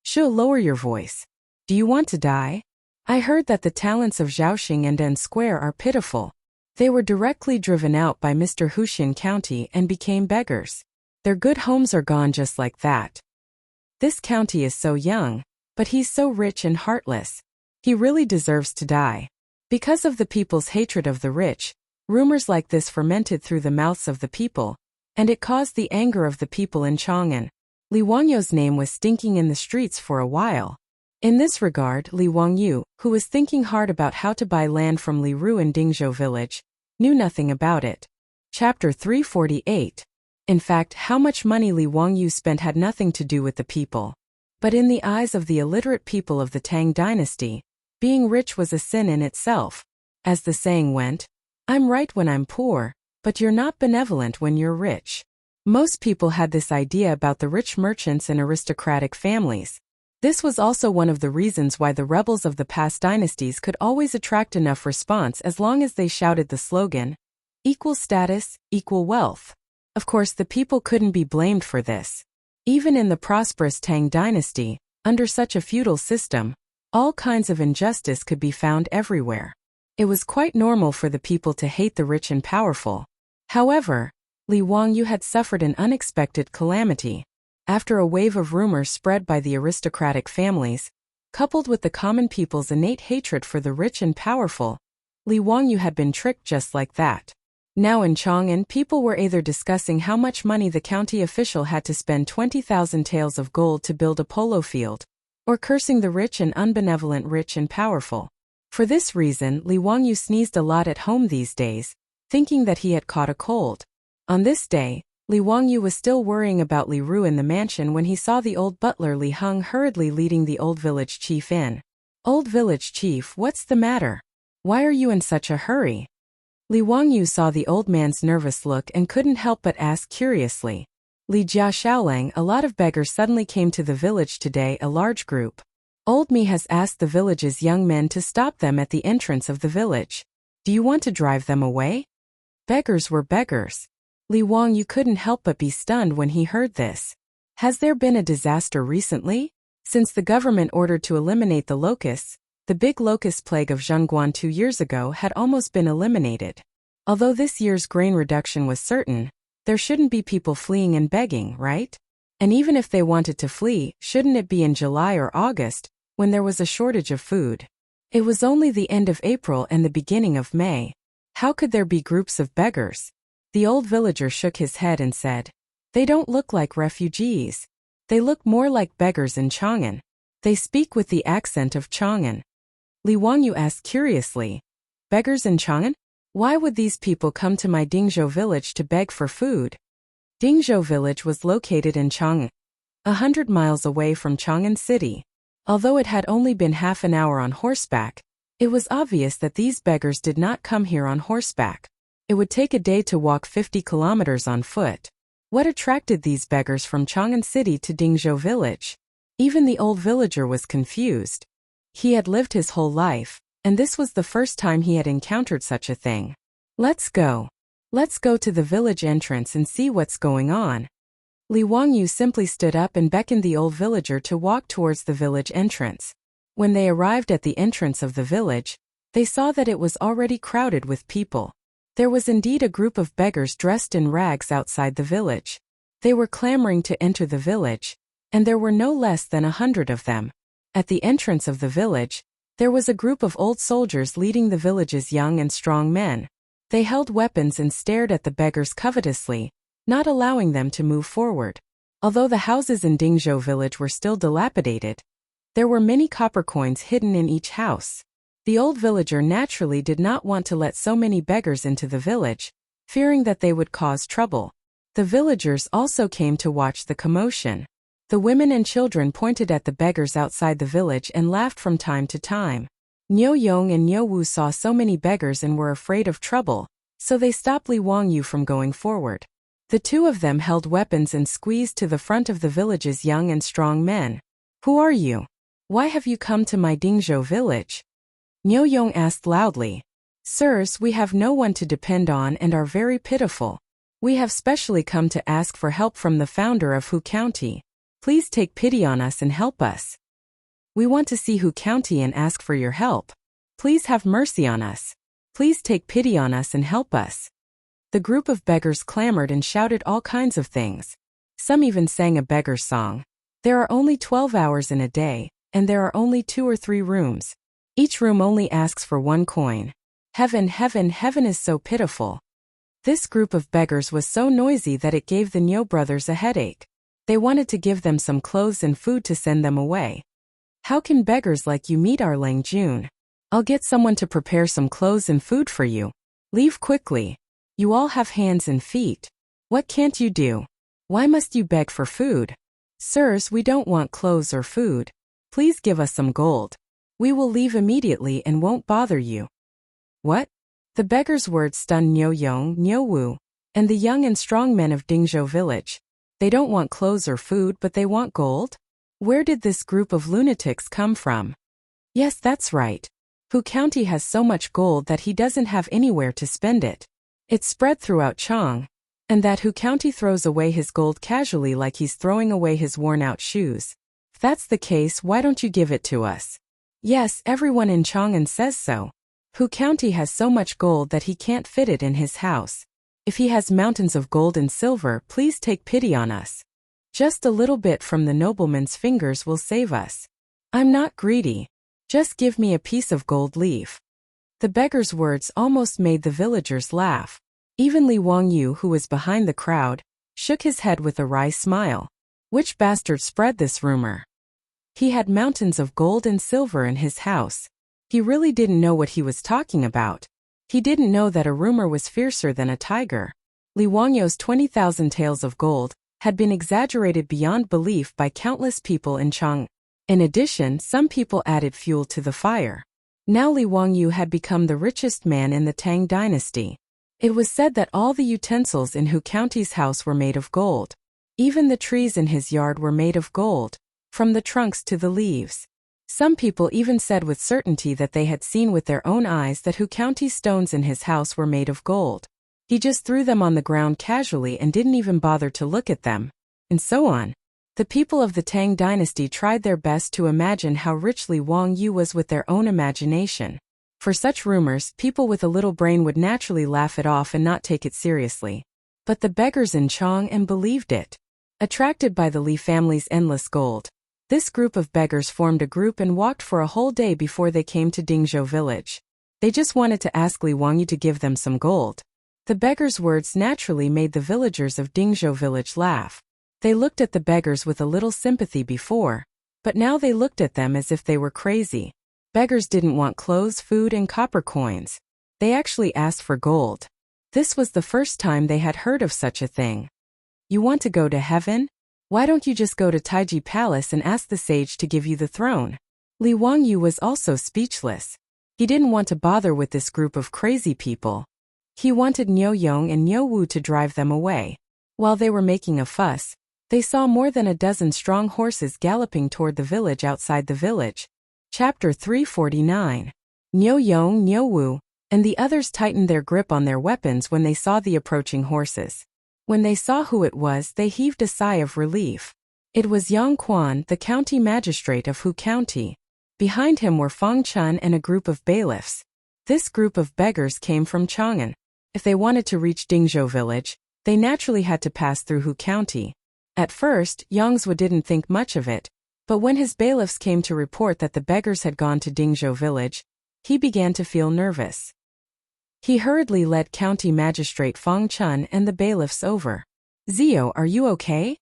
"Shoo, lower your voice. Do you want to die? I heard that the talents of Zhaoxing and Den Square are pitiful. They were directly driven out by Mr. Huxin County and became beggars. Their good homes are gone just like that. This county is so young, but he's so rich and heartless. He really deserves to die." Because of the people's hatred of the rich, rumors like this fermented through the mouths of the people, and it caused the anger of the people in Chang'an. Li Wangyu's name was stinking in the streets for a while. In this regard, Li Wangyu, who was thinking hard about how to buy land from Li Ru in Dingzhou village, knew nothing about it. Chapter 348. In fact, how much money Li Wangyu spent had nothing to do with the people. But in the eyes of the illiterate people of the Tang dynasty, being rich was a sin in itself. As the saying went, "I'm right when I'm poor, but you're not benevolent when you're rich." Most people had this idea about the rich merchants and aristocratic families. This was also one of the reasons why the rebels of the past dynasties could always attract enough response as long as they shouted the slogan, "Equal status, equal wealth." Of course, the people couldn't be blamed for this. Even in the prosperous Tang dynasty, under such a feudal system, all kinds of injustice could be found everywhere. It was quite normal for the people to hate the rich and powerful. However, Li Wangyu had suffered an unexpected calamity. After a wave of rumors spread by the aristocratic families, coupled with the common people's innate hatred for the rich and powerful, Li Wangyu had been tricked just like that. Now in Chang'an, people were either discussing how much money the county official had to spend 20,000 taels of gold to build a polo field, or cursing the rich and unbenevolent rich and powerful. For this reason, Li Wangyu sneezed a lot at home these days, thinking that he had caught a cold. On this day, Li Wangyu was still worrying about Li Ru in the mansion when he saw the old butler Li Heng hurriedly leading the old village chief in. "Old village chief, what's the matter? Why are you in such a hurry?" Li Wangyu saw the old man's nervous look and couldn't help but ask curiously. "Li Jia Shaolang, a lot of beggars suddenly came to the village today, a large group. Old Me has asked the village's young men to stop them at the entrance of the village. Do you want to drive them away?" Beggars were beggars. Li Wangyu couldn't help but be stunned when he heard this. Has there been a disaster recently? Since the government ordered to eliminate the locusts, the big locust plague of Chang'an 2 years ago had almost been eliminated. Although this year's grain reduction was certain, there shouldn't be people fleeing and begging, right? And even if they wanted to flee, shouldn't it be in July or August, when there was a shortage of food? It was only the end of April and the beginning of May. How could there be groups of beggars? The old villager shook his head and said, "They don't look like refugees. They look more like beggars in Chang'an. They speak with the accent of Chang'an." Li Wangyu asked curiously, "Beggars in Chang'an? Why would these people come to my Dingzhou village to beg for food?" Dingzhou village was located in Chang'an, 100 miles away from Chang'an city. Although it had only been half an hour on horseback, it was obvious that these beggars did not come here on horseback. It would take a day to walk 50 kilometers on foot. What attracted these beggars from Chang'an city to Dingzhou village? Even the old villager was confused. He had lived his whole life, and this was the first time he had encountered such a thing. Let's go. Let's go to the village entrance and see what's going on." Li Wangyu simply stood up and beckoned the old villager to walk towards the village entrance. When they arrived at the entrance of the village, they saw that it was already crowded with people. There was indeed a group of beggars dressed in rags outside the village. They were clamoring to enter the village, and there were no less than 100 of them. At the entrance of the village, there was a group of old soldiers leading the village's young and strong men. They held weapons and stared at the beggars covetously, not allowing them to move forward. Although the houses in Dingzhou village were still dilapidated, there were many copper coins hidden in each house. The old villager naturally did not want to let so many beggars into the village, fearing that they would cause trouble. The villagers also came to watch the commotion. The women and children pointed at the beggars outside the village and laughed from time to time. Niu Yong and Niu Wu saw so many beggars and were afraid of trouble, so they stopped Li Wangyu from going forward. The two of them held weapons and squeezed to the front of the village's young and strong men. "Who are you? Why have you come to my Dingzhou village?" Niu Yong asked loudly. "Sirs, we have no one to depend on and are very pitiful. We have specially come to ask for help from the founder of Hu County. Please take pity on us and help us. We want to see Hu County and ask for your help. Please have mercy on us. Please take pity on us and help us." The group of beggars clamored and shouted all kinds of things. Some even sang a beggar song. There are only 12 hours in a day, and there are only 2 or 3 rooms. Each room only asks for 1 coin. Heaven, heaven, heaven is so pitiful. This group of beggars was so noisy that it gave the Niu brothers a headache. They wanted to give them some clothes and food to send them away. "How can beggars like you meet our Lang Jun? I'll get someone to prepare some clothes and food for you. Leave quickly. You all have hands and feet. What can't you do? Why must you beg for food? Sirs, we don't want clothes or food. Please give us some gold. We will leave immediately and won't bother you." What? The beggars' words stunned Niu Yong, Niu Wu, and the young and strong men of Dingzhou village. They don't want clothes or food, but they want gold? Where did this group of lunatics come from? Yes, that's right. Hu County has so much gold that he doesn't have anywhere to spend it. It's spread throughout Chang, and that Hu County throws away his gold casually like he's throwing away his worn-out shoes. If that's the case, why don't you give it to us? Yes, everyone in Chang'an says so. Hu County has so much gold that he can't fit it in his house. If he has mountains of gold and silver, please take pity on us. Just a little bit from the nobleman's fingers will save us. I'm not greedy. Just give me a piece of gold leaf. The beggar's words almost made the villagers laugh. Even Li Wangyu, who was behind the crowd, shook his head with a wry smile. Which bastard spread this rumor? He had mountains of gold and silver in his house. He really didn't know what he was talking about. He didn't know that a rumor was fiercer than a tiger. Li Wangyu's 20,000 taels of gold had been exaggerated beyond belief by countless people in Chang'an. In addition, some people added fuel to the fire. Now Li Wangyu had become the richest man in the Tang dynasty. It was said that all the utensils in Hu County's house were made of gold. Even the trees in his yard were made of gold, from the trunks to the leaves. Some people even said with certainty that they had seen with their own eyes that Hu County's stones in his house were made of gold. He just threw them on the ground casually and didn't even bother to look at them. And so on. The people of the Tang dynasty tried their best to imagine how rich Li Wangyu was with their own imagination. For such rumors, people with a little brain would naturally laugh it off and not take it seriously. But the beggars in Chang'an believed it. Attracted by the Li family's endless gold, this group of beggars formed a group and walked for a whole day before they came to Dingzhou village. They just wanted to ask Li Wangyu to give them some gold. The beggars' words naturally made the villagers of Dingzhou village laugh. They looked at the beggars with a little sympathy before, but now they looked at them as if they were crazy. Beggars didn't want clothes, food, and copper coins. They actually asked for gold. This was the first time they had heard of such a thing. You want to go to heaven? Why don't you just go to Taiji Palace and ask the sage to give you the throne? Li Wangyu was also speechless. He didn't want to bother with this group of crazy people. He wanted Niu Yong and Niu Wu to drive them away. While they were making a fuss, they saw more than a dozen strong horses galloping toward the village outside the village. Chapter 349. Niu Yong, Niu Wu, and the others tightened their grip on their weapons when they saw the approaching horses. When they saw who it was, they heaved a sigh of relief. It was Yang Quan, the county magistrate of Hu County. Behind him were Fang Chun and a group of bailiffs. This group of beggars came from Chang'an. If they wanted to reach Dingzhou village, They naturally had to pass through Hu County. At first, Yangzhou didn't think much of it, but when his bailiffs came to report that the beggars had gone to Dingzhou village, he began to feel nervous. He hurriedly led County Magistrate Feng Chun and the bailiffs over. "Zio, are you okay?"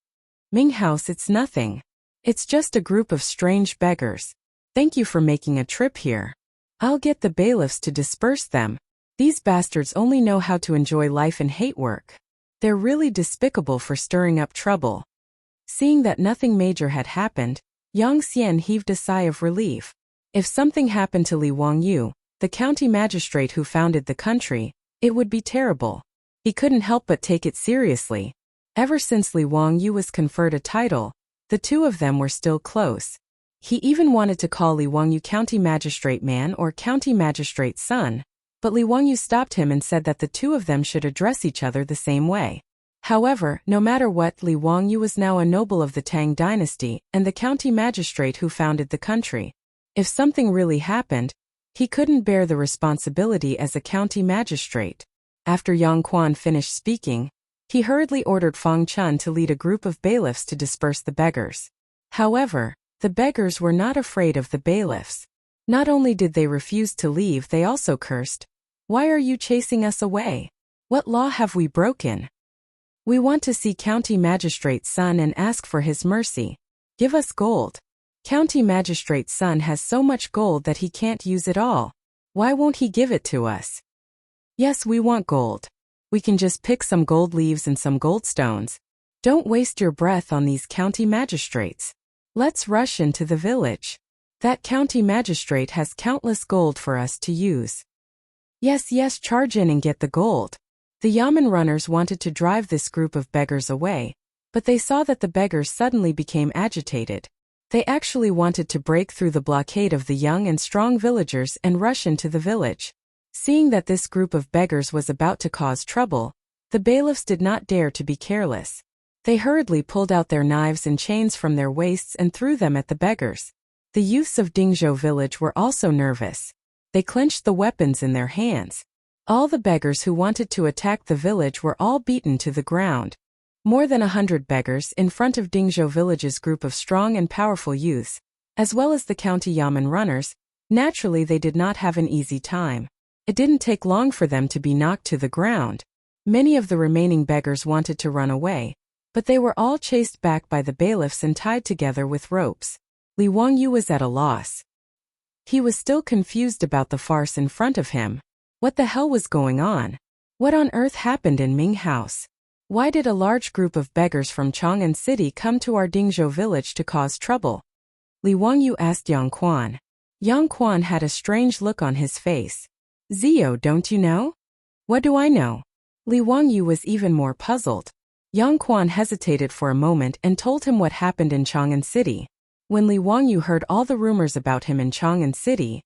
"Ming House, it's nothing. It's just a group of strange beggars. Thank you for making a trip here. I'll get the bailiffs to disperse them. These bastards only know how to enjoy life and hate work. They're really despicable for stirring up trouble." Seeing that nothing major had happened, Yang Xian heaved a sigh of relief. If something happened to Li Wangyu, the county magistrate who founded the country, it would be terrible. He couldn't help but take it seriously. Ever since Li Wangyu was conferred a title, the two of them were still close. He even wanted to call Li Wangyu County Magistrate Man or County Magistrate Son, but Li Wangyu stopped him and said that the two of them should address each other the same way. However, no matter what, Li Wangyu was now a noble of the Tang dynasty and the county magistrate who founded the country. If something really happened, he couldn't bear the responsibility as a county magistrate. After Yang Quan finished speaking, he hurriedly ordered Feng Chun to lead a group of bailiffs to disperse the beggars. However, the beggars were not afraid of the bailiffs. Not only did they refuse to leave, they also cursed. "Why are you chasing us away? What law have we broken? We want to see County Magistrate's son and ask for his mercy. Give us gold. County Magistrate's son has so much gold that he can't use it all. Why won't he give it to us?" "Yes, we want gold. We can just pick some gold leaves and some gold stones. Don't waste your breath on these county magistrates. Let's rush into the village. That county magistrate has countless gold for us to use." Yes, charge in and get the gold." The Yamen runners wanted to drive this group of beggars away, but they saw that the beggars suddenly became agitated. They actually wanted to break through the blockade of the young and strong villagers and rush into the village. Seeing that this group of beggars was about to cause trouble, the bailiffs did not dare to be careless. They hurriedly pulled out their knives and chains from their waists and threw them at the beggars. The youths of Dingzhou village were also nervous. They clenched the weapons in their hands. All the beggars who wanted to attack the village were all beaten to the ground. More than 100 beggars in front of Dingzhou village's group of strong and powerful youths, as well as the county Yamen runners. Naturally, they did not have an easy time. It didn't take long for them to be knocked to the ground. Many of the remaining beggars wanted to run away, but they were all chased back by the bailiffs and tied together with ropes. Li Wangyu was at a loss. He was still confused about the farce in front of him. What the hell was going on? What on earth happened in Ming House? Why did a large group of beggars from Chang'an City come to our Dingzhou village to cause trouble? Li Wangyu asked Yang Quan. Yang Quan had a strange look on his face. "Zio, don't you know?" "What do I know?" Li Wangyu was even more puzzled. Yang Quan hesitated for a moment and told him what happened in Chang'an City. When Li Wangyu heard all the rumors about him in Chang'an City,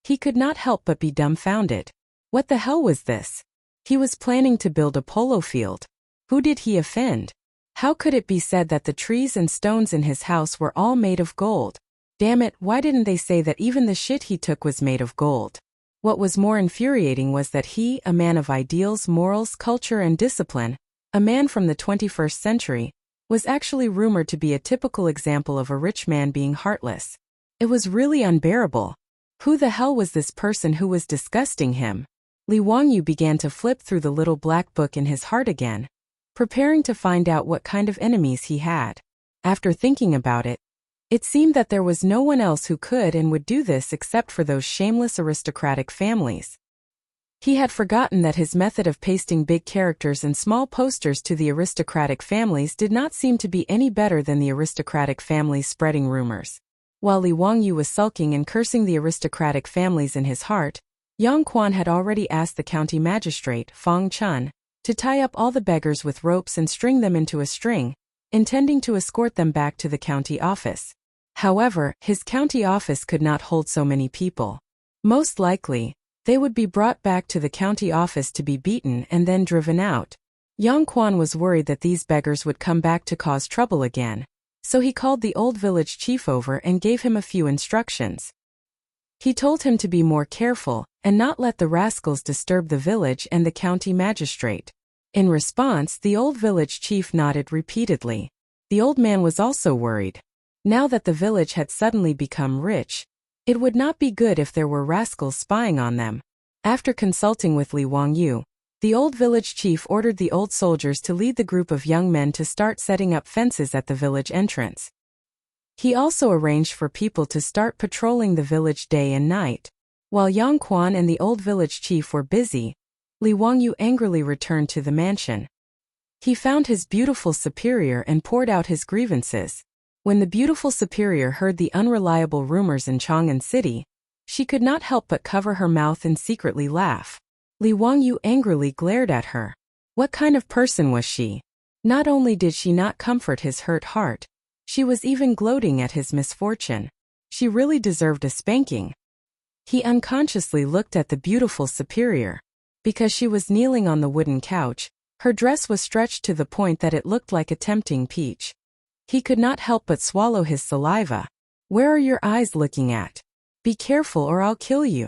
he could not help but be dumbfounded. What the hell was this? He was planning to build a polo field. Who did he offend? How could it be said that the trees and stones in his house were all made of gold? Damn it, why didn't they say that even the shit he took was made of gold? What was more infuriating was that he, a man of ideals, morals, culture and discipline, a man from the 21st century, was actually rumored to be a typical example of a rich man being heartless. It was really unbearable. Who the hell was this person who was disgusting him? Li Wangyu began to flip through the little black book in his heart again, preparing to find out what kind of enemies he had. After thinking about it, it seemed that there was no one else who could and would do this except for those shameless aristocratic families. He had forgotten that his method of pasting big characters and small posters to the aristocratic families did not seem to be any better than the aristocratic families spreading rumors. While Li Wangyu was sulking and cursing the aristocratic families in his heart, Yang Quan had already asked the county magistrate, Feng Chun, to tie up all the beggars with ropes and string them into a string, intending to escort them back to the county office. However, his county office could not hold so many people. Most likely, they would be brought back to the county office to be beaten and then driven out. Yang Quan was worried that these beggars would come back to cause trouble again, so he called the old village chief over and gave him a few instructions. He told him to be more careful and not let the rascals disturb the village and the county magistrate. In response, the old village chief nodded repeatedly. The old man was also worried. Now that the village had suddenly become rich, it would not be good if there were rascals spying on them. After consulting with Li Wangyu, the old village chief ordered the old soldiers to lead the group of young men to start setting up fences at the village entrance. He also arranged for people to start patrolling the village day and night. While Yang Quan and the old village chief were busy, Li Wangyu angrily returned to the mansion. He found his beautiful superior and poured out his grievances. When the beautiful superior heard the unreliable rumors in Chang'an City, she could not help but cover her mouth and secretly laugh. Li Wangyu angrily glared at her. What kind of person was she? Not only did she not comfort his hurt heart, she was even gloating at his misfortune. She really deserved a spanking. He unconsciously looked at the beautiful superior. Because she was kneeling on the wooden couch, her dress was stretched to the point that it looked like a tempting peach. He could not help but swallow his saliva. Where are your eyes looking at? Be careful or I'll kill you.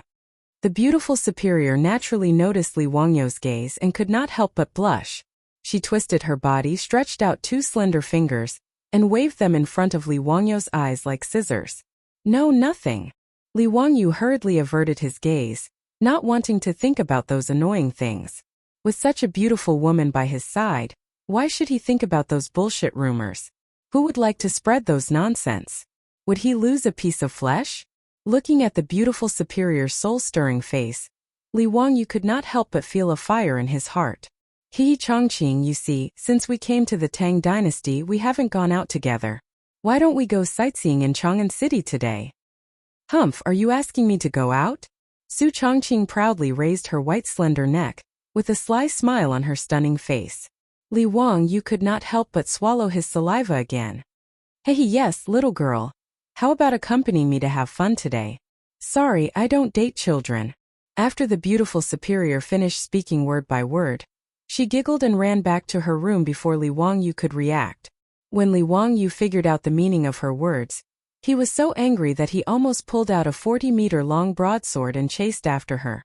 The beautiful superior naturally noticed Li Wangyu's gaze and could not help but blush. She twisted her body, stretched out two slender fingers, and waved them in front of Li Wangyu's eyes like scissors. No, nothing. Li Wangyu hurriedly averted his gaze, not wanting to think about those annoying things. With such a beautiful woman by his side, why should he think about those bullshit rumors? Who would like to spread those nonsense? Would he lose a piece of flesh? Looking at the beautiful superior's soul-stirring face, Li Wangyu could not help but feel a fire in his heart. Chongqing, you see, since we came to the Tang dynasty we haven't gone out together. Why don't we go sightseeing in Chang'an City today? Humph, are you asking me to go out? Su Chongqing proudly raised her white slender neck, with a sly smile on her stunning face. Li Wangyu could not help but swallow his saliva again. Hey, yes, little girl. How about accompanying me to have fun today? Sorry, I don't date children. After the beautiful superior finished speaking word by word, she giggled and ran back to her room before Li Wangyu could react. When Li Wangyu figured out the meaning of her words, he was so angry that he almost pulled out a 40-meter-long broadsword and chased after her.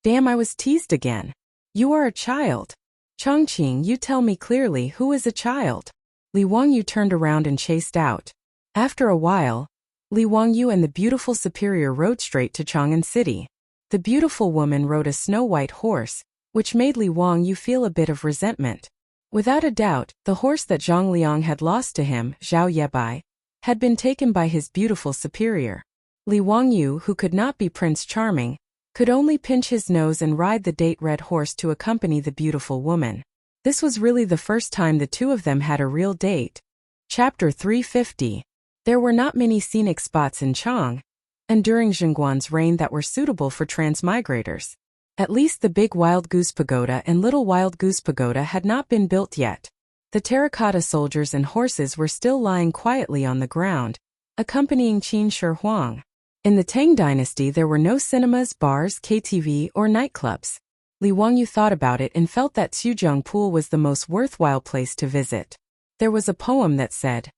Damn, I was teased again. You are a child. Chongqing, you tell me clearly, who is a child? Li Wangyu turned around and chased out. After a while, Li Wangyu and the beautiful superior rode straight to Chang'an City. The beautiful woman rode a snow-white horse, which made Li Wangyu feel a bit of resentment. Without a doubt, the horse that Zhang Liang had lost to him, Zhao Yebai, had been taken by his beautiful superior. Li Wangyu, who could not be Prince Charming, could only pinch his nose and ride the date-red horse to accompany the beautiful woman. This was really the first time the two of them had a real date. Chapter 350. There were not many scenic spots in Chang, and during Zhengguan's reign that were suitable for transmigrators. At least the big Wild Goose Pagoda and Little Wild Goose Pagoda had not been built yet. The terracotta soldiers and horses were still lying quietly on the ground, accompanying Qin Shi Huang. In the Tang dynasty there were no cinemas, bars, KTV, or nightclubs. Li Wangyu thought about it and felt that Xuzhong Pool was the most worthwhile place to visit. There was a poem that said,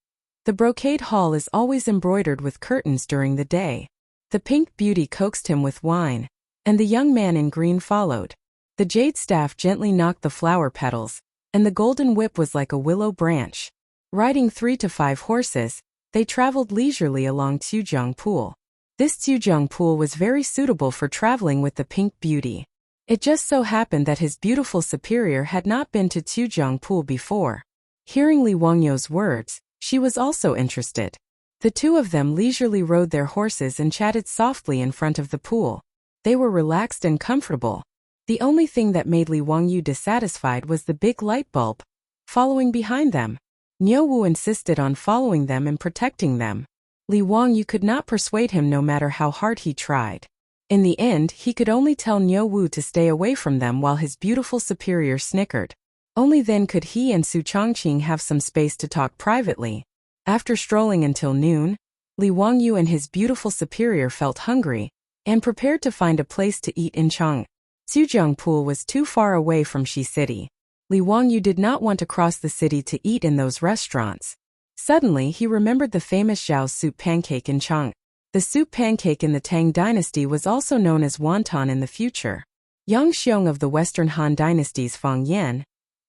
"The brocade hall is always embroidered with curtains during the day." The pink beauty coaxed him with wine, and the young man in green followed. The jade staff gently knocked the flower petals, and the golden whip was like a willow branch. Riding 3 to 5 horses, they traveled leisurely along Xuzhong Pool. This Xuzhong Pool was very suitable for traveling with the pink beauty. It just so happened that his beautiful superior had not been to Xuzhong Pool before. Hearing Li Wangyu's words, she was also interested. The two of them leisurely rode their horses and chatted softly in front of the pool. They were relaxed and comfortable. The only thing that made Li Wangyu dissatisfied was the big light bulb following behind them. Niu Wu insisted on following them and protecting them. Li Wangyu could not persuade him no matter how hard he tried. In the end, he could only tell Niu Wu to stay away from them while his beautiful superior snickered. Only then could he and Su Chongqing have some space to talk privately. After strolling until noon, Li Wangyu and his beautiful superior felt hungry and prepared to find a place to eat in Chang. Xuzhong Pool was too far away from Shi City. Li Wangyu did not want to cross the city to eat in those restaurants. Suddenly, he remembered the famous Zhao soup pancake in Chang. The soup pancake in the Tang dynasty was also known as wonton in the future. Yang Xiong of the Western Han dynasty's Feng Yan,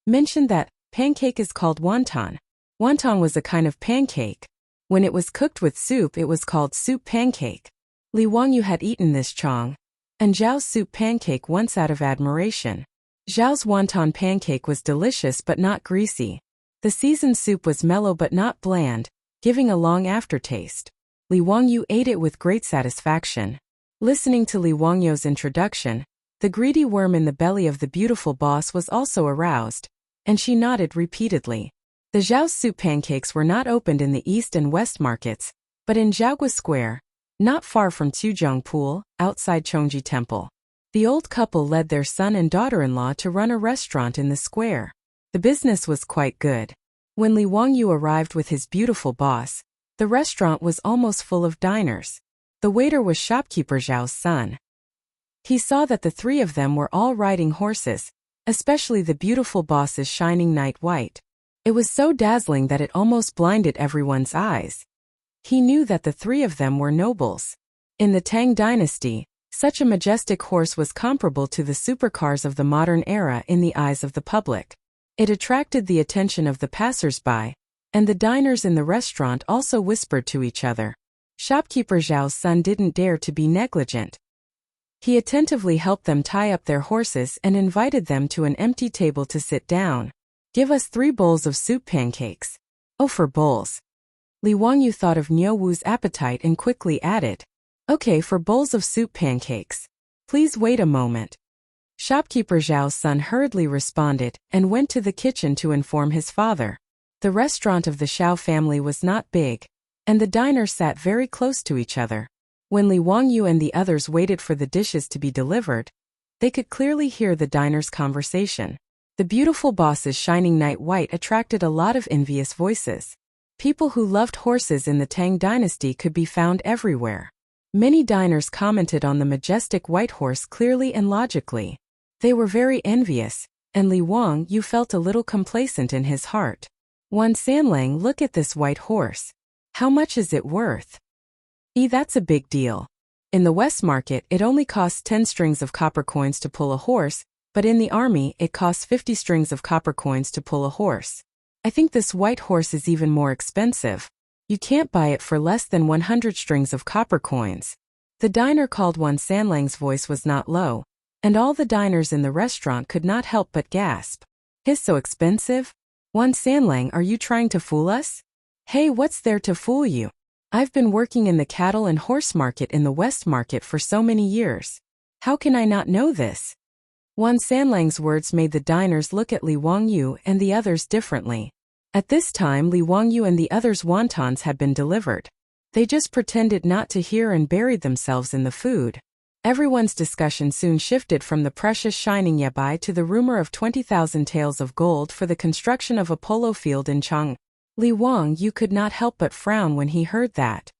mentioned that pancake is called wonton. Wonton was a kind of pancake. When it was cooked with soup, it was called soup pancake. Li Wangyu had eaten this Chang'an Zhao's soup pancake once out of admiration. Zhao's wonton pancake was delicious but not greasy. The seasoned soup was mellow but not bland, giving a long aftertaste. Li Wangyu ate it with great satisfaction. Listening to Li Wangyu's introduction, the greedy worm in the belly of the beautiful boss was also aroused, and she nodded repeatedly. The Zhao's soup pancakes were not opened in the east and west markets, but in Zhaogua Square, not far from Tuzhong Pool, outside Chongji Temple. The old couple led their son and daughter-in-law to run a restaurant in the square. The business was quite good. When Li Wangyu arrived with his beautiful boss, the restaurant was almost full of diners. The waiter was shopkeeper Zhao's son. He saw that the three of them were all riding horses, especially the beautiful boss's shining night white. It was so dazzling that it almost blinded everyone's eyes. He knew that the three of them were nobles. In the Tang dynasty, such a majestic horse was comparable to the supercars of the modern era in the eyes of the public. It attracted the attention of the passers-by, and the diners in the restaurant also whispered to each other. Shopkeeper Zhao's son didn't dare to be negligent. He attentively helped them tie up their horses and invited them to an empty table to sit down. "Give us 3 bowls of soup pancakes." "Oh, for bowls." Li Wangyu thought of Niu Wu's appetite and quickly added, "Okay, for bowls of soup pancakes. Please wait a moment." Shopkeeper Zhao's son hurriedly responded and went to the kitchen to inform his father. The restaurant of the Xiao family was not big, and the diners sat very close to each other. When Li Wangyu and the others waited for the dishes to be delivered, they could clearly hear the diners' conversation. The beautiful boss's shining night white attracted a lot of envious voices. People who loved horses in the Tang dynasty could be found everywhere. Many diners commented on the majestic white horse clearly and logically. They were very envious, and Li Wangyu felt a little complacent in his heart. "Wan Sanlang, look at this white horse. How much is it worth?" That's a big deal. In the West Market, it only costs 10 strings of copper coins to pull a horse, but in the army, it costs 50 strings of copper coins to pull a horse. I think this white horse is even more expensive. You can't buy it for less than 100 strings of copper coins. The diner called Wan Sanlang's voice was not low, and all the diners in the restaurant could not help but gasp. "His so expensive? Wan Sanlang, are you trying to fool us?" "Hey, what's there to fool you? I've been working in the cattle and horse market in the West Market for so many years. How can I not know this?" Wan Sanlang's words made the diners look at Li Wangyu and the others differently. At this time, Li Wangyu and the others' wontons had been delivered. They just pretended not to hear and buried themselves in the food. Everyone's discussion soon shifted from the precious shining yabai to the rumor of 20,000 taels of gold for the construction of a polo field in Chang'an. Li Wangyu could not help but frown when he heard that.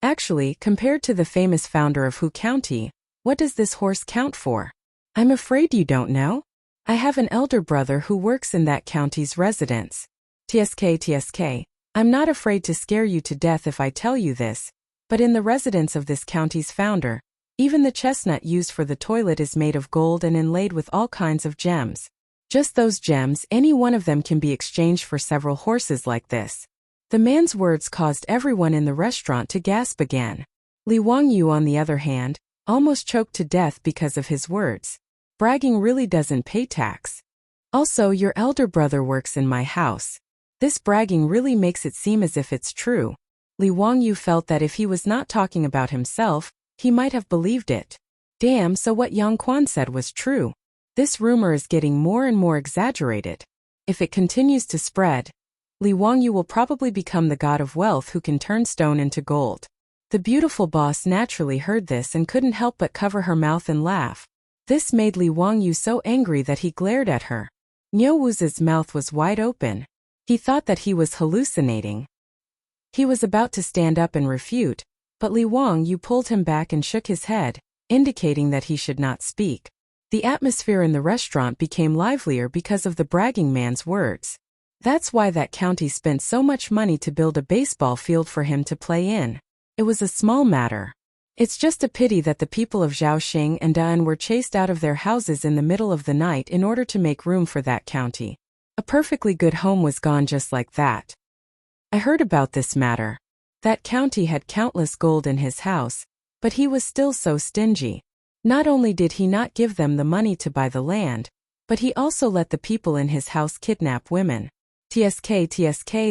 Actually, compared to the famous founder of Hu County, what does this horse count for? I'm afraid you don't know. I have an elder brother who works in that county's residence. TSK, I'm not afraid to scare you to death if I tell you this, but in the residence of this county's founder, even the chestnut used for the toilet is made of gold and inlaid with all kinds of gems. Just those gems, any one of them can be exchanged for several horses like this. The man's words caused everyone in the restaurant to gasp again. Li Wangyu, on the other hand, almost choked to death because of his words. Bragging really doesn't pay tax. Also, your elder brother works in my house. This bragging really makes it seem as if it's true. Li Wangyu felt that if he was not talking about himself, he might have believed it. Damn, so what Yang Quan said was true. This rumor is getting more and more exaggerated. If it continues to spread, Li Wangyu will probably become the god of wealth who can turn stone into gold. The beautiful boss naturally heard this and couldn't help but cover her mouth and laugh. This made Li Wangyu so angry that he glared at her. Niu Wu's mouth was wide open. He thought that he was hallucinating. He was about to stand up and refute, but Li Wangyu pulled him back and shook his head, indicating that he should not speak. The atmosphere in the restaurant became livelier because of the bragging man's words. That's why that county spent so much money to build a baseball field for him to play in. It was a small matter. It's just a pity that the people of Zhaoxing and Da'an were chased out of their houses in the middle of the night in order to make room for that county. A perfectly good home was gone just like that. I heard about this matter. That county had countless gold in his house, but he was still so stingy. Not only did he not give them the money to buy the land, but he also let the people in his house kidnap women. TSK,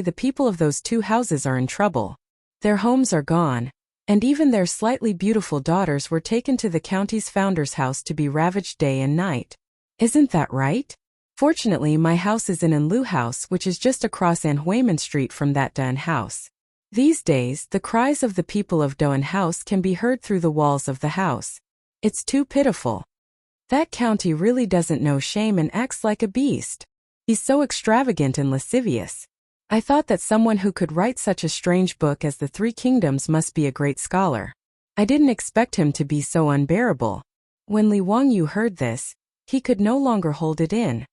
the people of those two houses are in trouble. Their homes are gone, and even their slightly beautiful daughters were taken to the county's founder's house to be ravaged day and night. Isn't that right? Fortunately, my house is in Anlu House, which is just across Anhuayman Street from that Dun house. These days, the cries of the people of Dun House can be heard through the walls of the house. It's too pitiful. That county really doesn't know shame and acts like a beast. He's so extravagant and lascivious. I thought that someone who could write such a strange book as The Three Kingdoms must be a great scholar. I didn't expect him to be so unbearable. When Li Wangyu heard this, he could no longer hold it in.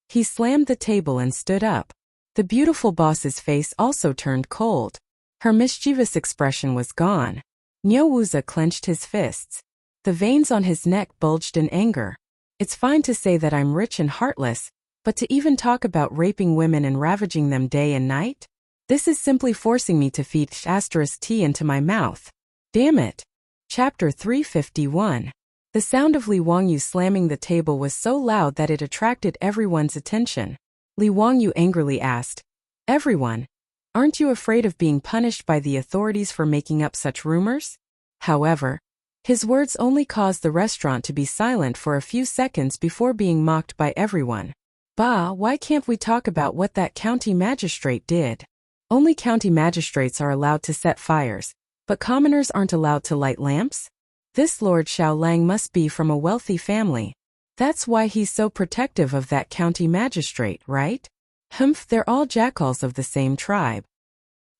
He slammed the table and stood up. The beautiful boss's face also turned cold. Her mischievous expression was gone. Niu Wuzi clenched his fists. The veins on his neck bulged in anger. It's fine to say that I'm rich and heartless, but to even talk about raping women and ravaging them day and night? This is simply forcing me to feed *T into my mouth. Damn it. Chapter 351. The sound of Li Wangyu slamming the table was so loud that it attracted everyone's attention. Li Wangyu angrily asked, "Everyone, aren't you afraid of being punished by the authorities for making up such rumors?" However, his words only caused the restaurant to be silent for a few seconds before being mocked by everyone. "Bah, why can't we talk about what that county magistrate did? Only county magistrates are allowed to set fires, but commoners aren't allowed to light lamps? This Lord Xiaolang must be from a wealthy family. That's why he's so protective of that county magistrate, right? Humph, they're all jackals of the same tribe.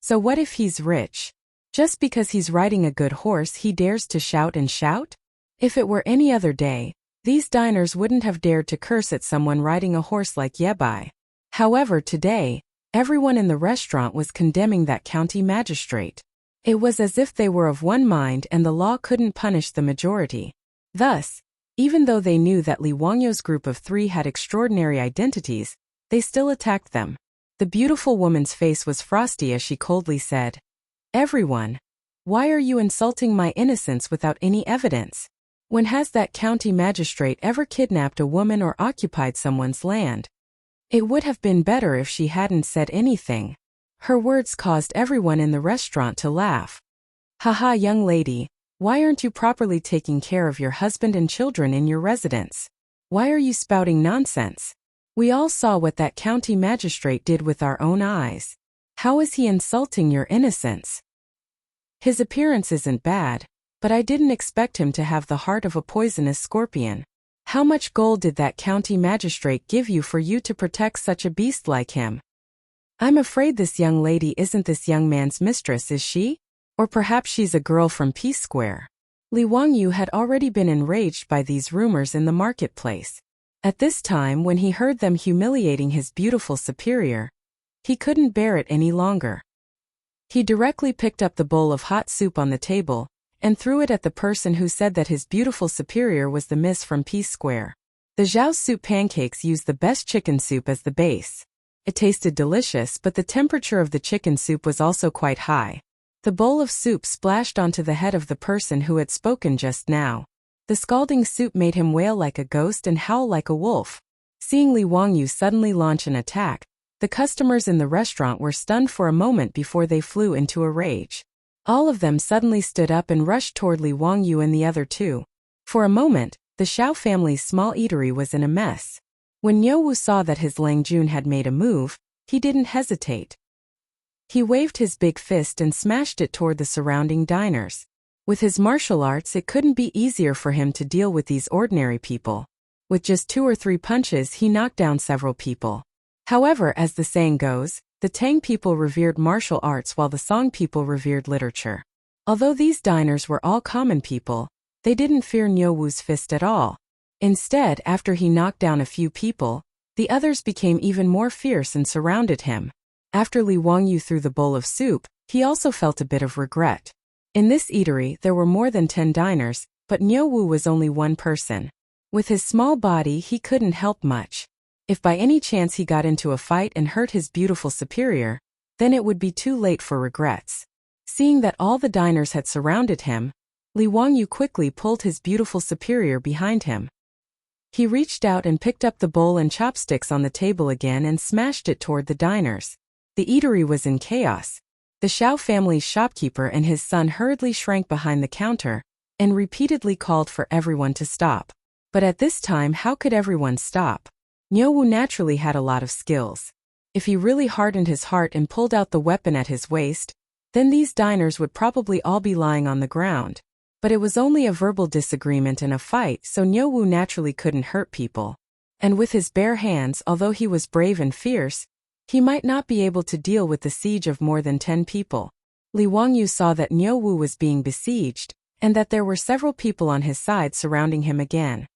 So what if he's rich? Just because he's riding a good horse he dares to shout and shout? If it were any other day, these diners wouldn't have dared to curse at someone riding a horse like Yebai. However, today, everyone in the restaurant was condemning that county magistrate. It was as if they were of one mind and the law couldn't punish the majority. Thus, even though they knew that Li Wangyu's group of three had extraordinary identities, they still attacked them. The beautiful woman's face was frosty as she coldly said, "Everyone, why are you insulting my innocence without any evidence? When has that county magistrate ever kidnapped a woman or occupied someone's land?" It would have been better if she hadn't said anything. Her words caused everyone in the restaurant to laugh. "Haha, young lady, why aren't you properly taking care of your husband and children in your residence? Why are you spouting nonsense? We all saw what that county magistrate did with our own eyes. How is he insulting your innocence? His appearance isn't bad, but I didn't expect him to have the heart of a poisonous scorpion. How much gold did that county magistrate give you for you to protect such a beast like him? I'm afraid this young lady isn't this young man's mistress, is she? Or perhaps she's a girl from Peace Square." Li Wangyu had already been enraged by these rumors in the marketplace. At this time, when he heard them humiliating his beautiful superior, he couldn't bear it any longer. He directly picked up the bowl of hot soup on the table and threw it at the person who said that his beautiful superior was the miss from Peace Square. The Zhao soup pancakes used the best chicken soup as the base. It tasted delicious, but the temperature of the chicken soup was also quite high. The bowl of soup splashed onto the head of the person who had spoken just now. The scalding soup made him wail like a ghost and howl like a wolf. Seeing Li Wangyu suddenly launch an attack, the customers in the restaurant were stunned for a moment before they flew into a rage. All of them suddenly stood up and rushed toward Li Wangyu and the other two. For a moment, the Xiao family's small eatery was in a mess. When Niu Wu saw that his Lang Jun had made a move, he didn't hesitate. He waved his big fist and smashed it toward the surrounding diners. With his martial arts, it couldn't be easier for him to deal with these ordinary people. With just 2 or 3 punches, he knocked down several people. However, as the saying goes, the Tang people revered martial arts while the Song people revered literature. Although these diners were all common people, they didn't fear Niu Wu's fist at all. Instead, after he knocked down a few people, the others became even more fierce and surrounded him. After Li Wangyu threw the bowl of soup, he also felt a bit of regret. In this eatery, there were more than 10 diners, but Niu Wu was only one person. With his small body, he couldn't help much. If by any chance he got into a fight and hurt his beautiful superior, then it would be too late for regrets. Seeing that all the diners had surrounded him, Li Wangyu quickly pulled his beautiful superior behind him. He reached out and picked up the bowl and chopsticks on the table again and smashed it toward the diners. The eatery was in chaos. The Xiao family's shopkeeper and his son hurriedly shrank behind the counter and repeatedly called for everyone to stop. But at this time, how could everyone stop? Niu Wu naturally had a lot of skills. If he really hardened his heart and pulled out the weapon at his waist, then these diners would probably all be lying on the ground. But it was only a verbal disagreement and a fight, so Niu Wu naturally couldn't hurt people. And with his bare hands, although he was brave and fierce, he might not be able to deal with the siege of more than 10 people. Li Wangyu saw that Niu Wu was being besieged, and that there were several people on his side surrounding him again.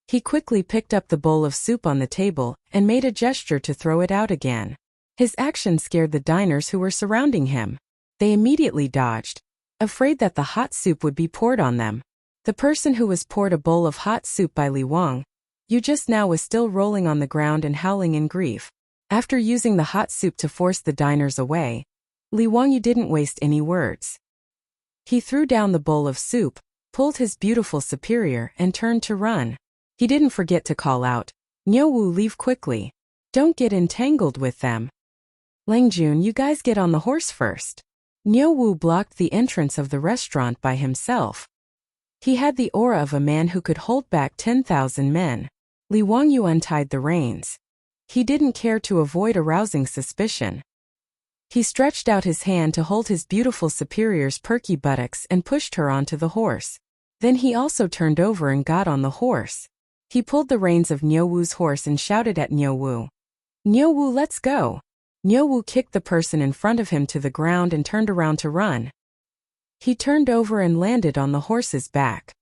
He quickly picked up the bowl of soup on the table and made a gesture to throw it out again. His action scared the diners who were surrounding him. They immediately dodged, afraid that the hot soup would be poured on them. The person who was poured a bowl of hot soup by Li Wangyu just now was still rolling on the ground and howling in grief. After using the hot soup to force the diners away, Li Wangyu didn't waste any words. He threw down the bowl of soup, pulled his beautiful superior, and turned to run. He didn't forget to call out, "Niu Wu, leave quickly. Don't get entangled with them. Langjun, you guys get on the horse first." Niu Wu blocked the entrance of the restaurant by himself. He had the aura of a man who could hold back 10,000 men. Li Wangyu untied the reins. He didn't care to avoid arousing suspicion. He stretched out his hand to hold his beautiful superior's perky buttocks and pushed her onto the horse. Then he also turned over and got on the horse. He pulled the reins of Niu Wu's horse and shouted at Niu Wu, "Niu Wu, let's go." Niu Wu kicked the person in front of him to the ground and turned around to run. He turned over and landed on the horse's back.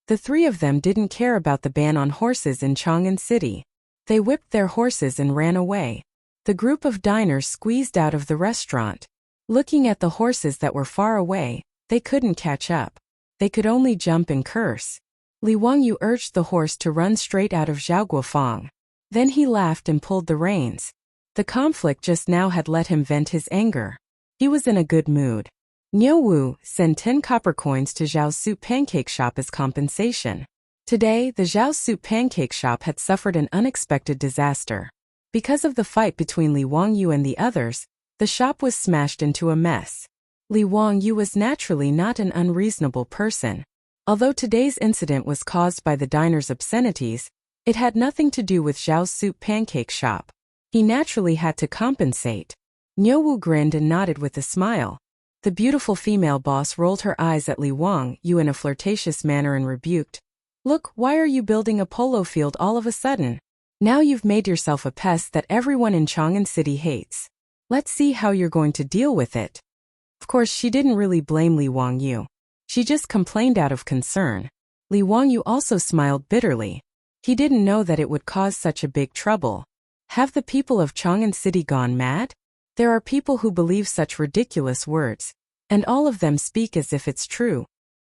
The three of them didn't care about the ban on horses in Chang'an City. They whipped their horses and ran away. The group of diners squeezed out of the restaurant. Looking at the horses that were far away, they couldn't catch up. They could only jump and curse. Li Wangyu urged the horse to run straight out of Zhaoguofang. Then he laughed and pulled the reins. The conflict just now had let him vent his anger. He was in a good mood. "Niu Wu, send 10 copper coins to Zhao's soup pancake shop as compensation." Today, the Zhao soup pancake shop had suffered an unexpected disaster. Because of the fight between Li Wangyu and the others, the shop was smashed into a mess. Li Wangyu was naturally not an unreasonable person. Although today's incident was caused by the diner's obscenities, it had nothing to do with Zhao's soup pancake shop. He naturally had to compensate. Niu Wu grinned and nodded with a smile. The beautiful female boss rolled her eyes at Li Wangyu in a flirtatious manner and rebuked, "Look, why are you building a polo field all of a sudden? Now you've made yourself a pest that everyone in Chang'an City hates. Let's see how you're going to deal with it." Of course, she didn't really blame Li Wangyu. She just complained out of concern. Li Wangyu also smiled bitterly. He didn't know that it would cause such a big trouble. Have the people of Chang'an City gone mad? There are people who believe such ridiculous words, and all of them speak as if it's true.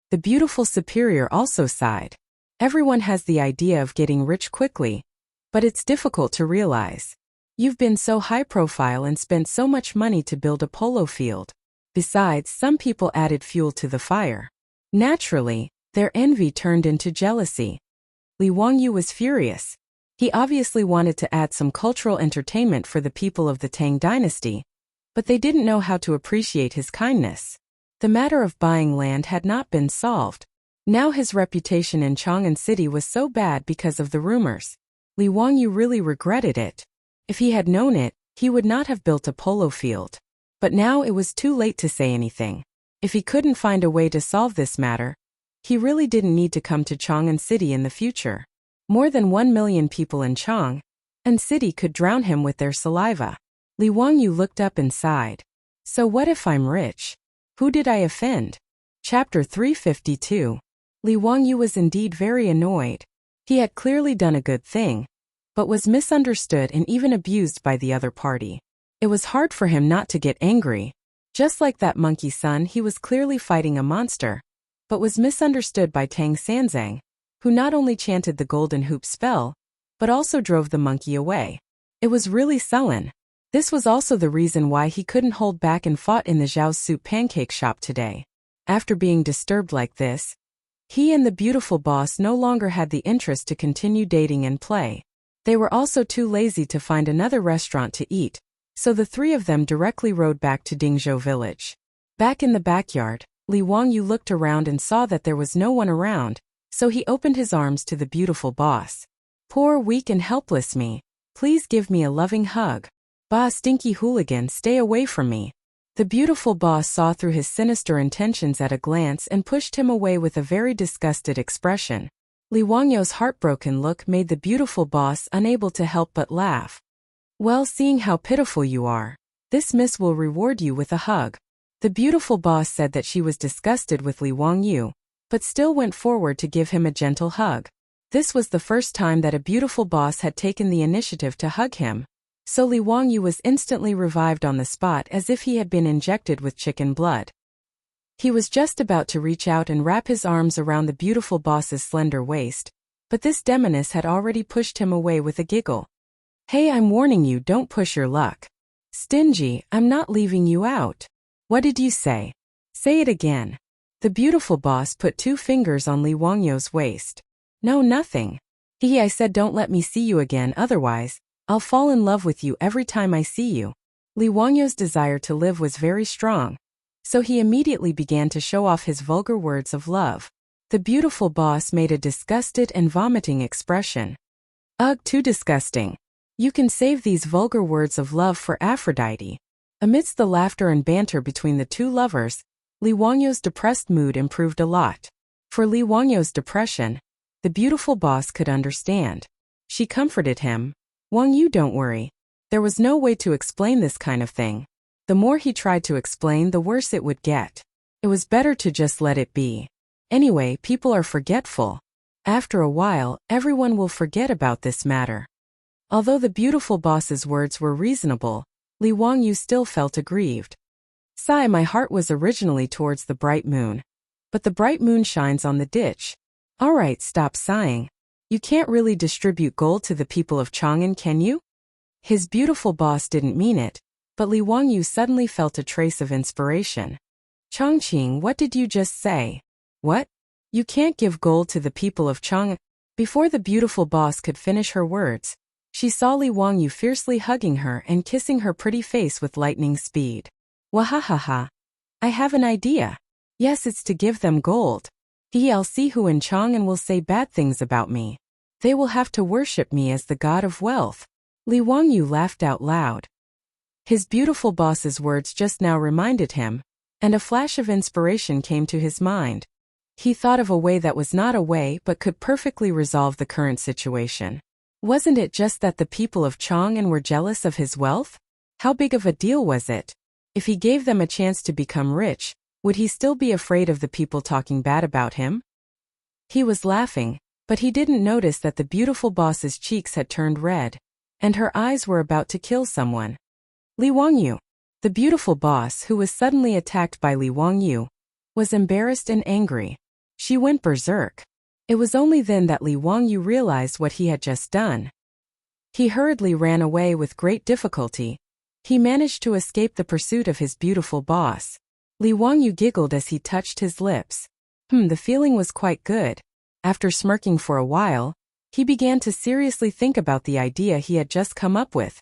The beautiful superior also sighed. Everyone has the idea of getting rich quickly, but it's difficult to realize. You've been so high profile and spent so much money to build a polo field. Besides, some people added fuel to the fire. Naturally, their envy turned into jealousy. Li Wangyu was furious. He obviously wanted to add some cultural entertainment for the people of the Tang dynasty, but they didn't know how to appreciate his kindness. The matter of buying land had not been solved. Now his reputation in Chang'an City was so bad because of the rumors. Li Wangyu really regretted it. If he had known it, he would not have built a polo field. But now it was too late to say anything. If he couldn't find a way to solve this matter, he really didn't need to come to Chang'an City in the future. More than 1 million people in Chang'an City could drown him with their saliva. Li Wangyu looked up and sighed. So what if I'm rich? Who did I offend? Chapter 352. Li Wangyu was indeed very annoyed. He had clearly done a good thing, but was misunderstood and even abused by the other party. It was hard for him not to get angry. Just like that monkey son, he was clearly fighting a monster, but was misunderstood by Tang Sanzang, who not only chanted the golden hoop spell, but also drove the monkey away. It was really sullen. This was also the reason why he couldn't hold back and fought in the Zhao's soup pancake shop today. After being disturbed like this, he and the beautiful boss no longer had the interest to continue dating and play. They were also too lazy to find another restaurant to eat, so the three of them directly rode back to Dingzhou village. Back in the backyard, Li Wangyu looked around and saw that there was no one around, so he opened his arms to the beautiful boss. Poor, weak and helpless me. Please give me a loving hug. Bah, stinky hooligan, stay away from me. The beautiful boss saw through his sinister intentions at a glance and pushed him away with a very disgusted expression. Li Wangyu's heartbroken look made the beautiful boss unable to help but laugh. Well, seeing how pitiful you are, this miss will reward you with a hug. The beautiful boss said that she was disgusted with Li Wangyu, but still went forward to give him a gentle hug. This was the first time that a beautiful boss had taken the initiative to hug him, so Li Wangyu was instantly revived on the spot as if he had been injected with chicken blood. He was just about to reach out and wrap his arms around the beautiful boss's slender waist, but this demoness had already pushed him away with a giggle. Hey, I'm warning you, don't push your luck. Stingy, I'm not leaving you out. What did you say? Say it again. The beautiful boss put 2 fingers on Li Wangyu's waist. No, nothing. I said don't let me see you again, otherwise I'll fall in love with you every time I see you. Li Wangyu's desire to live was very strong, so he immediately began to show off his vulgar words of love. The beautiful boss made a disgusted and vomiting expression. Ugh, too disgusting. You can save these vulgar words of love for Aphrodite. Amidst the laughter and banter between the two lovers, Li Wangyu's depressed mood improved a lot. For Li Wangyu's depression, the beautiful boss could understand. She comforted him. Wangyu, don't worry. There was no way to explain this kind of thing. The more he tried to explain, the worse it would get. It was better to just let it be. Anyway, people are forgetful. After a while, everyone will forget about this matter. Although the beautiful boss's words were reasonable, Li Wangyu still felt aggrieved. Sigh, my heart was originally towards the bright moon. But the bright moon shines on the ditch. Alright, stop sighing. You can't really distribute gold to the people of Chang'an, can you? His beautiful boss didn't mean it, but Li Wangyu suddenly felt a trace of inspiration. Chongqing, what did you just say? What? You can't give gold to the people of Chang'an? Before the beautiful boss could finish her words, she saw Li Wangyu fiercely hugging her and kissing her pretty face with lightning speed. Wahahaha. I have an idea. Yes, it's to give them gold. I'll see who in Chang'an will say bad things about me. They will have to worship me as the god of wealth. Li Wangyu laughed out loud. His beautiful boss's words just now reminded him, and a flash of inspiration came to his mind. He thought of a way that was not a way but could perfectly resolve the current situation. Wasn't it just that the people of Chang'an were jealous of his wealth? How big of a deal was it? If he gave them a chance to become rich, would he still be afraid of the people talking bad about him? He was laughing, but he didn't notice that the beautiful boss's cheeks had turned red, and her eyes were about to kill someone. Li Wangyu. The beautiful boss, who was suddenly attacked by Li Wangyu, was embarrassed and angry. She went berserk. It was only then that Li Wangyu realized what he had just done. He hurriedly ran away with great difficulty. He managed to escape the pursuit of his beautiful boss. Li Wangyu giggled as he touched his lips. The feeling was quite good. After smirking for a while, he began to seriously think about the idea he had just come up with,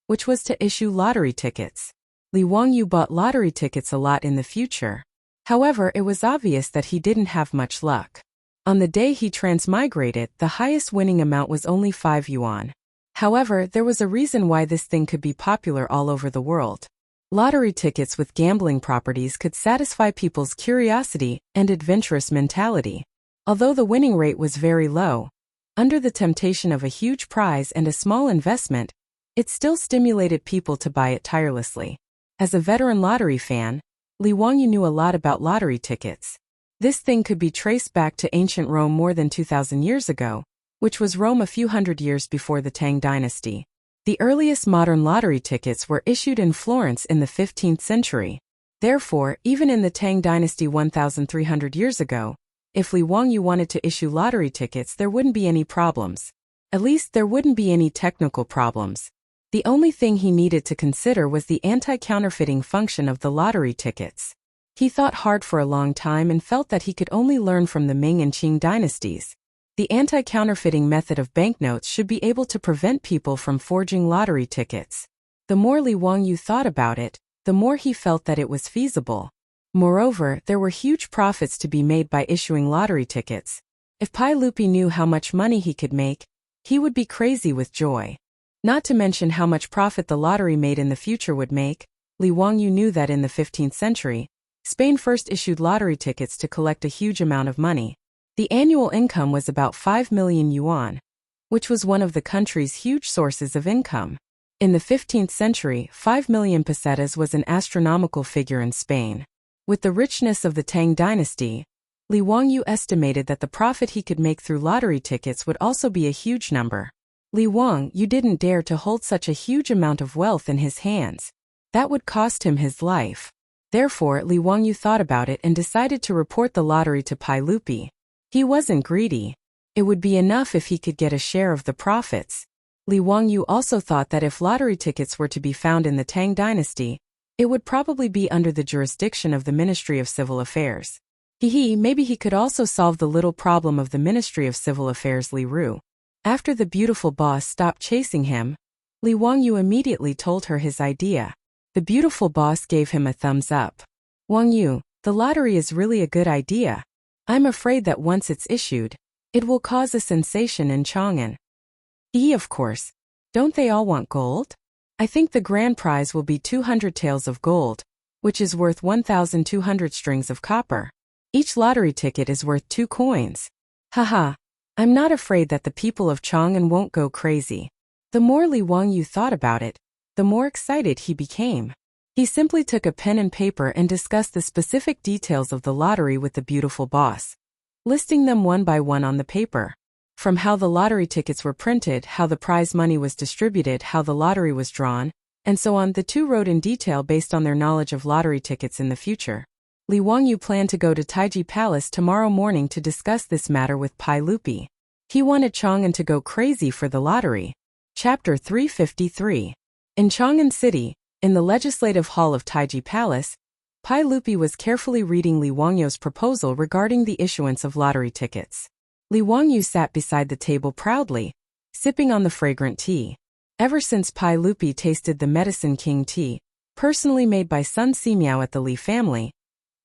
which was to issue lottery tickets. Li Wangyu bought lottery tickets a lot in the future. However, it was obvious that he didn't have much luck. On the day he transmigrated, the highest winning amount was only 5 yuan. However, there was a reason why this thing could be popular all over the world. Lottery tickets with gambling properties could satisfy people's curiosity and adventurous mentality. Although the winning rate was very low, under the temptation of a huge prize and a small investment, it still stimulated people to buy it tirelessly. As a veteran lottery fan, Li Wangyu knew a lot about lottery tickets. This thing could be traced back to ancient Rome more than 2,000 years ago, which was Rome a few hundred years before the Tang dynasty. The earliest modern lottery tickets were issued in Florence in the 15th century. Therefore, even in the Tang dynasty 1,300 years ago, if Li Wangyu wanted to issue lottery tickets, there wouldn't be any problems. At least there wouldn't be any technical problems. The only thing he needed to consider was the anti-counterfeiting function of the lottery tickets. He thought hard for a long time and felt that he could only learn from the Ming and Qing dynasties. The anti-counterfeiting method of banknotes should be able to prevent people from forging lottery tickets. The more Li Wangyu thought about it, the more he felt that it was feasible. Moreover, there were huge profits to be made by issuing lottery tickets. If Pai Lupi knew how much money he could make, he would be crazy with joy. Not to mention how much profit the lottery made in the future would make. Li Wangyu knew that in the 15th century, Spain first issued lottery tickets to collect a huge amount of money. The annual income was about 5 million yuan, which was one of the country's huge sources of income. In the 15th century, 5 million pesetas was an astronomical figure in Spain. With the richness of the Tang dynasty, Li Wangyu estimated that the profit he could make through lottery tickets would also be a huge number. Li Wangyu didn't dare to hold such a huge amount of wealth in his hands. That would cost him his life. Therefore, Li Wangyu thought about it and decided to report the lottery to Pai Lupi. He wasn't greedy. It would be enough if he could get a share of the profits. Li Wangyu also thought that if lottery tickets were to be found in the Tang dynasty, it would probably be under the jurisdiction of the Ministry of Civil Affairs. Maybe he could also solve the little problem of the Ministry of Civil Affairs Li Ru. After the beautiful boss stopped chasing him, Li Wangyu immediately told her his idea. The beautiful boss gave him a thumbs up. Wangyu, the lottery is really a good idea. I'm afraid that once it's issued, it will cause a sensation in Chang'an. Of course. Don't they all want gold? I think the grand prize will be 200 taels of gold, which is worth 1,200 strings of copper. Each lottery ticket is worth 2 coins. Haha. I'm not afraid that the people of Chang'an won't go crazy. The more Li Wangyu thought about it, the more excited he became. He simply took a pen and paper and discussed the specific details of the lottery with the beautiful boss, listing them one by one on the paper. From how the lottery tickets were printed, how the prize money was distributed, how the lottery was drawn, and so on. The two wrote in detail based on their knowledge of lottery tickets in the future. Li Wangyu planned to go to Taiji Palace tomorrow morning to discuss this matter with Pai Lupi. He wanted Chang'an to go crazy for the lottery. Chapter 353. In Chang'an City, in the Legislative Hall of Taiji Palace, Pai Lupi was carefully reading Li Wangyu's proposal regarding the issuance of lottery tickets. Li Wangyu sat beside the table proudly, sipping on the fragrant tea. Ever since Pai Lupi tasted the Medicine King tea, personally made by Sun Simiao at the Li family,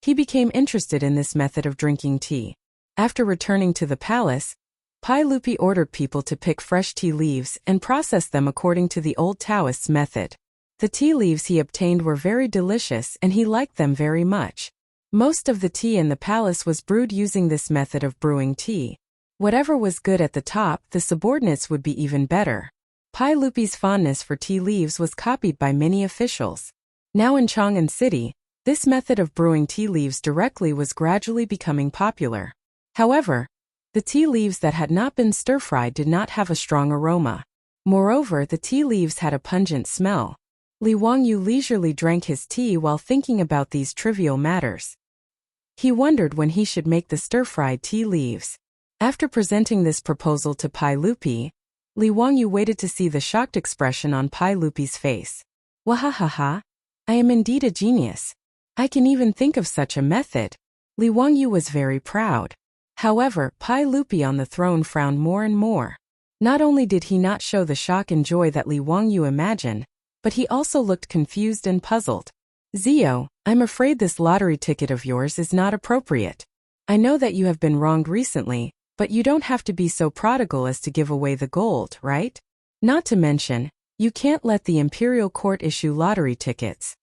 he became interested in this method of drinking tea. After returning to the palace, Pai Lupi ordered people to pick fresh tea leaves and process them according to the old Taoists' method. The tea leaves he obtained were very delicious and he liked them very much. Most of the tea in the palace was brewed using this method of brewing tea. Whatever was good at the top, the subordinates would be even better. Pai Lupi's fondness for tea leaves was copied by many officials. Now in Chang'an City, this method of brewing tea leaves directly was gradually becoming popular. However, the tea leaves that had not been stir-fried did not have a strong aroma. Moreover, the tea leaves had a pungent smell. Li Wangyu leisurely drank his tea while thinking about these trivial matters. He wondered when he should make the stir-fried tea leaves. After presenting this proposal to Pai Lupi, Li Wangyu waited to see the shocked expression on Pai Lupi's face. Wahahaha! I am indeed a genius. I can even think of such a method. Li Wangyu was very proud. However, Pai Lupi on the throne frowned more and more. Not only did he not show the shock and joy that Li Wangyu imagined, but he also looked confused and puzzled. Zio, I'm afraid this lottery ticket of yours is not appropriate. I know that you have been wronged recently, but you don't have to be so prodigal as to give away the gold, right? Not to mention, you can't let the imperial court issue lottery tickets.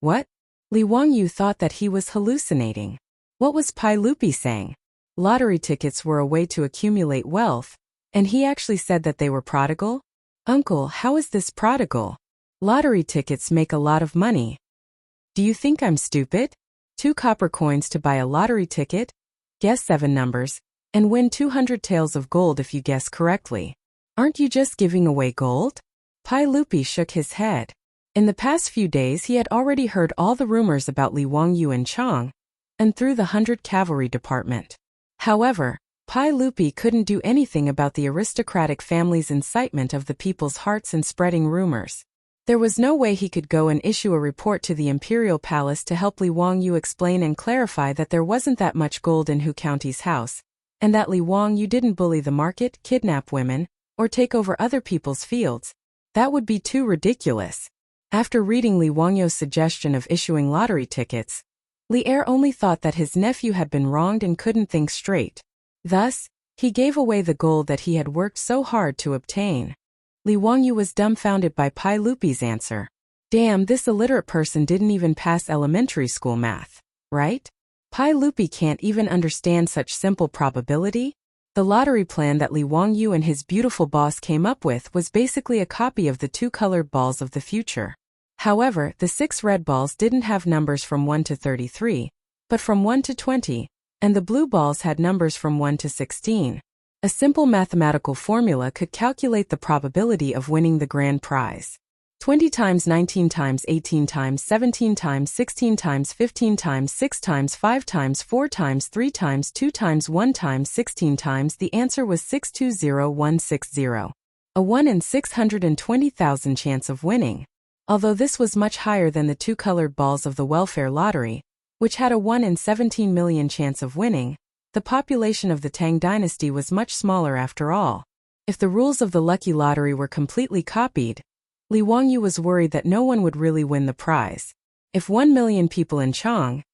What? Li Wangyu thought that he was hallucinating. What was Pai Lupi saying? Lottery tickets were a way to accumulate wealth, and he actually said that they were prodigal? Uncle, how is this prodigal? Lottery tickets make a lot of money. Do you think I'm stupid? 2 copper coins to buy a lottery ticket? Guess 7 numbers, and win 200 taels of gold if you guess correctly. Aren't you just giving away gold? Pai Lupi shook his head. In the past few days he had already heard all the rumors about Li Wangyu and Chang, and through the 100 Cavalry Department. However, Pai Lupi couldn't do anything about the aristocratic family's incitement of the people's hearts and spreading rumors. There was no way he could go and issue a report to the imperial palace to help Li Wangyu explain and clarify that there wasn't that much gold in Hu County's house, and that Li Wangyu didn't bully the market, kidnap women, or take over other people's fields. That would be too ridiculous. After reading Li Wangyu's suggestion of issuing lottery tickets, Li Er only thought that his nephew had been wronged and couldn't think straight. Thus, he gave away the gold that he had worked so hard to obtain. Li Wangyu was dumbfounded by Pai Lupi's answer. Damn, this illiterate person didn't even pass elementary school math, right? Pai Lupi can't even understand such simple probability? The lottery plan that Li Wangyu and his beautiful boss came up with was basically a copy of the 2 colored balls of the future. However, the 6 red balls didn't have numbers from 1 to 33, but from 1 to 20, and the blue balls had numbers from 1 to 16. A simple mathematical formula could calculate the probability of winning the grand prize. 20 times 19 times 18 times 17 times 16 times 15 times 6 times 5 times 4 times 3 times 2 times 1 times 16 times. The answer was 620160. A 1 in 620,000 chance of winning. Although this was much higher than the 2 colored balls of the welfare lottery, which had a 1 in 17 million chance of winning, the population of the Tang dynasty was much smaller after all. If the rules of the lucky lottery were completely copied, Li Wangyu was worried that no one would really win the prize. If 1 million people in Chang'an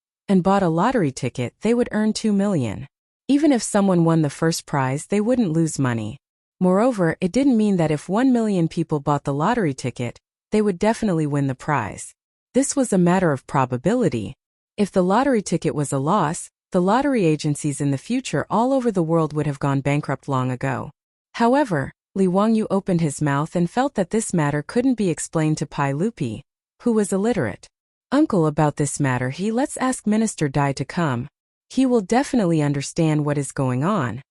bought a lottery ticket, they would earn 2 million. Even if someone won the first prize, they wouldn't lose money. Moreover, it didn't mean that if 1 million people bought the lottery ticket, they would definitely win the prize. This was a matter of probability. If the lottery ticket was a loss, the lottery agencies in the future all over the world would have gone bankrupt long ago. However, Li Wangyu opened his mouth and felt that this matter couldn't be explained to Pai Lupi, who was illiterate. Uncle, about this matter, let's ask Minister Dai to come. He will definitely understand what is going on.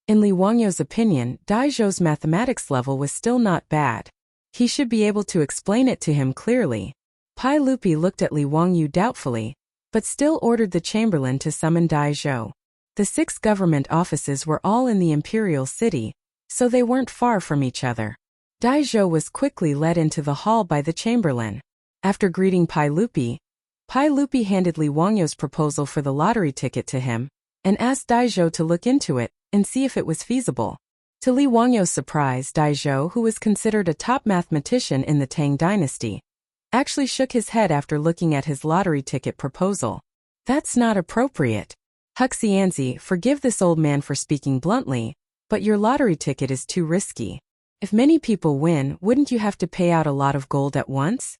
In Li Wangyu's opinion, Dai Zhou's mathematics level was still not bad. He should be able to explain it to him clearly. Pai Lupi looked at Li Wangyu doubtfully, but still ordered the chamberlain to summon Dai Zhou. The 6 government offices were all in the imperial city, so they weren't far from each other. Dai Zhou was quickly led into the hall by the chamberlain. After greeting Pai Lupi handed Li Wangyu's proposal for the lottery ticket to him, and asked Dai Zhou to look into it and see if it was feasible. To Li Wangyu's surprise, Dai Zhou, who was considered a top mathematician in the Tang dynasty, actually shook his head after looking at his lottery ticket proposal. That's not appropriate. Huxianzi, forgive this old man for speaking bluntly, but your lottery ticket is too risky. If many people win, wouldn't you have to pay out a lot of gold at once?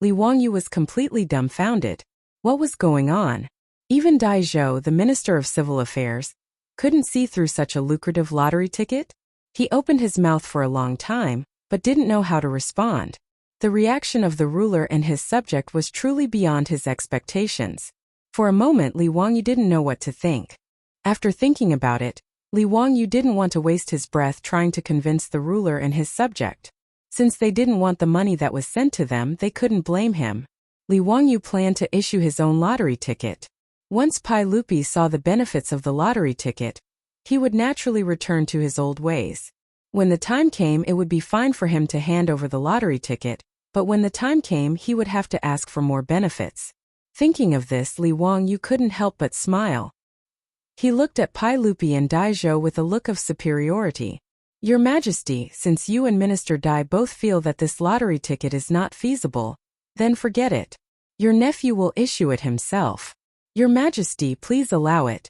Li Wangyu was completely dumbfounded. What was going on? Even Dai Zhou, the Minister of Civil Affairs, couldn't see through such a lucrative lottery ticket. He opened his mouth for a long time, but didn't know how to respond. The reaction of the ruler and his subject was truly beyond his expectations. For a moment, Li Wangyu didn't know what to think. After thinking about it, Li Wangyu didn't want to waste his breath trying to convince the ruler and his subject. Since they didn't want the money that was sent to them, they couldn't blame him. Li Wangyu planned to issue his own lottery ticket. Once Pai Lupi saw the benefits of the lottery ticket, he would naturally return to his old ways. When the time came, it would be fine for him to hand over the lottery ticket, but when the time came, he would have to ask for more benefits. Thinking of this, Li Wangyu couldn't help but smile. He looked at Pai Lupi and Dai Zhou with a look of superiority. Your Majesty, since you and Minister Dai both feel that this lottery ticket is not feasible, then forget it. Your nephew will issue it himself. Your Majesty, please allow it.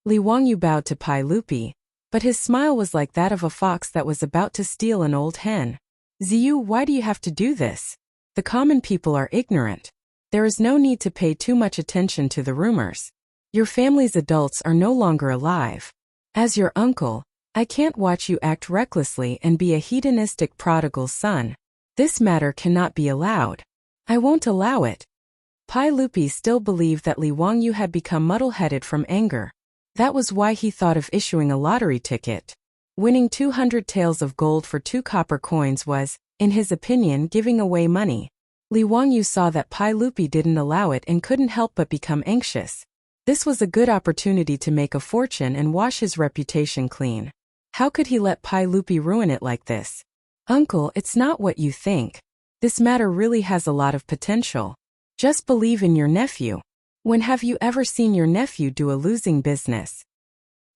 Li Wangyu bowed to Pai Lupi, but his smile was like that of a fox that was about to steal an old hen. Ziyu, why do you have to do this? The common people are ignorant. There is no need to pay too much attention to the rumors. Your family's adults are no longer alive. As your uncle, I can't watch you act recklessly and be a hedonistic prodigal son. This matter cannot be allowed. I won't allow it. Pai Lupi still believed that Li Wangyu had become muddle-headed from anger. That was why he thought of issuing a lottery ticket. Winning 200 taels of gold for 2 copper coins was, in his opinion, giving away money. Li Wangyu saw that Pai Lupi didn't allow it and couldn't help but become anxious. This was a good opportunity to make a fortune and wash his reputation clean. How could he let Pai Lupi ruin it like this? Uncle, it's not what you think. This matter really has a lot of potential. Just believe in your nephew. When have you ever seen your nephew do a losing business?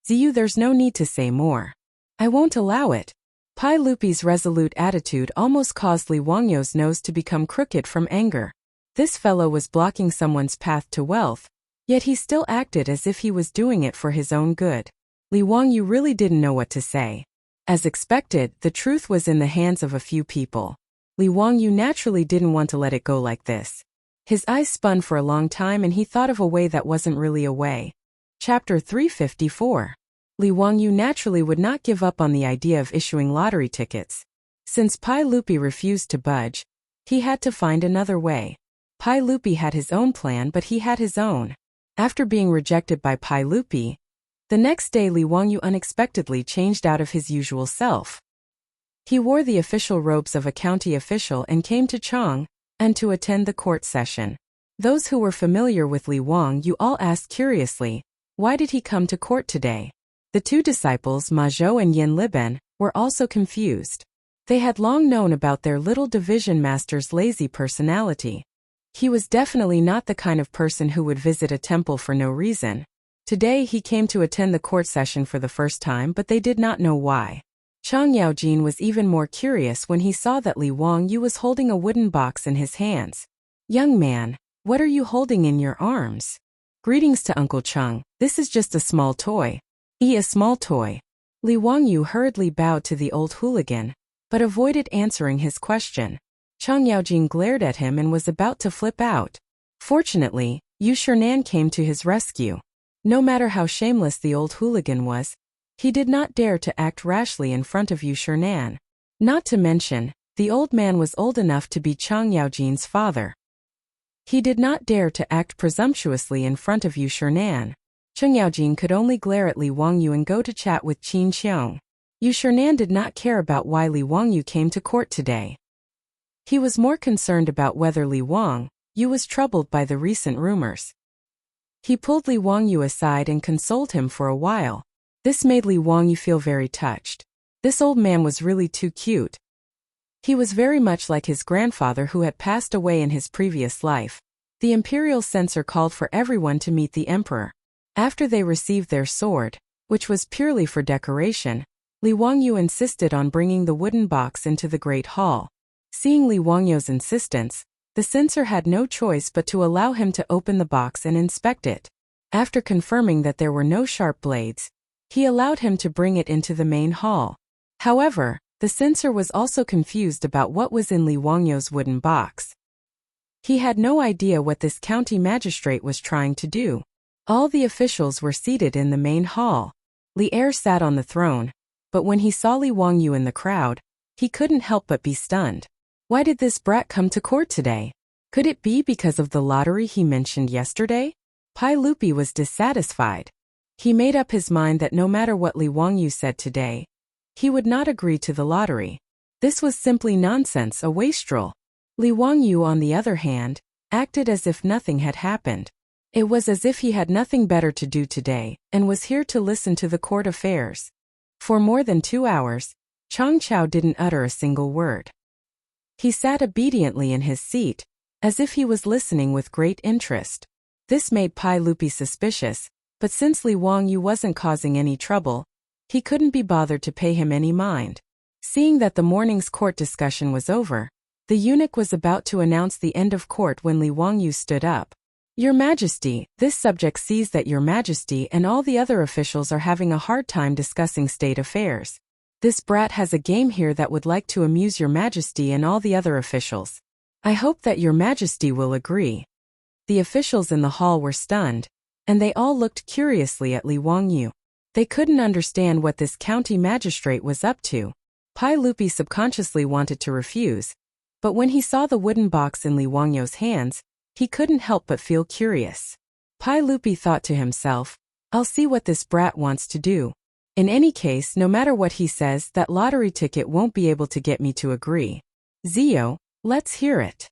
Ziyu, there's no need to say more. I won't allow it. Pai Lupi's resolute attitude almost caused Li Wangyu's nose to become crooked from anger. This fellow was blocking someone's path to wealth, yet he still acted as if he was doing it for his own good. Li Wangyu really didn't know what to say. As expected, the truth was in the hands of a few people. Li Wangyu naturally didn't want to let it go like this. His eyes spun for a long time and he thought of a way that wasn't really a way. Chapter 354. Li Wangyu naturally would not give up on the idea of issuing lottery tickets. Since Pai Lupi refused to budge, he had to find another way. Pai Lupi had his own plan, but he had his own. After being rejected by Pai Lupi, the next day Li Wangyu unexpectedly changed out of his usual self. He wore the official robes of a county official and came to Chang'an to attend the court session. Those who were familiar with Li Wangyu all asked curiously, why did he come to court today? The two disciples, Ma Zhou and Yin Liben, were also confused. They had long known about their little division master's lazy personality. He was definitely not the kind of person who would visit a temple for no reason. Today he came to attend the court session for the first time, but they did not know why. Chang Yaojin was even more curious when he saw that Li Wangyu was holding a wooden box in his hands. Young man, what are you holding in your arms? Greetings to Uncle Chang, this is just a small toy. A small toy. Li Wangyu hurriedly bowed to the old hooligan, but avoided answering his question. Chang Yaojin glared at him and was about to flip out. Fortunately, Yu Shernan came to his rescue. No matter how shameless the old hooligan was, he did not dare to act rashly in front of Yu Shernan. Not to mention, the old man was old enough to be Chang Yaojin's father. He did not dare to act presumptuously in front of Yu Shernan. Chang Yaojin could only glare at Li Wangyu and go to chat with Qin Qiong. Yu Shernan did not care about why Li Wangyu came to court today. He was more concerned about whether Li Wangyu was troubled by the recent rumors. He pulled Li Wangyu aside and consoled him for a while. This made Li Wangyu feel very touched. This old man was really too cute. He was very much like his grandfather who had passed away in his previous life. The imperial censor called for everyone to meet the emperor. After they received their sword, which was purely for decoration, Li Wangyu insisted on bringing the wooden box into the great hall. Seeing Li Wangyu's insistence, the censor had no choice but to allow him to open the box and inspect it. After confirming that there were no sharp blades, he allowed him to bring it into the main hall. However, the censor was also confused about what was in Li Wangyu's wooden box. He had no idea what this county magistrate was trying to do. All the officials were seated in the main hall. Li Er sat on the throne, but when he saw Li Wangyu in the crowd, he couldn't help but be stunned. Why did this brat come to court today? Could it be because of the lottery he mentioned yesterday? Pai Lupi was dissatisfied. He made up his mind that no matter what Li Wangyu said today, he would not agree to the lottery. This was simply nonsense, a wastrel. Li Wangyu, on the other hand, acted as if nothing had happened. It was as if he had nothing better to do today, and was here to listen to the court affairs. For more than 2 hours, Chang Chao didn't utter a single word. He sat obediently in his seat, as if he was listening with great interest. This made Pai Lupi suspicious, but since Li Wangyu wasn't causing any trouble, he couldn't be bothered to pay him any mind. Seeing that the morning's court discussion was over, the eunuch was about to announce the end of court when Li Wangyu stood up. Your Majesty, this subject sees that Your Majesty and all the other officials are having a hard time discussing state affairs. This brat has a game here that would like to amuse Your Majesty and all the other officials. I hope that Your Majesty will agree. The officials in the hall were stunned, and they all looked curiously at Li Wangyu. They couldn't understand what this county magistrate was up to. Pai Lupi subconsciously wanted to refuse, but when he saw the wooden box in Li Wangyu's hands, he couldn't help but feel curious. Pai Lupi thought to himself, I'll see what this brat wants to do. In any case, no matter what he says, that lottery ticket won't be able to get me to agree. Zio, let's hear it.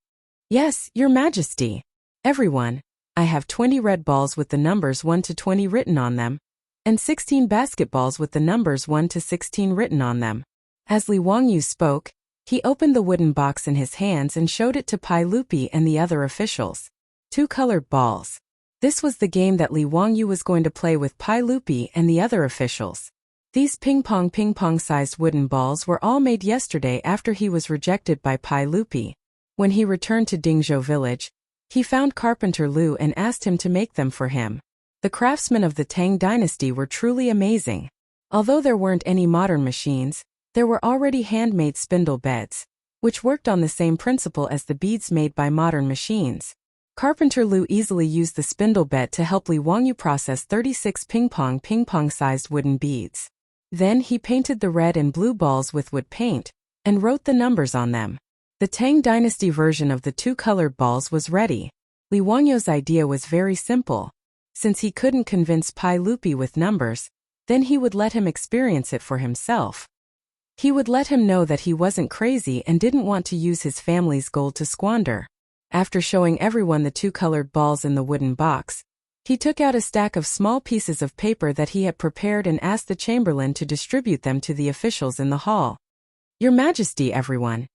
Yes, Your Majesty. Everyone, I have 20 red balls with the numbers 1 to 20 written on them, and 16 basketballs with the numbers 1 to 16 written on them. As Li Wangyu spoke, he opened the wooden box in his hands and showed it to Pai Lupi and the other officials. 2 colored balls. This was the game that Li Wangyu was going to play with Pai Lupi and the other officials. These ping-pong-sized wooden balls were all made yesterday after he was rejected by Pai Lupi. When he returned to Dingzhou village, he found Carpenter Lu and asked him to make them for him. The craftsmen of the Tang dynasty were truly amazing. Although there weren't any modern machines, there were already handmade spindle beds, which worked on the same principle as the beads made by modern machines. Carpenter Lu easily used the spindle bed to help Li Wangyu process 36 ping-pong-sized wooden beads. Then he painted the red and blue balls with wood paint, and wrote the numbers on them. The Tang dynasty version of the 2 colored balls was ready. Li Wangyu's idea was very simple. Since he couldn't convince Pai Lupi with numbers, then he would let him experience it for himself. He would let him know that he wasn't crazy and didn't want to use his family's gold to squander. After showing everyone the 2 colored balls in the wooden box, he took out a stack of small pieces of paper that he had prepared and asked the chamberlain to distribute them to the officials in the hall. Your Majesty, everyone.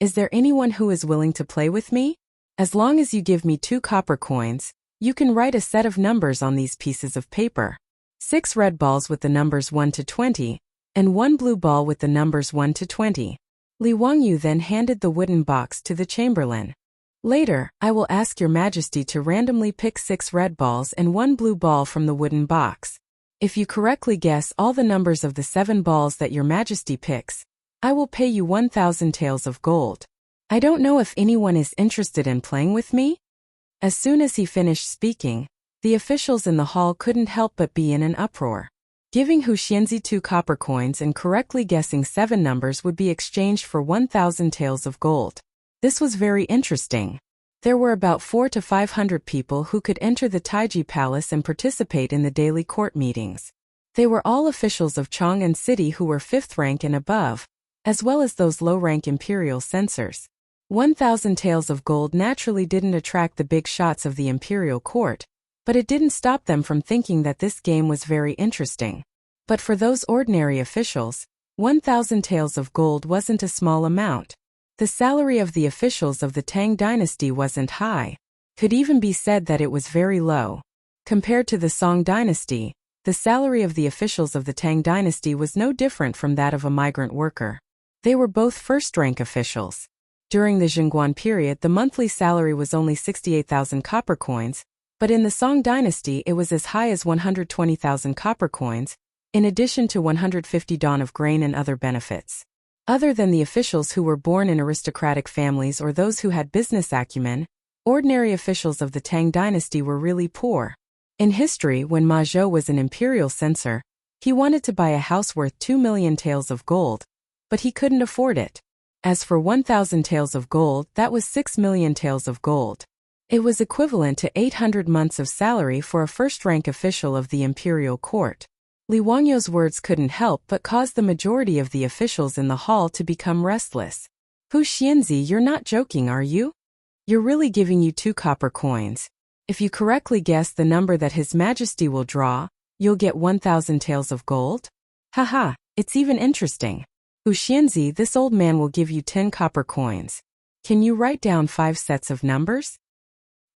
Is there anyone who is willing to play with me? As long as you give me 2 copper coins, you can write a set of numbers on these pieces of paper. 6 red balls with the numbers 1 to 20, and 1 blue ball with the numbers 1 to 20. Li Wangyu then handed the wooden box to the chamberlain. Later, I will ask your Majesty to randomly pick 6 red balls and 1 blue ball from the wooden box. If you correctly guess all the numbers of the 7 balls that your Majesty picks, I will pay you 1,000 taels of gold. I don't know if anyone is interested in playing with me? As soon as he finished speaking, the officials in the hall couldn't help but be in an uproar. Giving Hu Xianzi 2 copper coins and correctly guessing 7 numbers would be exchanged for 1,000 taels of gold. This was very interesting. There were about 400 to 500 people who could enter the Taiji Palace and participate in the daily court meetings. They were all officials of Chang'an City who were 5th rank and above, as well as those low-rank imperial censors. 1,000 taels of gold naturally didn't attract the big shots of the imperial court, but it didn't stop them from thinking that this game was very interesting. But for those ordinary officials, 1,000 taels of gold wasn't a small amount. The salary of the officials of the Tang dynasty wasn't high. Could even be said that it was very low. Compared to the Song dynasty, the salary of the officials of the Tang dynasty was no different from that of a migrant worker. They were both first-rank officials. During the Zhengguan period, the monthly salary was only 68,000 copper coins, but in the Song dynasty it was as high as 120,000 copper coins, in addition to 150 dawn of grain and other benefits. Other than the officials who were born in aristocratic families or those who had business acumen, ordinary officials of the Tang dynasty were really poor. In history, when Ma Zhou was an imperial censor, he wanted to buy a house worth 2 million taels of gold, but he couldn't afford it. As for 1,000 taels of gold, that was 6 million taels of gold. It was equivalent to 800 months of salary for a first-rank official of the imperial court. Li Wangyu's words couldn't help but cause the majority of the officials in the hall to become restless. Hu Xianzi, you're not joking, are you? You're really giving you 2 copper coins. If you correctly guess the number that His Majesty will draw, you'll get 1,000 taels of gold? Haha, it's even interesting. Hu Xianzi, this old man will give you 10 copper coins. Can you write down 5 sets of numbers?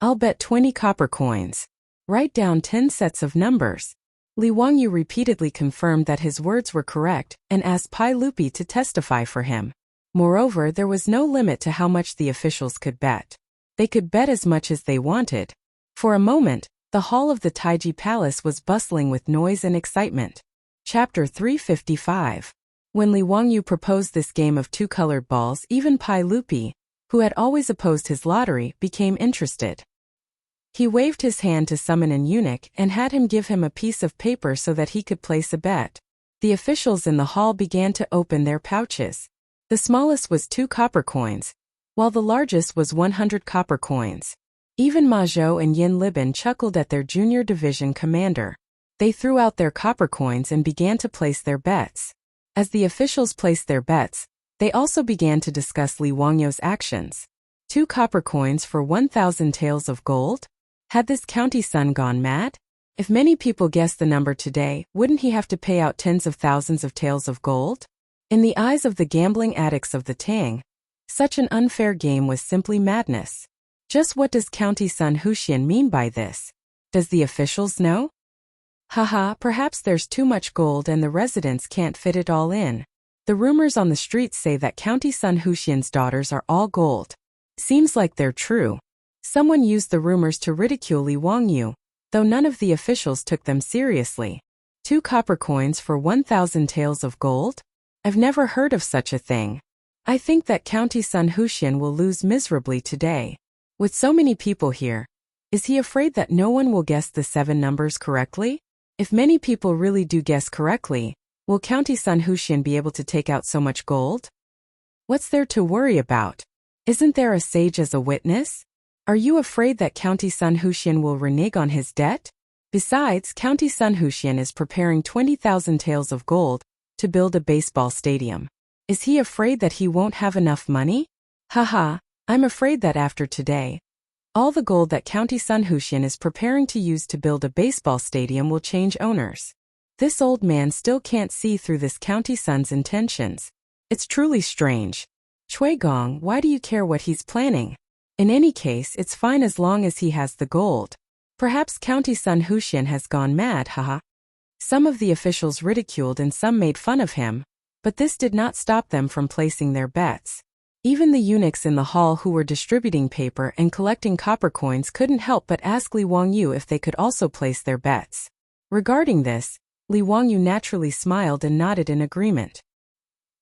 I'll bet 20 copper coins. Write down 10 sets of numbers. Li Wangyu repeatedly confirmed that his words were correct and asked Pai Lupi to testify for him. Moreover, there was no limit to how much the officials could bet. They could bet as much as they wanted. For a moment, the hall of the Taiji Palace was bustling with noise and excitement. Chapter 355. When Li Wangyu proposed this game of 2 colored balls, even Pai Lupi, who had always opposed his lottery, became interested. He waved his hand to summon an eunuch and had him give him a piece of paper so that he could place a bet. The officials in the hall began to open their pouches. The smallest was 2 copper coins, while the largest was 100 copper coins. Even Ma Zhou and Yin Liban chuckled at their junior division commander. They threw out their copper coins and began to place their bets. As the officials placed their bets, they also began to discuss Li Wangyu's actions. 2 copper coins for 1,000 taels of gold? Had this county son gone mad? If many people guessed the number today, wouldn't he have to pay out tens of thousands of taels of gold? In the eyes of the gambling addicts of the Tang, such an unfair game was simply madness. Just what does County Son Huxian mean by this? Does the officials know? Haha, perhaps there's too much gold and the residents can't fit it all in. The rumors on the streets say that County Son Huxian's daughters are all gold. Seems like they're true. Someone used the rumors to ridicule Li Wangyu, though none of the officials took them seriously. 2 copper coins for 1,000 taels of gold? I've never heard of such a thing. I think that County Son Huxian will lose miserably today. With so many people here, is he afraid that no one will guess the 7 numbers correctly? If many people really do guess correctly, will County Son Huxian be able to take out so much gold? What's there to worry about? Isn't there a sage as a witness? Are you afraid that County Son Huxian will renege on his debt? Besides, County Son Huxian is preparing 20,000 taels of gold to build a baseball stadium. Is he afraid that he won't have enough money? Haha, I'm afraid that after today, all the gold that County Son Huxian is preparing to use to build a baseball stadium will change owners. This old man still can't see through this County Son's intentions. It's truly strange. Cui Gong, why do you care what he's planning? In any case, it's fine as long as he has the gold. Perhaps County Son Huxian has gone mad, haha. Some of the officials ridiculed and some made fun of him, but this did not stop them from placing their bets. Even the eunuchs in the hall who were distributing paper and collecting copper coins couldn't help but ask Li Wangyu if they could also place their bets. Regarding this, Li Wangyu naturally smiled and nodded in agreement.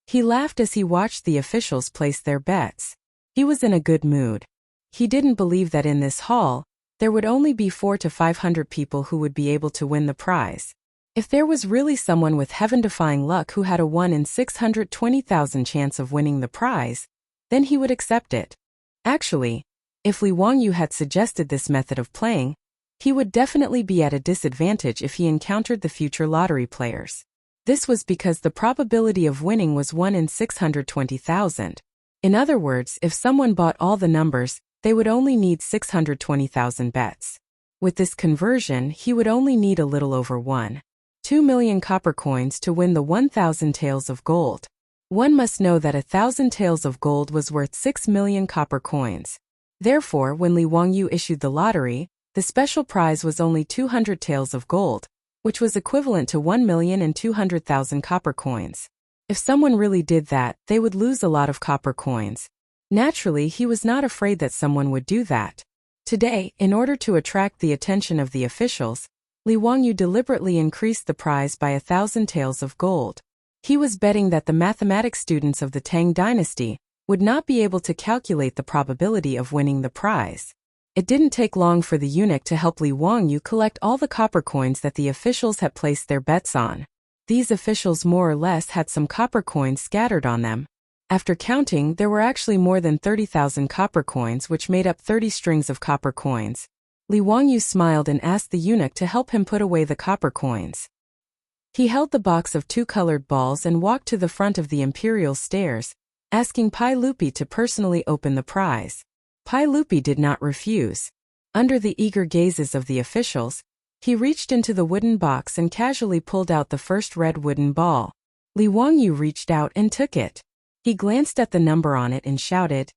He laughed as he watched the officials place their bets. He was in a good mood. He didn't believe that in this hall, there would only be 400 to 500 people who would be able to win the prize. If there was really someone with heaven-defying luck who had a 1 in 620,000 chance of winning the prize, then he would accept it. Actually, if Li Wangyu had suggested this method of playing, he would definitely be at a disadvantage if he encountered the future lottery players. This was because the probability of winning was 1 in 620,000. In other words, if someone bought all the numbers, they would only need 620,000 bets. With this conversion, he would only need a little over 1.2 million copper coins to win the 1,000 taels of gold. One must know that 1,000 taels of gold was worth 6 million copper coins. Therefore, when Li Wangyu issued the lottery, the special prize was only 200 taels of gold, which was equivalent to 1,200,000 copper coins. If someone really did that, they would lose a lot of copper coins. Naturally, he was not afraid that someone would do that. Today, in order to attract the attention of the officials, Li Wangyu deliberately increased the prize by 1,000 taels of gold. He was betting that the mathematics students of the Tang dynasty would not be able to calculate the probability of winning the prize. It didn't take long for the eunuch to help Li Wangyu collect all the copper coins that the officials had placed their bets on. These officials more or less had some copper coins scattered on them. After counting, there were actually more than 30,000 copper coins, which made up 30 strings of copper coins. Li Wangyu smiled and asked the eunuch to help him put away the copper coins. He held the box of 2 colored balls and walked to the front of the imperial stairs, asking Pai Lupi to personally open the prize. Pai Lupi did not refuse. Under the eager gazes of the officials, he reached into the wooden box and casually pulled out the first red wooden ball. Li Wangyu reached out and took it. He glanced at the number on it and shouted,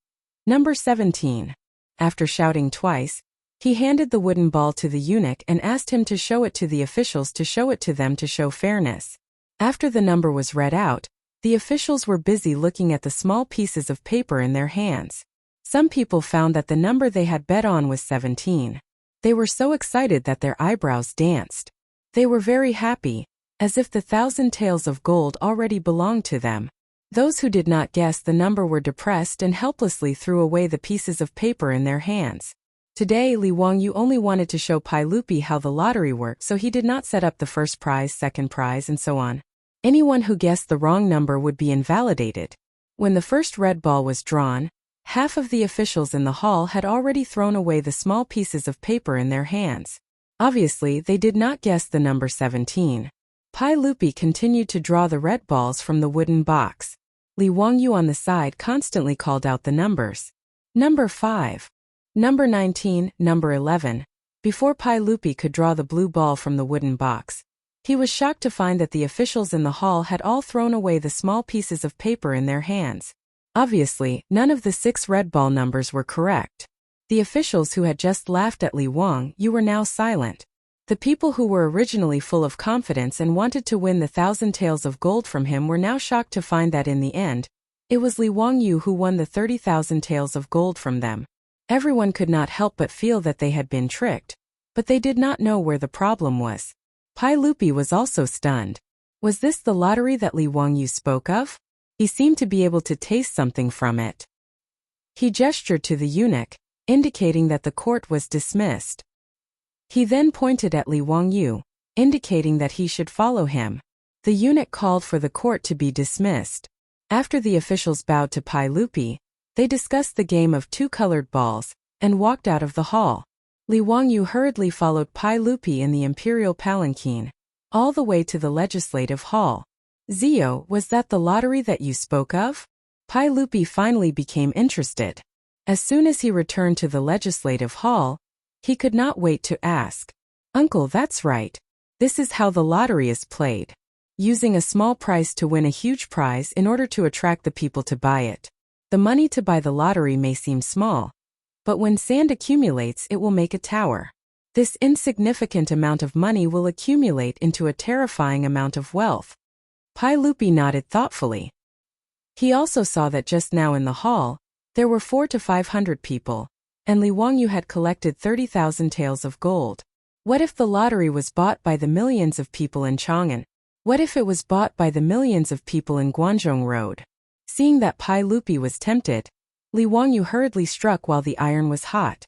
"Number 17. After shouting twice, he handed the wooden ball to the eunuch and asked him to show it to the officials to show it to them to show fairness. After the number was read out, the officials were busy looking at the small pieces of paper in their hands. Some people found that the number they had bet on was 17. They were so excited that their eyebrows danced. They were very happy, as if the 1,000 taels of gold already belonged to them. Those who did not guess the number were depressed and helplessly threw away the pieces of paper in their hands. Today, Li Wangyu only wanted to show Pai Lupi how the lottery worked, so he did not set up the first prize, second prize, and so on. Anyone who guessed the wrong number would be invalidated. When the first red ball was drawn, half of the officials in the hall had already thrown away the small pieces of paper in their hands. Obviously, they did not guess the number 17. Pai Lupi continued to draw the red balls from the wooden box. Li Wangyu on the side constantly called out the numbers. Number 5. Number 19, number 11. before Pai Lupi could draw the blue ball from the wooden box. He was shocked to find that the officials in the hall had all thrown away the small pieces of paper in their hands. Obviously, none of the 6 red ball numbers were correct. The officials who had just laughed at Li Wangyu were now silent. The people who were originally full of confidence and wanted to win the 1,000 taels of gold from him were now shocked to find that in the end, it was Li Wangyu who won the 30,000 taels of gold from them. Everyone could not help but feel that they had been tricked, but they did not know where the problem was. Pai Lupi was also stunned. Was this the lottery that Li Wangyu spoke of? He seemed to be able to taste something from it. He gestured to the eunuch, indicating that the court was dismissed. He then pointed at Li Wangyu, indicating that he should follow him. The eunuch called for the court to be dismissed. After the officials bowed to Pai Lupi, they discussed the game of 2 colored balls, and walked out of the hall. Li Wangyu hurriedly followed Pai Lupi in the imperial palanquin, all the way to the legislative hall. Zio, was that the lottery that you spoke of? Pai Lupi finally became interested. As soon as he returned to the legislative hall, he could not wait to ask. Uncle, that's right. This is how the lottery is played. Using a small price to win a huge prize in order to attract the people to buy it. The money to buy the lottery may seem small, but when sand accumulates it will make a tower. This insignificant amount of money will accumulate into a terrifying amount of wealth. Pai Lupi nodded thoughtfully. He also saw that just now in the hall, there were 400 to 500 people, and Li Wangyu had collected 30,000 taels of gold. What if the lottery was bought by the millions of people in Chang'an? What if it was bought by the millions of people in Guangzhong Road? Seeing that Pai Lupi was tempted, Li Wangyu hurriedly struck while the iron was hot.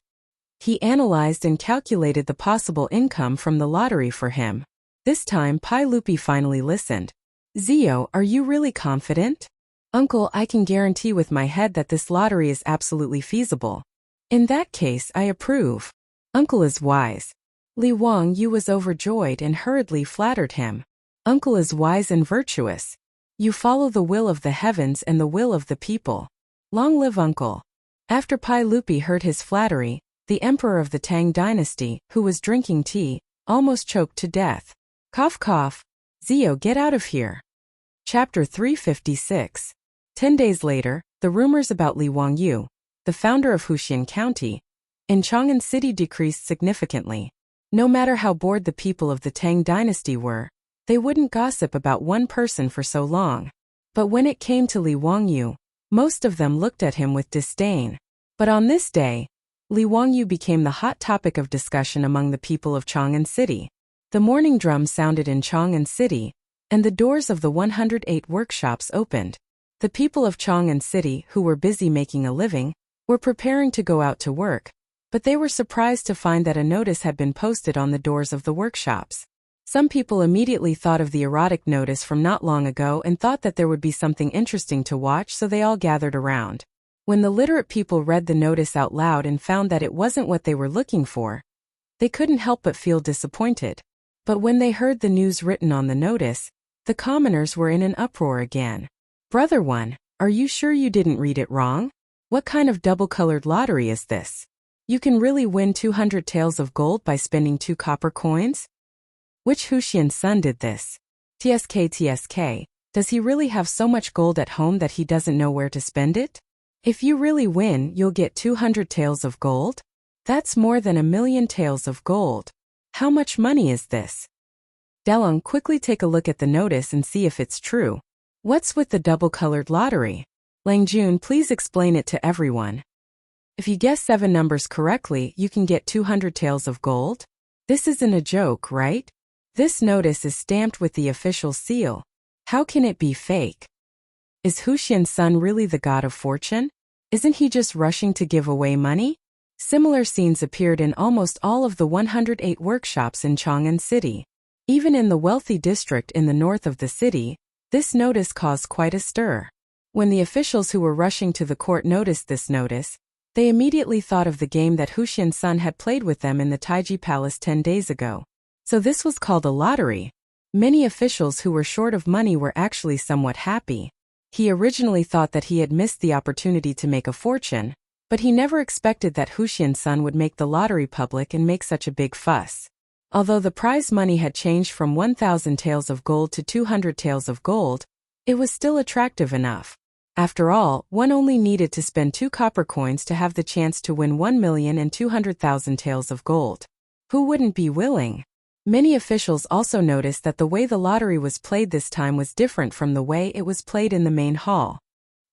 He analyzed and calculated the possible income from the lottery for him. This time Pai Lupi finally listened. Zio, are you really confident? Uncle, I can guarantee with my head that this lottery is absolutely feasible. In that case, I approve. Uncle is wise. Li Wangyu was overjoyed and hurriedly flattered him. Uncle is wise and virtuous. You follow the will of the heavens and the will of the people. Long live Uncle. After Pai Lupi heard his flattery, the emperor of the Tang dynasty, who was drinking tea, almost choked to death. Cough cough. Zio, get out of here. Chapter 356. 10 days later, the rumors about Li Wangyu, the founder of Huxian County, in Chang'an City decreased significantly. No matter how bored the people of the Tang dynasty were, they wouldn't gossip about one person for so long. But when it came to Li Wangyu, most of them looked at him with disdain. But on this day, Li Wangyu became the hot topic of discussion among the people of Chang'an City. The morning drum sounded in Chang'an City, and the doors of the 108 workshops opened. The people of Chang'an City, who were busy making a living, were preparing to go out to work, but they were surprised to find that a notice had been posted on the doors of the workshops. Some people immediately thought of the erotic notice from not long ago and thought that there would be something interesting to watch, so they all gathered around. When the literate people read the notice out loud and found that it wasn't what they were looking for, they couldn't help but feel disappointed. But when they heard the news written on the notice, the commoners were in an uproar again. Brother one, are you sure you didn't read it wrong? What kind of double-colored lottery is this? You can really win 200 taels of gold by spending 2 copper coins? Which Huxian son did this? TSK, does he really have so much gold at home that he doesn't know where to spend it? If you really win, you'll get 200 taels of gold? That's more than 1,000,000 taels of gold. How much money is this? Delong, quickly take a look at the notice and see if it's true. What's with the double-colored lottery? Langjun, please explain it to everyone. If you guess 7 numbers correctly, you can get 200 taels of gold? This isn't a joke, right? This notice is stamped with the official seal. How can it be fake? Is Huxian's son really the god of fortune? Isn't he just rushing to give away money? Similar scenes appeared in almost all of the 108 workshops in Chang'an City. Even in the wealthy district in the north of the city, this notice caused quite a stir. When the officials who were rushing to the court noticed this notice, they immediately thought of the game that Huxian's son had played with them in the Taiji Palace 10 days ago. So this was called a lottery. Many officials who were short of money were actually somewhat happy. He originally thought that he had missed the opportunity to make a fortune, But he never expected that Huxian's son would make the lottery public and make such a big fuss. Although the prize money had changed from 1,000 taels of gold to 200 taels of gold, it was still attractive enough. After all, one only needed to spend 2 copper coins to have the chance to win 1,200,000 taels of gold. Who wouldn't be willing? Many officials also noticed that the way the lottery was played this time was different from the way it was played in the main hall.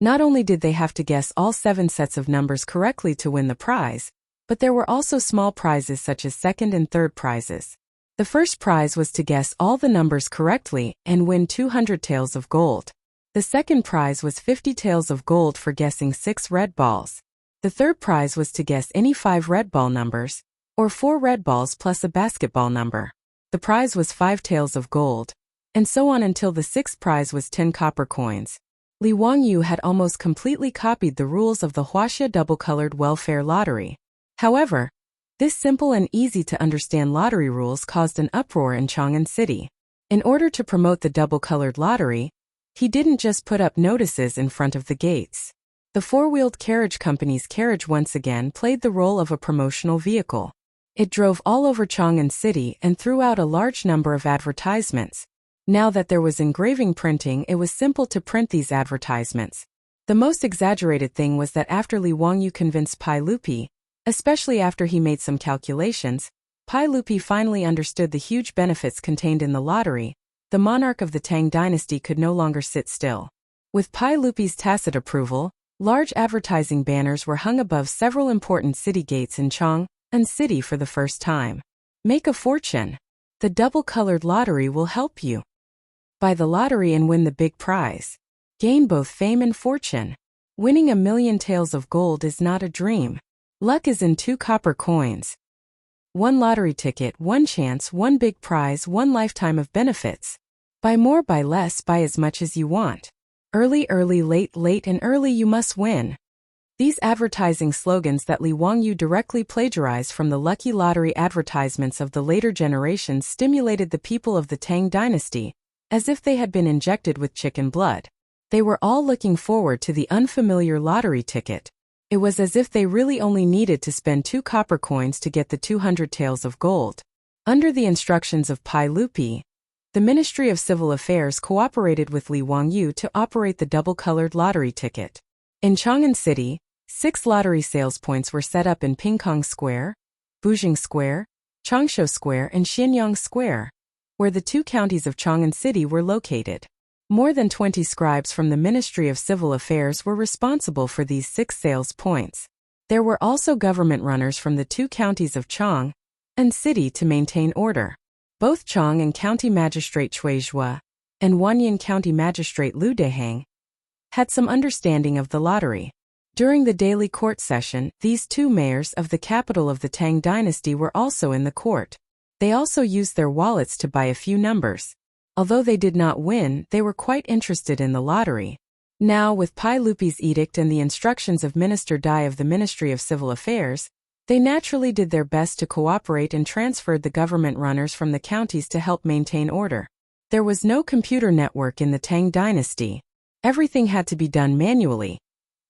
Not only did they have to guess all 7 sets of numbers correctly to win the prize, but there were also small prizes such as second and third prizes. The first prize was to guess all the numbers correctly and win 200 taels of gold. The second prize was 50 taels of gold for guessing 6 red balls. The third prize was to guess any 5 red ball numbers, or 4 red balls plus a basketball number. The prize was 5 taels of gold, and so on until the 6th prize was 10 copper coins. Li Wangyu had almost completely copied the rules of the Huaxia double-colored welfare lottery. However, this simple and easy-to-understand lottery rules caused an uproar in Chang'an City. In order to promote the double-colored lottery, he didn't just put up notices in front of the gates. The four-wheeled carriage company's carriage once again played the role of a promotional vehicle. It drove all over Chang'an City and threw out a large number of advertisements. Now that there was engraving printing, it was simple to print these advertisements. The most exaggerated thing was that after Li Wangyu convinced Pai Lupi, especially after he made some calculations, Pai Lupi finally understood the huge benefits contained in the lottery. The monarch of the Tang dynasty could no longer sit still. With Pai Lupi's tacit approval, large advertising banners were hung above several important city gates in Chang'an City for the first time. Make a fortune. The double-colored lottery will help you. Buy the lottery and win the big prize. Gain both fame and fortune. Winning 1,000,000 taels of gold is not a dream. Luck is in 2 copper coins. 1 lottery ticket, 1 chance, 1 big prize, 1 lifetime of benefits. Buy more, buy less, buy as much as you want. Early, early, late, late, and early you must win. These advertising slogans that Li Wangyu directly plagiarized from the lucky lottery advertisements of the later generations stimulated the people of the Tang dynasty, as if they had been injected with chicken blood. They were all looking forward to the unfamiliar lottery ticket. It was as if they really only needed to spend 2 copper coins to get the 200 taels of gold. Under the instructions of Pai Lupi, the Ministry of Civil Affairs cooperated with Li Wangyu to operate the double-colored lottery ticket. In Chang'an City, 6 lottery sales points were set up in Pingkong Square, Bujing Square, Changsha Square, and Xianyang Square, where the 2 counties of Chang'an City were located. More than 20 scribes from the Ministry of Civil Affairs were responsible for these 6 sales points. There were also government runners from the 2 counties of Chang'an City to maintain order. Both Chang'an County Magistrate Cui Zhua and Wanyan County Magistrate Lu Dehang had some understanding of the lottery. During the daily court session, these 2 mayors of the capital of the Tang dynasty were also in the court. They also used their wallets to buy a few numbers. Although they did not win, they were quite interested in the lottery. Now, with Pai Lupi's edict and the instructions of Minister Dai of the Ministry of Civil Affairs, they naturally did their best to cooperate and transferred the government runners from the counties to help maintain order. There was no computer network in the Tang dynasty. Everything had to be done manually,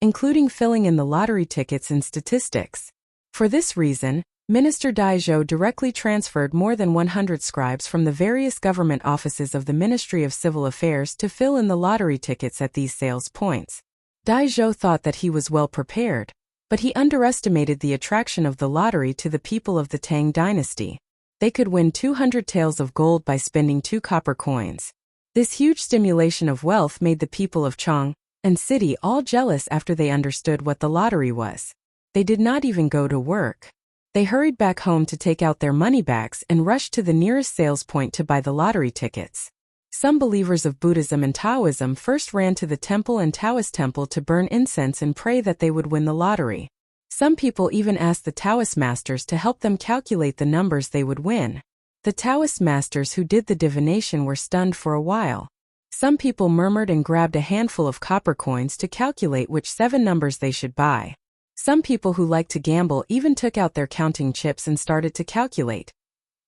including filling in the lottery tickets and statistics. For this reason, Minister Dai Zhou directly transferred more than 100 scribes from the various government offices of the Ministry of Civil Affairs to fill in the lottery tickets at these sales points. Dai Zhou thought that he was well prepared, but he underestimated the attraction of the lottery to the people of the Tang dynasty. They could win 200 taels of gold by spending 2 copper coins. This huge stimulation of wealth made the people of Chang'an City all jealous after they understood what the lottery was. They did not even go to work. They hurried back home to take out their money bags and rushed to the nearest sales point to buy the lottery tickets. Some believers of Buddhism and Taoism first ran to the temple and Taoist temple to burn incense and pray that they would win the lottery. Some people even asked the Taoist masters to help them calculate the numbers they would win. The Taoist masters who did the divination were stunned for a while. Some people murmured and grabbed a handful of copper coins to calculate which 7 numbers they should buy. Some people who liked to gamble even took out their counting chips and started to calculate.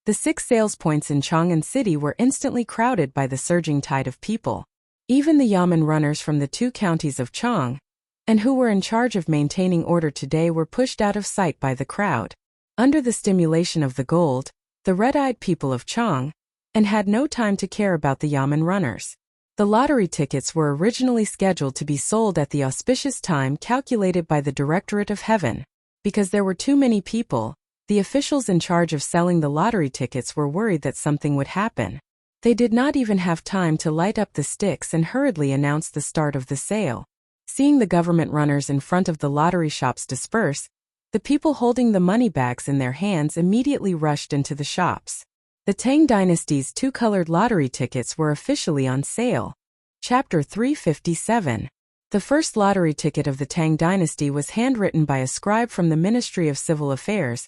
The 6 sales points in Chang'an City were instantly crowded by the surging tide of people. Even the yamen runners from the 2 counties of Chang'an and who were in charge of maintaining order today were pushed out of sight by the crowd. Under the stimulation of the gold, the red-eyed people of Chang'an had no time to care about the yamen runners. The lottery tickets were originally scheduled to be sold at the auspicious time calculated by the Directorate of Heaven. Because there were too many people, the officials in charge of selling the lottery tickets were worried that something would happen. They did not even have time to light up the sticks and hurriedly announced the start of the sale. Seeing the government runners in front of the lottery shops disperse, the people holding the money bags in their hands immediately rushed into the shops. The Tang dynasty's two-colored lottery tickets were officially on sale. Chapter 357. The first lottery ticket of the Tang dynasty was handwritten by a scribe from the Ministry of Civil Affairs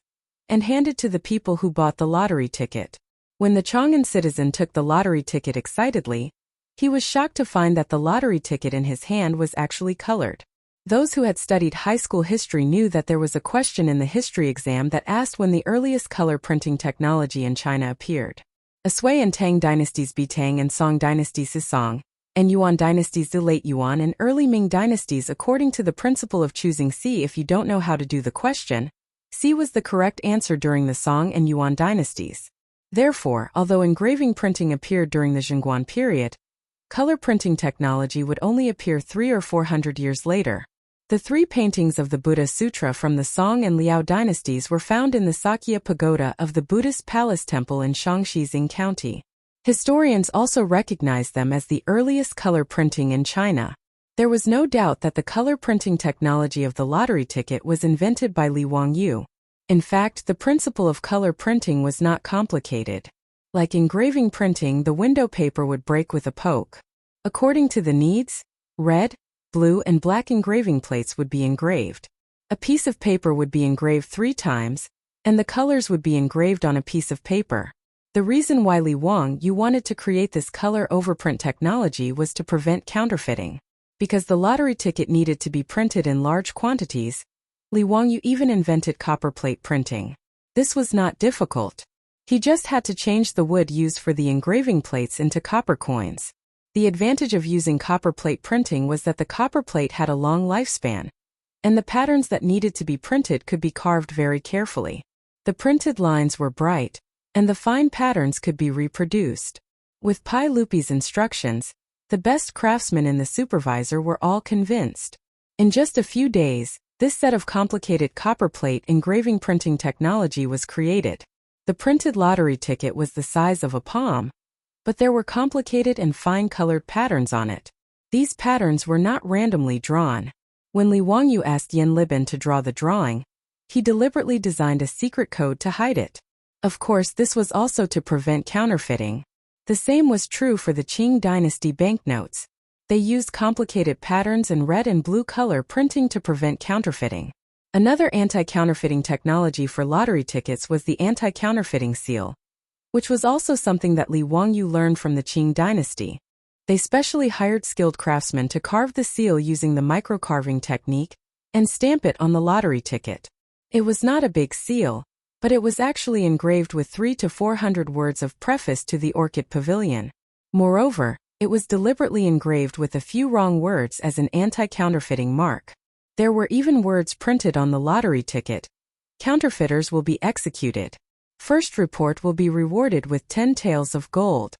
and handed to the people who bought the lottery ticket. When the Chang'an citizen took the lottery ticket excitedly, he was shocked to find that the lottery ticket in his hand was actually colored. Those who had studied high school history knew that there was a question in the history exam that asked when the earliest color printing technology in China appeared. A Sui and Tang dynasties Tang and Song dynasties Song, and Yuan dynasties the late Yuan and early Ming dynasties according to the principle of choosing C if you don't know how to do the question. C was the correct answer during the Song and Yuan dynasties. Therefore, although engraving printing appeared during the Chang'an period, color printing technology would only appear 300 or 400 years later. The three paintings of the Buddha Sutra from the Song and Liao dynasties were found in the Sakya Pagoda of the Buddhist Palace Temple in Shaanxi County. Historians also recognize them as the earliest color printing in China. There was no doubt that the color printing technology of the lottery ticket was invented by Li Wangyu. In fact, the principle of color printing was not complicated. Like engraving printing, the window paper would break with a poke. According to the needs, red, blue and black engraving plates would be engraved. A piece of paper would be engraved 3 times, and the colors would be engraved on a piece of paper. The reason why Li Wangyu wanted to create this color overprint technology was to prevent counterfeiting. Because the lottery ticket needed to be printed in large quantities, Li Wangyu even invented copper plate printing. This was not difficult. He just had to change the wood used for the engraving plates into copper coins. The advantage of using copper plate printing was that the copper plate had a long lifespan, and the patterns that needed to be printed could be carved very carefully. The printed lines were bright, and the fine patterns could be reproduced. With Pai Lupi's instructions, the best craftsmen and the supervisor were all convinced. In just a few days, this set of complicated copper plate engraving printing technology was created. The printed lottery ticket was the size of a palm, but there were complicated and fine-colored patterns on it. These patterns were not randomly drawn. When Li Wangyu asked Yan Libin to draw the drawing, he deliberately designed a secret code to hide it. Of course, this was also to prevent counterfeiting. The same was true for the Qing dynasty banknotes. They used complicated patterns and red and blue color printing to prevent counterfeiting. Another anti-counterfeiting technology for lottery tickets was the anti-counterfeiting seal, which was also something that Li Wangyu learned from the Qing dynasty. They specially hired skilled craftsmen to carve the seal using the microcarving technique and stamp it on the lottery ticket. It was not a big seal, but it was actually engraved with 300 to 400 words of preface to the Orchid Pavilion. Moreover, it was deliberately engraved with a few wrong words as an anti-counterfeiting mark. There were even words printed on the lottery ticket. Counterfeiters will be executed. First report will be rewarded with 10 taels of gold.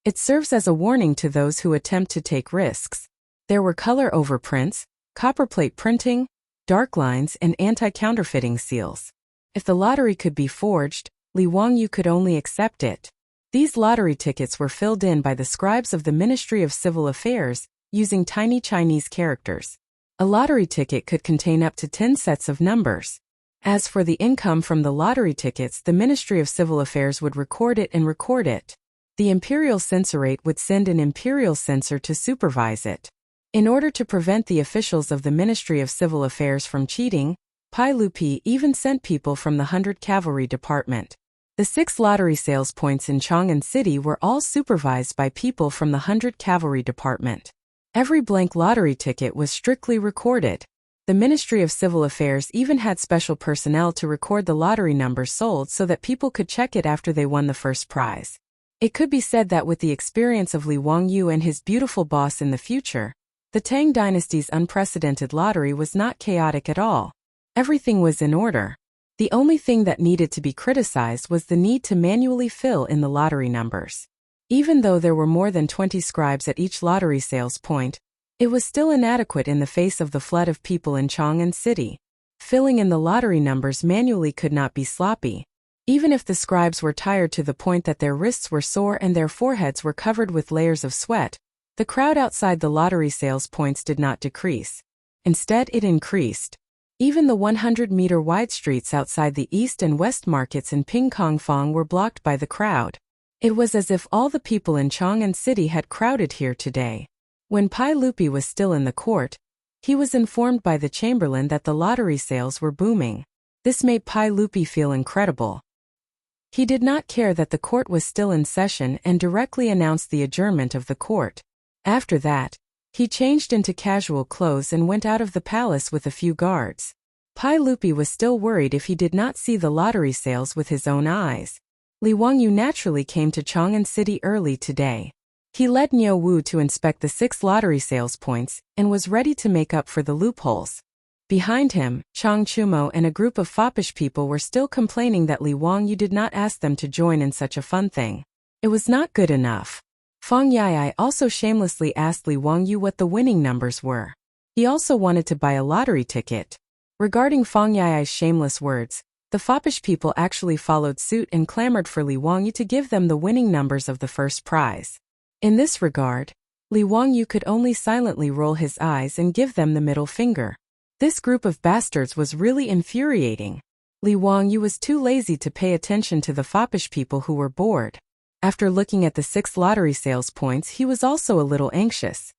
It serves as a warning to those who attempt to take risks. There were color overprints, copperplate printing, dark lines and anti-counterfeiting seals. If the lottery could be forged, Li Wangyu could only accept it. These lottery tickets were filled in by the scribes of the Ministry of Civil Affairs, using tiny Chinese characters. A lottery ticket could contain up to 10 sets of numbers. As for the income from the lottery tickets, the Ministry of Civil Affairs would record it and record it. The imperial censorate would send an imperial censor to supervise it. In order to prevent the officials of the Ministry of Civil Affairs from cheating, Pai Lupi even sent people from the 100 Cavalry Department. The 6 lottery sales points in Chang'an City were all supervised by people from the 100 Cavalry Department. Every blank lottery ticket was strictly recorded. The Ministry of Civil Affairs even had special personnel to record the lottery numbers sold so that people could check it after they won the first prize. It could be said that with the experience of Li Wangyu and his beautiful boss in the future, The Tang dynasty's unprecedented lottery was not chaotic at all. Everything was in order. The only thing that needed to be criticized was the need to manually fill in the lottery numbers. Even though there were more than 20 scribes at each lottery sales point, it was still inadequate in the face of the flood of people in Chang'an City. Filling in the lottery numbers manually could not be sloppy. Even if the scribes were tired to the point that their wrists were sore and their foreheads were covered with layers of sweat, the crowd outside the lottery sales points did not decrease. Instead, it increased. Even the 100-meter wide streets outside the East and West markets in Pingkongfang were blocked by the crowd. It was as if all the people in Chang'an City had crowded here today. When Pai Lupi was still in the court, he was informed by the chamberlain that the lottery sales were booming. This made Pai Lupi feel incredible. He did not care that the court was still in session and directly announced the adjournment of the court. After that, he changed into casual clothes and went out of the palace with a few guards. Pai Lupi was still worried if he did not see the lottery sales with his own eyes. Li Wangyu naturally came to Chang'an City early today. He led Niu Wu to inspect the 6 lottery sales points and was ready to make up for the loopholes. Behind him, Chang Chumo and a group of foppish people were still complaining that Li Wangyu did not ask them to join in such a fun thing. It was not good enough. Fang Yai also shamelessly asked Li Wangyu what the winning numbers were. He also wanted to buy a lottery ticket. Regarding Fang Yai's shameless words, the foppish people actually followed suit and clamored for Li Wangyu to give them the winning numbers of the first prize. In this regard, Li Wangyu could only silently roll his eyes and give them the middle finger. This group of bastards was really infuriating. Li Wangyu was too lazy to pay attention to the foppish people who were bored. After looking at the 6 lottery sales points, he was also a little anxious.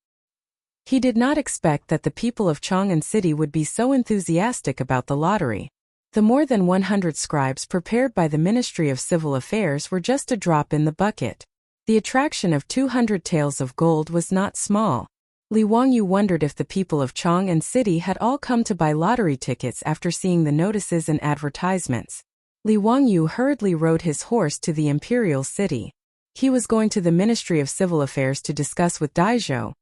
He did not expect that the people of Chang'an City would be so enthusiastic about the lottery. The more than 100 scribes prepared by the Ministry of Civil Affairs were just a drop in the bucket. The attraction of 200 taels of gold was not small. Li Wangyu wondered if the people of Chang'an City had all come to buy lottery tickets after seeing the notices and advertisements. Li Wangyu hurriedly rode his horse to the imperial city. He was going to the Ministry of Civil Affairs to discuss with Daizhou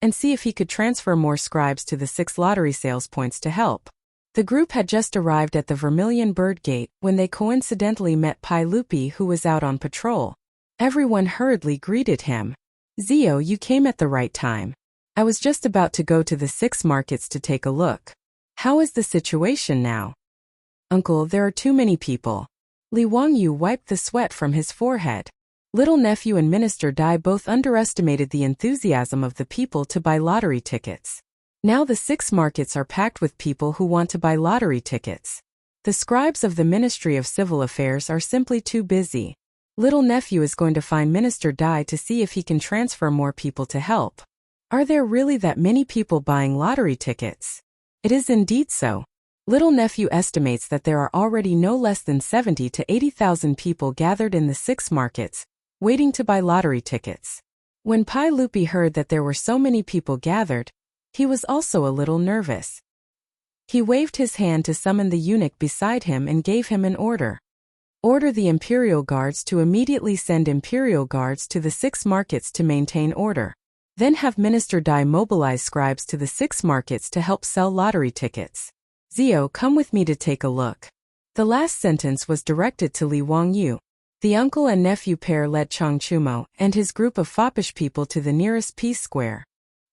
and see if he could transfer more scribes to the 6 lottery sales points to help. The group had just arrived at the Vermilion Bird Gate when they coincidentally met Pai Lupi, who was out on patrol. Everyone hurriedly greeted him. "Zio, you came at the right time. I was just about to go to the 6 markets to take a look. How is the situation now?" "Uncle, there are too many people." Li Wangyu wiped the sweat from his forehead. Little nephew and Minister Dai both underestimated the enthusiasm of the people to buy lottery tickets. Now the 6 markets are packed with people who want to buy lottery tickets. The scribes of the Ministry of Civil Affairs are simply too busy. Little nephew is going to find Minister Dai to see if he can transfer more people to help. Are there really that many people buying lottery tickets? It is indeed so. Little nephew estimates that there are already no less than 70 to 80,000 people gathered in the 6 markets, waiting to buy lottery tickets. When Pai Lupi heard that there were so many people gathered, he was also a little nervous. He waved his hand to summon the eunuch beside him and gave him an order. Order the Imperial Guards to immediately send Imperial Guards to the 6 markets to maintain order. Then have Minister Dai mobilize scribes to the 6 markets to help sell lottery tickets. "Zio, come with me to take a look." The last sentence was directed to Li Wangyu. The uncle and nephew pair led Chang Chumo and his group of foppish people to the nearest peace square.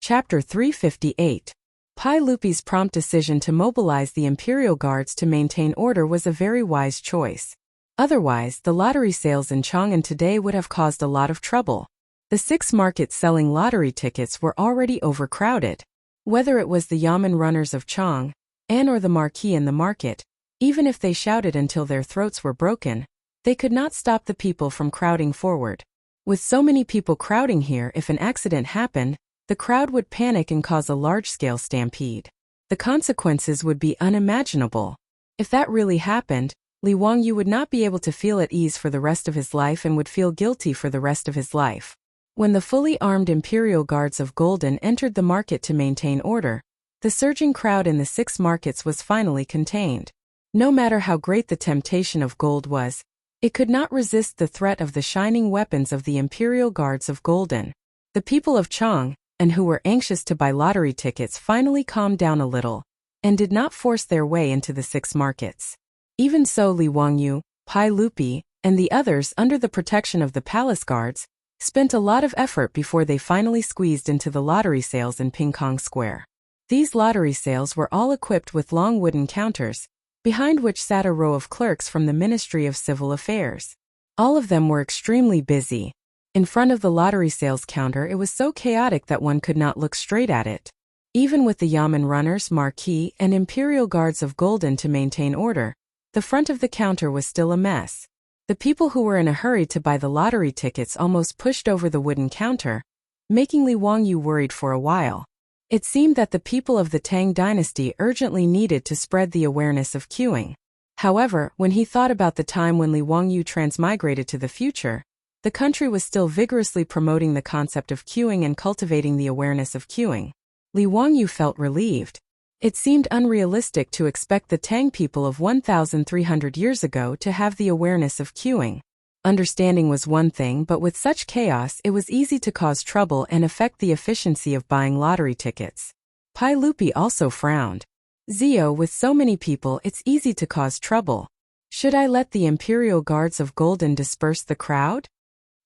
Chapter 358. Pai Lupi's prompt decision to mobilize the Imperial Guards to maintain order was a very wise choice. Otherwise, the lottery sales in Chang'an today would have caused a lot of trouble. The 6 markets selling lottery tickets were already overcrowded. Whether it was the yamen runners of Chang'an or the marquis in the market, even if they shouted until their throats were broken, they could not stop the people from crowding forward. With so many people crowding here, if an accident happened, the crowd would panic and cause a large-scale stampede. The consequences would be unimaginable. If that really happened, Li Wangyu would not be able to feel at ease for the rest of his life and would feel guilty for the rest of his life. When the fully armed Imperial Guards of Golden entered the market to maintain order, the surging crowd in the 6 markets was finally contained. No matter how great the temptation of gold was, it could not resist the threat of the shining weapons of the Imperial Guards of Golden. The people of Chang'an, and who were anxious to buy lottery tickets finally calmed down a little, and did not force their way into the 6 markets. Even so, Li Wangyu, Pai Lupi, and the others, under the protection of the palace guards, spent a lot of effort before they finally squeezed into the lottery sales in Pingkong Square. These lottery sales were all equipped with long wooden counters, behind which sat a row of clerks from the Ministry of Civil Affairs. All of them were extremely busy. In front of the lottery sales counter, it was so chaotic that one could not look straight at it. Even with the yamen runners, marquis, and imperial guards of Golden to maintain order, the front of the counter was still a mess. The people who were in a hurry to buy the lottery tickets almost pushed over the wooden counter, making Li Wangyu worried for a while. It seemed that the people of the Tang dynasty urgently needed to spread the awareness of queuing. However, when he thought about the time when Li Wangyu transmigrated to the future, the country was still vigorously promoting the concept of queuing and cultivating the awareness of queuing. Li Wangyu felt relieved. It seemed unrealistic to expect the Tang people of 1,300 years ago to have the awareness of queuing. Understanding was one thing, but with such chaos it was easy to cause trouble and affect the efficiency of buying lottery tickets. Pai Lupi also frowned. Zio, with so many people, it's easy to cause trouble. Should I let the Imperial Guards of Golden disperse the crowd?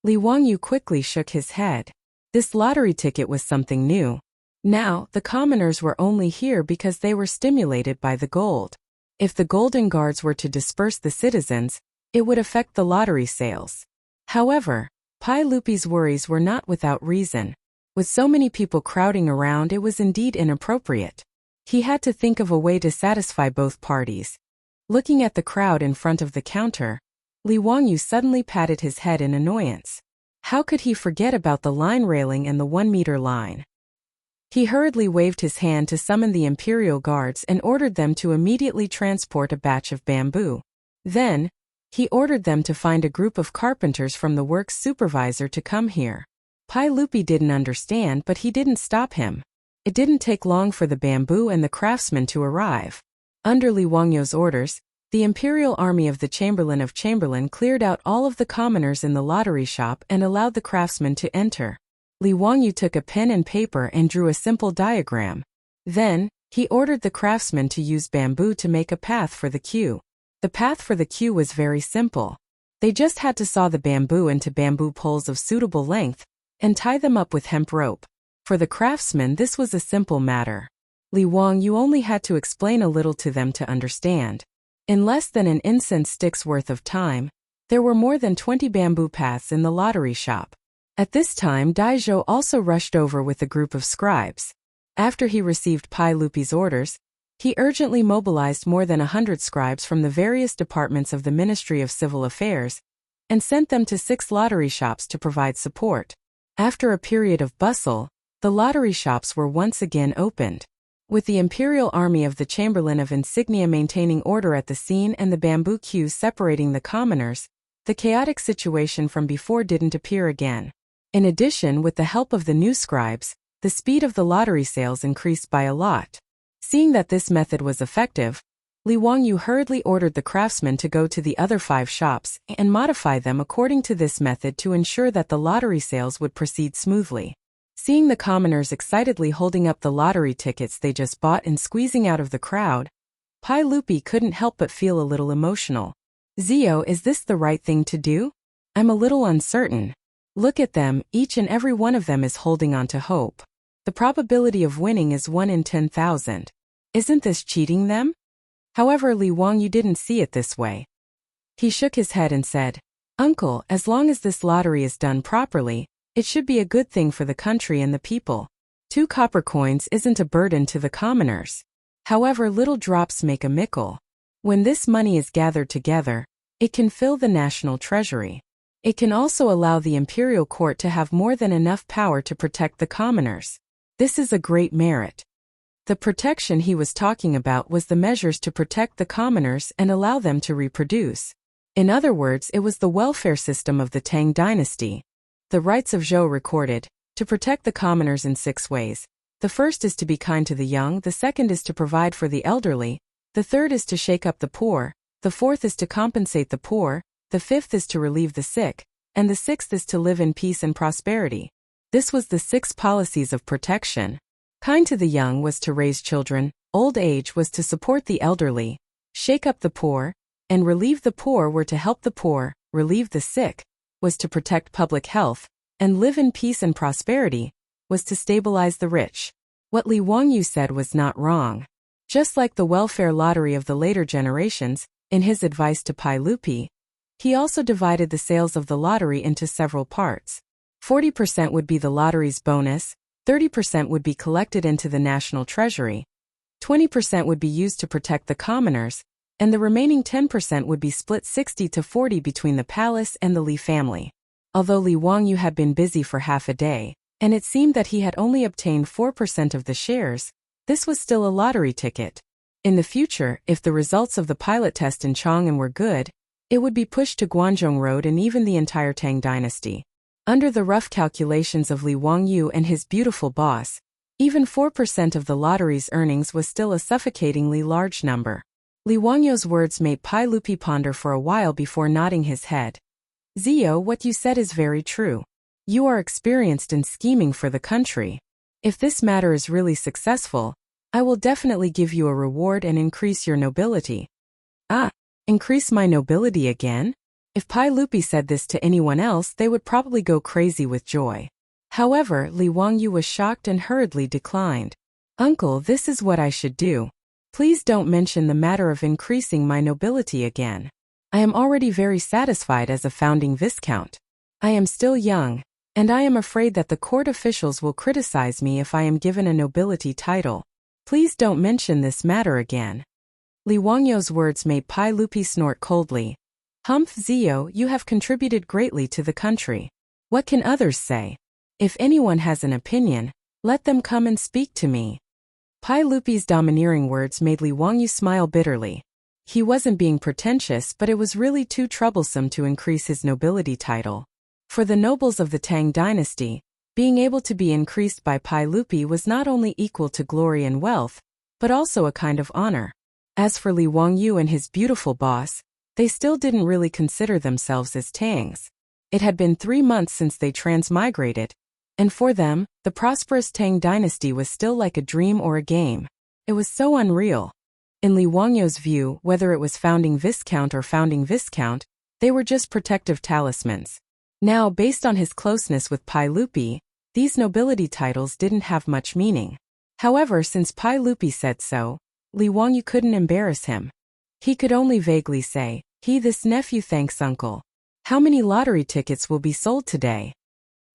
Li Wangyu quickly shook his head. This lottery ticket was something new. Now, the commoners were only here because they were stimulated by the gold. If the Golden Guards were to disperse the citizens, it would affect the lottery sales. However, Pai Lupi's worries were not without reason. With so many people crowding around, it was indeed inappropriate. He had to think of a way to satisfy both parties. Looking at the crowd in front of the counter, Li Wangyu suddenly patted his head in annoyance. How could he forget about the line railing and the 1-meter line? He hurriedly waved his hand to summon the Imperial Guards and ordered them to immediately transport a batch of bamboo. Then, he ordered them to find a group of carpenters from the works supervisor to come here. Pai Lupi didn't understand, but he didn't stop him. It didn't take long for the bamboo and the craftsmen to arrive. Under Li Wangyu's orders, the Imperial Army of the Chamberlain of Chamberlain cleared out all of the commoners in the lottery shop and allowed the craftsmen to enter. Li Wangyu took a pen and paper and drew a simple diagram. Then, he ordered the craftsmen to use bamboo to make a path for the queue. The path for the queue was very simple. They just had to saw the bamboo into bamboo poles of suitable length and tie them up with hemp rope. For the craftsmen, this was a simple matter. Li Wangyu only had to explain a little to them to understand. In less than an incense stick's worth of time, there were more than 20 bamboo paths in the lottery shop. At this time, Daizhou also rushed over with a group of scribes. After he received Pai Lupi's orders, he urgently mobilized more than 100 scribes from the various departments of the Ministry of Civil Affairs and sent them to 6 lottery shops to provide support. After a period of bustle, the lottery shops were once again opened. With the Imperial Army of the Chamberlain of Insignia maintaining order at the scene and the bamboo queues separating the commoners, the chaotic situation from before didn't appear again. In addition, with the help of the new scribes, the speed of the lottery sales increased by a lot. Seeing that this method was effective, Li Wangyu hurriedly ordered the craftsmen to go to the other 5 shops and modify them according to this method to ensure that the lottery sales would proceed smoothly. Seeing the commoners excitedly holding up the lottery tickets they just bought and squeezing out of the crowd, Pai Lupi couldn't help but feel a little emotional. Zio, is this the right thing to do? I'm a little uncertain. Look at them, each and every one of them is holding on to hope. The probability of winning is 1 in 10,000. Isn't this cheating them? However, Li Wangyu didn't see it this way. He shook his head and said, Uncle, as long as this lottery is done properly, it should be a good thing for the country and the people. 2 copper coins isn't a burden to the commoners. However, little drops make a mickle. When this money is gathered together, it can fill the national treasury. It can also allow the imperial court to have more than enough power to protect the commoners. This is a great merit. The protection he was talking about was the measures to protect the commoners and allow them to reproduce. In other words, it was the welfare system of the Tang dynasty. The rights of Zhou recorded, to protect the commoners in 6 ways. The first is to be kind to the young, the second is to provide for the elderly, the third is to shake up the poor, the fourth is to compensate the poor, the fifth is to relieve the sick, and the 6th is to live in peace and prosperity. This was the 6 policies of protection. Kind to the young was to raise children, old age was to support the elderly, shake up the poor, and relieve the poor were to help the poor, relieve the sick, was to protect public health, and live in peace and prosperity, was to stabilize the rich. What Li Wangyu said was not wrong. Just like the welfare lottery of the later generations, in his advice to Pai Lupi, he also divided the sales of the lottery into several parts. 40% would be the lottery's bonus, 30% would be collected into the national treasury, 20% would be used to protect the commoners, and the remaining 10% would be split 60-40 between the palace and the Li family. Although Li Wangyu had been busy for half a day, and it seemed that he had only obtained 4% of the shares, this was still a lottery ticket. In the future, if the results of the pilot test in Chang'an were good, it would be pushed to Guangzhong Road and even the entire Tang dynasty. Under the rough calculations of Li Wangyu and his beautiful boss, even 4% of the lottery's earnings was still a suffocatingly large number. Li Wangyu's words made Pai Lupi ponder for a while before nodding his head. Zio, what you said is very true. You are experienced in scheming for the country. If this matter is really successful, I will definitely give you a reward and increase your nobility. Ah, increase my nobility again? If Pai Lupi said this to anyone else, they would probably go crazy with joy. However, Li Wangyu was shocked and hurriedly declined. Uncle, this is what I should do. Please don't mention the matter of increasing my nobility again. I am already very satisfied as a founding viscount. I am still young, and I am afraid that the court officials will criticize me if I am given a nobility title. Please don't mention this matter again. Li Wangyu's words made Pai Lupi snort coldly. Humph, Zio, you have contributed greatly to the country. What can others say? If anyone has an opinion, let them come and speak to me. Pai Lupi's domineering words made Li Wangyu smile bitterly. He wasn't being pretentious, but it was really too troublesome to increase his nobility title. For the nobles of the Tang dynasty, being able to be increased by Pai Lupi was not only equal to glory and wealth, but also a kind of honor. As for Li Wangyu and his beautiful boss, they still didn't really consider themselves as Tangs. It had been 3 months since they transmigrated, and for them, the prosperous Tang dynasty was still like a dream or a game. It was so unreal. In Li Wangyu's view, whether it was founding viscount or founding viscount, they were just protective talismans. Now, based on his closeness with Pai Lupi, these nobility titles didn't have much meaning. However, since Pai Lupi said so, Li Wangyu couldn't embarrass him. He could only vaguely say, this nephew thanks uncle. How many lottery tickets will be sold today?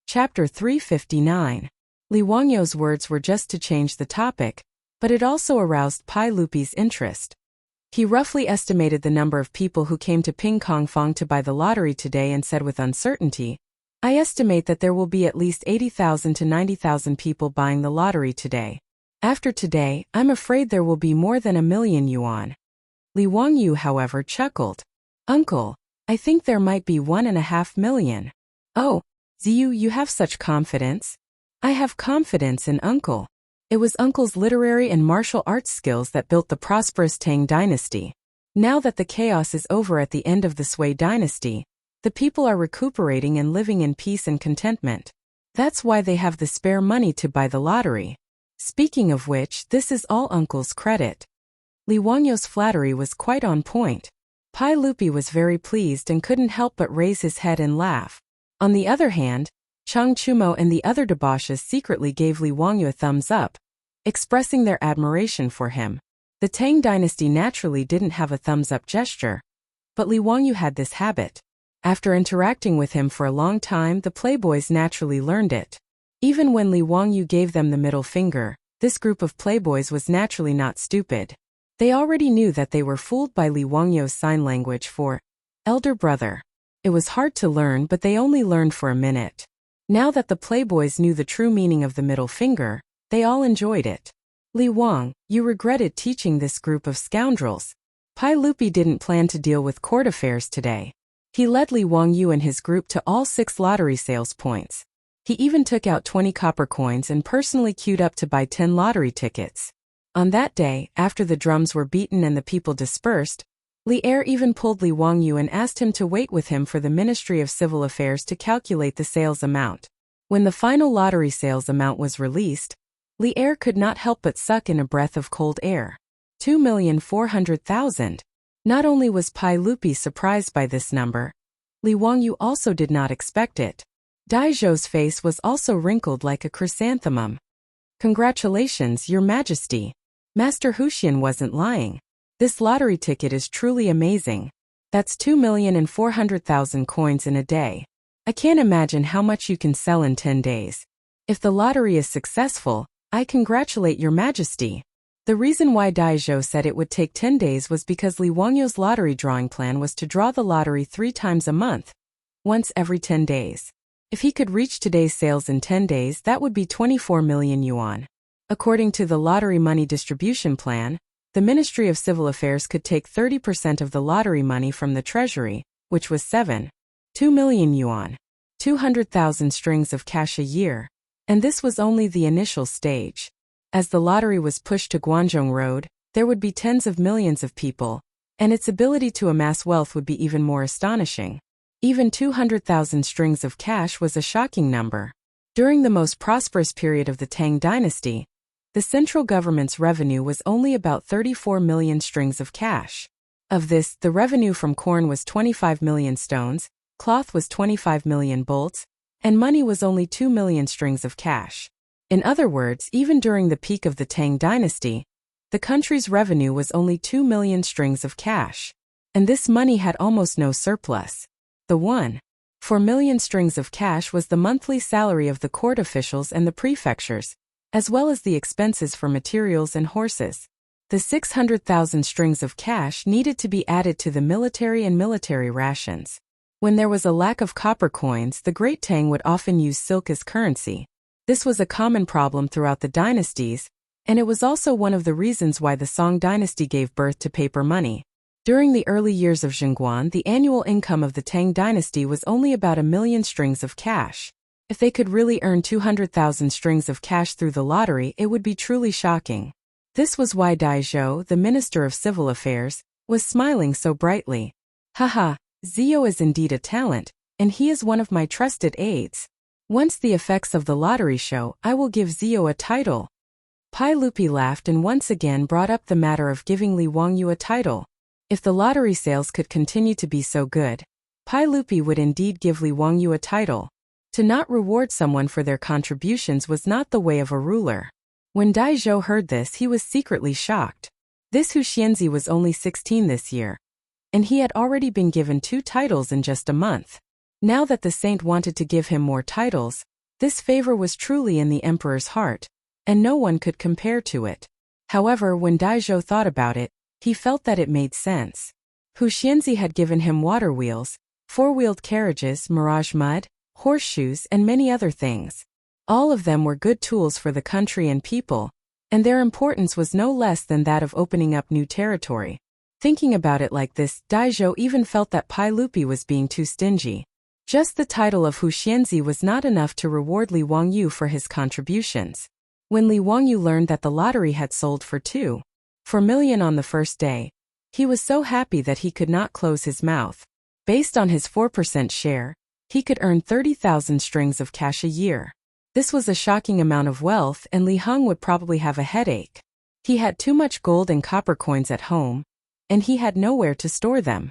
Chapter 359. Li Wangyu's words were just to change the topic, but it also aroused Pai Lupi's interest. He roughly estimated the number of people who came to Ping Kong Fong to buy the lottery today and said with uncertainty, I estimate that there will be at least 80,000 to 90,000 people buying the lottery today. After today, I'm afraid there will be more than 1,000,000 yuan. Li Wangyu, however, chuckled. Uncle, I think there might be 1.5 million. Oh, Ziyu, you have such confidence. I have confidence in Uncle. It was Uncle's literary and martial arts skills that built the prosperous Tang dynasty. Now that the chaos is over at the end of the Sui dynasty, the people are recuperating and living in peace and contentment. That's why they have the spare money to buy the lottery. Speaking of which, this is all Uncle's credit. Li Wangyu's flattery was quite on point. Pai Lupi was very pleased and couldn't help but raise his head and laugh. On the other hand, Chang Chumo and the other debauches secretly gave Li Wangyu a thumbs up, expressing their admiration for him. The Tang dynasty naturally didn't have a thumbs-up gesture, but Li Wangyu had this habit. After interacting with him for a long time, the playboys naturally learned it. Even when Li Wangyu gave them the middle finger, this group of playboys was naturally not stupid. They already knew that they were fooled by Li Wangyu's sign language for elder brother. It was hard to learn, but they only learned for a minute. Now that the playboys knew the true meaning of the middle finger, they all enjoyed it. Li Wang, you regretted teaching this group of scoundrels. Pai Lupi didn't plan to deal with court affairs today. He led Li Wangyu and his group to all 6 lottery sales points. He even took out 20 copper coins and personally queued up to buy 10 lottery tickets. On that day, after the drums were beaten and the people dispersed, Li Er even pulled Li Wangyu and asked him to wait with him for the Ministry of Civil Affairs to calculate the sales amount. When the final lottery sales amount was released, Li Er could not help but suck in a breath of cold air. 2,400,000. Not only was Pai Lupi surprised by this number, Li Wangyu also did not expect it. Dai Zhou's face was also wrinkled like a chrysanthemum. Congratulations, Your Majesty. Master Huxian wasn't lying. This lottery ticket is truly amazing. That's 2,400,000 coins in a day. I can't imagine how much you can sell in 10 days. If the lottery is successful, I congratulate Your Majesty. The reason why Dai Zhou said it would take 10 days was because Li Wangyu's lottery drawing plan was to draw the lottery 3 times a month, once every 10 days. If he could reach today's sales in 10 days, that would be 24 million yuan. According to the lottery money distribution plan, the Ministry of Civil Affairs could take 30% of the lottery money from the treasury, which was 2 million yuan, 200,000 strings of cash a year. And this was only the initial stage. As the lottery was pushed to Guangzhong Road, there would be tens of millions of people, and its ability to amass wealth would be even more astonishing. Even 200,000 strings of cash was a shocking number. During the most prosperous period of the Tang dynasty, the central government's revenue was only about 34 million strings of cash. Of this, the revenue from corn was 25 million stones, cloth was 25 million bolts, and money was only 2 million strings of cash. In other words, even during the peak of the Tang dynasty, the country's revenue was only 2 million strings of cash. And this money had almost no surplus. The 1.4 million strings of cash was the monthly salary of the court officials and the prefectures, as well as the expenses for materials and horses. The 600,000 strings of cash needed to be added to the military and military rations. When there was a lack of copper coins, the Great Tang would often use silk as currency. This was a common problem throughout the dynasties, and it was also one of the reasons why the Song dynasty gave birth to paper money. During the early years of Chang'an, the annual income of the Tang dynasty was only about 1 million strings of cash. If they could really earn 200,000 strings of cash through the lottery, it would be truly shocking. This was why Dai Zhou, the Minister of Civil Affairs, was smiling so brightly. Haha, Zio is indeed a talent, and he is one of my trusted aides. Once the effects of the lottery show, I will give Zio a title. Pai Lupi laughed and once again brought up the matter of giving Li Wangyu a title. If the lottery sales could continue to be so good, Pai Lupi would indeed give Li Wangyu a title. To not reward someone for their contributions was not the way of a ruler. When Dai Zhou heard this, he was secretly shocked. This Hu Xianzi was only 16 this year, and he had already been given 2 titles in just a month. Now that the saint wanted to give him more titles, this favor was truly in the emperor's heart, and no one could compare to it. However, when Dai Zhou thought about it, he felt that it made sense. Hu Xianzi had given him water wheels, 4-wheeled carriages, mirage mud, horseshoes, and many other things. All of them were good tools for the country and people, and their importance was no less than that of opening up new territory. Thinking about it like this, Dai Zhou even felt that Pai Lupi was being too stingy. Just the title of Hu Xianzi was not enough to reward Li Wangyu for his contributions. When Li Wangyu learned that the lottery had sold for 2.4 million on the first day, he was so happy that he could not close his mouth. Based on his 4% share, he could earn 30,000 strings of cash a year. This was a shocking amount of wealth, and Li Heng would probably have a headache. He had too much gold and copper coins at home, and he had nowhere to store them.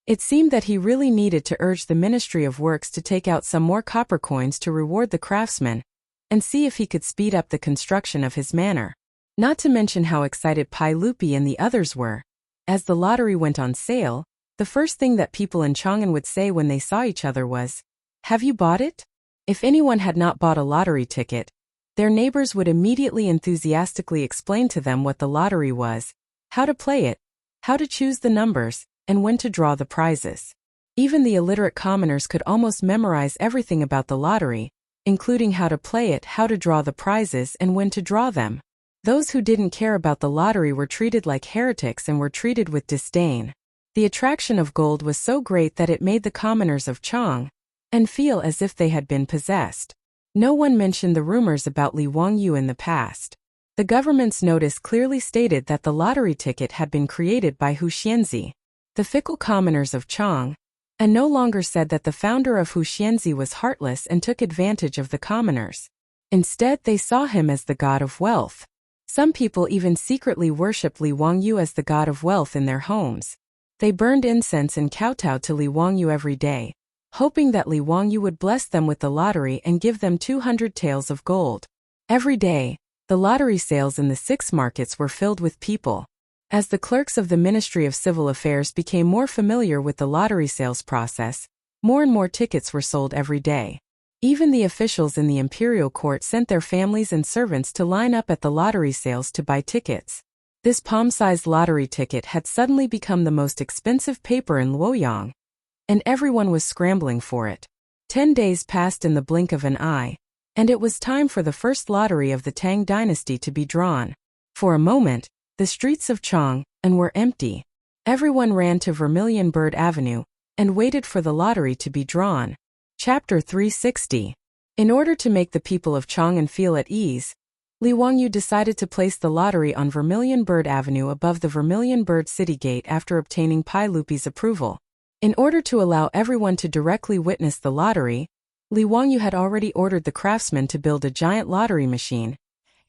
It seemed that he really needed to urge the Ministry of Works to take out some more copper coins to reward the craftsmen, and see if he could speed up the construction of his manor. Not to mention how excited Pai Lupi and the others were. As the lottery went on sale, the first thing that people in Chang'an would say when they saw each other was, "Have you bought it?" If anyone had not bought a lottery ticket, their neighbors would immediately enthusiastically explain to them what the lottery was, how to play it, how to choose the numbers, and when to draw the prizes. Even the illiterate commoners could almost memorize everything about the lottery, including how to play it, how to draw the prizes, and when to draw them. Those who didn't care about the lottery were treated like heretics and were treated with disdain. The attraction of gold was so great that it made the commoners of Chang'an feel as if they had been possessed. No one mentioned the rumors about Li Wangyu in the past. The government's notice clearly stated that the lottery ticket had been created by Hu Xianzi. The fickle commoners of Chang'an and no longer said that the founder of Huxianzi was heartless and took advantage of the commoners. Instead, they saw him as the god of wealth. Some people even secretly worshipped Li Wangyu as the god of wealth in their homes. They burned incense and kowtowed to Li Wangyu every day, hoping that Li Wangyu would bless them with the lottery and give them 200 taels of gold. Every day, the lottery sales in the 6 markets were filled with people. As the clerks of the Ministry of Civil Affairs became more familiar with the lottery sales process, more and more tickets were sold every day. Even the officials in the imperial court sent their families and servants to line up at the lottery sales to buy tickets. This palm-sized lottery ticket had suddenly become the most expensive paper in Luoyang, and everyone was scrambling for it. 10 days passed in the blink of an eye, and it was time for the first lottery of the Tang dynasty to be drawn. For a moment, the streets of Chang'an were empty. Everyone ran to Vermilion Bird Avenue and waited for the lottery to be drawn. Chapter 360. In order to make the people of Chang'an feel at ease, Li Wangyu decided to place the lottery on Vermilion Bird Avenue above the Vermilion Bird City Gate after obtaining Pai Lupi's approval. In order to allow everyone to directly witness the lottery, Li Wangyu had already ordered the craftsmen to build a giant lottery machine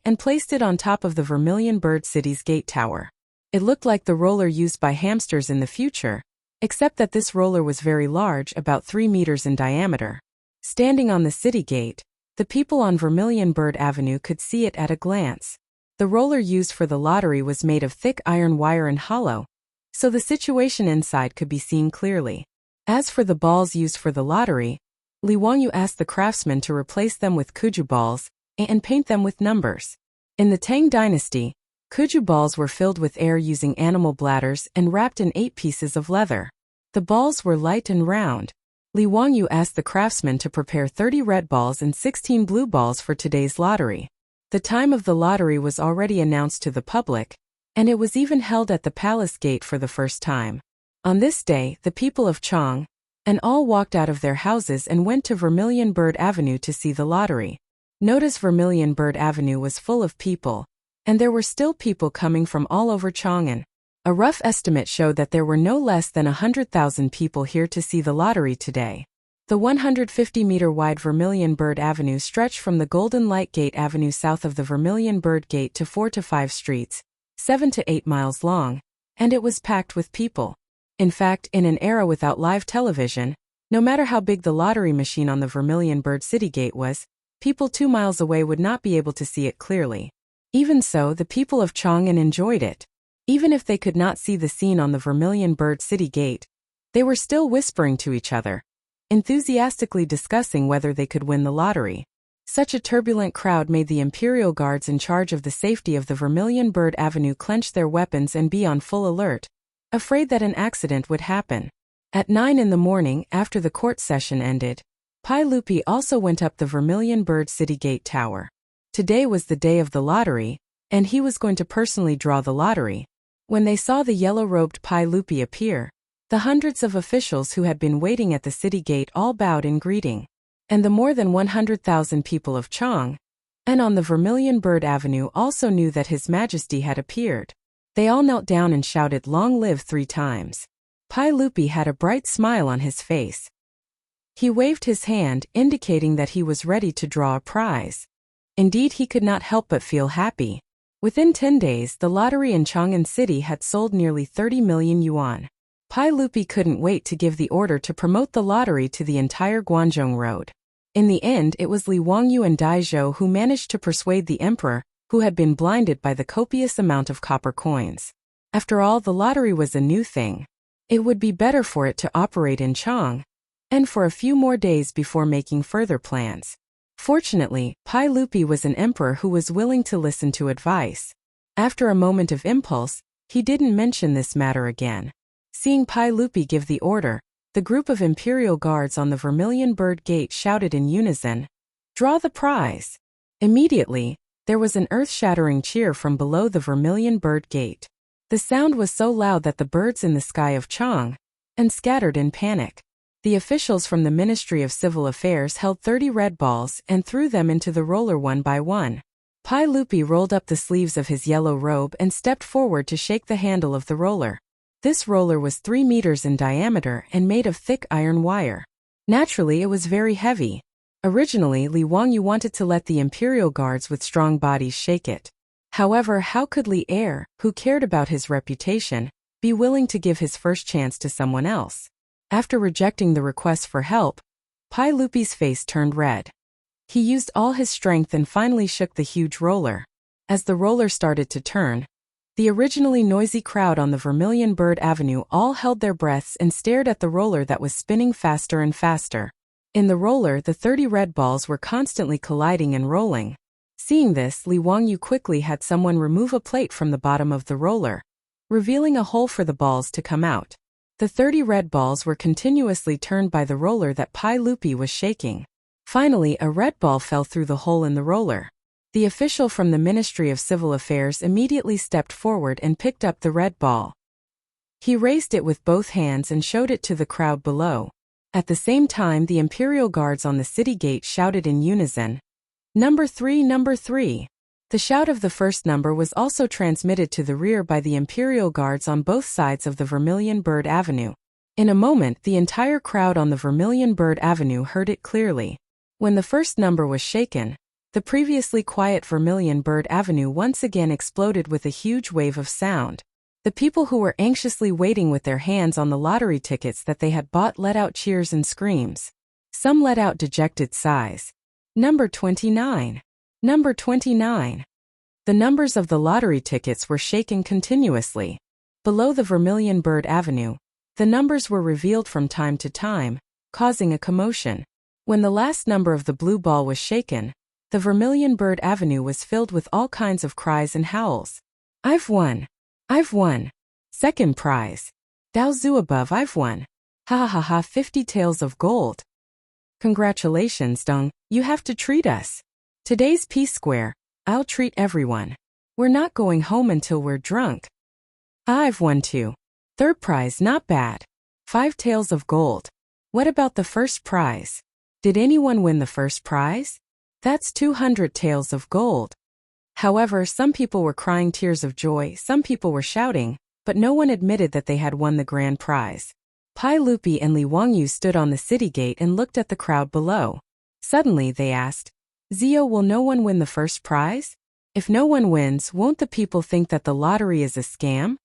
and placed it on top of the Vermilion Bird City's gate tower. It looked like the roller used by hamsters in the future, except that this roller was very large, about 3 meters in diameter. Standing on the city gate, the people on Vermilion Bird Avenue could see it at a glance. The roller used for the lottery was made of thick iron wire and hollow, so the situation inside could be seen clearly. As for the balls used for the lottery, Li Wangyu asked the craftsmen to replace them with kuju balls and paint them with numbers. In the Tang dynasty, kuju balls were filled with air using animal bladders and wrapped in 8 pieces of leather. The balls were light and round. Li Wangyu asked the craftsmen to prepare 30 red balls and 16 blue balls for today's lottery. The time of the lottery was already announced to the public, and it was even held at the palace gate for the first time. On this day, the people of Chang'an all walked out of their houses and went to Vermilion Bird Avenue to see the lottery. Notice Vermilion Bird Avenue was full of people, and there were still people coming from all over Chang'an. A rough estimate showed that there were no less than 100,000 people here to see the lottery today. The 150-meter-wide Vermilion Bird Avenue stretched from the Golden Light Gate Avenue south of the Vermilion Bird Gate to 4 to 5 streets, 7 to 8 miles long, and it was packed with people. In fact, in an era without live television, no matter how big the lottery machine on the Vermilion Bird City Gate was, people 2 miles away would not be able to see it clearly. Even so, the people of Chang'an enjoyed it. Even if they could not see the scene on the Vermilion Bird City Gate, they were still whispering to each other, enthusiastically discussing whether they could win the lottery. Such a turbulent crowd made the Imperial Guards in charge of the safety of the Vermilion Bird Avenue clench their weapons and be on full alert, afraid that an accident would happen. At 9 in the morning, after the court session ended, Pai Lupi also went up the Vermilion Bird City Gate Tower. Today was the day of the lottery, and he was going to personally draw the lottery. When they saw the yellow-robed Pai Lupi appear, the hundreds of officials who had been waiting at the city gate all bowed in greeting. And the more than 100,000 people of Chang'an on the Vermilion Bird Avenue also knew that His Majesty had appeared. They all knelt down and shouted "Long live" 3 times. Pai Lupi had a bright smile on his face. He waved his hand, indicating that he was ready to draw a prize. Indeed, he could not help but feel happy. Within 10 days, the lottery in Chang'an City had sold nearly 30 million yuan. Pai Lupi couldn't wait to give the order to promote the lottery to the entire Guangzhong Road. In the end, it was Li Wangyu and Dai Zhou who managed to persuade the emperor, who had been blinded by the copious amount of copper coins. After all, the lottery was a new thing. It would be better for it to operate in Chang'an for a few more days before making further plans. Fortunately, Pai Lupi was an emperor who was willing to listen to advice. After a moment of impulse, he didn't mention this matter again. Seeing Pai Lupi give the order, the group of imperial guards on the Vermilion Bird Gate shouted in unison, "Draw the prize!" Immediately, there was an earth-shattering cheer from below the Vermilion Bird Gate. The sound was so loud that the birds in the sky of Chang'an scattered in panic. The officials from the Ministry of Civil Affairs held 30 red balls and threw them into the roller one by one. Pai Lupi rolled up the sleeves of his yellow robe and stepped forward to shake the handle of the roller. This roller was 3 meters in diameter and made of thick iron wire. Naturally, it was very heavy. Originally, Li Wangyu wanted to let the imperial guards with strong bodies shake it. However, how could Li Er, who cared about his reputation, be willing to give his first chance to someone else? After rejecting the request for help, Pai Lupi's face turned red. He used all his strength and finally shook the huge roller. As the roller started to turn, the originally noisy crowd on the Vermilion Bird Avenue all held their breaths and stared at the roller that was spinning faster and faster. In the roller, the 30 red balls were constantly colliding and rolling. Seeing this, Li Wangyu quickly had someone remove a plate from the bottom of the roller, revealing a hole for the balls to come out. The 30 red balls were continuously turned by the roller that Pai Lupi was shaking. Finally, a red ball fell through the hole in the roller. The official from the Ministry of Civil Affairs immediately stepped forward and picked up the red ball. He raised it with both hands and showed it to the crowd below. At the same time, the imperial guards on the city gate shouted in unison, "Number 3, number 3. The shout of the first number was also transmitted to the rear by the imperial guards on both sides of the Vermilion Bird Avenue. In a moment, the entire crowd on the Vermilion Bird Avenue heard it clearly. When the first number was shaken, the previously quiet Vermilion Bird Avenue once again exploded with a huge wave of sound. The people who were anxiously waiting with their hands on the lottery tickets that they had bought let out cheers and screams. Some let out dejected sighs. Number 29. Number 29. The numbers of the lottery tickets were shaken continuously. Below the Vermilion Bird Avenue, the numbers were revealed from time to time, causing a commotion. When the last number of the blue ball was shaken, the Vermilion Bird Avenue was filled with all kinds of cries and howls. "I've won! I've won! Second prize! Dao Zhu above, I've won! Ha ha ha ha, 50 taels of gold! Congratulations, Deng, you have to treat us! Today's Peace Square, I'll treat everyone. We're not going home until we're drunk. I've won too. Third prize, not bad. 5 taels of gold. What about the first prize? Did anyone win the first prize? That's 200 taels of gold." However, some people were crying tears of joy, some people were shouting, but no one admitted that they had won the grand prize. Pai Lupi and Li Wangyu stood on the city gate and looked at the crowd below. Suddenly, they asked, "Zio, will no one win the first prize? If no one wins, won't the people think that the lottery is a scam?"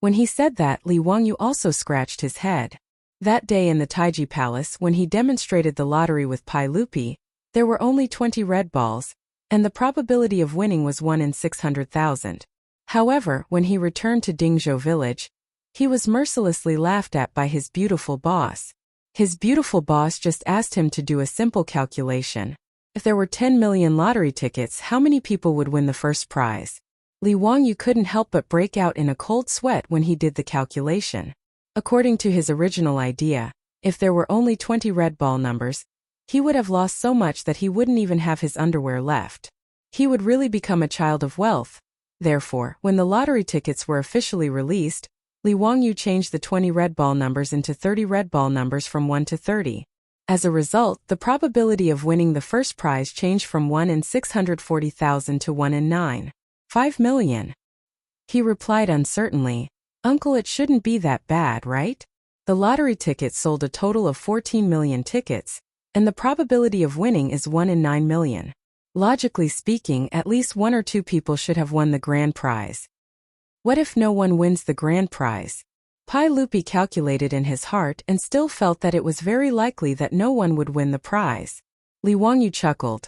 When he said that, Li Wangyu also scratched his head. That day in the Taiji Palace, when he demonstrated the lottery with Pai Lupi, there were only 20 red balls, and the probability of winning was 1 in 600,000. However, when he returned to Dingzhou village, he was mercilessly laughed at by his beautiful boss. His beautiful boss just asked him to do a simple calculation. If there were 10 million lottery tickets, how many people would win the first prize? Li Wangyu couldn't help but break out in a cold sweat when he did the calculation. According to his original idea, if there were only 20 red ball numbers, he would have lost so much that he wouldn't even have his underwear left. He would really become a child of wealth. Therefore, when the lottery tickets were officially released, Li Wangyu changed the 20 red ball numbers into 30 red ball numbers from 1 to 30. As a result, the probability of winning the first prize changed from 1 in 640,000 to 1 in 9.5 million. He replied uncertainly, "Uncle, it shouldn't be that bad, right? The lottery tickets sold a total of 14 million tickets, and the probability of winning is 1 in 9 million. Logically speaking, at least 1 or 2 people should have won the grand prize. What if no one wins the grand prize?" Pai Lupi calculated in his heart and still felt that it was very likely that no one would win the prize. Li Wangyu chuckled.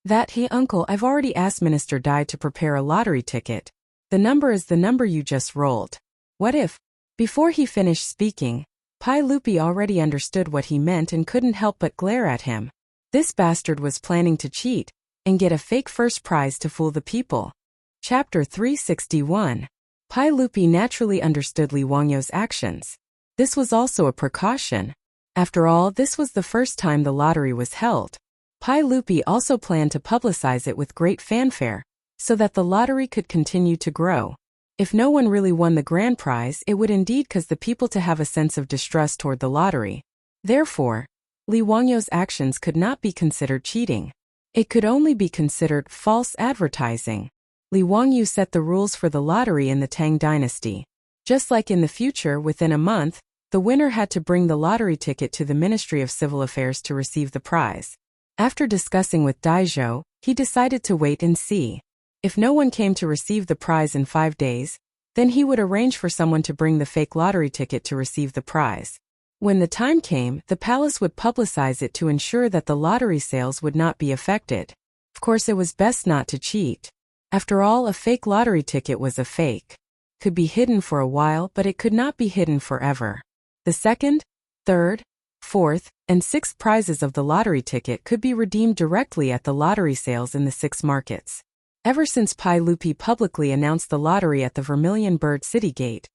"Hey uncle, I've already asked Minister Dai to prepare a lottery ticket. The number is the number you just rolled. What if?" Before he finished speaking, Pai Lupi already understood what he meant and couldn't help but glare at him. This bastard was planning to cheat and get a fake first prize to fool the people. Chapter 361. Pai Lupi naturally understood Li Wangyu's actions. This was also a precaution. After all, this was the first time the lottery was held. Pai Lupi also planned to publicize it with great fanfare, so that the lottery could continue to grow. If no one really won the grand prize, it would indeed cause the people to have a sense of distrust toward the lottery. Therefore, Li Wangyu's actions could not be considered cheating. It could only be considered false advertising. Li Wangyu set the rules for the lottery in the Tang dynasty. Just like in the future, within a month, the winner had to bring the lottery ticket to the Ministry of Civil Affairs to receive the prize. After discussing with Daizhou, he decided to wait and see. If no one came to receive the prize in 5 days, then he would arrange for someone to bring the fake lottery ticket to receive the prize. When the time came, the palace would publicize it to ensure that the lottery sales would not be affected. Of course, it was best not to cheat. After all, a fake lottery ticket was a fake. Could be hidden for a while, but it could not be hidden forever. The second, third, fourth, and sixth prizes of the lottery ticket could be redeemed directly at the lottery sales in the 6 markets. Ever since Pai Lupi publicly announced the lottery at the Vermilion Bird City Gate,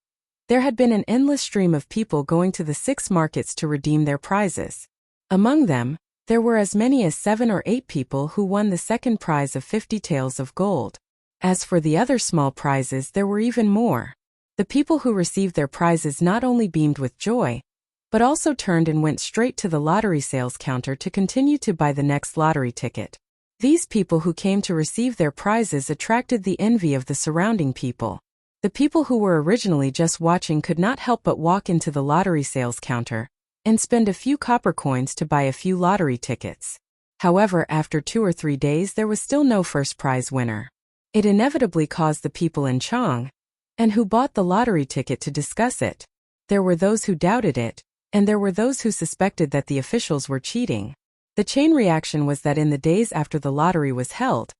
there had been an endless stream of people going to the 6 markets to redeem their prizes. Among them, there were as many as 7 or 8 people who won the second prize of 50 taels of gold. As for the other small prizes, there were even more. The people who received their prizes not only beamed with joy, but also turned and went straight to the lottery sales counter to continue to buy the next lottery ticket. These people who came to receive their prizes attracted the envy of the surrounding people. The people who were originally just watching could not help but walk into the lottery sales counter and spend a few copper coins to buy a few lottery tickets. However, after 2 or 3 days, there was still no first prize winner. It inevitably caused the people in Chang'an and who bought the lottery ticket to discuss it. There were those who doubted it, and there were those who suspected that the officials were cheating. The chain reaction was that in the days after the lottery was held,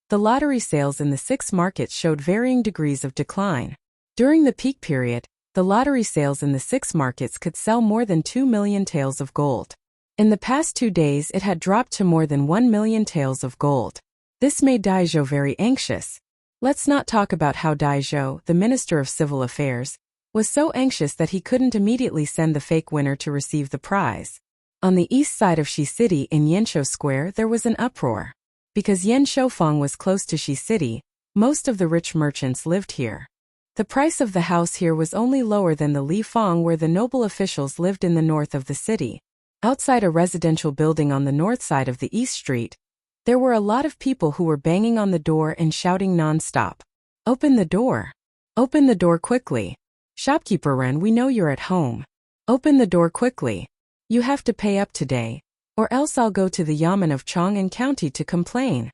the lottery sales in the 6 markets showed varying degrees of decline. During the peak period, the lottery sales in the 6 markets could sell more than 2 million taels of gold. In the past 2 days, it had dropped to more than 1 million taels of gold. This made Daizhou very anxious. Let's not talk about how Daizhou, the Minister of Civil Affairs, was so anxious that he couldn't immediately send the fake winner to receive the prize. On the east side of Shi City in Yanshou Square, there was an uproar. Because Yanshou was close to Shi City, most of the rich merchants lived here. The price of the house here was only lower than the Li Fang where the noble officials lived in the north of the city. Outside a residential building on the north side of the East Street, there were a lot of people who were banging on the door and shouting non-stop. "Open the door! Open the door quickly! Shopkeeper Ren, we know you're at home. Open the door quickly! You have to pay up today, or else I'll go to the Yamen of Chang'an County to complain."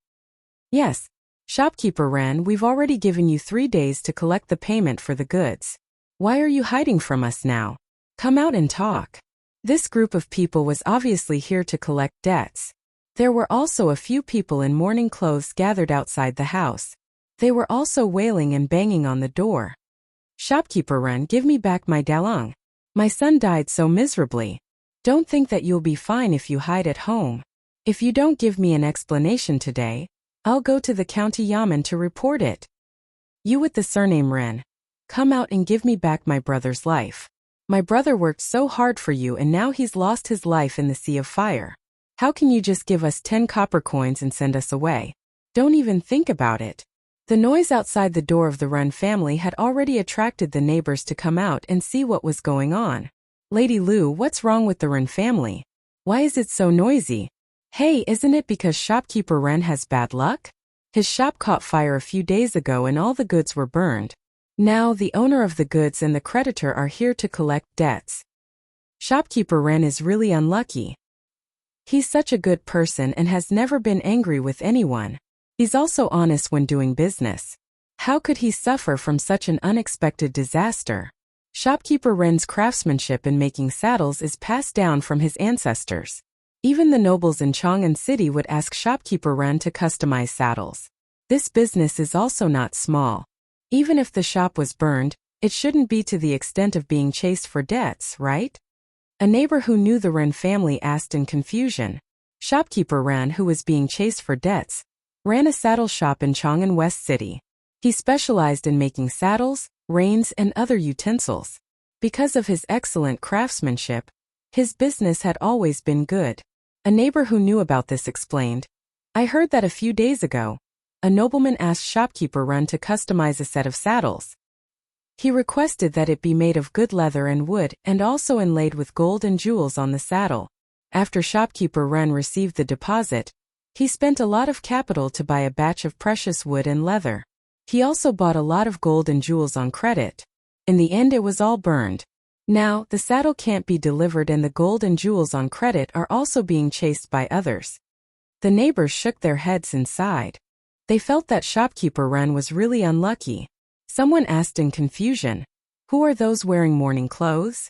"Yes, Shopkeeper Ren, we've already given you 3 days to collect the payment for the goods. Why are you hiding from us now? Come out and talk." This group of people was obviously here to collect debts. There were also a few people in mourning clothes gathered outside the house. They were also wailing and banging on the door. "Shopkeeper Ren, give me back my dalong. My son died so miserably. Don't think that you'll be fine if you hide at home. If you don't give me an explanation today, I'll go to the county yamen to report it. You with the surname Ren, come out and give me back my brother's life. My brother worked so hard for you and now he's lost his life in the sea of fire. How can you just give us 10 copper coins and send us away? Don't even think about it." The noise outside the door of the Ren family had already attracted the neighbors to come out and see what was going on. "Lady Lu, what's wrong with the Ren family? Why is it so noisy? Hey, isn't it because shopkeeper Ren has bad luck? His shop caught fire a few days ago and all the goods were burned. Now the owner of the goods and the creditor are here to collect debts. Shopkeeper Ren is really unlucky. He's such a good person and has never been angry with anyone. He's also honest when doing business. How could he suffer from such an unexpected disaster? Shopkeeper Ren's craftsmanship in making saddles is passed down from his ancestors. Even the nobles in Chang'an City would ask Shopkeeper Ren to customize saddles. This business is also not small. Even if the shop was burned, it shouldn't be to the extent of being chased for debts, right?" A neighbor who knew the Ren family asked in confusion. Shopkeeper Ren, who was being chased for debts, ran a saddle shop in Chang'an West City. He specialized in making saddles, reins, and other utensils. Because of his excellent craftsmanship, his business had always been good. A neighbor who knew about this explained, "I heard that a few days ago, a nobleman asked Shopkeeper Ren to customize a set of saddles. He requested that it be made of good leather and wood and also inlaid with gold and jewels on the saddle. After Shopkeeper Ren received the deposit, he spent a lot of capital to buy a batch of precious wood and leather. He also bought a lot of gold and jewels on credit. In the end, it was all burned. Now, the saddle can't be delivered and the gold and jewels on credit are also being chased by others. The neighbors shook their heads and sighed. They felt that shopkeeper Ren was really unlucky. Someone asked in confusion, "Who are those wearing mourning clothes?"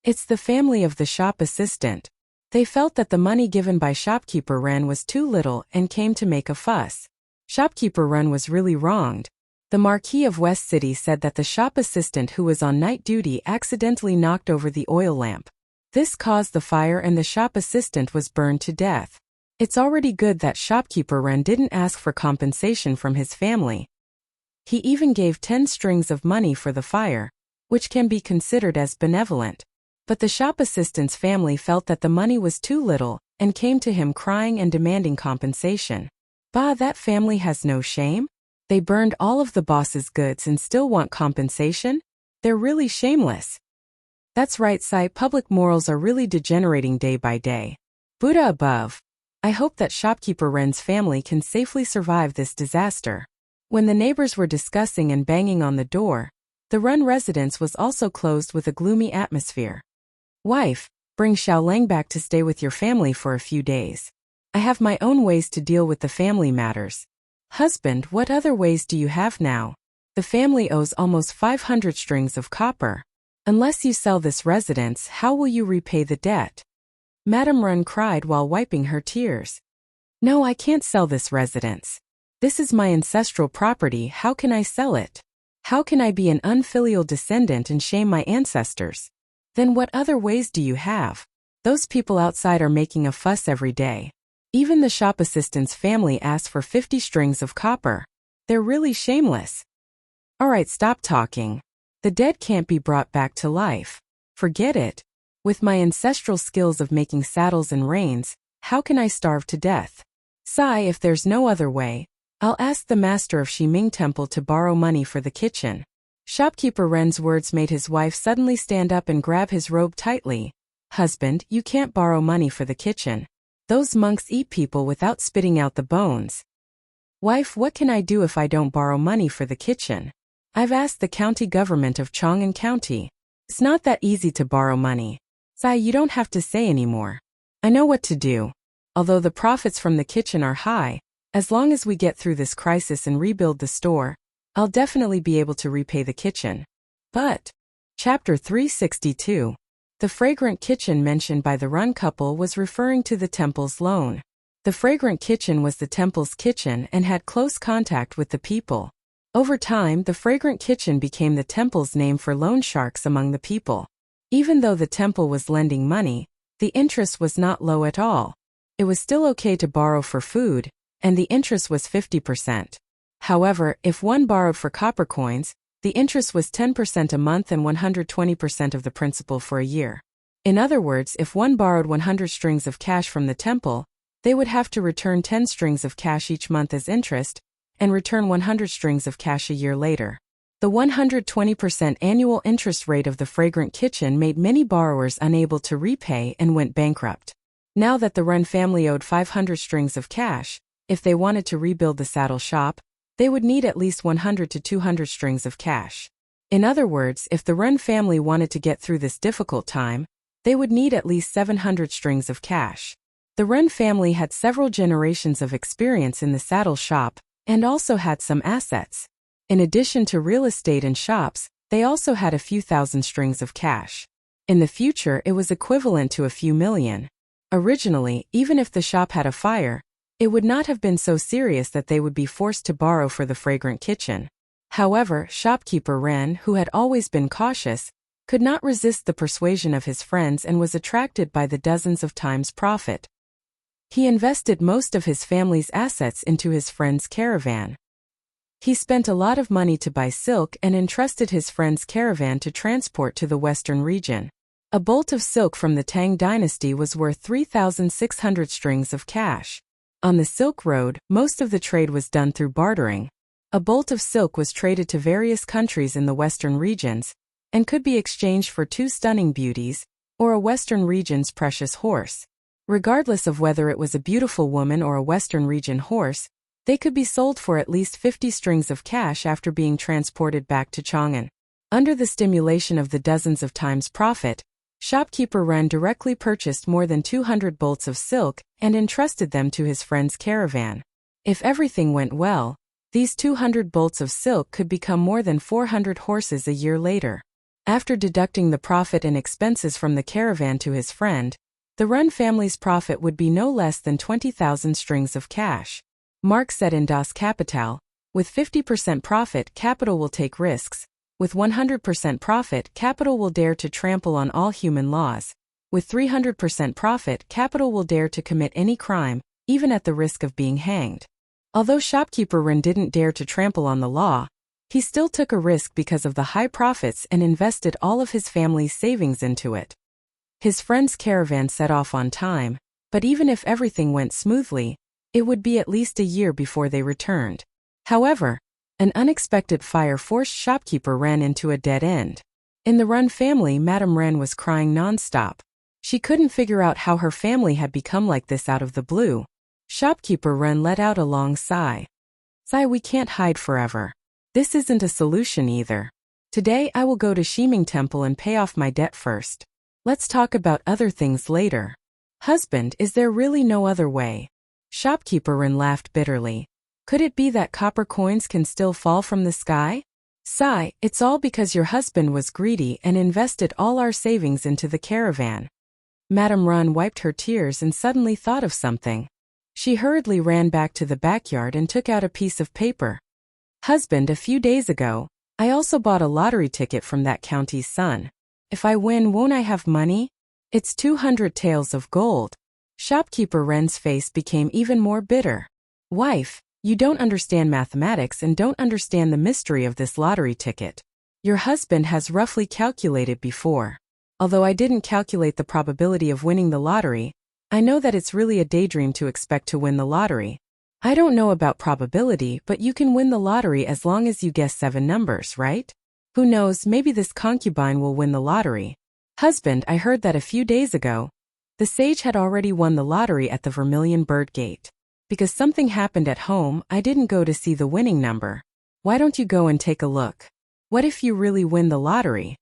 "It's the family of the shop assistant." They felt that the money given by shopkeeper Ren was too little and came to make a fuss. Shopkeeper Ren was really wronged. The Marquis of West City said that the shop assistant who was on night duty accidentally knocked over the oil lamp. This caused the fire and the shop assistant was burned to death. It's already good that shopkeeper Ren didn't ask for compensation from his family. He even gave 10 strings of money for the fire, which can be considered as benevolent. But the shop assistant's family felt that the money was too little and came to him crying and demanding compensation. Bah, that family has no shame? They burned all of the boss's goods and still want compensation? They're really shameless. That's right, Sai, public morals are really degenerating day by day. Buddha above. I hope that shopkeeper Ren's family can safely survive this disaster. When the neighbors were discussing and banging on the door, the Ren residence was also closed with a gloomy atmosphere. Wife, bring Xiaolang back to stay with your family for a few days. I have my own ways to deal with the family matters. Husband, what other ways do you have now? The family owes almost 500 strings of copper. Unless you sell this residence, how will you repay the debt? Madame Ren cried while wiping her tears. No, I can't sell this residence. This is my ancestral property, how can I sell it? How can I be an unfilial descendant and shame my ancestors? Then what other ways do you have? Those people outside are making a fuss every day. Even the shop assistant's family asked for 50 strings of copper. They're really shameless. Alright, stop talking. The dead can't be brought back to life. Forget it. With my ancestral skills of making saddles and reins, how can I starve to death? Sai, if there's no other way, I'll ask the master of Ximing Temple to borrow money for the kitchen. Shopkeeper Ren's words made his wife suddenly stand up and grab his robe tightly. Husband, you can't borrow money for the kitchen. Those monks eat people without spitting out the bones. Wife, what can I do if I don't borrow money for the kitchen? I've asked the county government of Chang'an County. It's not that easy to borrow money. Sai, you don't have to say anymore. I know what to do. Although the profits from the kitchen are high, as long as we get through this crisis and rebuild the store, I'll definitely be able to repay the kitchen. But, Chapter 362. The fragrant kitchen mentioned by the Run couple was referring to the temple's loan. The fragrant kitchen was the temple's kitchen and had close contact with the people. Over time, the fragrant kitchen became the temple's name for loan sharks among the people. Even though the temple was lending money, the interest was not low at all. It was still okay to borrow for food, and the interest was 50%. However, if one borrowed for copper coins, the interest was 10% a month and 120% of the principal for a year. In other words, if one borrowed 100 strings of cash from the temple, they would have to return 10 strings of cash each month as interest, and return 100 strings of cash a year later. The 120% annual interest rate of the fragrant kitchen made many borrowers unable to repay and went bankrupt. Now that the Run family owed 500 strings of cash, if they wanted to rebuild the saddle shop, they would need at least 100 to 200 strings of cash. In other words, if the Ren family wanted to get through this difficult time, they would need at least 700 strings of cash. The Ren family had several generations of experience in the saddle shop and also had some assets. In addition to real estate and shops, they also had a few thousand strings of cash. In the future, it was equivalent to a few million. Originally, even if the shop had a fire, it would not have been so serious that they would be forced to borrow for the fragrant kitchen. However, shopkeeper Ren, who had always been cautious, could not resist the persuasion of his friends and was attracted by the dozens of times profit. He invested most of his family's assets into his friend's caravan. He spent a lot of money to buy silk and entrusted his friend's caravan to transport to the western region. A bolt of silk from the Tang dynasty was worth 3,600 strings of cash. On the Silk Road, most of the trade was done through bartering. A bolt of silk was traded to various countries in the western regions, and could be exchanged for 2 stunning beauties, or a western region's precious horse. Regardless of whether it was a beautiful woman or a western region horse, they could be sold for at least 50 strings of cash after being transported back to Chang'an. Under the stimulation of the dozens of times profit, shopkeeper Ren directly purchased more than 200 bolts of silk and entrusted them to his friend's caravan. If everything went well, these 200 bolts of silk could become more than 400 horses a year later. After deducting the profit and expenses from the caravan to his friend, the Ren family's profit would be no less than 20,000 strings of cash. Mark said in Das Kapital, with 50% profit, capital will take risks. With 100% profit, capital will dare to trample on all human laws. With 300% profit, capital will dare to commit any crime, even at the risk of being hanged. Although shopkeeper Ren didn't dare to trample on the law, he still took a risk because of the high profits and invested all of his family's savings into it. His friend's caravan set off on time, but even if everything went smoothly, it would be at least a year before they returned. However, an unexpected fire forced shopkeeper Ren into a dead end. In the Ren family, Madame Ren was crying non-stop. She couldn't figure out how her family had become like this out of the blue. Shopkeeper Ren let out a long sigh. "Sigh, we can't hide forever. This isn't a solution either. Today I will go to Shiming Temple and pay off my debt first. Let's talk about other things later." "Husband, is there really no other way?" Shopkeeper Ren laughed bitterly. "Could it be that copper coins can still fall from the sky?" "Sigh, it's all because your husband was greedy and invested all our savings into the caravan." Madame Ren wiped her tears and suddenly thought of something. She hurriedly ran back to the backyard and took out a piece of paper. "Husband, a few days ago, I also bought a lottery ticket from that county's son. If I win, won't I have money? It's 200 taels of gold." Shopkeeper Ren's face became even more bitter. "Wife, you don't understand mathematics and don't understand the mystery of this lottery ticket. Your husband has roughly calculated before. Although I didn't calculate the probability of winning the lottery, I know that it's really a daydream to expect to win the lottery. I don't know about probability, but you can win the lottery as long as you guess 7 numbers, right? Who knows, maybe this concubine will win the lottery." "Husband, I heard that a few days ago, the sage had already won the lottery at the Vermilion Bird Gate. Because something happened at home, I didn't go to see the winning number. Why don't you go and take a look? What if you really win the lottery?"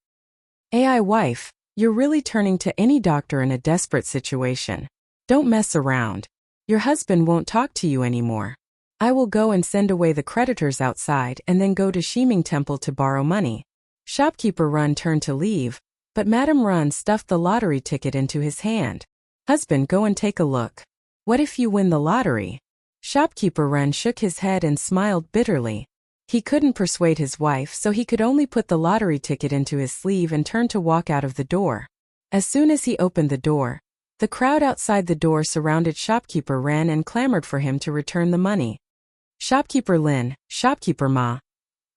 "Ai wife, you're really turning to any doctor in a desperate situation. Don't mess around. Your husband won't talk to you anymore. I will go and send away the creditors outside and then go to Shiming Temple to borrow money." Shopkeeper Ren turned to leave, but Madame Ren stuffed the lottery ticket into his hand. "Husband, go and take a look. What if you win the lottery?" Shopkeeper Ren shook his head and smiled bitterly. He couldn't persuade his wife, so he could only put the lottery ticket into his sleeve and turn to walk out of the door. As soon as he opened the door, the crowd outside the door surrounded Shopkeeper Ren and clamored for him to return the money. "Shopkeeper Lin, Shopkeeper Ma,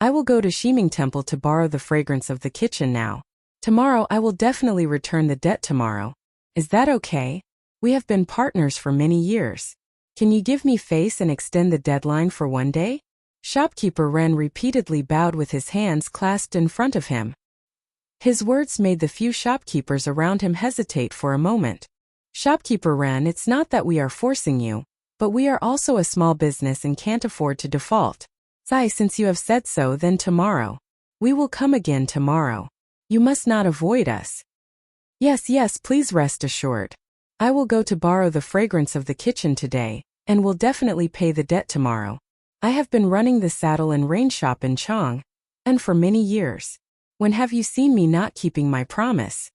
I will go to Shiming Temple to borrow the fragrance of the kitchen now. Tomorrow I will definitely return the debt tomorrow. Is that okay? We have been partners for many years. Can you give me face and extend the deadline for one day?" Shopkeeper Ren repeatedly bowed with his hands clasped in front of him. His words made the few shopkeepers around him hesitate for a moment. "Shopkeeper Ren, it's not that we are forcing you, but we are also a small business and can't afford to default. Since you have said so, then tomorrow. We will come again tomorrow. You must not avoid us." Yes, please rest assured. I will go to borrow the fragrance of the kitchen today, and will definitely pay the debt tomorrow. I have been running the saddle and rein shop in Chang'an for many years. When have you seen me not keeping my promise?"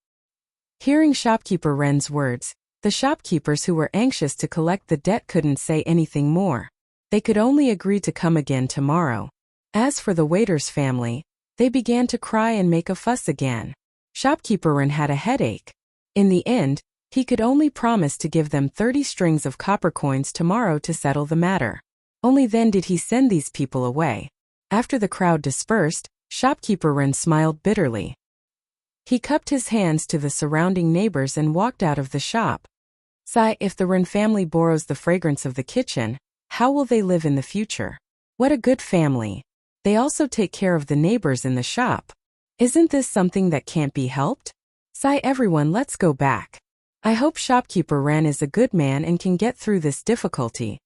Hearing Shopkeeper Ren's words, the shopkeepers who were anxious to collect the debt couldn't say anything more. They could only agree to come again tomorrow. As for the waiter's family, they began to cry and make a fuss again. Shopkeeper Ren had a headache. In the end, he could only promise to give them 30 strings of copper coins tomorrow to settle the matter. Only then did he send these people away. After the crowd dispersed, Shopkeeper Ren smiled bitterly. He cupped his hands to the surrounding neighbors and walked out of the shop. If the Ren family borrows the fragrance of the kitchen, how will they live in the future? What a good family. They also take care of the neighbors in the shop. Isn't this something that can't be helped? Everyone, let's go back. I hope Shopkeeper Ren is a good man and can get through this difficulty.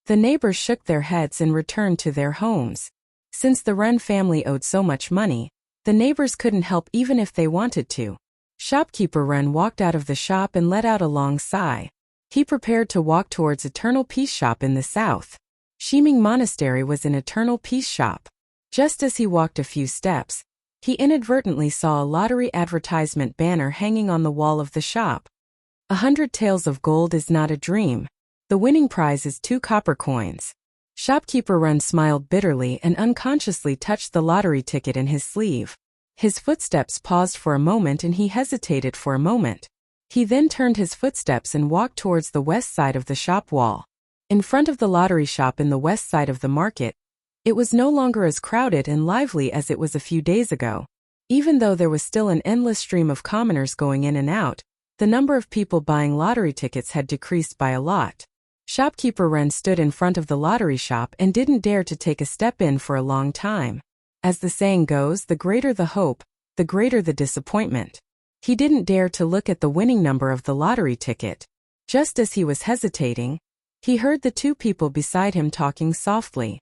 The neighbors shook their heads and returned to their homes. Since the Ren family owed so much money, The neighbors couldn't help even if they wanted to. Shopkeeper Ren walked out of the shop and let out a long sigh. He prepared to walk towards Eternal Peace Shop in the south. Shiming Monastery was an Eternal Peace Shop. Just as he walked a few steps, he inadvertently saw a lottery advertisement banner hanging on the wall of the shop. 100 taels of gold is not a dream. The winning prize is 2 copper coins. Shopkeeper Ren smiled bitterly and unconsciously touched the lottery ticket in his sleeve. His footsteps paused for a moment and he hesitated for a moment. He then turned his footsteps and walked towards the west side of the shop wall. In front of the lottery shop in the west side of the market, it was no longer as crowded and lively as it was a few days ago. Even though there was still an endless stream of commoners going in and out, the number of people buying lottery tickets had decreased by a lot. Shopkeeper Ren stood in front of the lottery shop and didn't dare to take a step in for a long time. As the saying goes, the greater the hope, the greater the disappointment. He didn't dare to look at the winning number of the lottery ticket. Just as he was hesitating, he heard the 2 people beside him talking softly.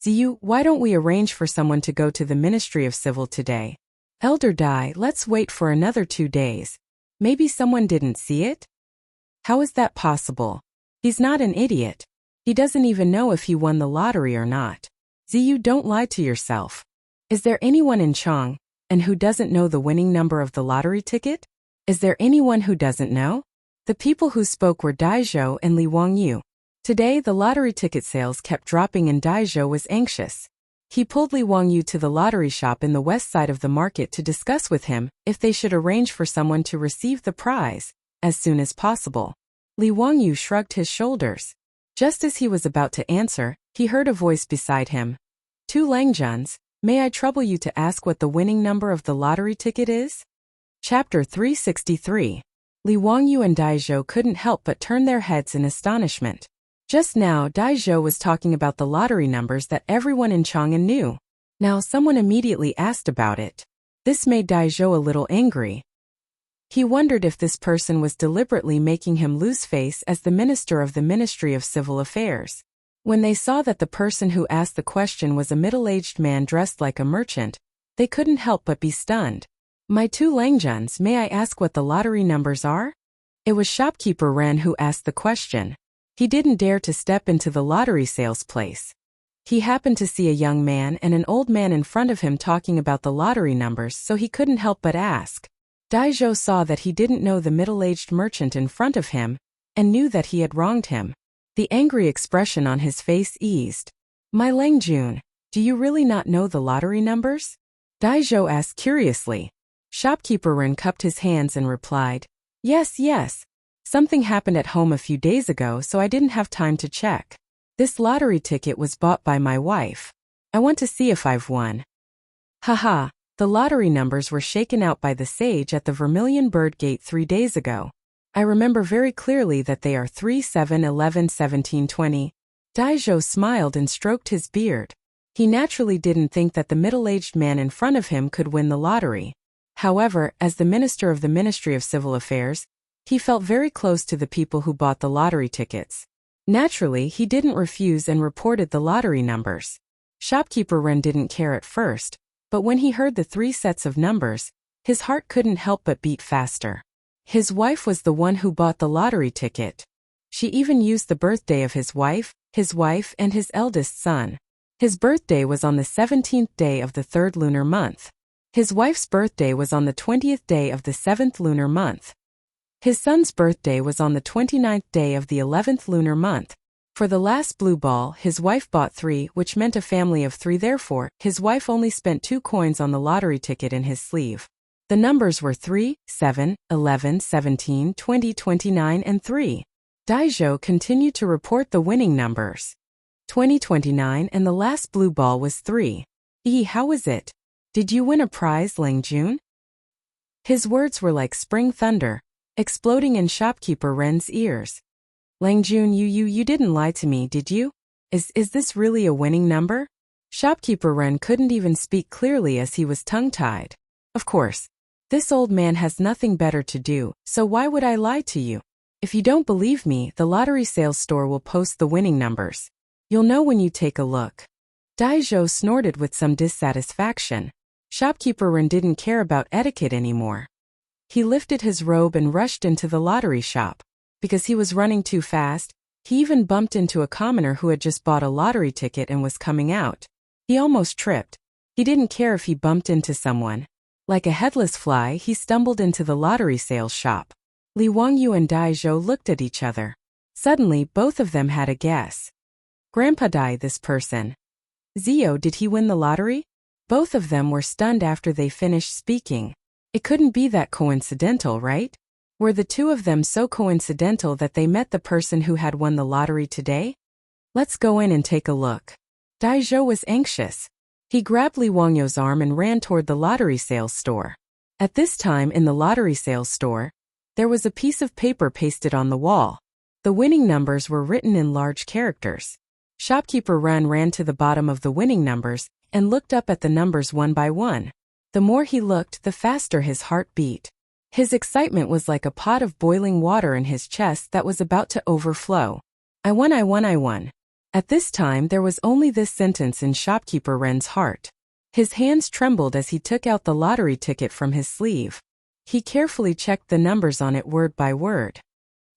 Ziyu, why don't we arrange for someone to go to the Ministry of Civil today? Elder Dai, let's wait for another 2 days. Maybe someone didn't see it? How is that possible? He's not an idiot. He doesn't even know if he won the lottery or not. Ziyu, don't lie to yourself. Is there anyone in Chang'an who doesn't know the winning number of the lottery ticket? Is there anyone who doesn't know? The people who spoke were Daizhou and Li Wangyu. Today the lottery ticket sales kept dropping and Daizhou was anxious. He pulled Li Wangyu to the lottery shop in the west side of the market to discuss with him if they should arrange for someone to receive the prize as soon as possible. Li Wangyu shrugged his shoulders. Just as he was about to answer, he heard a voice beside him. 2 Langjuns, may I trouble you to ask what the winning number of the lottery ticket is? Chapter 363. Li Wangyu and Daizhou couldn't help but turn their heads in astonishment. Just now, Daizhou was talking about the lottery numbers that everyone in Chang'an knew. Now someone immediately asked about it. This made Daizhou a little angry. He wondered if this person was deliberately making him lose face as the minister of the Ministry of Civil Affairs. When they saw that the person who asked the question was a middle-aged man dressed like a merchant, they couldn't help but be stunned. My 2 Langjuns, may I ask what the lottery numbers are? It was Shopkeeper Ren who asked the question. He didn't dare to step into the lottery sales place. He happened to see a young man and an old man in front of him talking about the lottery numbers, so he couldn't help but ask. Daizhou saw that he didn't know the middle-aged merchant in front of him, and knew that he had wronged him. The angry expression on his face eased. My Langjun, do you really not know the lottery numbers? Daizhou asked curiously. Shopkeeper Ren cupped his hands and replied, Yes. Something happened at home a few days ago, so I didn't have time to check. This lottery ticket was bought by my wife. I want to see if I've won. Haha, the lottery numbers were shaken out by the sage at the Vermilion Bird Gate 3 days ago. I remember very clearly that they are 3, 7, 11, 17, 20. Daizhou smiled and stroked his beard. He naturally didn't think that the middle-aged man in front of him could win the lottery. However, as the minister of the Ministry of Civil Affairs, he felt very close to the people who bought the lottery tickets. Naturally, he didn't refuse and reported the lottery numbers. Shopkeeper Ren didn't care at first, but when he heard the 3 sets of numbers, his heart couldn't help but beat faster. His wife was the one who bought the lottery ticket. She even used the birthday of his wife, and his eldest son. His birthday was on the 17th day of the 3rd lunar month. His wife's birthday was on the 20th day of the 7th lunar month. His son's birthday was on the 29th day of the 11th lunar month. For the last blue ball, his wife bought 3, which meant a family of 3. Therefore, his wife only spent 2 coins on the lottery ticket in his sleeve. The numbers were 3, 7, 11, 17, 20, 29, and 3. Daizhou continued to report the winning numbers. 2029 and the last blue ball was 3. How was it? Did you win a prize, Langjun? His words were like spring thunder, exploding in Shopkeeper Ren's ears. Langjun, you didn't lie to me, did you? Is this really a winning number? Shopkeeper Ren couldn't even speak clearly as he was tongue-tied. Of course. This old man has nothing better to do, so why would I lie to you? If you don't believe me, the lottery sales store will post the winning numbers. You'll know when you take a look. Daizhou snorted with some dissatisfaction. Shopkeeper Ren didn't care about etiquette anymore. He lifted his robe and rushed into the lottery shop. Because he was running too fast, he even bumped into a commoner who had just bought a lottery ticket and was coming out. He almost tripped. He didn't care if he bumped into someone. Like a headless fly, he stumbled into the lottery sales shop. Li Wangyu and Dai Zhou looked at each other. Suddenly, both of them had a guess. Grandpa Dai, this person. Zio, did he win the lottery? Both of them were stunned after they finished speaking. It couldn't be that coincidental, right? Were the two of them so coincidental that they met the person who had won the lottery today? Let's go in and take a look. Dai Zhou was anxious. He grabbed Li Wangyu's arm and ran toward the lottery sales store. At this time in the lottery sales store, there was a piece of paper pasted on the wall. The winning numbers were written in large characters. Shopkeeper Ren ran to the bottom of the winning numbers and looked up at the numbers one by one. The more he looked, the faster his heart beat. His excitement was like a pot of boiling water in his chest that was about to overflow. I won, I won, I won. At this time there was only this sentence in Shopkeeper Ren's heart. His hands trembled as he took out the lottery ticket from his sleeve. He carefully checked the numbers on it word by word.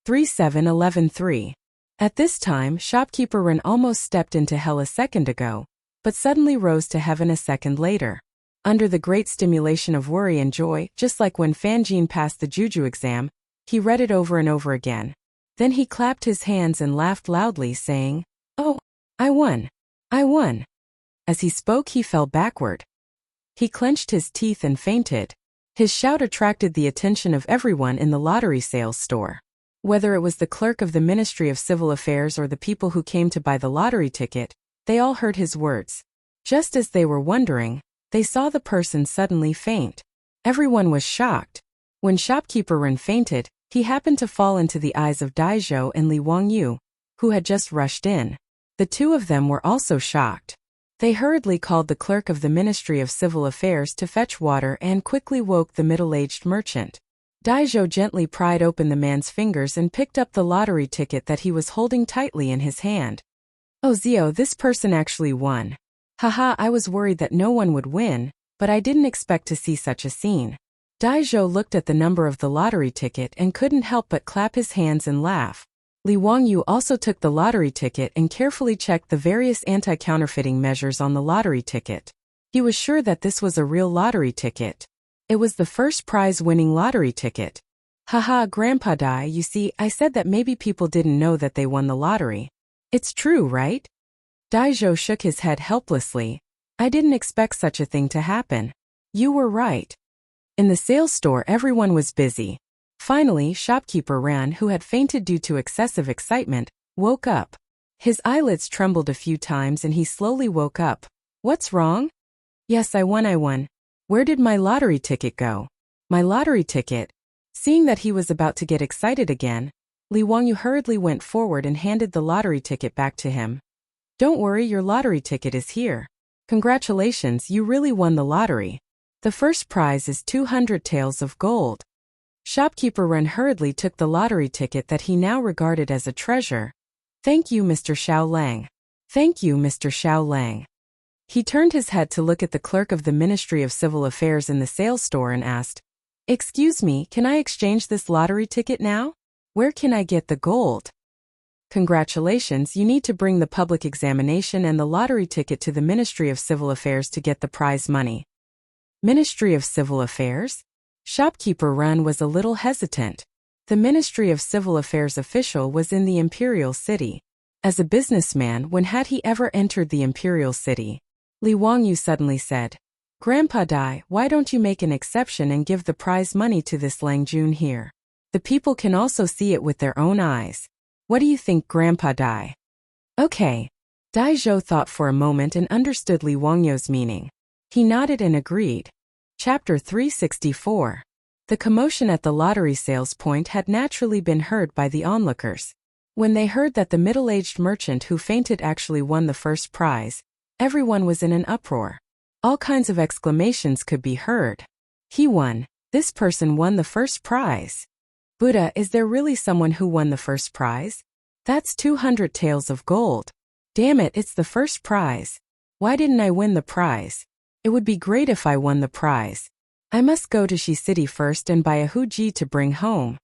37113. At this time, Shopkeeper Ren almost stepped into hell a second ago, but suddenly rose to heaven a second later. Under the great stimulation of worry and joy, just like when Fanjin passed the Juju exam, he read it over and over again. Then he clapped his hands and laughed loudly, saying, "Oh, I won! I won!" As he spoke, he fell backward. He clenched his teeth and fainted. His shout attracted the attention of everyone in the lottery sales store. Whether it was the clerk of the Ministry of Civil Affairs or the people who came to buy the lottery ticket, they all heard his words. Just as they were wondering, they saw the person suddenly faint. Everyone was shocked. When Shopkeeper Ren fainted, he happened to fall into the eyes of Dai Zhou and Li Wangyu, who had just rushed in. The two of them were also shocked. They hurriedly called the clerk of the Ministry of Civil Affairs to fetch water and quickly woke the middle-aged merchant. Dai Zhou gently pried open the man's fingers and picked up the lottery ticket that he was holding tightly in his hand. "Oh Zio, this person actually won. Haha, I was worried that no one would win, but I didn't expect to see such a scene." Dai Zhou looked at the number of the lottery ticket and couldn't help but clap his hands and laugh. Li Wangyu also took the lottery ticket and carefully checked the various anti-counterfeiting measures on the lottery ticket. He was sure that this was a real lottery ticket. It was the first prize-winning lottery ticket. "Haha, Grandpa Dai, you see, I said that maybe people didn't know that they won the lottery. It's true, right?" Dai Zhou shook his head helplessly. "I didn't expect such a thing to happen." "You were right." In the sales store, everyone was busy. Finally, Shopkeeper Ren, who had fainted due to excessive excitement, woke up. His eyelids trembled a few times and he slowly woke up. "What's wrong?" "Yes, I won, I won. Where did my lottery ticket go?" "My lottery ticket?" Seeing that he was about to get excited again, Li Wangyu hurriedly went forward and handed the lottery ticket back to him. "Don't worry, your lottery ticket is here. Congratulations, you really won the lottery. The first prize is 200 taels of gold." Shopkeeper Ren hurriedly took the lottery ticket that he now regarded as a treasure. "Thank you, Mr. Xiao Lang. Thank you, Mr. Xiao Lang." He turned his head to look at the clerk of the Ministry of Civil Affairs in the sales store and asked, "Excuse me, can I exchange this lottery ticket now? Where can I get the gold?" "Congratulations, you need to bring the public examination and the lottery ticket to the Ministry of Civil Affairs to get the prize money." Ministry of Civil Affairs? Shopkeeper Ren was a little hesitant. The Ministry of Civil Affairs official was in the Imperial City. As a businessman, when had he ever entered the Imperial City? Li Wangyu suddenly said, "Grandpa Dai, why don't you make an exception and give the prize money to this Lang Jun here? The people can also see it with their own eyes. What do you think, Grandpa Dai?" "Okay." Dai Zhou thought for a moment and understood Li Wangyu's meaning. He nodded and agreed. Chapter 364. The commotion at the lottery sales point had naturally been heard by the onlookers. When they heard that the middle-aged merchant who fainted actually won the first prize, everyone was in an uproar. All kinds of exclamations could be heard. "He won. This person won the first prize. Buddha, is there really someone who won the first prize? That's 200 taels of gold. Damn it, it's the first prize. Why didn't I win the prize? It would be great if I won the prize. I must go to Shi City first and buy a huji to bring home.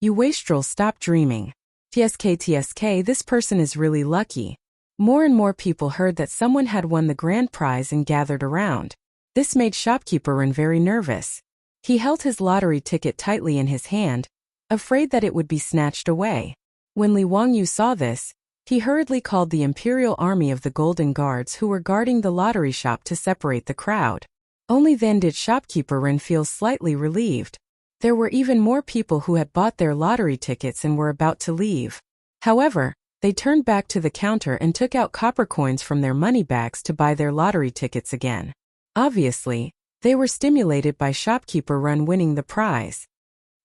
You wastrel, stop dreaming. TSK, this person is really lucky. More and more people heard that someone had won the grand prize and gathered around. This made shopkeeper Ren very nervous. He held his lottery ticket tightly in his hand, afraid that it would be snatched away. When Li Wangyu saw this, he hurriedly called the Imperial Army of the Golden Guards who were guarding the lottery shop to separate the crowd. Only then did shopkeeper Ren feel slightly relieved. There were even more people who had bought their lottery tickets and were about to leave. However, they turned back to the counter and took out copper coins from their money bags to buy their lottery tickets again. Obviously, they were stimulated by shopkeeper Ren winning the prize.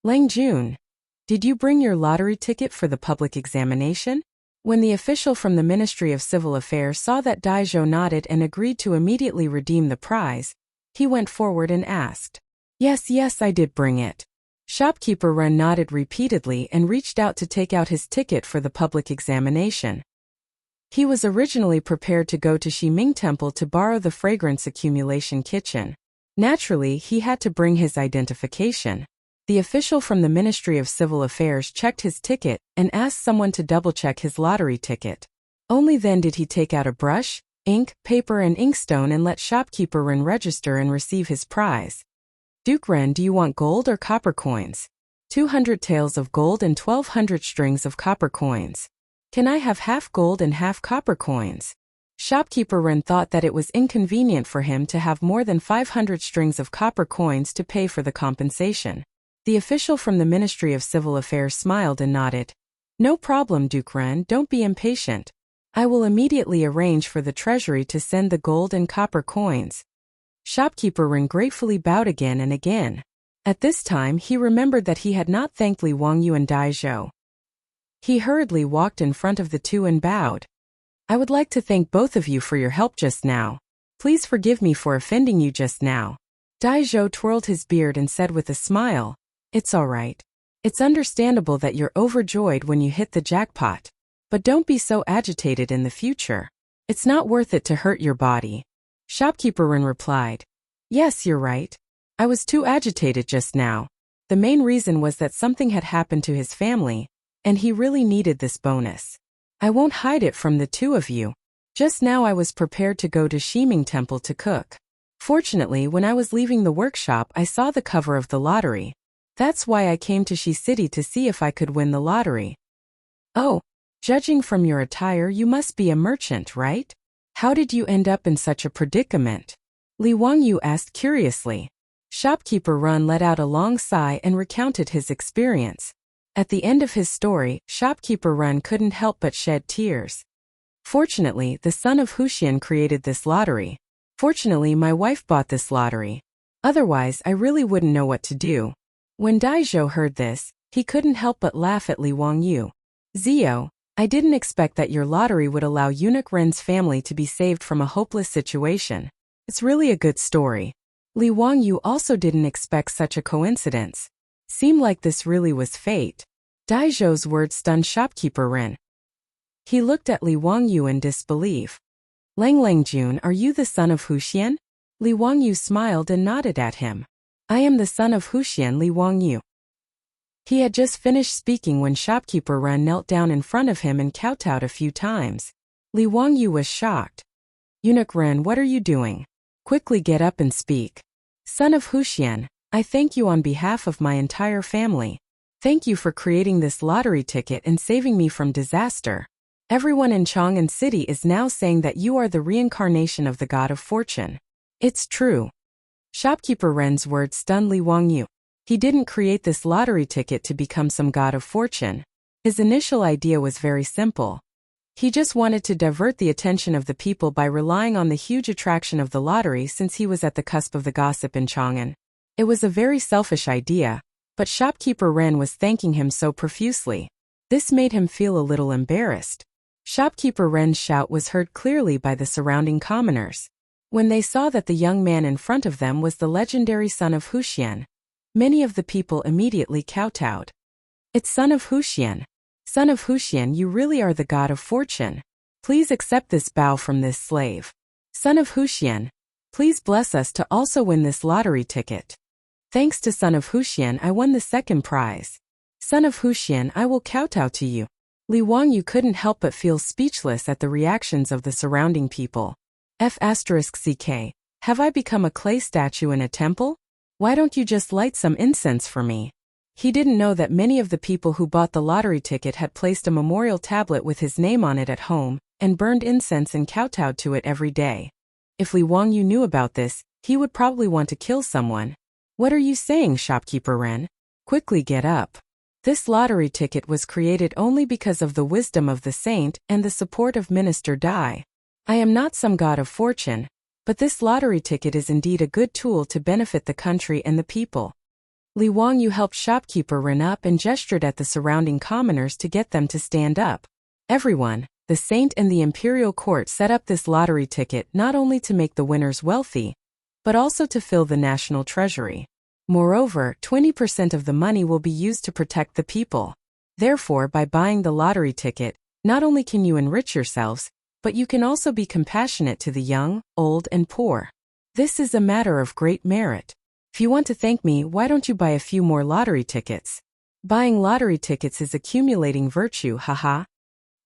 Lang Jun, did you bring your lottery ticket for the public examination? When the official from the Ministry of Civil Affairs saw that Dai Zhou nodded and agreed to immediately redeem the prize, he went forward and asked. Yes, I did bring it. Shopkeeper Ren nodded repeatedly and reached out to take out his ticket for the public examination. He was originally prepared to go to Shiming Temple to borrow the fragrance accumulation kitchen. Naturally, he had to bring his identification. The official from the Ministry of Civil Affairs checked his ticket and asked someone to double-check his lottery ticket. Only then did he take out a brush, ink, paper and inkstone and let shopkeeper Ren register and receive his prize. Duke Ren, do you want gold or copper coins? 200 taels of gold and 1,200 strings of copper coins. Can I have half gold and half copper coins? Shopkeeper Ren thought that it was inconvenient for him to have more than 500 strings of copper coins to pay for the compensation. The official from the Ministry of Civil Affairs smiled and nodded. No problem, Duke Ren, don't be impatient. I will immediately arrange for the treasury to send the gold and copper coins. Shopkeeper Ren gratefully bowed again and again. At this time he remembered that he had not thanked Li Wangyu and Dai Zhou. He hurriedly walked in front of the two and bowed. I would like to thank both of you for your help just now. Please forgive me for offending you just now. Dai Zhou twirled his beard and said with a smile, It's all right. It's understandable that you're overjoyed when you hit the jackpot. But don't be so agitated in the future. It's not worth it to hurt your body. Shopkeeper Ren replied. Yes, you're right. I was too agitated just now. The main reason was that something had happened to his family, and he really needed this bonus. I won't hide it from the two of you. Just now I was prepared to go to Shiming Temple to cook. Fortunately, when I was leaving the workshop I saw the cover of the lottery. That's why I came to Shi City to see if I could win the lottery. Oh. Judging from your attire, you must be a merchant, right? How did you end up in such a predicament? Li Wangyu asked curiously. Shopkeeper Ren let out a long sigh and recounted his experience. At the end of his story, shopkeeper Ren couldn't help but shed tears. Fortunately, the son of Huxian created this lottery. Fortunately, my wife bought this lottery. Otherwise, I really wouldn't know what to do. When Dai Zhou heard this, he couldn't help but laugh at Li Wangyu. Zio, I didn't expect that your lottery would allow Eunuch Ren's family to be saved from a hopeless situation. It's really a good story. Li Wangyu also didn't expect such a coincidence. Seemed like this really was fate. Dai Zhou's words stunned shopkeeper Ren. He looked at Li Wangyu in disbelief. Lang Jun, are you the son of Huxian? Li Wangyu smiled and nodded at him. I am the son of Huxian, Li Wangyu. He had just finished speaking when shopkeeper Ren knelt down in front of him and kowtowed a few times. Li Wangyu was shocked. Eunuch Ren, what are you doing? Quickly get up and speak. Son of Huxian, I thank you on behalf of my entire family. Thank you for creating this lottery ticket and saving me from disaster. Everyone in Chang'an City is now saying that you are the reincarnation of the god of fortune. It's true. Shopkeeper Ren's words stunned Li Wangyu. He didn't create this lottery ticket to become some god of fortune. His initial idea was very simple. He just wanted to divert the attention of the people by relying on the huge attraction of the lottery since he was at the cusp of the gossip in Chang'an. It was a very selfish idea, but shopkeeper Ren was thanking him so profusely. This made him feel a little embarrassed. Shopkeeper Ren's shout was heard clearly by the surrounding commoners. When they saw that the young man in front of them was the legendary son of Huxian, many of the people immediately kowtowed. It's son of Huxian. Son of Huxian, you really are the god of fortune. Please accept this bow from this slave. Son of Huxian. Please bless us to also win this lottery ticket. Thanks to Son of Huxian, I won the second prize. Son of Huxian, I will kowtow to you. Li Wangyu couldn't help but feel speechless at the reactions of the surrounding people. F***ck, have I become a clay statue in a temple? Why don't you just light some incense for me? He didn't know that many of the people who bought the lottery ticket had placed a memorial tablet with his name on it at home, and burned incense and kowtowed to it every day. If Li Wangyu knew about this, he would probably want to kill someone. What are you saying, shopkeeper Ren? Quickly get up. This lottery ticket was created only because of the wisdom of the saint and the support of Minister Dai. I am not some god of fortune, but this lottery ticket is indeed a good tool to benefit the country and the people. Li Wangyu helped shopkeeper Ren up and gestured at the surrounding commoners to get them to stand up. Everyone, the saint and the imperial court set up this lottery ticket not only to make the winners wealthy, but also to fill the national treasury. Moreover, 20% of the money will be used to protect the people. Therefore, by buying the lottery ticket, not only can you enrich yourselves, but you can also be compassionate to the young, old, and poor. This is a matter of great merit. If you want to thank me, why don't you buy a few more lottery tickets? Buying lottery tickets is accumulating virtue, haha.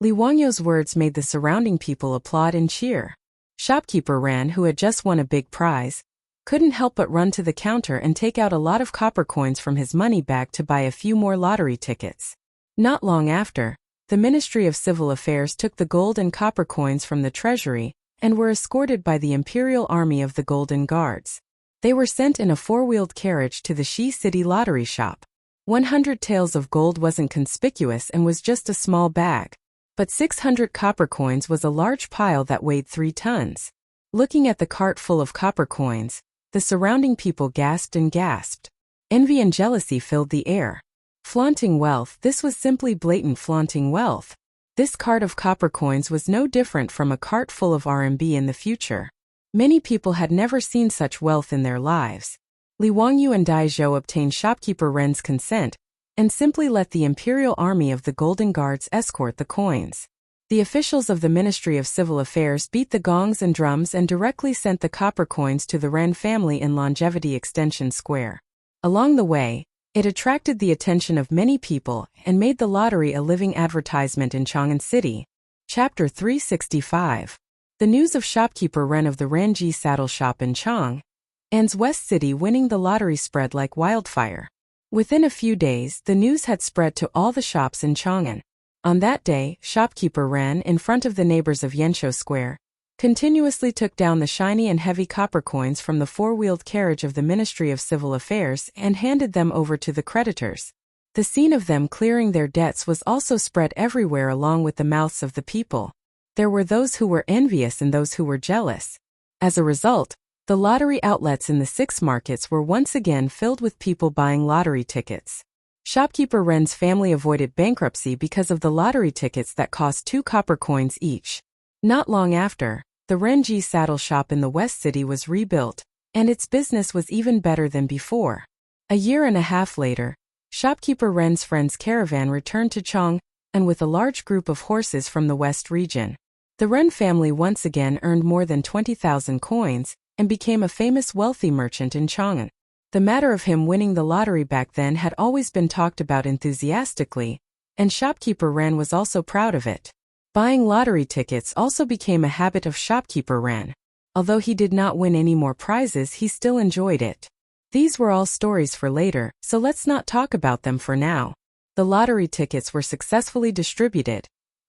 Li Wangyu's words made the surrounding people applaud and cheer. Shopkeeper Ran, who had just won a big prize, couldn't help but run to the counter and take out a lot of copper coins from his money bag to buy a few more lottery tickets. Not long after, the Ministry of Civil Affairs took the gold and copper coins from the treasury and were escorted by the Imperial Army of the Golden Guards. They were sent in a four-wheeled carriage to the Shi City lottery shop. 100 taels of gold wasn't conspicuous and was just a small bag, but 600 copper coins was a large pile that weighed 3 tons. Looking at the cart full of copper coins, the surrounding people gasped and gasped. Envy and jealousy filled the air. Flaunting wealth, this was simply blatant flaunting wealth. This cart of copper coins was no different from a cart full of RMB in the future. Many people had never seen such wealth in their lives. Li Wangyu and Dai Zhou obtained shopkeeper Ren's consent, and simply let the Imperial Army of the Golden Guards escort the coins. The officials of the Ministry of Civil Affairs beat the gongs and drums and directly sent the copper coins to the Ren family in Longevity Extension Square. Along the way, it attracted the attention of many people and made the lottery a living advertisement in Chang'an City. Chapter 365. The news of shopkeeper Ren of the Ranji Saddle Shop in Chang'an's West City winning the lottery spread like wildfire. Within a few days, the news had spread to all the shops in Chang'an. On that day, shopkeeper Ren, in front of the neighbors of Yanshou Square, continuously took down the shiny and heavy copper coins from the four-wheeled carriage of the Ministry of Civil Affairs and handed them over to the creditors. The scene of them clearing their debts was also spread everywhere along with the mouths of the people. There were those who were envious and those who were jealous. As a result, the lottery outlets in the 6 markets were once again filled with people buying lottery tickets. Shopkeeper Ren's family avoided bankruptcy because of the lottery tickets that cost 2 copper coins each. Not long after, the Renji Saddle Shop in the West City was rebuilt, and its business was even better than before. A year and a half later, shopkeeper Ren's friend's caravan returned to Chang'an with a large group of horses from the West region. The Ren family once again earned more than 20,000 coins and became a famous wealthy merchant in Chang'an. The matter of him winning the lottery back then had always been talked about enthusiastically, and shopkeeper Ren was also proud of it. Buying lottery tickets also became a habit of shopkeeper Ren. Although he did not win any more prizes, he still enjoyed it. These were all stories for later, so let's not talk about them for now. The lottery tickets were successfully distributed,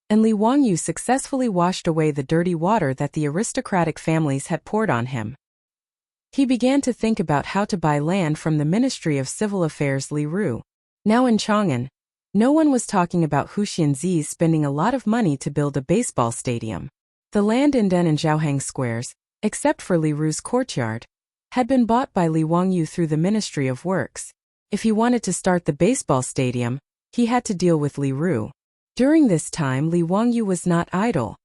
and Li Wangyu successfully washed away the dirty water that the aristocratic families had poured on him. He began to think about how to buy land from the Ministry of Civil Affairs Li Ru. Now in Chang'an, no one was talking about Huxianzi spending a lot of money to build a baseball stadium. The land in Den and Zhaohang squares, except for Li Ru's courtyard, had been bought by Li Wangyu through the Ministry of Works. If he wanted to start the baseball stadium, he had to deal with Li Ru. During this time, Li Wangyu was not idle.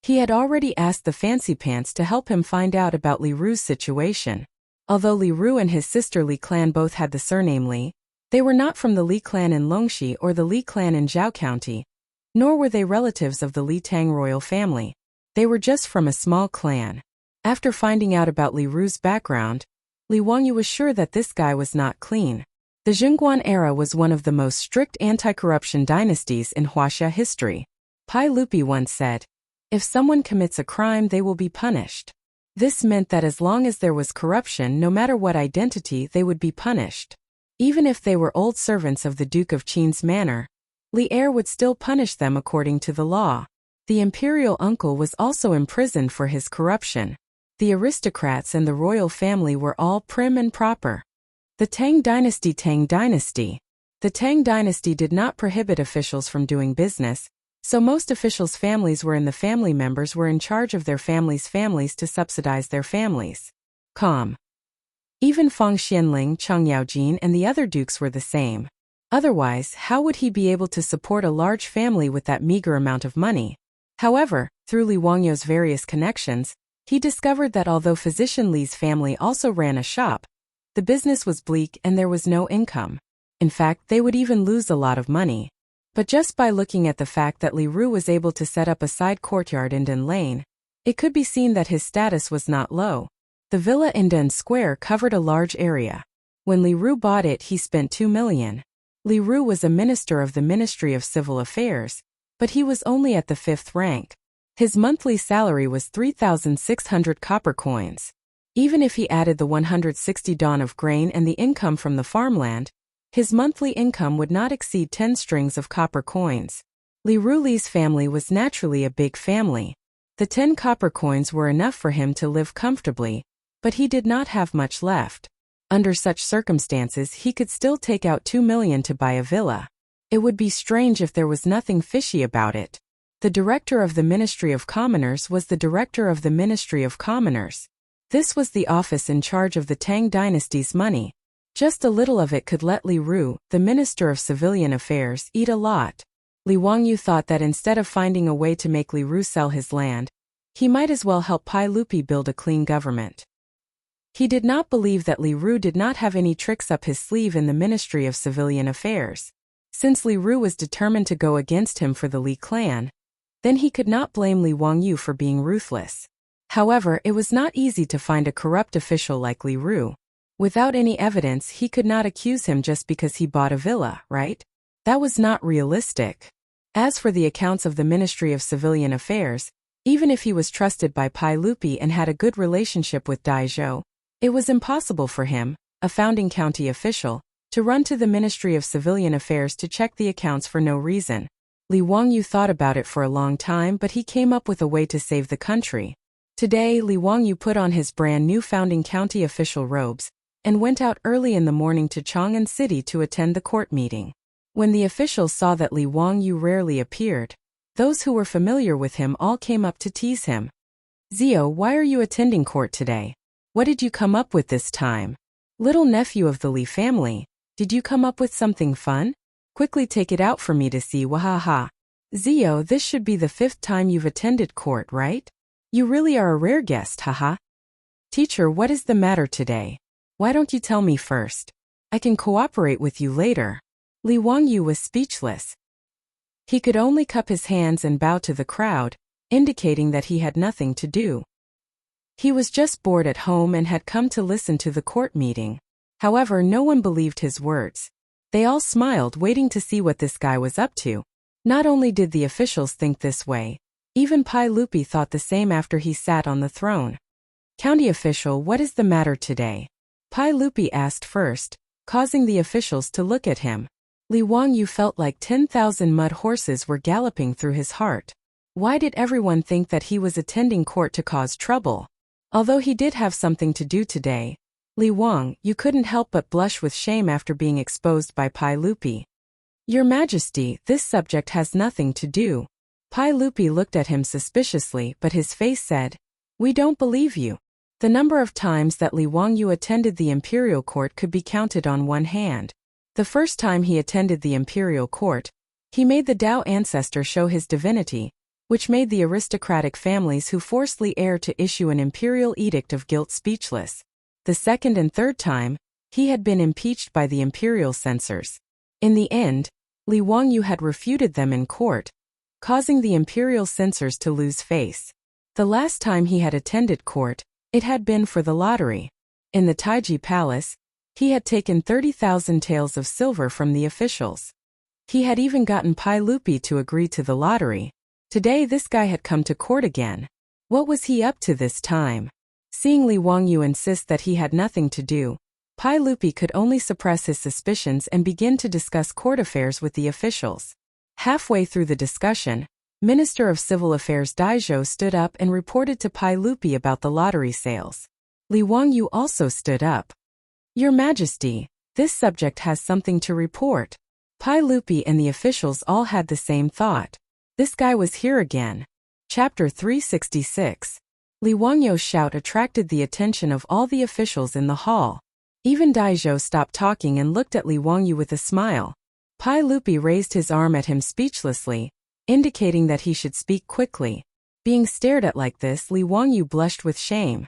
He had already asked the Fancy Pants to help him find out about Li Ru's situation. Although Li Ru and his sister Li clan both had the surname Li, they were not from the Li clan in Longxi or the Li clan in Zhao County, nor were they relatives of the Li Tang royal family. They were just from a small clan. After finding out about Li Ru's background, Li Wangyu was sure that this guy was not clean. The Chang'an era was one of the most strict anti-corruption dynasties in Huaxia history. Pai Lupi once said, "If someone commits a crime, they will be punished." This meant that as long as there was corruption, no matter what identity, they would be punished. Even if they were old servants of the Duke of Qin's manor, Li Er would still punish them according to the law. The imperial uncle was also imprisoned for his corruption. The aristocrats and the royal family were all prim and proper. The Tang Dynasty. The Tang Dynasty did not prohibit officials from doing business, so most officials' families were in the family members were in charge of their families' families to subsidize their families. Even Feng Xianling, Cheng Yaojin and the other dukes were the same. Otherwise, how would he be able to support a large family with that meager amount of money? However, through Li Wangyu's various connections, he discovered that although physician Li's family also ran a shop, the business was bleak and there was no income. In fact, they would even lose a lot of money. But just by looking at the fact that Li Ru was able to set up a side courtyard in Den Lane, it could be seen that his status was not low. The villa in Den Square covered a large area. When Li Ru bought it, he spent 2 million. Li Ru was a minister of the Ministry of Civil Affairs, but he was only at the 5th rank. His monthly salary was 3,600 copper coins. Even if he added the 160 dawn of grain and the income from the farmland, his monthly income would not exceed 10 strings of copper coins. Li Ruli's family was naturally a big family. The 10 copper coins were enough for him to live comfortably, but he did not have much left. Under such circumstances, he could still take out 2 million to buy a villa. It would be strange if there was nothing fishy about it. The director of the Ministry of Commoners was the director of the Ministry of Commoners. This was the office in charge of the Tang Dynasty's money. Just a little of it could let Li Ru, the Minister of Civilian Affairs, eat a lot. Li Wangyu thought that instead of finding a way to make Li Ru sell his land, he might as well help Pai Lupi build a clean government. He did not believe that Li Ru did not have any tricks up his sleeve in the Ministry of Civilian Affairs. Since Li Ru was determined to go against him for the Li clan, then he could not blame Li Wangyu for being ruthless. However, it was not easy to find a corrupt official like Li Ru. Without any evidence, he could not accuse him just because he bought a villa, right? That was not realistic. As for the accounts of the Ministry of Civilian Affairs, even if he was trusted by Pai Lupi and had a good relationship with Dai Zhou, it was impossible for him, a founding county official, to run to the Ministry of Civilian Affairs to check the accounts for no reason. Li Wangyu thought about it for a long time, but he came up with a way to save the country. Today, Li Wangyu put on his brand new founding county official robes and went out early in the morning to Chang'an City to attend the court meeting. When the officials saw that Li Wangyu rarely appeared, those who were familiar with him all came up to tease him. "Zio, why are you attending court today? What did you come up with this time? Little nephew of the Li family, did you come up with something fun? Quickly take it out for me to see, wahaha. Zio, this should be the 5th time you've attended court, right? You really are a rare guest, haha. Teacher, what is the matter today? Why don't you tell me first? I can cooperate with you later." Li Wangyu was speechless. He could only cup his hands and bow to the crowd, indicating that he had nothing to do. He was just bored at home and had come to listen to the court meeting. However, no one believed his words. They all smiled, waiting to see what this guy was up to. Not only did the officials think this way, even Pai Lupi thought the same after he sat on the throne. "County official, what is the matter today?" Pai Lupi asked first, causing the officials to look at him. Li Wangyu felt like 10,000 mud horses were galloping through his heart. Why did everyone think that he was attending court to cause trouble? Although he did have something to do today, Li Wang, you couldn't help but blush with shame after being exposed by Pai Lupi. "Your Majesty, this subject has nothing to do." Pai Lupi looked at him suspiciously, but his face said, "We don't believe you." The number of times that Li Wangyu attended the imperial court could be counted on one hand. The first time he attended the imperial court, he made the Tao ancestor show his divinity, which made the aristocratic families who forced Li heir to issue an imperial edict of guilt speechless. The second and third time, he had been impeached by the imperial censors. In the end, Li Wangyu had refuted them in court, causing the imperial censors to lose face. The last time he had attended court, It had been for the lottery. In the Taiji Palace, he had taken 30,000 taels of silver from the officials. He had even gotten Pai Lupi to agree to the lottery. Today this guy had come to court again. What was he up to this time? Seeing Li Wangyu insist that he had nothing to do, Pai Lupi could only suppress his suspicions and begin to discuss court affairs with the officials. Halfway through the discussion, Minister of Civil Affairs Dai Zhou stood up and reported to Pai Lupi about the lottery sales. Li Wangyu also stood up. Your Majesty, this subject has something to report. Pai Lupi and the officials all had the same thought. This guy was here again. Chapter 366. Li Wangyu's shout attracted the attention of all the officials in the hall. Even Dai Zhou stopped talking and looked at Li Wangyu with a smile. Pai Lupi raised his arm at him speechlessly, indicating that he should speak quickly. Being stared at like this, Li Wangyu blushed with shame.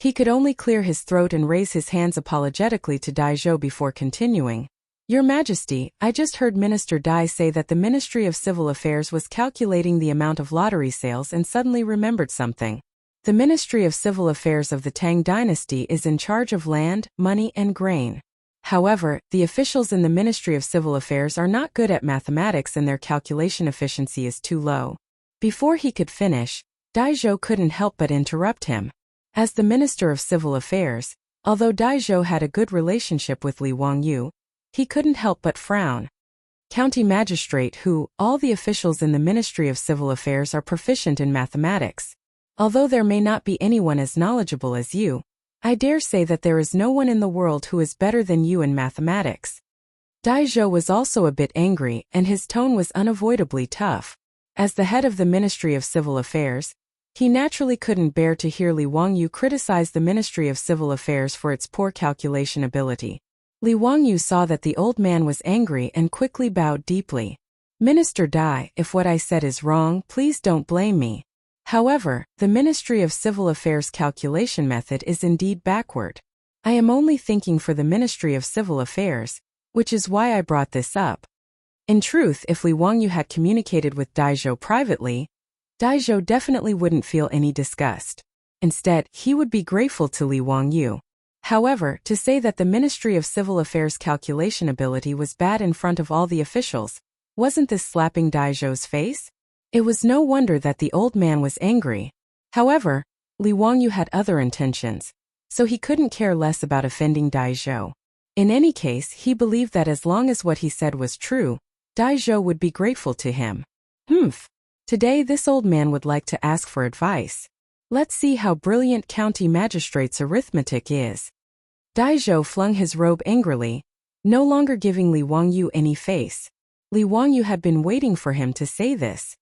He could only clear his throat and raise his hands apologetically to Dai Zhou before continuing. Your Majesty, I just heard Minister Dai say that the Ministry of Civil Affairs was calculating the amount of lottery sales and suddenly remembered something. The Ministry of Civil Affairs of the Tang Dynasty is in charge of land, money, and grain. However, the officials in the Ministry of Civil Affairs are not good at mathematics and their calculation efficiency is too low. Before he could finish, Dai Zhou couldn't help but interrupt him. As the Minister of Civil Affairs, although Dai Zhou had a good relationship with Li Wangyu, he couldn't help but frown. County Magistrate who, all the officials in the Ministry of Civil Affairs are proficient in mathematics. Although there may not be anyone as knowledgeable as you, I dare say that there is no one in the world who is better than you in mathematics. Dai Zhou was also a bit angry and his tone was unavoidably tough. As the head of the Ministry of Civil Affairs, he naturally couldn't bear to hear Li Wangyu criticize the Ministry of Civil Affairs for its poor calculation ability. Li Wangyu saw that the old man was angry and quickly bowed deeply. Minister Dai, if what I said is wrong, please don't blame me. However, the Ministry of Civil Affairs calculation method is indeed backward. I am only thinking for the Ministry of Civil Affairs, which is why I brought this up. In truth, if Li Wangyu had communicated with Dai Zhou privately, Dai Zhou definitely wouldn't feel any disgust. Instead, he would be grateful to Li Wangyu. However, to say that the Ministry of Civil Affairs calculation ability was bad in front of all the officials, wasn't this slapping Dai Zhou's face? It was no wonder that the old man was angry. However, Li Wangyu had other intentions, so he couldn't care less about offending Dai Zhou. In any case, he believed that as long as what he said was true, Dai Zhou would be grateful to him. Today this old man would like to ask for advice. Let's see how brilliant County Magistrate's arithmetic is. Dai Zhou flung his robe angrily, no longer giving Li Wangyu any face. Li Wangyu had been waiting for him to say this.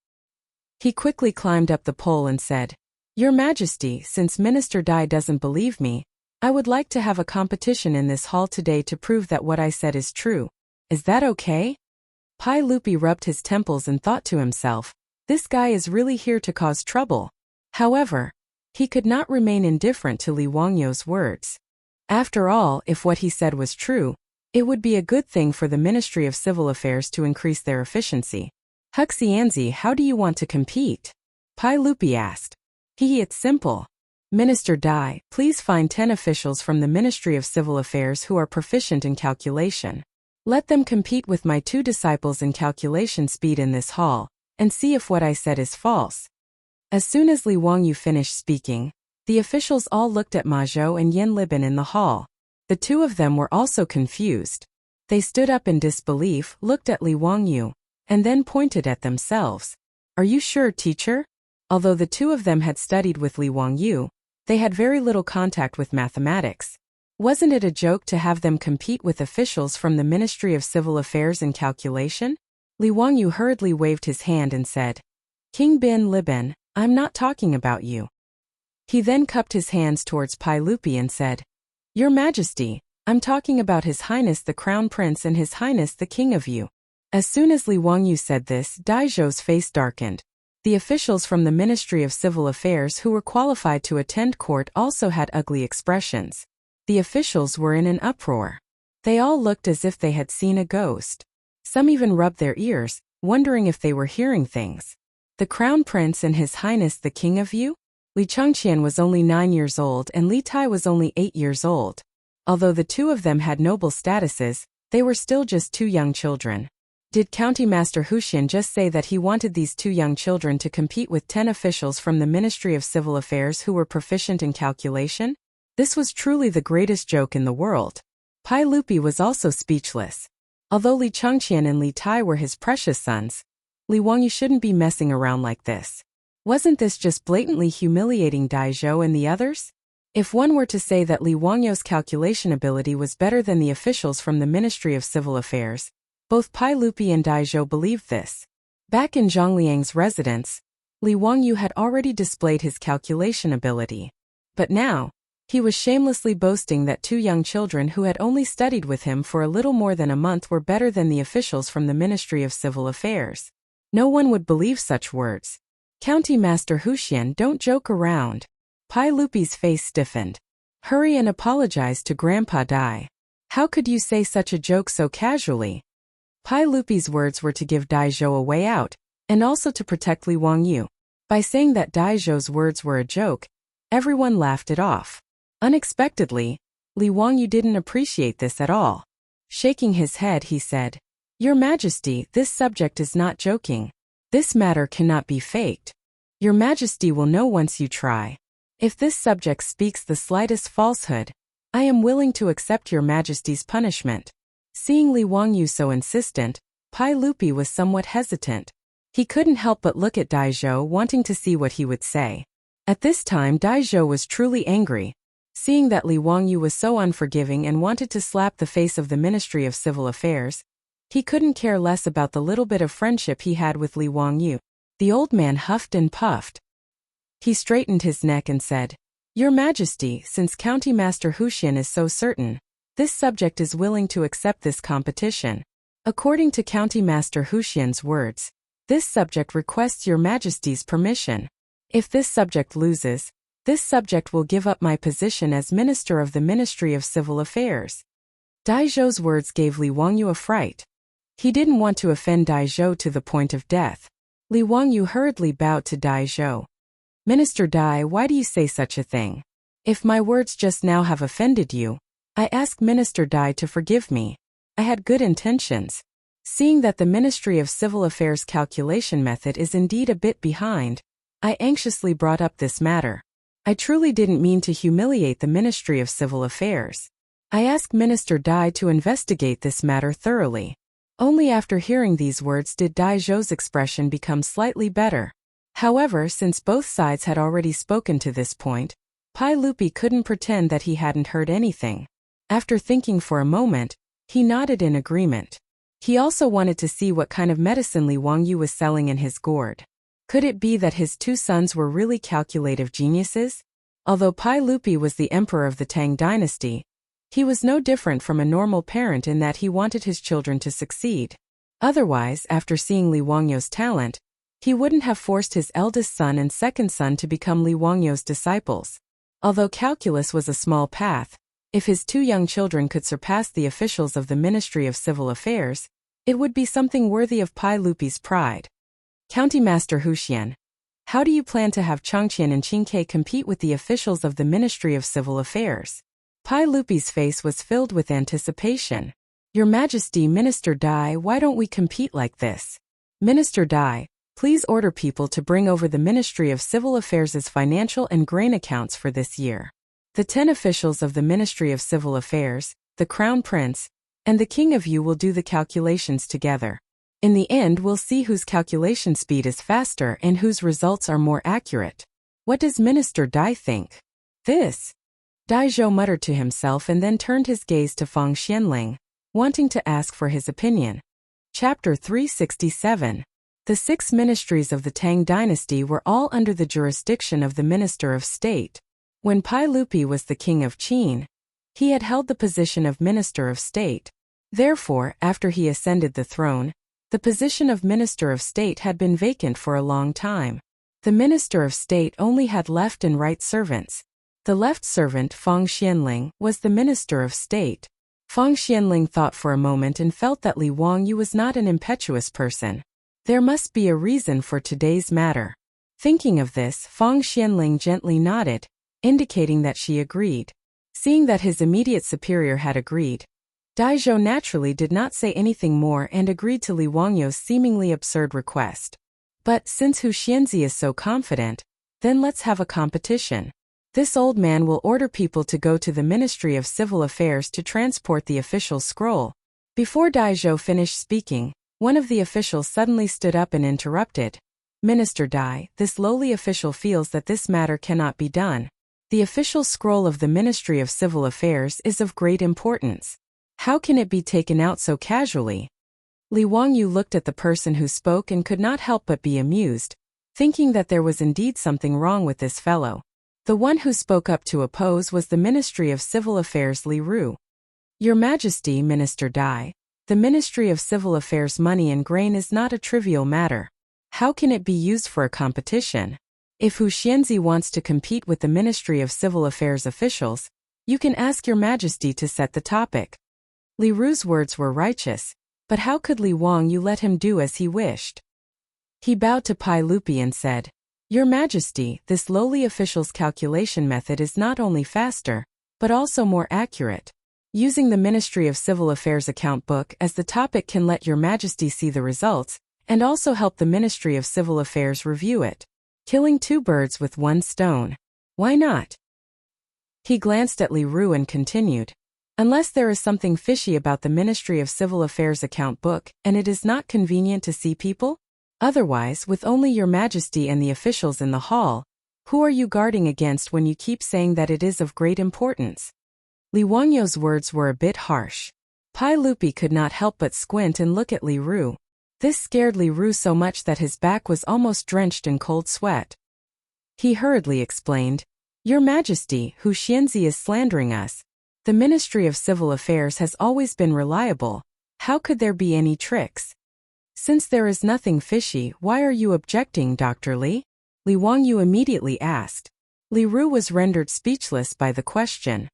He quickly climbed up the pole and said, Your Majesty, since Minister Dai doesn't believe me, I would like to have a competition in this hall today to prove that what I said is true. Is that okay? Pai Lupi rubbed his temples and thought to himself, this guy is really here to cause trouble. However, he could not remain indifferent to Li Wangyu's words. After all, if what he said was true, it would be a good thing for the Ministry of Civil Affairs to increase their efficiency. Huxianzi, how do you want to compete? Pai Lupi asked. It's simple. Minister Dai, please find 10 officials from the Ministry of Civil Affairs who are proficient in calculation. Let them compete with my 2 disciples in calculation speed in this hall, and see if what I said is false. As soon as Li Wangyu finished speaking, the officials all looked at Ma Zhou and Yen Libin in the hall. The 2 of them were also confused. They stood up in disbelief, looked at Li Wangyu, and then pointed at themselves. Are you sure, teacher? Although the 2 of them had studied with Li Wangyu, they had very little contact with mathematics. Wasn't it a joke to have them compete with officials from the Ministry of Civil Affairs in calculation? Li Wangyu hurriedly waved his hand and said, King Bin Libin, I'm not talking about you. He then cupped his hands towards Pai Lupi and said, Your Majesty, I'm talking about His Highness the Crown Prince and His Highness the King of you. As soon as Li Wangyu said this, Dai Zhou's face darkened. The officials from the Ministry of Civil Affairs who were qualified to attend court also had ugly expressions. The officials were in an uproar. They all looked as if they had seen a ghost. Some even rubbed their ears, wondering if they were hearing things. The Crown Prince and His Highness the King of you? Li Chang'an was only 9 years old and Li Tai was only 8 years old. Although the two of them had noble statuses, they were still just two young children. Did County Master Huxian just say that he wanted these two young children to compete with 10 officials from the Ministry of Civil Affairs who were proficient in calculation? This was truly the greatest joke in the world. Pai Lupi was also speechless. Although Li Chang'an and Li Tai were his precious sons, Li Wangyu shouldn't be messing around like this. Wasn't this just blatantly humiliating Dai Zhou and the others? If one were to say that Li Wangyu's calculation ability was better than the officials from the Ministry of Civil Affairs, both Pai Lupi and Dai Zhou believed this. Back in Zhongliang's residence, Li Wangyu had already displayed his calculation ability. But now, he was shamelessly boasting that two young children who had only studied with him for a little more than a month were better than the officials from the Ministry of Civil Affairs. No one would believe such words. County Master Huxian, don't joke around. Pai Lupi's face stiffened. Hurry and apologize to Grandpa Dai. How could you say such a joke so casually? Pai Lupi's words were to give Dai Zhou a way out, and also to protect Li Wangyu. By saying that Dai Zhou's words were a joke, everyone laughed it off. Unexpectedly, Li Wangyu didn't appreciate this at all. Shaking his head, he said, "Your Majesty, this subject is not joking. This matter cannot be faked. Your Majesty will know once you try. If this subject speaks the slightest falsehood, I am willing to accept your Majesty's punishment." Seeing Li Wangyu so insistent, Pai Lupi was somewhat hesitant. He couldn't help but look at Dai Zhou, wanting to see what he would say. At this time, Dai Zhou was truly angry. Seeing that Li Wangyu was so unforgiving and wanted to slap the face of the Ministry of Civil Affairs, he couldn't care less about the little bit of friendship he had with Li Wangyu. The old man huffed and puffed. He straightened his neck and said, "Your Majesty, since County Master Huxian is so certain, this subject is willing to accept this competition. According to County Master Huxian's words, this subject requests your Majesty's permission. If this subject loses, this subject will give up my position as Minister of the Ministry of Civil Affairs." Dai Zhou's words gave Li Wangyu a fright. He didn't want to offend Dai Zhou to the point of death. Li Wangyu hurriedly bowed to Dai Zhou. "Minister Dai, why do you say such a thing? If my words just now have offended you, I ask Minister Dai to forgive me. I had good intentions. Seeing that the Ministry of Civil Affairs calculation method is indeed a bit behind, I anxiously brought up this matter. I truly didn't mean to humiliate the Ministry of Civil Affairs. I ask Minister Dai to investigate this matter thoroughly." Only after hearing these words did Dai Zhou's expression become slightly better. However, since both sides had already spoken to this point, Pai Lupi couldn't pretend that he hadn't heard anything. After thinking for a moment, he nodded in agreement. He also wanted to see what kind of medicine Li Wangyu was selling in his gourd. Could it be that his two sons were really calculative geniuses? Although Pai Lupi was the emperor of the Tang dynasty, he was no different from a normal parent in that he wanted his children to succeed. Otherwise, after seeing Li Wangyu's talent, he wouldn't have forced his eldest son and second son to become Li Wangyu's disciples. Although calculus was a small path, if his two young children could surpass the officials of the Ministry of Civil Affairs, it would be something worthy of Pai Lupi's pride. County Master Huxian, how do you plan to have Chang'an and Qingke compete with the officials of the Ministry of Civil Affairs? Pai Lupi's face was filled with anticipation. "Your Majesty, Minister Dai, why don't we compete like this? Minister Dai, please order people to bring over the Ministry of Civil Affairs' financial and grain accounts for this year. The 10 officials of the Ministry of Civil Affairs, the Crown Prince, and the King of Yu will do the calculations together. In the end, we'll see whose calculation speed is faster and whose results are more accurate. What does Minister Dai think?" "This," Dai Zhou muttered to himself and then turned his gaze to Feng Xianling, wanting to ask for his opinion. Chapter 367. The 6 ministries of the Tang dynasty were all under the jurisdiction of the Minister of State. When Pai Lupi was the king of Qin, he had held the position of Minister of State. Therefore, after he ascended the throne, the position of Minister of State had been vacant for a long time. The Minister of State only had left and right servants. The left servant, Feng Xianling, was the Minister of State. Feng Xianling thought for a moment and felt that Li Wangyu was not an impetuous person. There must be a reason for today's matter. Thinking of this, Fang Xianling gently nodded, indicating that she agreed. Seeing that his immediate superior had agreed, Daizhou naturally did not say anything more and agreed to Li Wangyou's seemingly absurd request. But since Hu Xianzi is so confident, then let's have a competition. This old man will order people to go to the Ministry of Civil Affairs to transport the official scroll. Before Daizhou finished speaking, one of the officials suddenly stood up and interrupted. Minister Dai, this lowly official feels that this matter cannot be done. The official scroll of the Ministry of Civil Affairs is of great importance. How can it be taken out so casually? Li Wangyu looked at the person who spoke and could not help but be amused, thinking that there was indeed something wrong with this fellow. The one who spoke up to oppose was the Ministry of Civil Affairs Li Ru. Your Majesty, Minister Dai, the Ministry of Civil Affairs money and grain is not a trivial matter. How can it be used for a competition? If Hu Xianzi wants to compete with the Ministry of Civil Affairs officials, you can ask your Majesty to set the topic. Li Ru's words were righteous, but how could Li Wangyu let him do as he wished? He bowed to Pai Lupi and said, Your Majesty, this lowly official's calculation method is not only faster, but also more accurate. Using the Ministry of Civil Affairs account book as the topic can let your Majesty see the results, and also help the Ministry of Civil Affairs review it. Killing two birds with one stone. Why not? He glanced at Li Ru and continued. Unless there is something fishy about the Ministry of Civil Affairs account book and it is not convenient to see people? Otherwise, with only your Majesty and the officials in the hall, who are you guarding against when you keep saying that it is of great importance? Li Wangyou's words were a bit harsh. Pai Lupi could not help but squint and look at Li Ru. This scared Li Ru so much that his back was almost drenched in cold sweat. He hurriedly explained, Your Majesty, Hu Xianzi is slandering us. The Ministry of Civil Affairs has always been reliable. How could there be any tricks? Since there is nothing fishy, why are you objecting, Dr. Li? Li Wangyu immediately asked. Li Ru was rendered speechless by the question.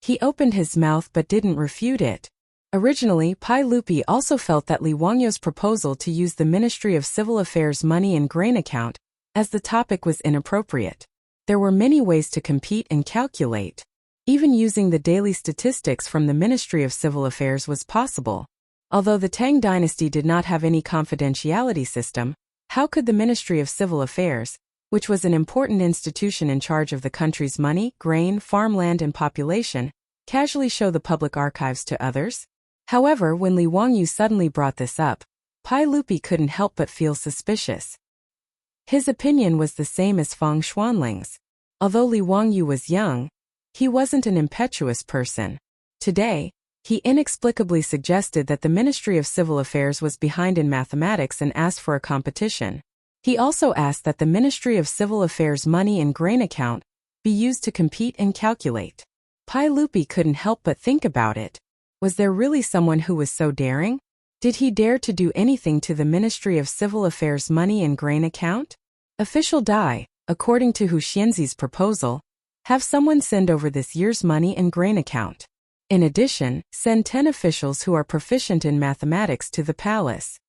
He opened his mouth but didn't refute it. Originally, Pai Lupi also felt that Li Wangyou's proposal to use the Ministry of Civil Affairs money and grain account as the topic was inappropriate. There were many ways to compete and calculate. Even using the daily statistics from the Ministry of Civil Affairs was possible. Although the Tang dynasty did not have any confidentiality system, how could the Ministry of Civil Affairs, which was an important institution in charge of the country's money, grain, farmland and population, casually show the public archives to others? However, when Li Wangyu suddenly brought this up, Pai Lupi couldn't help but feel suspicious. His opinion was the same as Fang Xuanling's. Although Li Wangyu was young, he wasn't an impetuous person. Today, he inexplicably suggested that the Ministry of Civil Affairs was behind in mathematics and asked for a competition. He also asked that the Ministry of Civil Affairs money and grain account be used to compete and calculate. Pai Lupi couldn't help but think about it. Was there really someone who was so daring? Did he dare to do anything to the Ministry of Civil Affairs money and grain account? Official Dai, according to Hu Xianzi's proposal, have someone send over this year's money and grain account. In addition, send 10 officials who are proficient in mathematics to the palace.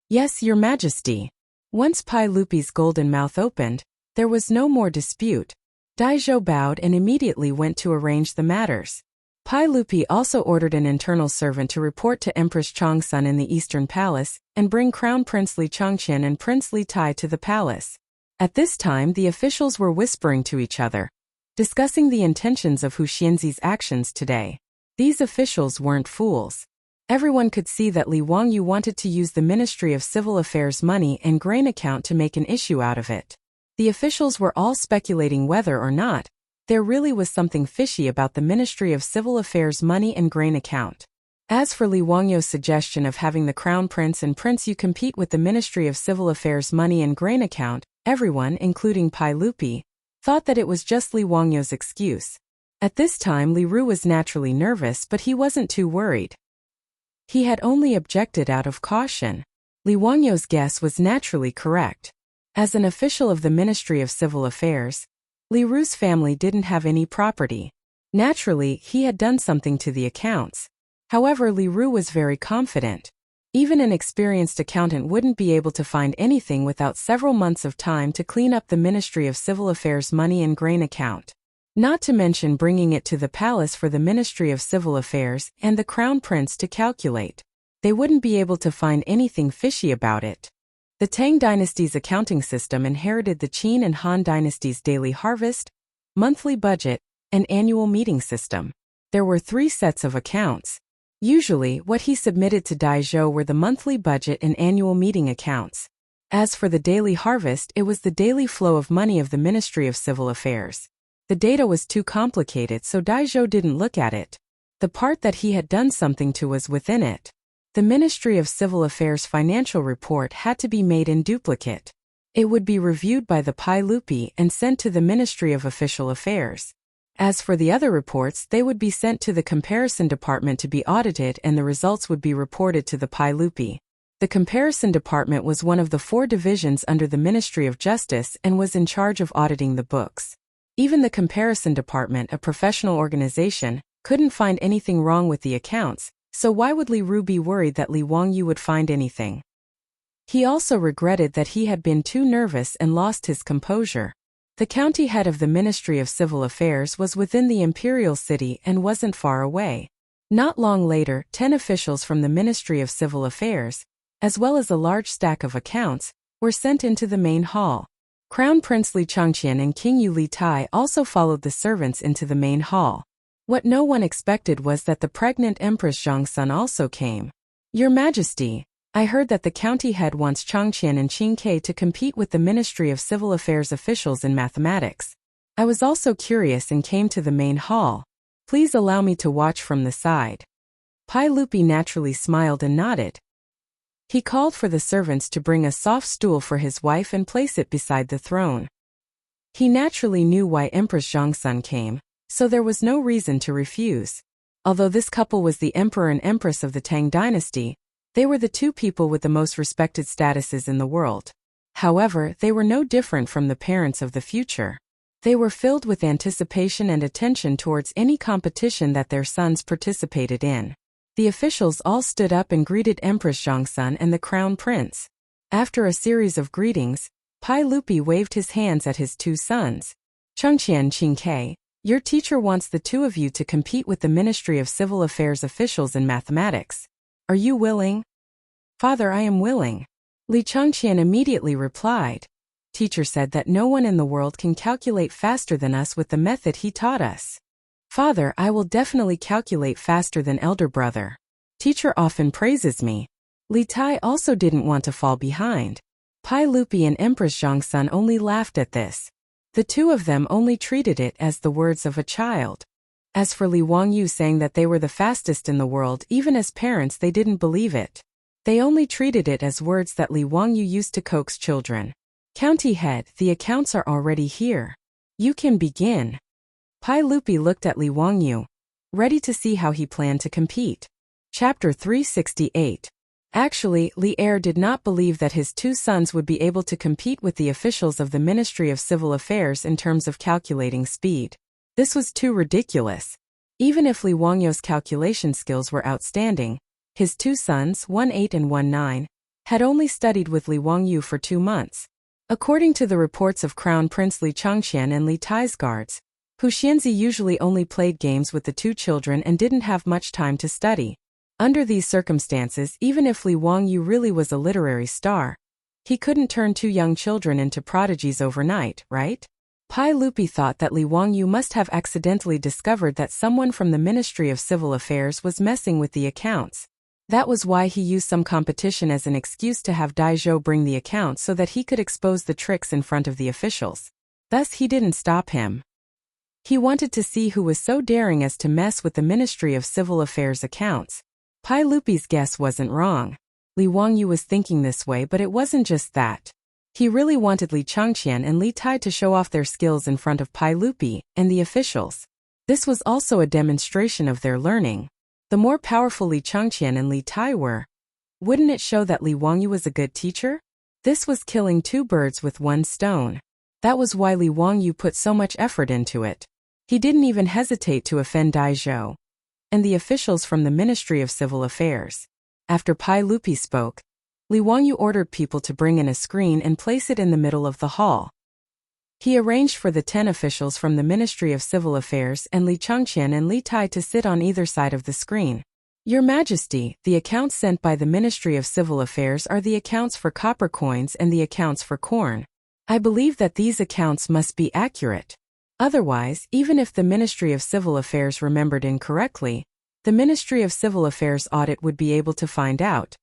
Yes, Your Majesty. Once Pai Lupi's golden mouth opened, there was no more dispute. Daizhou bowed and immediately went to arrange the matters. Pai Lupi also ordered an internal servant to report to Empress Chang'an in the Eastern Palace and bring Crown Prince Li Changqian and Prince Li Tai to the palace. At this time, the officials were whispering to each other, discussing the intentions of Hu Xianzi's actions today. These officials weren't fools. Everyone could see that Li Wangyu wanted to use the Ministry of Civil Affairs money and grain account to make an issue out of it. The officials were all speculating whether or not there really was something fishy about the Ministry of Civil Affairs money and grain account. As for Li Wangyou's suggestion of having the Crown Prince and Prince Yu compete with the Ministry of Civil Affairs money and grain account, everyone, including Pai Lupi, thought that it was just Li Wangyou's excuse. At this time Li Ru was naturally nervous, but he wasn't too worried. He had only objected out of caution. Li Wangyou's guess was naturally correct. As an official of the Ministry of Civil Affairs, Li Ru's family didn't have any property. Naturally, he had done something to the accounts. However, Li Ru was very confident. Even an experienced accountant wouldn't be able to find anything without several months of time to clean up the Ministry of Civil Affairs money and grain account. Not to mention bringing it to the palace for the Ministry of Civil Affairs and the Crown Prince to calculate. They wouldn't be able to find anything fishy about it. The Tang dynasty's accounting system inherited the Qin and Han dynasty's daily harvest, monthly budget, and annual meeting system. There were 3 sets of accounts. Usually, what he submitted to Daizhou were the monthly budget and annual meeting accounts. As for the daily harvest, it was the daily flow of money of the Ministry of Civil Affairs. The data was too complicated, so Daizhou didn't look at it. The part that he had done something to was within it. The Ministry of Civil Affairs financial report had to be made in duplicate. It would be reviewed by the Pai Lupi and sent to the Ministry of Official Affairs. As for the other reports, they would be sent to the comparison department to be audited, and the results would be reported to the Pai Lupi. The comparison department was one of the 4 divisions under the Ministry of Justice and was in charge of auditing the books. Even the comparison department, a professional organization, couldn't find anything wrong with the accounts, so why would Li Ru be worried that Li Wangyu would find anything? He also regretted that he had been too nervous and lost his composure. The county head of the Ministry of Civil Affairs was within the imperial city and wasn't far away. Not long later, 10 officials from the Ministry of Civil Affairs, as well as a large stack of accounts, were sent into the main hall. Crown Prince Li Chang'an and King Yu Li Tai also followed the servants into the main hall. What no one expected was that the pregnant Empress Zhongsun also came. Your Majesty, I heard that the county head wants Chang'an and Qingke to compete with the Ministry of Civil Affairs officials in mathematics. I was also curious and came to the main hall. Please allow me to watch from the side. Pai Lupi naturally smiled and nodded. He called for the servants to bring a soft stool for his wife and place it beside the throne. He naturally knew why Empress Zhongsun came, so there was no reason to refuse. Although this couple was the emperor and empress of the Tang dynasty, they were the 2 people with the most respected statuses in the world. However, they were no different from the parents of the future. They were filled with anticipation and attention towards any competition that their sons participated in. The officials all stood up and greeted Empress Zhongsun and the Crown Prince. After a series of greetings, Pai Lupi waved his hands at his 2 sons. Chang'an, Qingke, your teacher wants the 2 of you to compete with the Ministry of Civil Affairs officials in mathematics. Are you willing? Father, I am willing. Li Chang'an immediately replied. Teacher said that no one in the world can calculate faster than us with the method he taught us. Father, I will definitely calculate faster than elder brother. Teacher often praises me. Li Tai also didn't want to fall behind. Pai Lupi and Empress Zhongsun only laughed at this. The 2 of them only treated it as the words of a child. As for Li Wangyu saying that they were the fastest in the world, even as parents they didn't believe it. They only treated it as words that Li Wangyu used to coax children. County head, the accounts are already here. You can begin. Pai Lupi looked at Li Wangyu, ready to see how he planned to compete. Chapter 368. Actually, Li Er did not believe that his 2 sons would be able to compete with the officials of the Ministry of Civil Affairs in terms of calculating speed. This was too ridiculous. Even if Li Wangyu's calculation skills were outstanding, his 2 sons, one 8 and one 9, had only studied with Li Wangyu for 2 months. According to the reports of Crown Prince Li Chang'an and Li Tai's guards, Hu Xianzi usually only played games with the 2 children and didn't have much time to study. Under these circumstances, even if Li Wangyu really was a literary star, he couldn't turn 2 young children into prodigies overnight, right? Pai Lupi thought that Li Wangyu must have accidentally discovered that someone from the Ministry of Civil Affairs was messing with the accounts. That was why he used some competition as an excuse to have Daizhou bring the accounts so that he could expose the tricks in front of the officials. Thus he didn't stop him. He wanted to see who was so daring as to mess with the Ministry of Civil Affairs accounts. Pai Lupi's guess wasn't wrong. Li Wangyu was thinking this way, but it wasn't just that. He really wanted Li Chang'an and Li Tai to show off their skills in front of Pai Lupi and the officials. This was also a demonstration of their learning. The more powerful Li Chang'an and Li Tai were, wouldn't it show that Li Wangyu was a good teacher? This was killing 2 birds with 1 stone. That was why Li Wangyu put so much effort into it. He didn't even hesitate to offend Daizhou and the officials from the Ministry of Civil Affairs. After Pai Lupi spoke, Li Wangyu ordered people to bring in a screen and place it in the middle of the hall. He arranged for the 10 officials from the Ministry of Civil Affairs and Li Chang'an and Li Tai to sit on either side of the screen. Your Majesty, the accounts sent by the Ministry of Civil Affairs are the accounts for copper coins and the accounts for corn. I believe that these accounts must be accurate. Otherwise, even if the Ministry of Civil Affairs remembered incorrectly, the Ministry of Civil Affairs audit would be able to find out.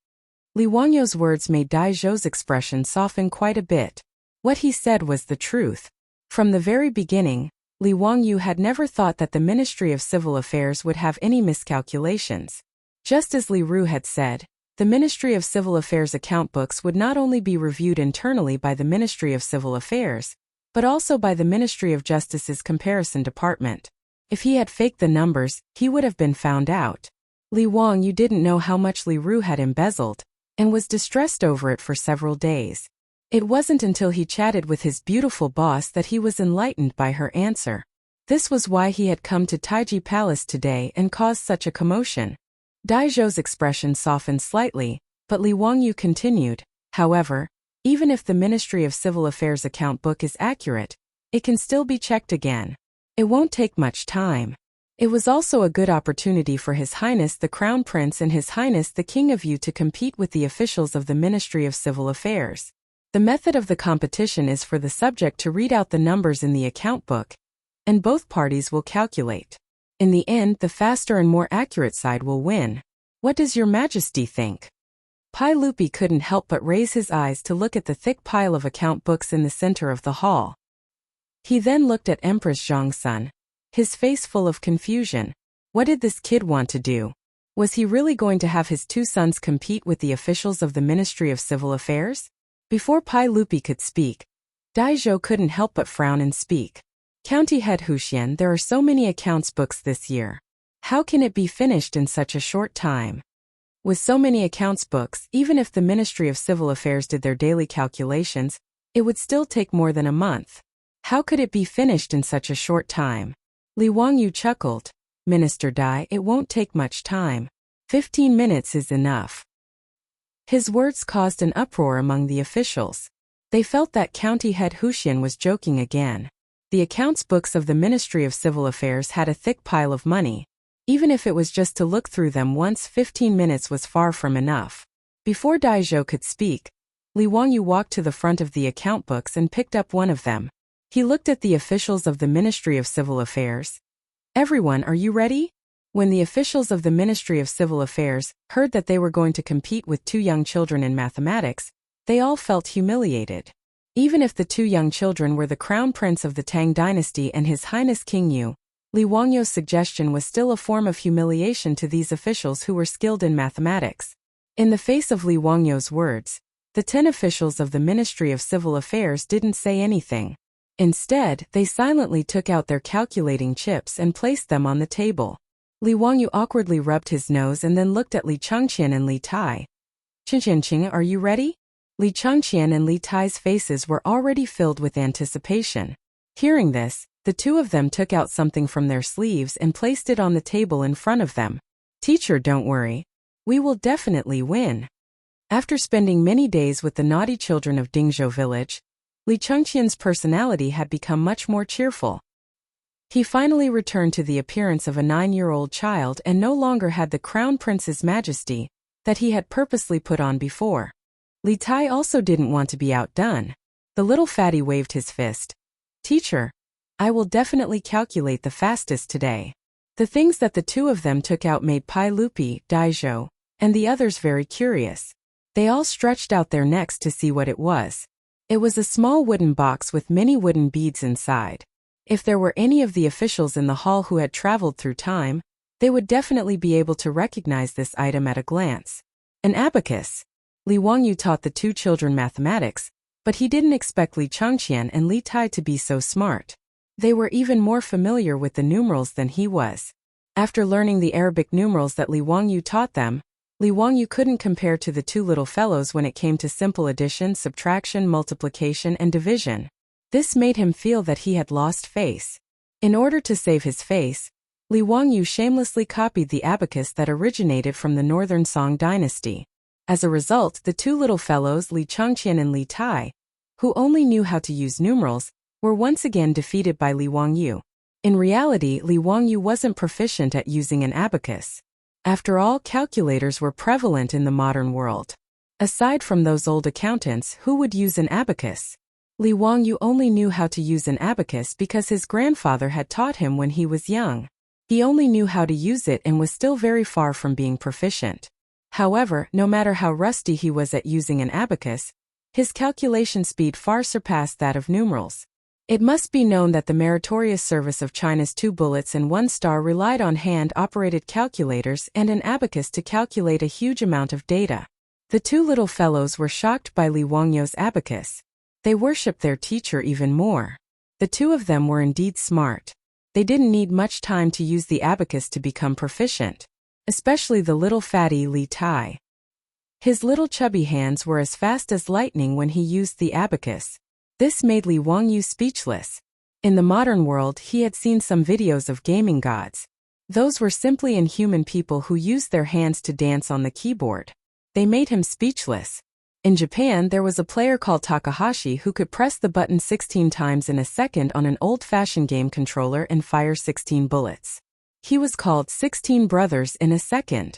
Li Wangyu's words made Dai Zhou's expression soften quite a bit. What he said was the truth. From the very beginning, Li Wangyu had never thought that the Ministry of Civil Affairs would have any miscalculations. Just as Li Ru had said, the Ministry of Civil Affairs account books would not only be reviewed internally by the Ministry of Civil Affairs, but also by the Ministry of Justice's comparison department. If he had faked the numbers, he would have been found out. Li Wangyu didn't know how much Li Ru had embezzled, and was distressed over it for several days. It wasn't until he chatted with his beautiful boss that he was enlightened by her answer. This was why he had come to Taiji Palace today and caused such a commotion. Dai Zhou's expression softened slightly, but Li Wangyu continued, however, even if the Ministry of Civil Affairs account book is accurate, it can still be checked again. It won't take much time. It was also a good opportunity for His Highness the Crown Prince and His Highness the King of Yu to compete with the officials of the Ministry of Civil Affairs. The method of the competition is for the subject to read out the numbers in the account book, and both parties will calculate. In the end, the faster and more accurate side will win. What does Your Majesty think? Pai Lupi couldn't help but raise his eyes to look at the thick pile of account books in the center of the hall. He then looked at Empress Zhongsun, his face full of confusion. What did this kid want to do? Was he really going to have his 2 sons compete with the officials of the Ministry of Civil Affairs? Before Pai Lupi could speak, Dai Zhou couldn't help but frown and speak. County Head Huxian, there are so many accounts books this year. How can it be finished in such a short time? With so many accounts books, even if the Ministry of Civil Affairs did their daily calculations, it would still take more than a month. How could it be finished in such a short time? Li Wangyu chuckled. Minister Dai, it won't take much time. 15 minutes is enough. His words caused an uproar among the officials. They felt that County Head Huxian was joking again. The accounts books of the Ministry of Civil Affairs had a thick pile of money. Even if it was just to look through them once, 15 minutes was far from enough. Before Dai Zhou could speak, Li Wangyu walked to the front of the account books and picked up one of them. He looked at the officials of the Ministry of Civil Affairs. Everyone, are you ready? When the officials of the Ministry of Civil Affairs heard that they were going to compete with 2 young children in mathematics, they all felt humiliated. Even if the 2 young children were the Crown Prince of the Tang Dynasty and His Highness King Yu, Li Wangyu's suggestion was still a form of humiliation to these officials who were skilled in mathematics. In the face of Li Wangyu's words, the 10 officials of the Ministry of Civil Affairs didn't say anything. Instead, they silently took out their calculating chips and placed them on the table. Li Wangyu awkwardly rubbed his nose and then looked at Li Chang'an and Li Tai. Ching, are you ready? Li Chang'an and Li Tai's faces were already filled with anticipation. Hearing this, the 2 of them took out something from their sleeves and placed it on the table in front of them. Teacher, don't worry. We will definitely win. After spending many days with the naughty children of Dingzhou village, Li Chang'an's personality had become much more cheerful. He finally returned to the appearance of a 9-year-old child and no longer had the Crown Prince's majesty that he had purposely put on before. Li Tai also didn't want to be outdone. The little fatty waved his fist. Teacher, I will definitely calculate the fastest today. The things that the 2 of them took out made Pai Lupi, Dai Zhou, and the others very curious. They all stretched out their necks to see what it was. It was a small wooden box with many wooden beads inside. If there were any of the officials in the hall who had traveled through time, they would definitely be able to recognize this item at a glance. An abacus. Li Wangyu taught the 2 children mathematics, but he didn't expect Li Chang'an and Li Tai to be so smart. They were even more familiar with the numerals than he was. After learning the Arabic numerals that Li Wangyu taught them, Li Wangyu couldn't compare to the 2 little fellows when it came to simple addition, subtraction, multiplication, and division. This made him feel that he had lost face. In order to save his face, Li Wangyu shamelessly copied the abacus that originated from the northern Song dynasty. As a result, the two little fellows Li Changqian and Li Tai, who only knew how to use numerals, were once again defeated by Li Wangyu. In reality, Li Wangyu wasn't proficient at using an abacus. After all, calculators were prevalent in the modern world. Aside from those old accountants, who would use an abacus? Li Wangyu only knew how to use an abacus because his grandfather had taught him when he was young. He only knew how to use it and was still very far from being proficient. However, no matter how rusty he was at using an abacus, his calculation speed far surpassed that of numerals. It must be known that the meritorious service of China's 2 bullets and 1 star relied on hand-operated calculators and an abacus to calculate a huge amount of data. The two little fellows were shocked by Li Wangyu's abacus. They worshipped their teacher even more. The two of them were indeed smart. They didn't need much time to use the abacus to become proficient. Especially the little fatty Li Tai. His little chubby hands were as fast as lightning when he used the abacus. This made Li Wangyu speechless. In the modern world, he had seen some videos of gaming gods. Those were simply inhuman people who used their hands to dance on the keyboard. They made him speechless. In Japan, there was a player called Takahashi who could press the button 16 times in a second on an old-fashioned game controller and fire 16 bullets. He was called 16 Brothers in a second.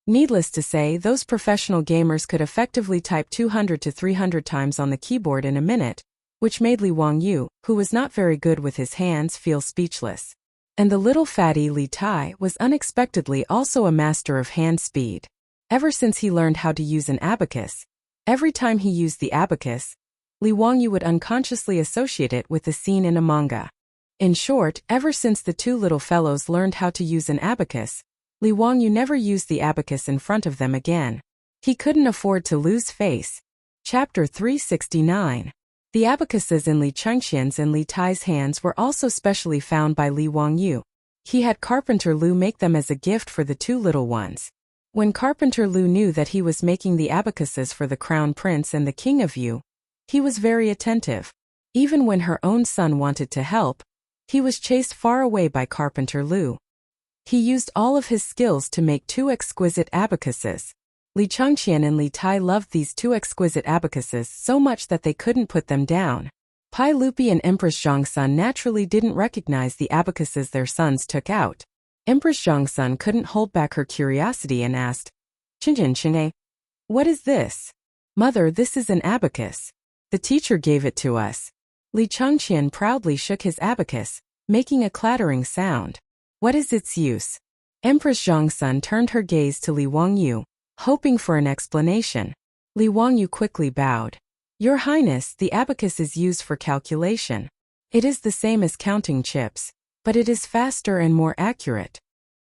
Needless to say, those professional gamers could effectively type 200 to 300 times on the keyboard in a minute, which made Li Wangyu, who was not very good with his hands, feel speechless. And the little fatty Li Tai was unexpectedly also a master of hand speed. Ever since he learned how to use an abacus, every time he used the abacus, Li Wangyu would unconsciously associate it with a scene in a manga. In short, ever since the two little fellows learned how to use an abacus, Li Wangyu never used the abacus in front of them again. He couldn't afford to lose face. Chapter 369. The abacuses in Li Changqian's and Li Tai's hands were also specially found by Li Wangyu. He had Carpenter Lu make them as a gift for the two little ones. When Carpenter Lu knew that he was making the abacuses for the Crown Prince and the King of Yu, he was very attentive. Even when her own son wanted to help, he was chased far away by Carpenter Lu. He used all of his skills to make 2 exquisite abacuses. Li Changqian and Li Tai loved these 2 exquisite abacuses so much that they couldn't put them down. Pai Lupi and Empress Zhongsun naturally didn't recognize the abacuses their sons took out. Empress Zhongsun couldn't hold back her curiosity and asked, Ching'an, what is this? Mother, this is an abacus. The teacher gave it to us. Li Changqian proudly shook his abacus, making a clattering sound. What is its use? Empress Zhongsun turned her gaze to Li Wangyu, hoping for an explanation. Li Wangyu quickly bowed. Your Highness, the abacus is used for calculation. It is the same as counting chips, but it is faster and more accurate.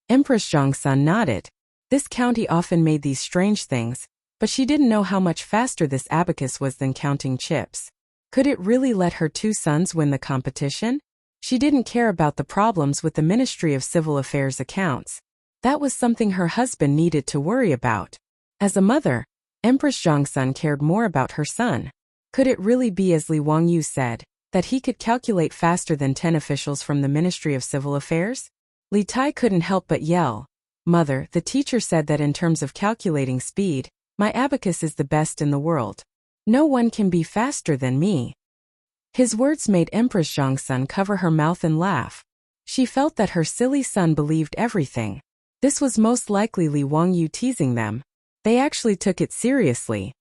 Empress Zhongsun nodded. This county often made these strange things, but she didn't know how much faster this abacus was than counting chips. Could it really let her 2 sons win the competition? She didn't care about the problems with the Ministry of Civil Affairs accounts. That was something her husband needed to worry about. As a mother, Empress Zhongsun cared more about her son. Could it really be as Li Wangyu said, that he could calculate faster than 10 officials from the Ministry of Civil Affairs? Li Tai couldn't help but yell. Mother, the teacher said that in terms of calculating speed, my abacus is the best in the world. No one can be faster than me. His words made Empress Zhongsun cover her mouth and laugh. She felt that her silly son believed everything. This was most likely Li Wangyu teasing them. They actually took it seriously.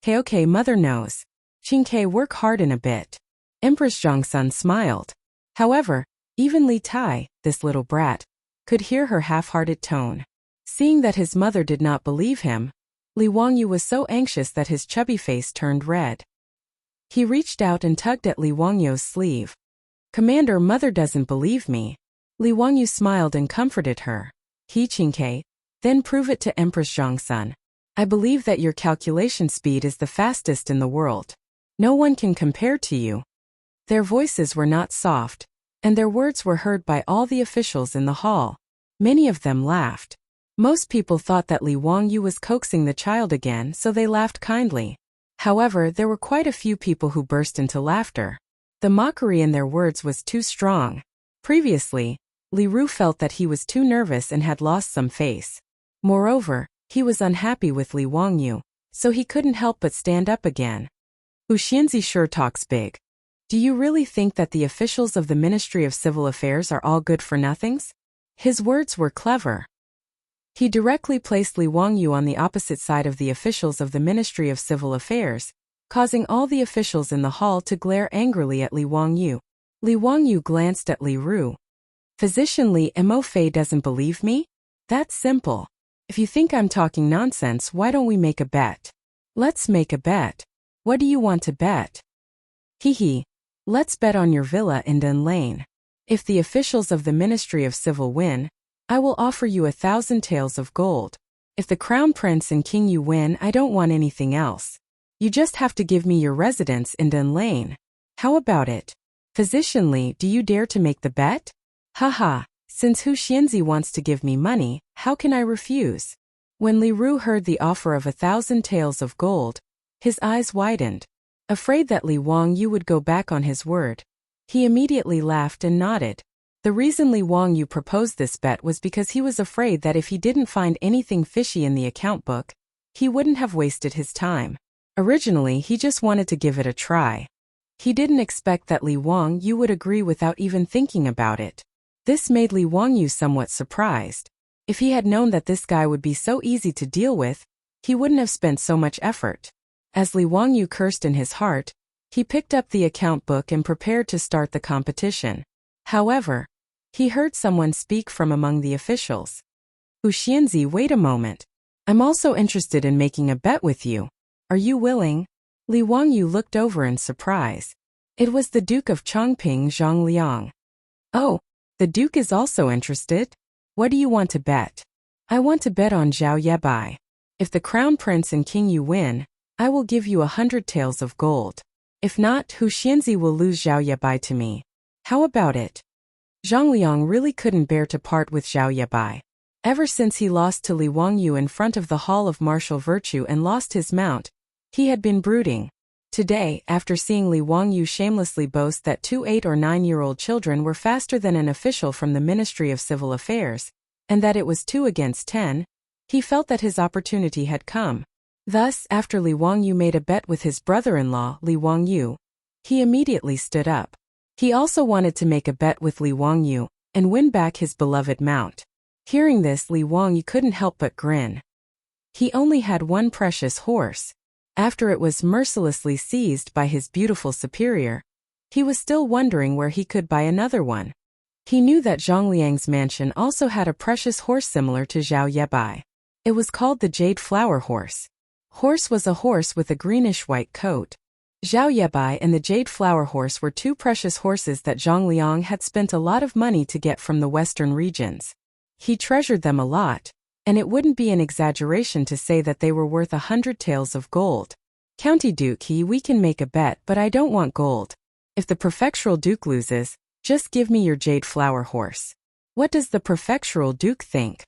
Okay, mother knows. Qingke, work hard in a bit. Empress Zhongsun smiled. However, even Li Tai, this little brat, could hear her half-hearted tone. Seeing that his mother did not believe him, Li Wangyu was so anxious that his chubby face turned red. He reached out and tugged at Li Wangyu's sleeve. Commander, mother doesn't believe me. Li Wangyu smiled and comforted her. Qingke, then prove it to Empress Zhongsun. I believe that your calculation speed is the fastest in the world. No one can compare to you. Their voices were not soft, and their words were heard by all the officials in the hall. Many of them laughed. Most people thought that Li Wangyu was coaxing the child again, so they laughed kindly. However, there were quite a few people who burst into laughter. The mockery in their words was too strong. Previously, Li Ru felt that he was too nervous and had lost some face. Moreover, he was unhappy with Li Wangyu, so he couldn't help but stand up again. Hu Xianzi sure talks big. Do you really think that the officials of the Ministry of Civil Affairs are all good for nothings? His words were clever. He directly placed Li Wangyu on the opposite side of the officials of the Ministry of Civil Affairs, causing all the officials in the hall to glare angrily at Li Wangyu. Li Wangyu glanced at Li Ru. Physician Li Mo Fei doesn't believe me? That's simple. If you think I'm talking nonsense, why don't we make a bet? Let's make a bet. What do you want to bet? Hee. Let's bet on your villa in Dun Lane. If the officials of the Ministry of Civil win, I will offer you 1,000 taels of gold. If the Crown Prince and King Yu win, I don't want anything else. You just have to give me your residence in Dun Lane. How about it? Physician Li, do you dare to make the bet? Haha, since Hu Xianzi wants to give me money, how can I refuse? When Li Ru heard the offer of 1,000 taels of gold, his eyes widened. Afraid that Li Wangyu would go back on his word, he immediately laughed and nodded. The reason Li Wangyu proposed this bet was because he was afraid that if he didn't find anything fishy in the account book, he wouldn't have wasted his time. Originally, he just wanted to give it a try. He didn't expect that Li Wangyu would agree without even thinking about it. This made Li Wangyu somewhat surprised. If he had known that this guy would be so easy to deal with, he wouldn't have spent so much effort. As Li Wangyu cursed in his heart, he picked up the account book and prepared to start the competition. However, he heard someone speak from among the officials. Hu Xianzi, wait a moment. I'm also interested in making a bet with you. Are you willing? Li Wangyu looked over in surprise. It was the Duke of Chongping, Zhang Liang. Oh, the Duke is also interested? What do you want to bet? I want to bet on Zhao Yebai. If the Crown Prince and King Yu win, I will give you 100 taels of gold. If not, Hu Xianzi will lose Zhao Yebai to me. How about it? Zhang Liang really couldn't bear to part with Zhao Yebai. Ever since he lost to Li Wangyu in front of the Hall of Martial Virtue and lost his mount, he had been brooding. Today, after seeing Li Wangyu shamelessly boast that 2 8- or 9-year-old children were faster than an official from the Ministry of Civil Affairs, and that it was 2 against 10, he felt that his opportunity had come. Thus, after Li Wangyu made a bet with his brother-in-law, Li Wangyu, he immediately stood up. He also wanted to make a bet with Li Wangyu and win back his beloved mount. Hearing this, Li Wangyu couldn't help but grin. He only had one precious horse. After it was mercilessly seized by his beautiful superior, he was still wondering where he could buy another one. He knew that Zhang Liang's mansion also had a precious horse similar to Zhao Yebai. It was called the Jade Flower Horse. Horse was a horse with a greenish-white coat. Zhao Yebai and the Jade Flower Horse were 2 precious horses that Zhang Liang had spent a lot of money to get from the western regions. He treasured them a lot, and it wouldn't be an exaggeration to say that they were worth 100 taels of gold. County Duke, we can make a bet, but I don't want gold. If the prefectural duke loses, just give me your Jade Flower Horse. What does the prefectural duke think?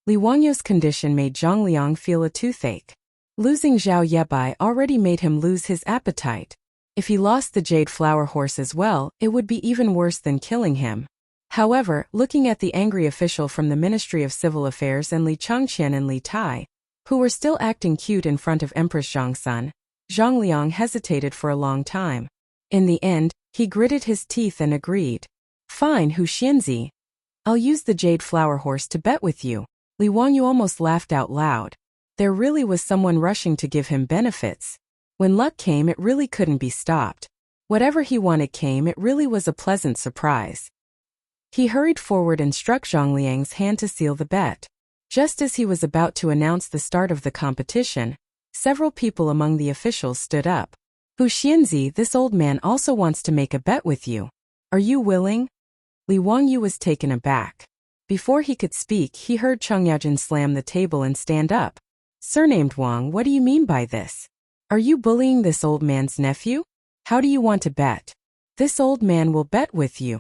Li Wangyu's condition made Zhang Liang feel a toothache. Losing Zhao Yebai already made him lose his appetite. If he lost the Jade Flower Horse as well, it would be even worse than killing him. However, looking at the angry official from the Ministry of Civil Affairs and Li Changqian and Li Tai, who were still acting cute in front of Empress Zhangsun, Zhang Liang hesitated for a long time. In the end, he gritted his teeth and agreed. Fine, Hu Xianzi. I'll use the Jade Flower Horse to bet with you. Li Wangyu almost laughed out loud. There really was someone rushing to give him benefits. When luck came, it really couldn't be stopped. Whatever he wanted came, it really was a pleasant surprise. He hurried forward and struck Zhang Liang's hand to seal the bet. Just as he was about to announce the start of the competition, several people among the officials stood up. Hu Xianzi, this old man also wants to make a bet with you. Are you willing? Li Wangyu was taken aback. Before he could speak, he heard Cheng Yaojin slam the table and stand up. Surnamed Wang, what do you mean by this? Are you bullying this old man's nephew? How do you want to bet? This old man will bet with you.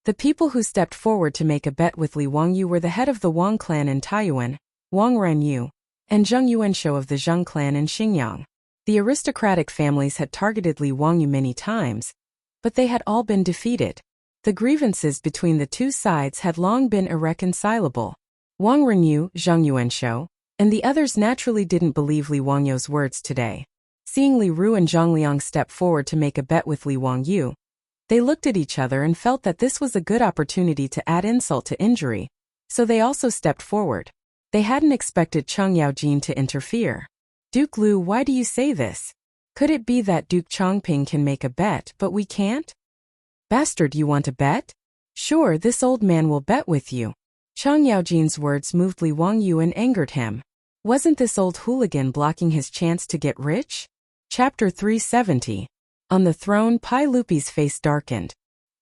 The people who stepped forward to make a bet with Li Wangyu were the head of the Wang clan in Taiyuan, Wang Ranyu, and Zheng Yuanshou of the Zheng clan in Xinjiang. The aristocratic families had targeted Li Wangyu many times, but they had all been defeated. The grievances between the two sides had long been irreconcilable. Wang Renyu, Zhang Yuanshou, and the others naturally didn't believe Li Wangyu's words today. Seeing Li Ru and Zhang Liang step forward to make a bet with Li Wangyu, they looked at each other and felt that this was a good opportunity to add insult to injury, so they also stepped forward. They hadn't expected Cheng Yaojin to interfere. Duke Lu, why do you say this? Could it be that Duke Chongping can make a bet but we can't? Bastard, you want to bet? Sure, this old man will bet with you. Cheng Yaojin's words moved Li Wangyu and angered him. Wasn't this old hooligan blocking his chance to get rich? Chapter 370. On the throne, Pai Lupi's face darkened.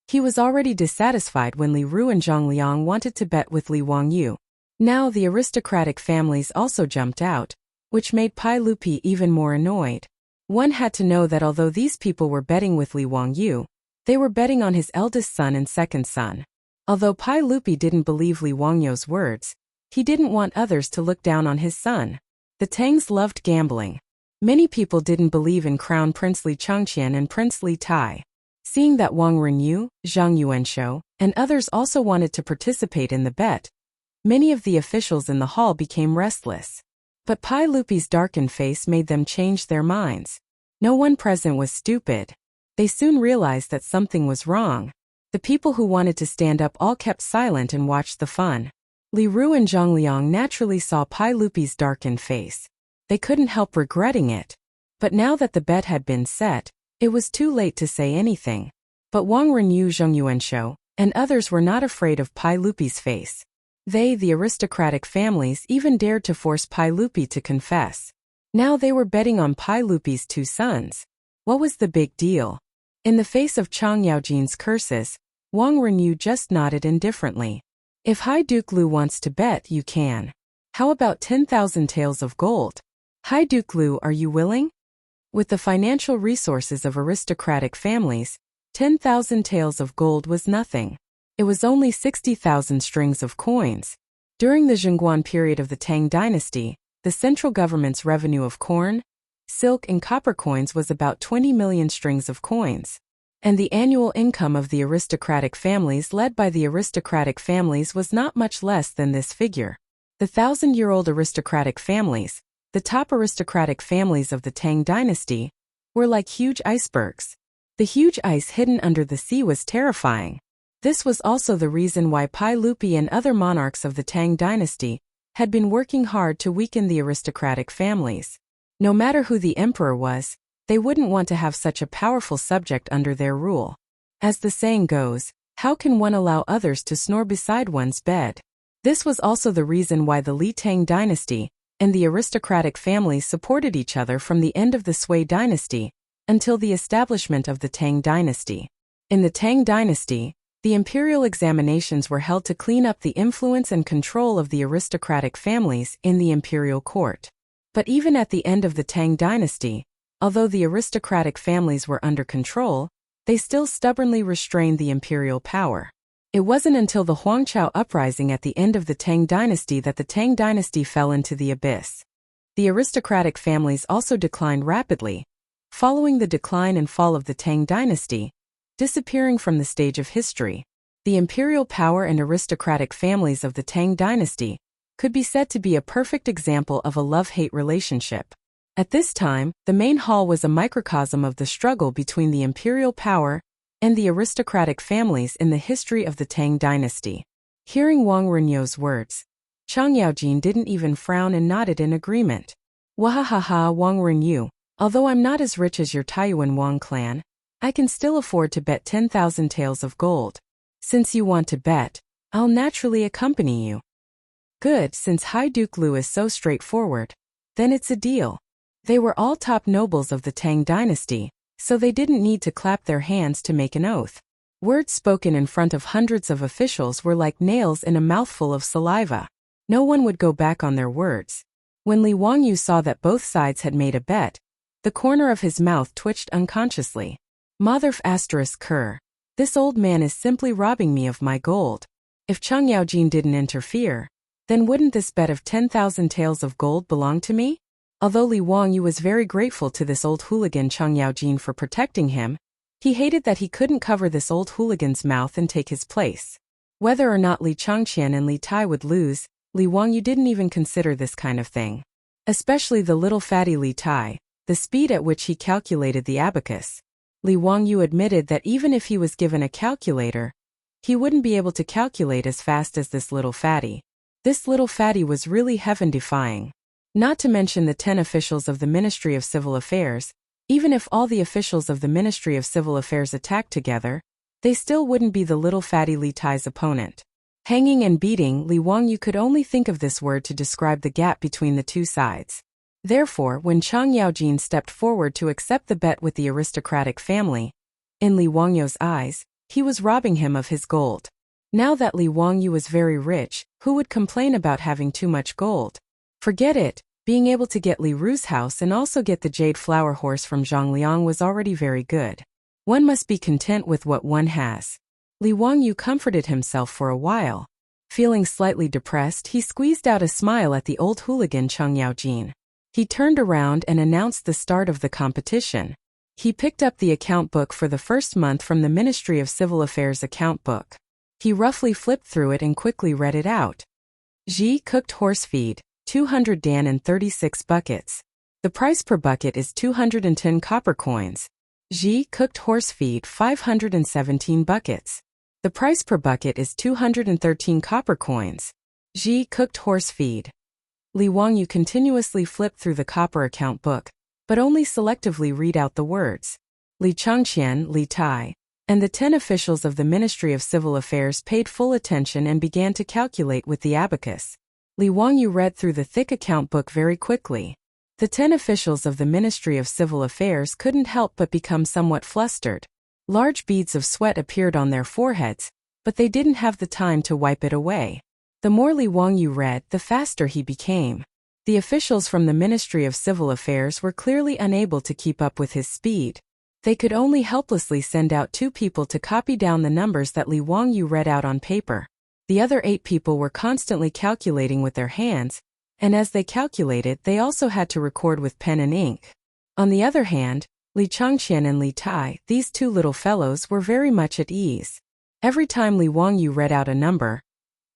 He was already dissatisfied when Li Ru and Zhang Liang wanted to bet with Li Wangyu. Now the aristocratic families also jumped out, which made Pai Lupi even more annoyed. One had to know that although these people were betting with Li Wangyu, they were betting on his eldest son and second son. Although Pai Lupi didn't believe Li Wangyu's words, he didn't want others to look down on his son. The Tangs loved gambling. Many people didn't believe in Crown Prince Li Changqian and Prince Li Tai. Seeing that Wang Renyu, Zhang Yuanshou, and others also wanted to participate in the bet, many of the officials in the hall became restless. But Pai Lupi's darkened face made them change their minds. No one present was stupid. They soon realized that something was wrong. The people who wanted to stand up all kept silent and watched the fun. Li Ru and Zhang Liang naturally saw Pai Lupi's darkened face. They couldn't help regretting it. But now that the bet had been set, it was too late to say anything. But Wang Renyu, Zhang Yuanshou, and others were not afraid of Pai Lupi's face. They, the aristocratic families, even dared to force Pai Lupi to confess. Now they were betting on Pai Lupi's two sons. What was the big deal? In the face of Cheng Yaojin's curses, Wang Renyu just nodded indifferently. If High Duke Lu wants to bet, you can. How about 10,000 taels of gold? High Duke Lu, are you willing? With the financial resources of aristocratic families, 10,000 taels of gold was nothing. It was only 60,000 strings of coins. During the Zhengguan period of the Tang dynasty, the central government's revenue of corn, silk and copper coins was about 20 million strings of coins. And the annual income of the aristocratic families led by the aristocratic families was not much less than this figure. The 1,000-year-old aristocratic families, the top aristocratic families of the Tang dynasty, were like huge icebergs. The huge ice hidden under the sea was terrifying. This was also the reason why Pai Lupi and other monarchs of the Tang dynasty had been working hard to weaken the aristocratic families. No matter who the emperor was, they wouldn't want to have such a powerful subject under their rule. As the saying goes, how can one allow others to snore beside one's bed? This was also the reason why the Li Tang dynasty and the aristocratic families supported each other from the end of the Sui dynasty until the establishment of the Tang dynasty. In the Tang dynasty, the imperial examinations were held to clean up the influence and control of the aristocratic families in the imperial court. But even at the end of the Tang dynasty, although the aristocratic families were under control, they still stubbornly restrained the imperial power. It wasn't until the Huangchao uprising at the end of the Tang dynasty that the Tang dynasty fell into the abyss. The aristocratic families also declined rapidly, following the decline and fall of the Tang dynasty, disappearing from the stage of history. The imperial power and aristocratic families of the Tang dynasty could be said to be a perfect example of a love-hate relationship. At this time, the main hall was a microcosm of the struggle between the imperial power and the aristocratic families in the history of the Tang dynasty. Hearing Wang Renyu's words, Cheng Yaojin didn't even frown and nodded in agreement. Wahahaha, Wang Renyu, although I'm not as rich as your Taiyuan Wang clan, I can still afford to bet 10,000 taels of gold. Since you want to bet, I'll naturally accompany you. Good, since High Duke Lu is so straightforward, then it's a deal. They were all top nobles of the Tang dynasty, so they didn't need to clap their hands to make an oath. Words spoken in front of hundreds of officials were like nails in a mouthful of saliva. No one would go back on their words. When Li Wangyu saw that both sides had made a bet, the corner of his mouth twitched unconsciously. Motherf asterisk cur. This old man is simply robbing me of my gold. If Cheng Yaojin didn't interfere, then wouldn't this bet of 10,000 taels of gold belong to me? Although Li Wangyu was very grateful to this old hooligan Cheng Yaojin for protecting him, He hated that he couldn't cover this old hooligan's mouth and take his place. Whether or not Li Chang'an and Li Tai would lose, Li Wangyu didn't even consider this kind of thing. Especially the little fatty Li Tai, the speed at which he calculated the abacus. Li Wangyu admitted that even if he was given a calculator, he wouldn't be able to calculate as fast as this little fatty. This little fatty was really heaven-defying. Not to mention the 10 officials of the Ministry of Civil Affairs. Even if all the officials of the Ministry of Civil Affairs attacked together, they still wouldn't be the little fatty Li Tai's opponent. Hanging and beating, Li Wangyu could only think of this word to describe the gap between the two sides. Therefore, when Chang Yaojin stepped forward to accept the bet with the aristocratic family, in Li Wangyu's eyes, he was robbing him of his gold. Now that Li Wangyu was very rich, who would complain about having too much gold? Forget it. Being able to get Li Ru's house and also get the jade flower horse from Zhang Liang was already very good. One must be content with what one has. Li Wangyu comforted himself for a while. Feeling slightly depressed, he squeezed out a smile at the old hooligan Chang Yaojin. He turned around and announced the start of the competition. He picked up the account book for the first month from the Ministry of Civil Affairs account book. He roughly flipped through it and quickly read it out. Ji cooked horse feed, 200 dan and 36 buckets. The price per bucket is 210 copper coins. Ji cooked horse feed, 517 buckets. The price per bucket is 213 copper coins. Ji cooked horse feed. Li Wangyu continuously flipped through the copper account book, but only selectively read out the words. Li Chang'an, Li Tai, and the 10 officials of the Ministry of Civil Affairs paid full attention and began to calculate with the abacus. Li Wangyu read through the thick account book very quickly. The 10 officials of the Ministry of Civil Affairs couldn't help but become somewhat flustered. Large beads of sweat appeared on their foreheads, but they didn't have the time to wipe it away. The more Li Wangyu read, the faster he became. The officials from the Ministry of Civil Affairs were clearly unable to keep up with his speed. They could only helplessly send out 2 people to copy down the numbers that Li Wangyu read out on paper. The other 8 people were constantly calculating with their hands, and as they calculated, they also had to record with pen and ink. On the other hand, Li Chang'an and Li Tai, these 2 little fellows, were very much at ease. Every time Li Wangyu read out a number,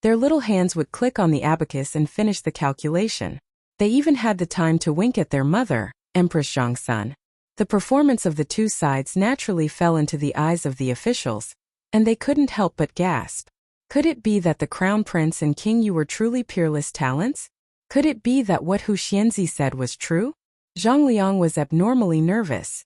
their little hands would click on the abacus and finish the calculation. They even had the time to wink at their mother, Empress Zhongsun. The performance of the 2 sides naturally fell into the eyes of the officials, and they couldn't help but gasp. Could it be that the Crown Prince and King Yu were truly peerless talents? Could it be that what Hu Xianzi said was true? Zhang Liang was abnormally nervous.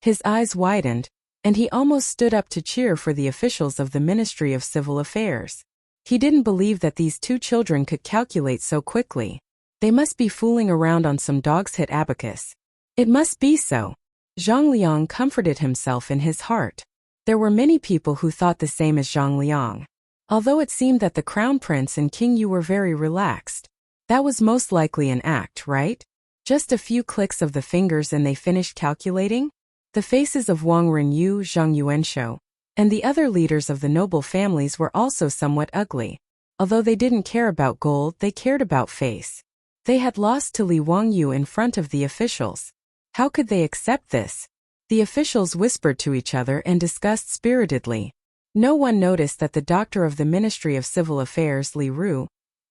His eyes widened, and he almost stood up to cheer for the officials of the Ministry of Civil Affairs. He didn't believe that these 2 children could calculate so quickly. They must be fooling around on some dog's hit abacus. It must be so. Zhang Liang comforted himself in his heart. There were many people who thought the same as Zhang Liang. Although it seemed that the Crown Prince and King Yu were very relaxed. That was most likely an act, right? Just a few clicks of the fingers and they finished calculating? The faces of Wang Renyu, Zhang Yuanshou, and the other leaders of the noble families were also somewhat ugly. Although they didn't care about gold, they cared about face. They had lost to Li Wangyu in front of the officials. How could they accept this? The officials whispered to each other and discussed spiritedly. No one noticed that the doctor of the Ministry of Civil Affairs, Li Ru,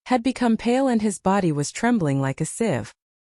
had become pale and his body was trembling like a sieve.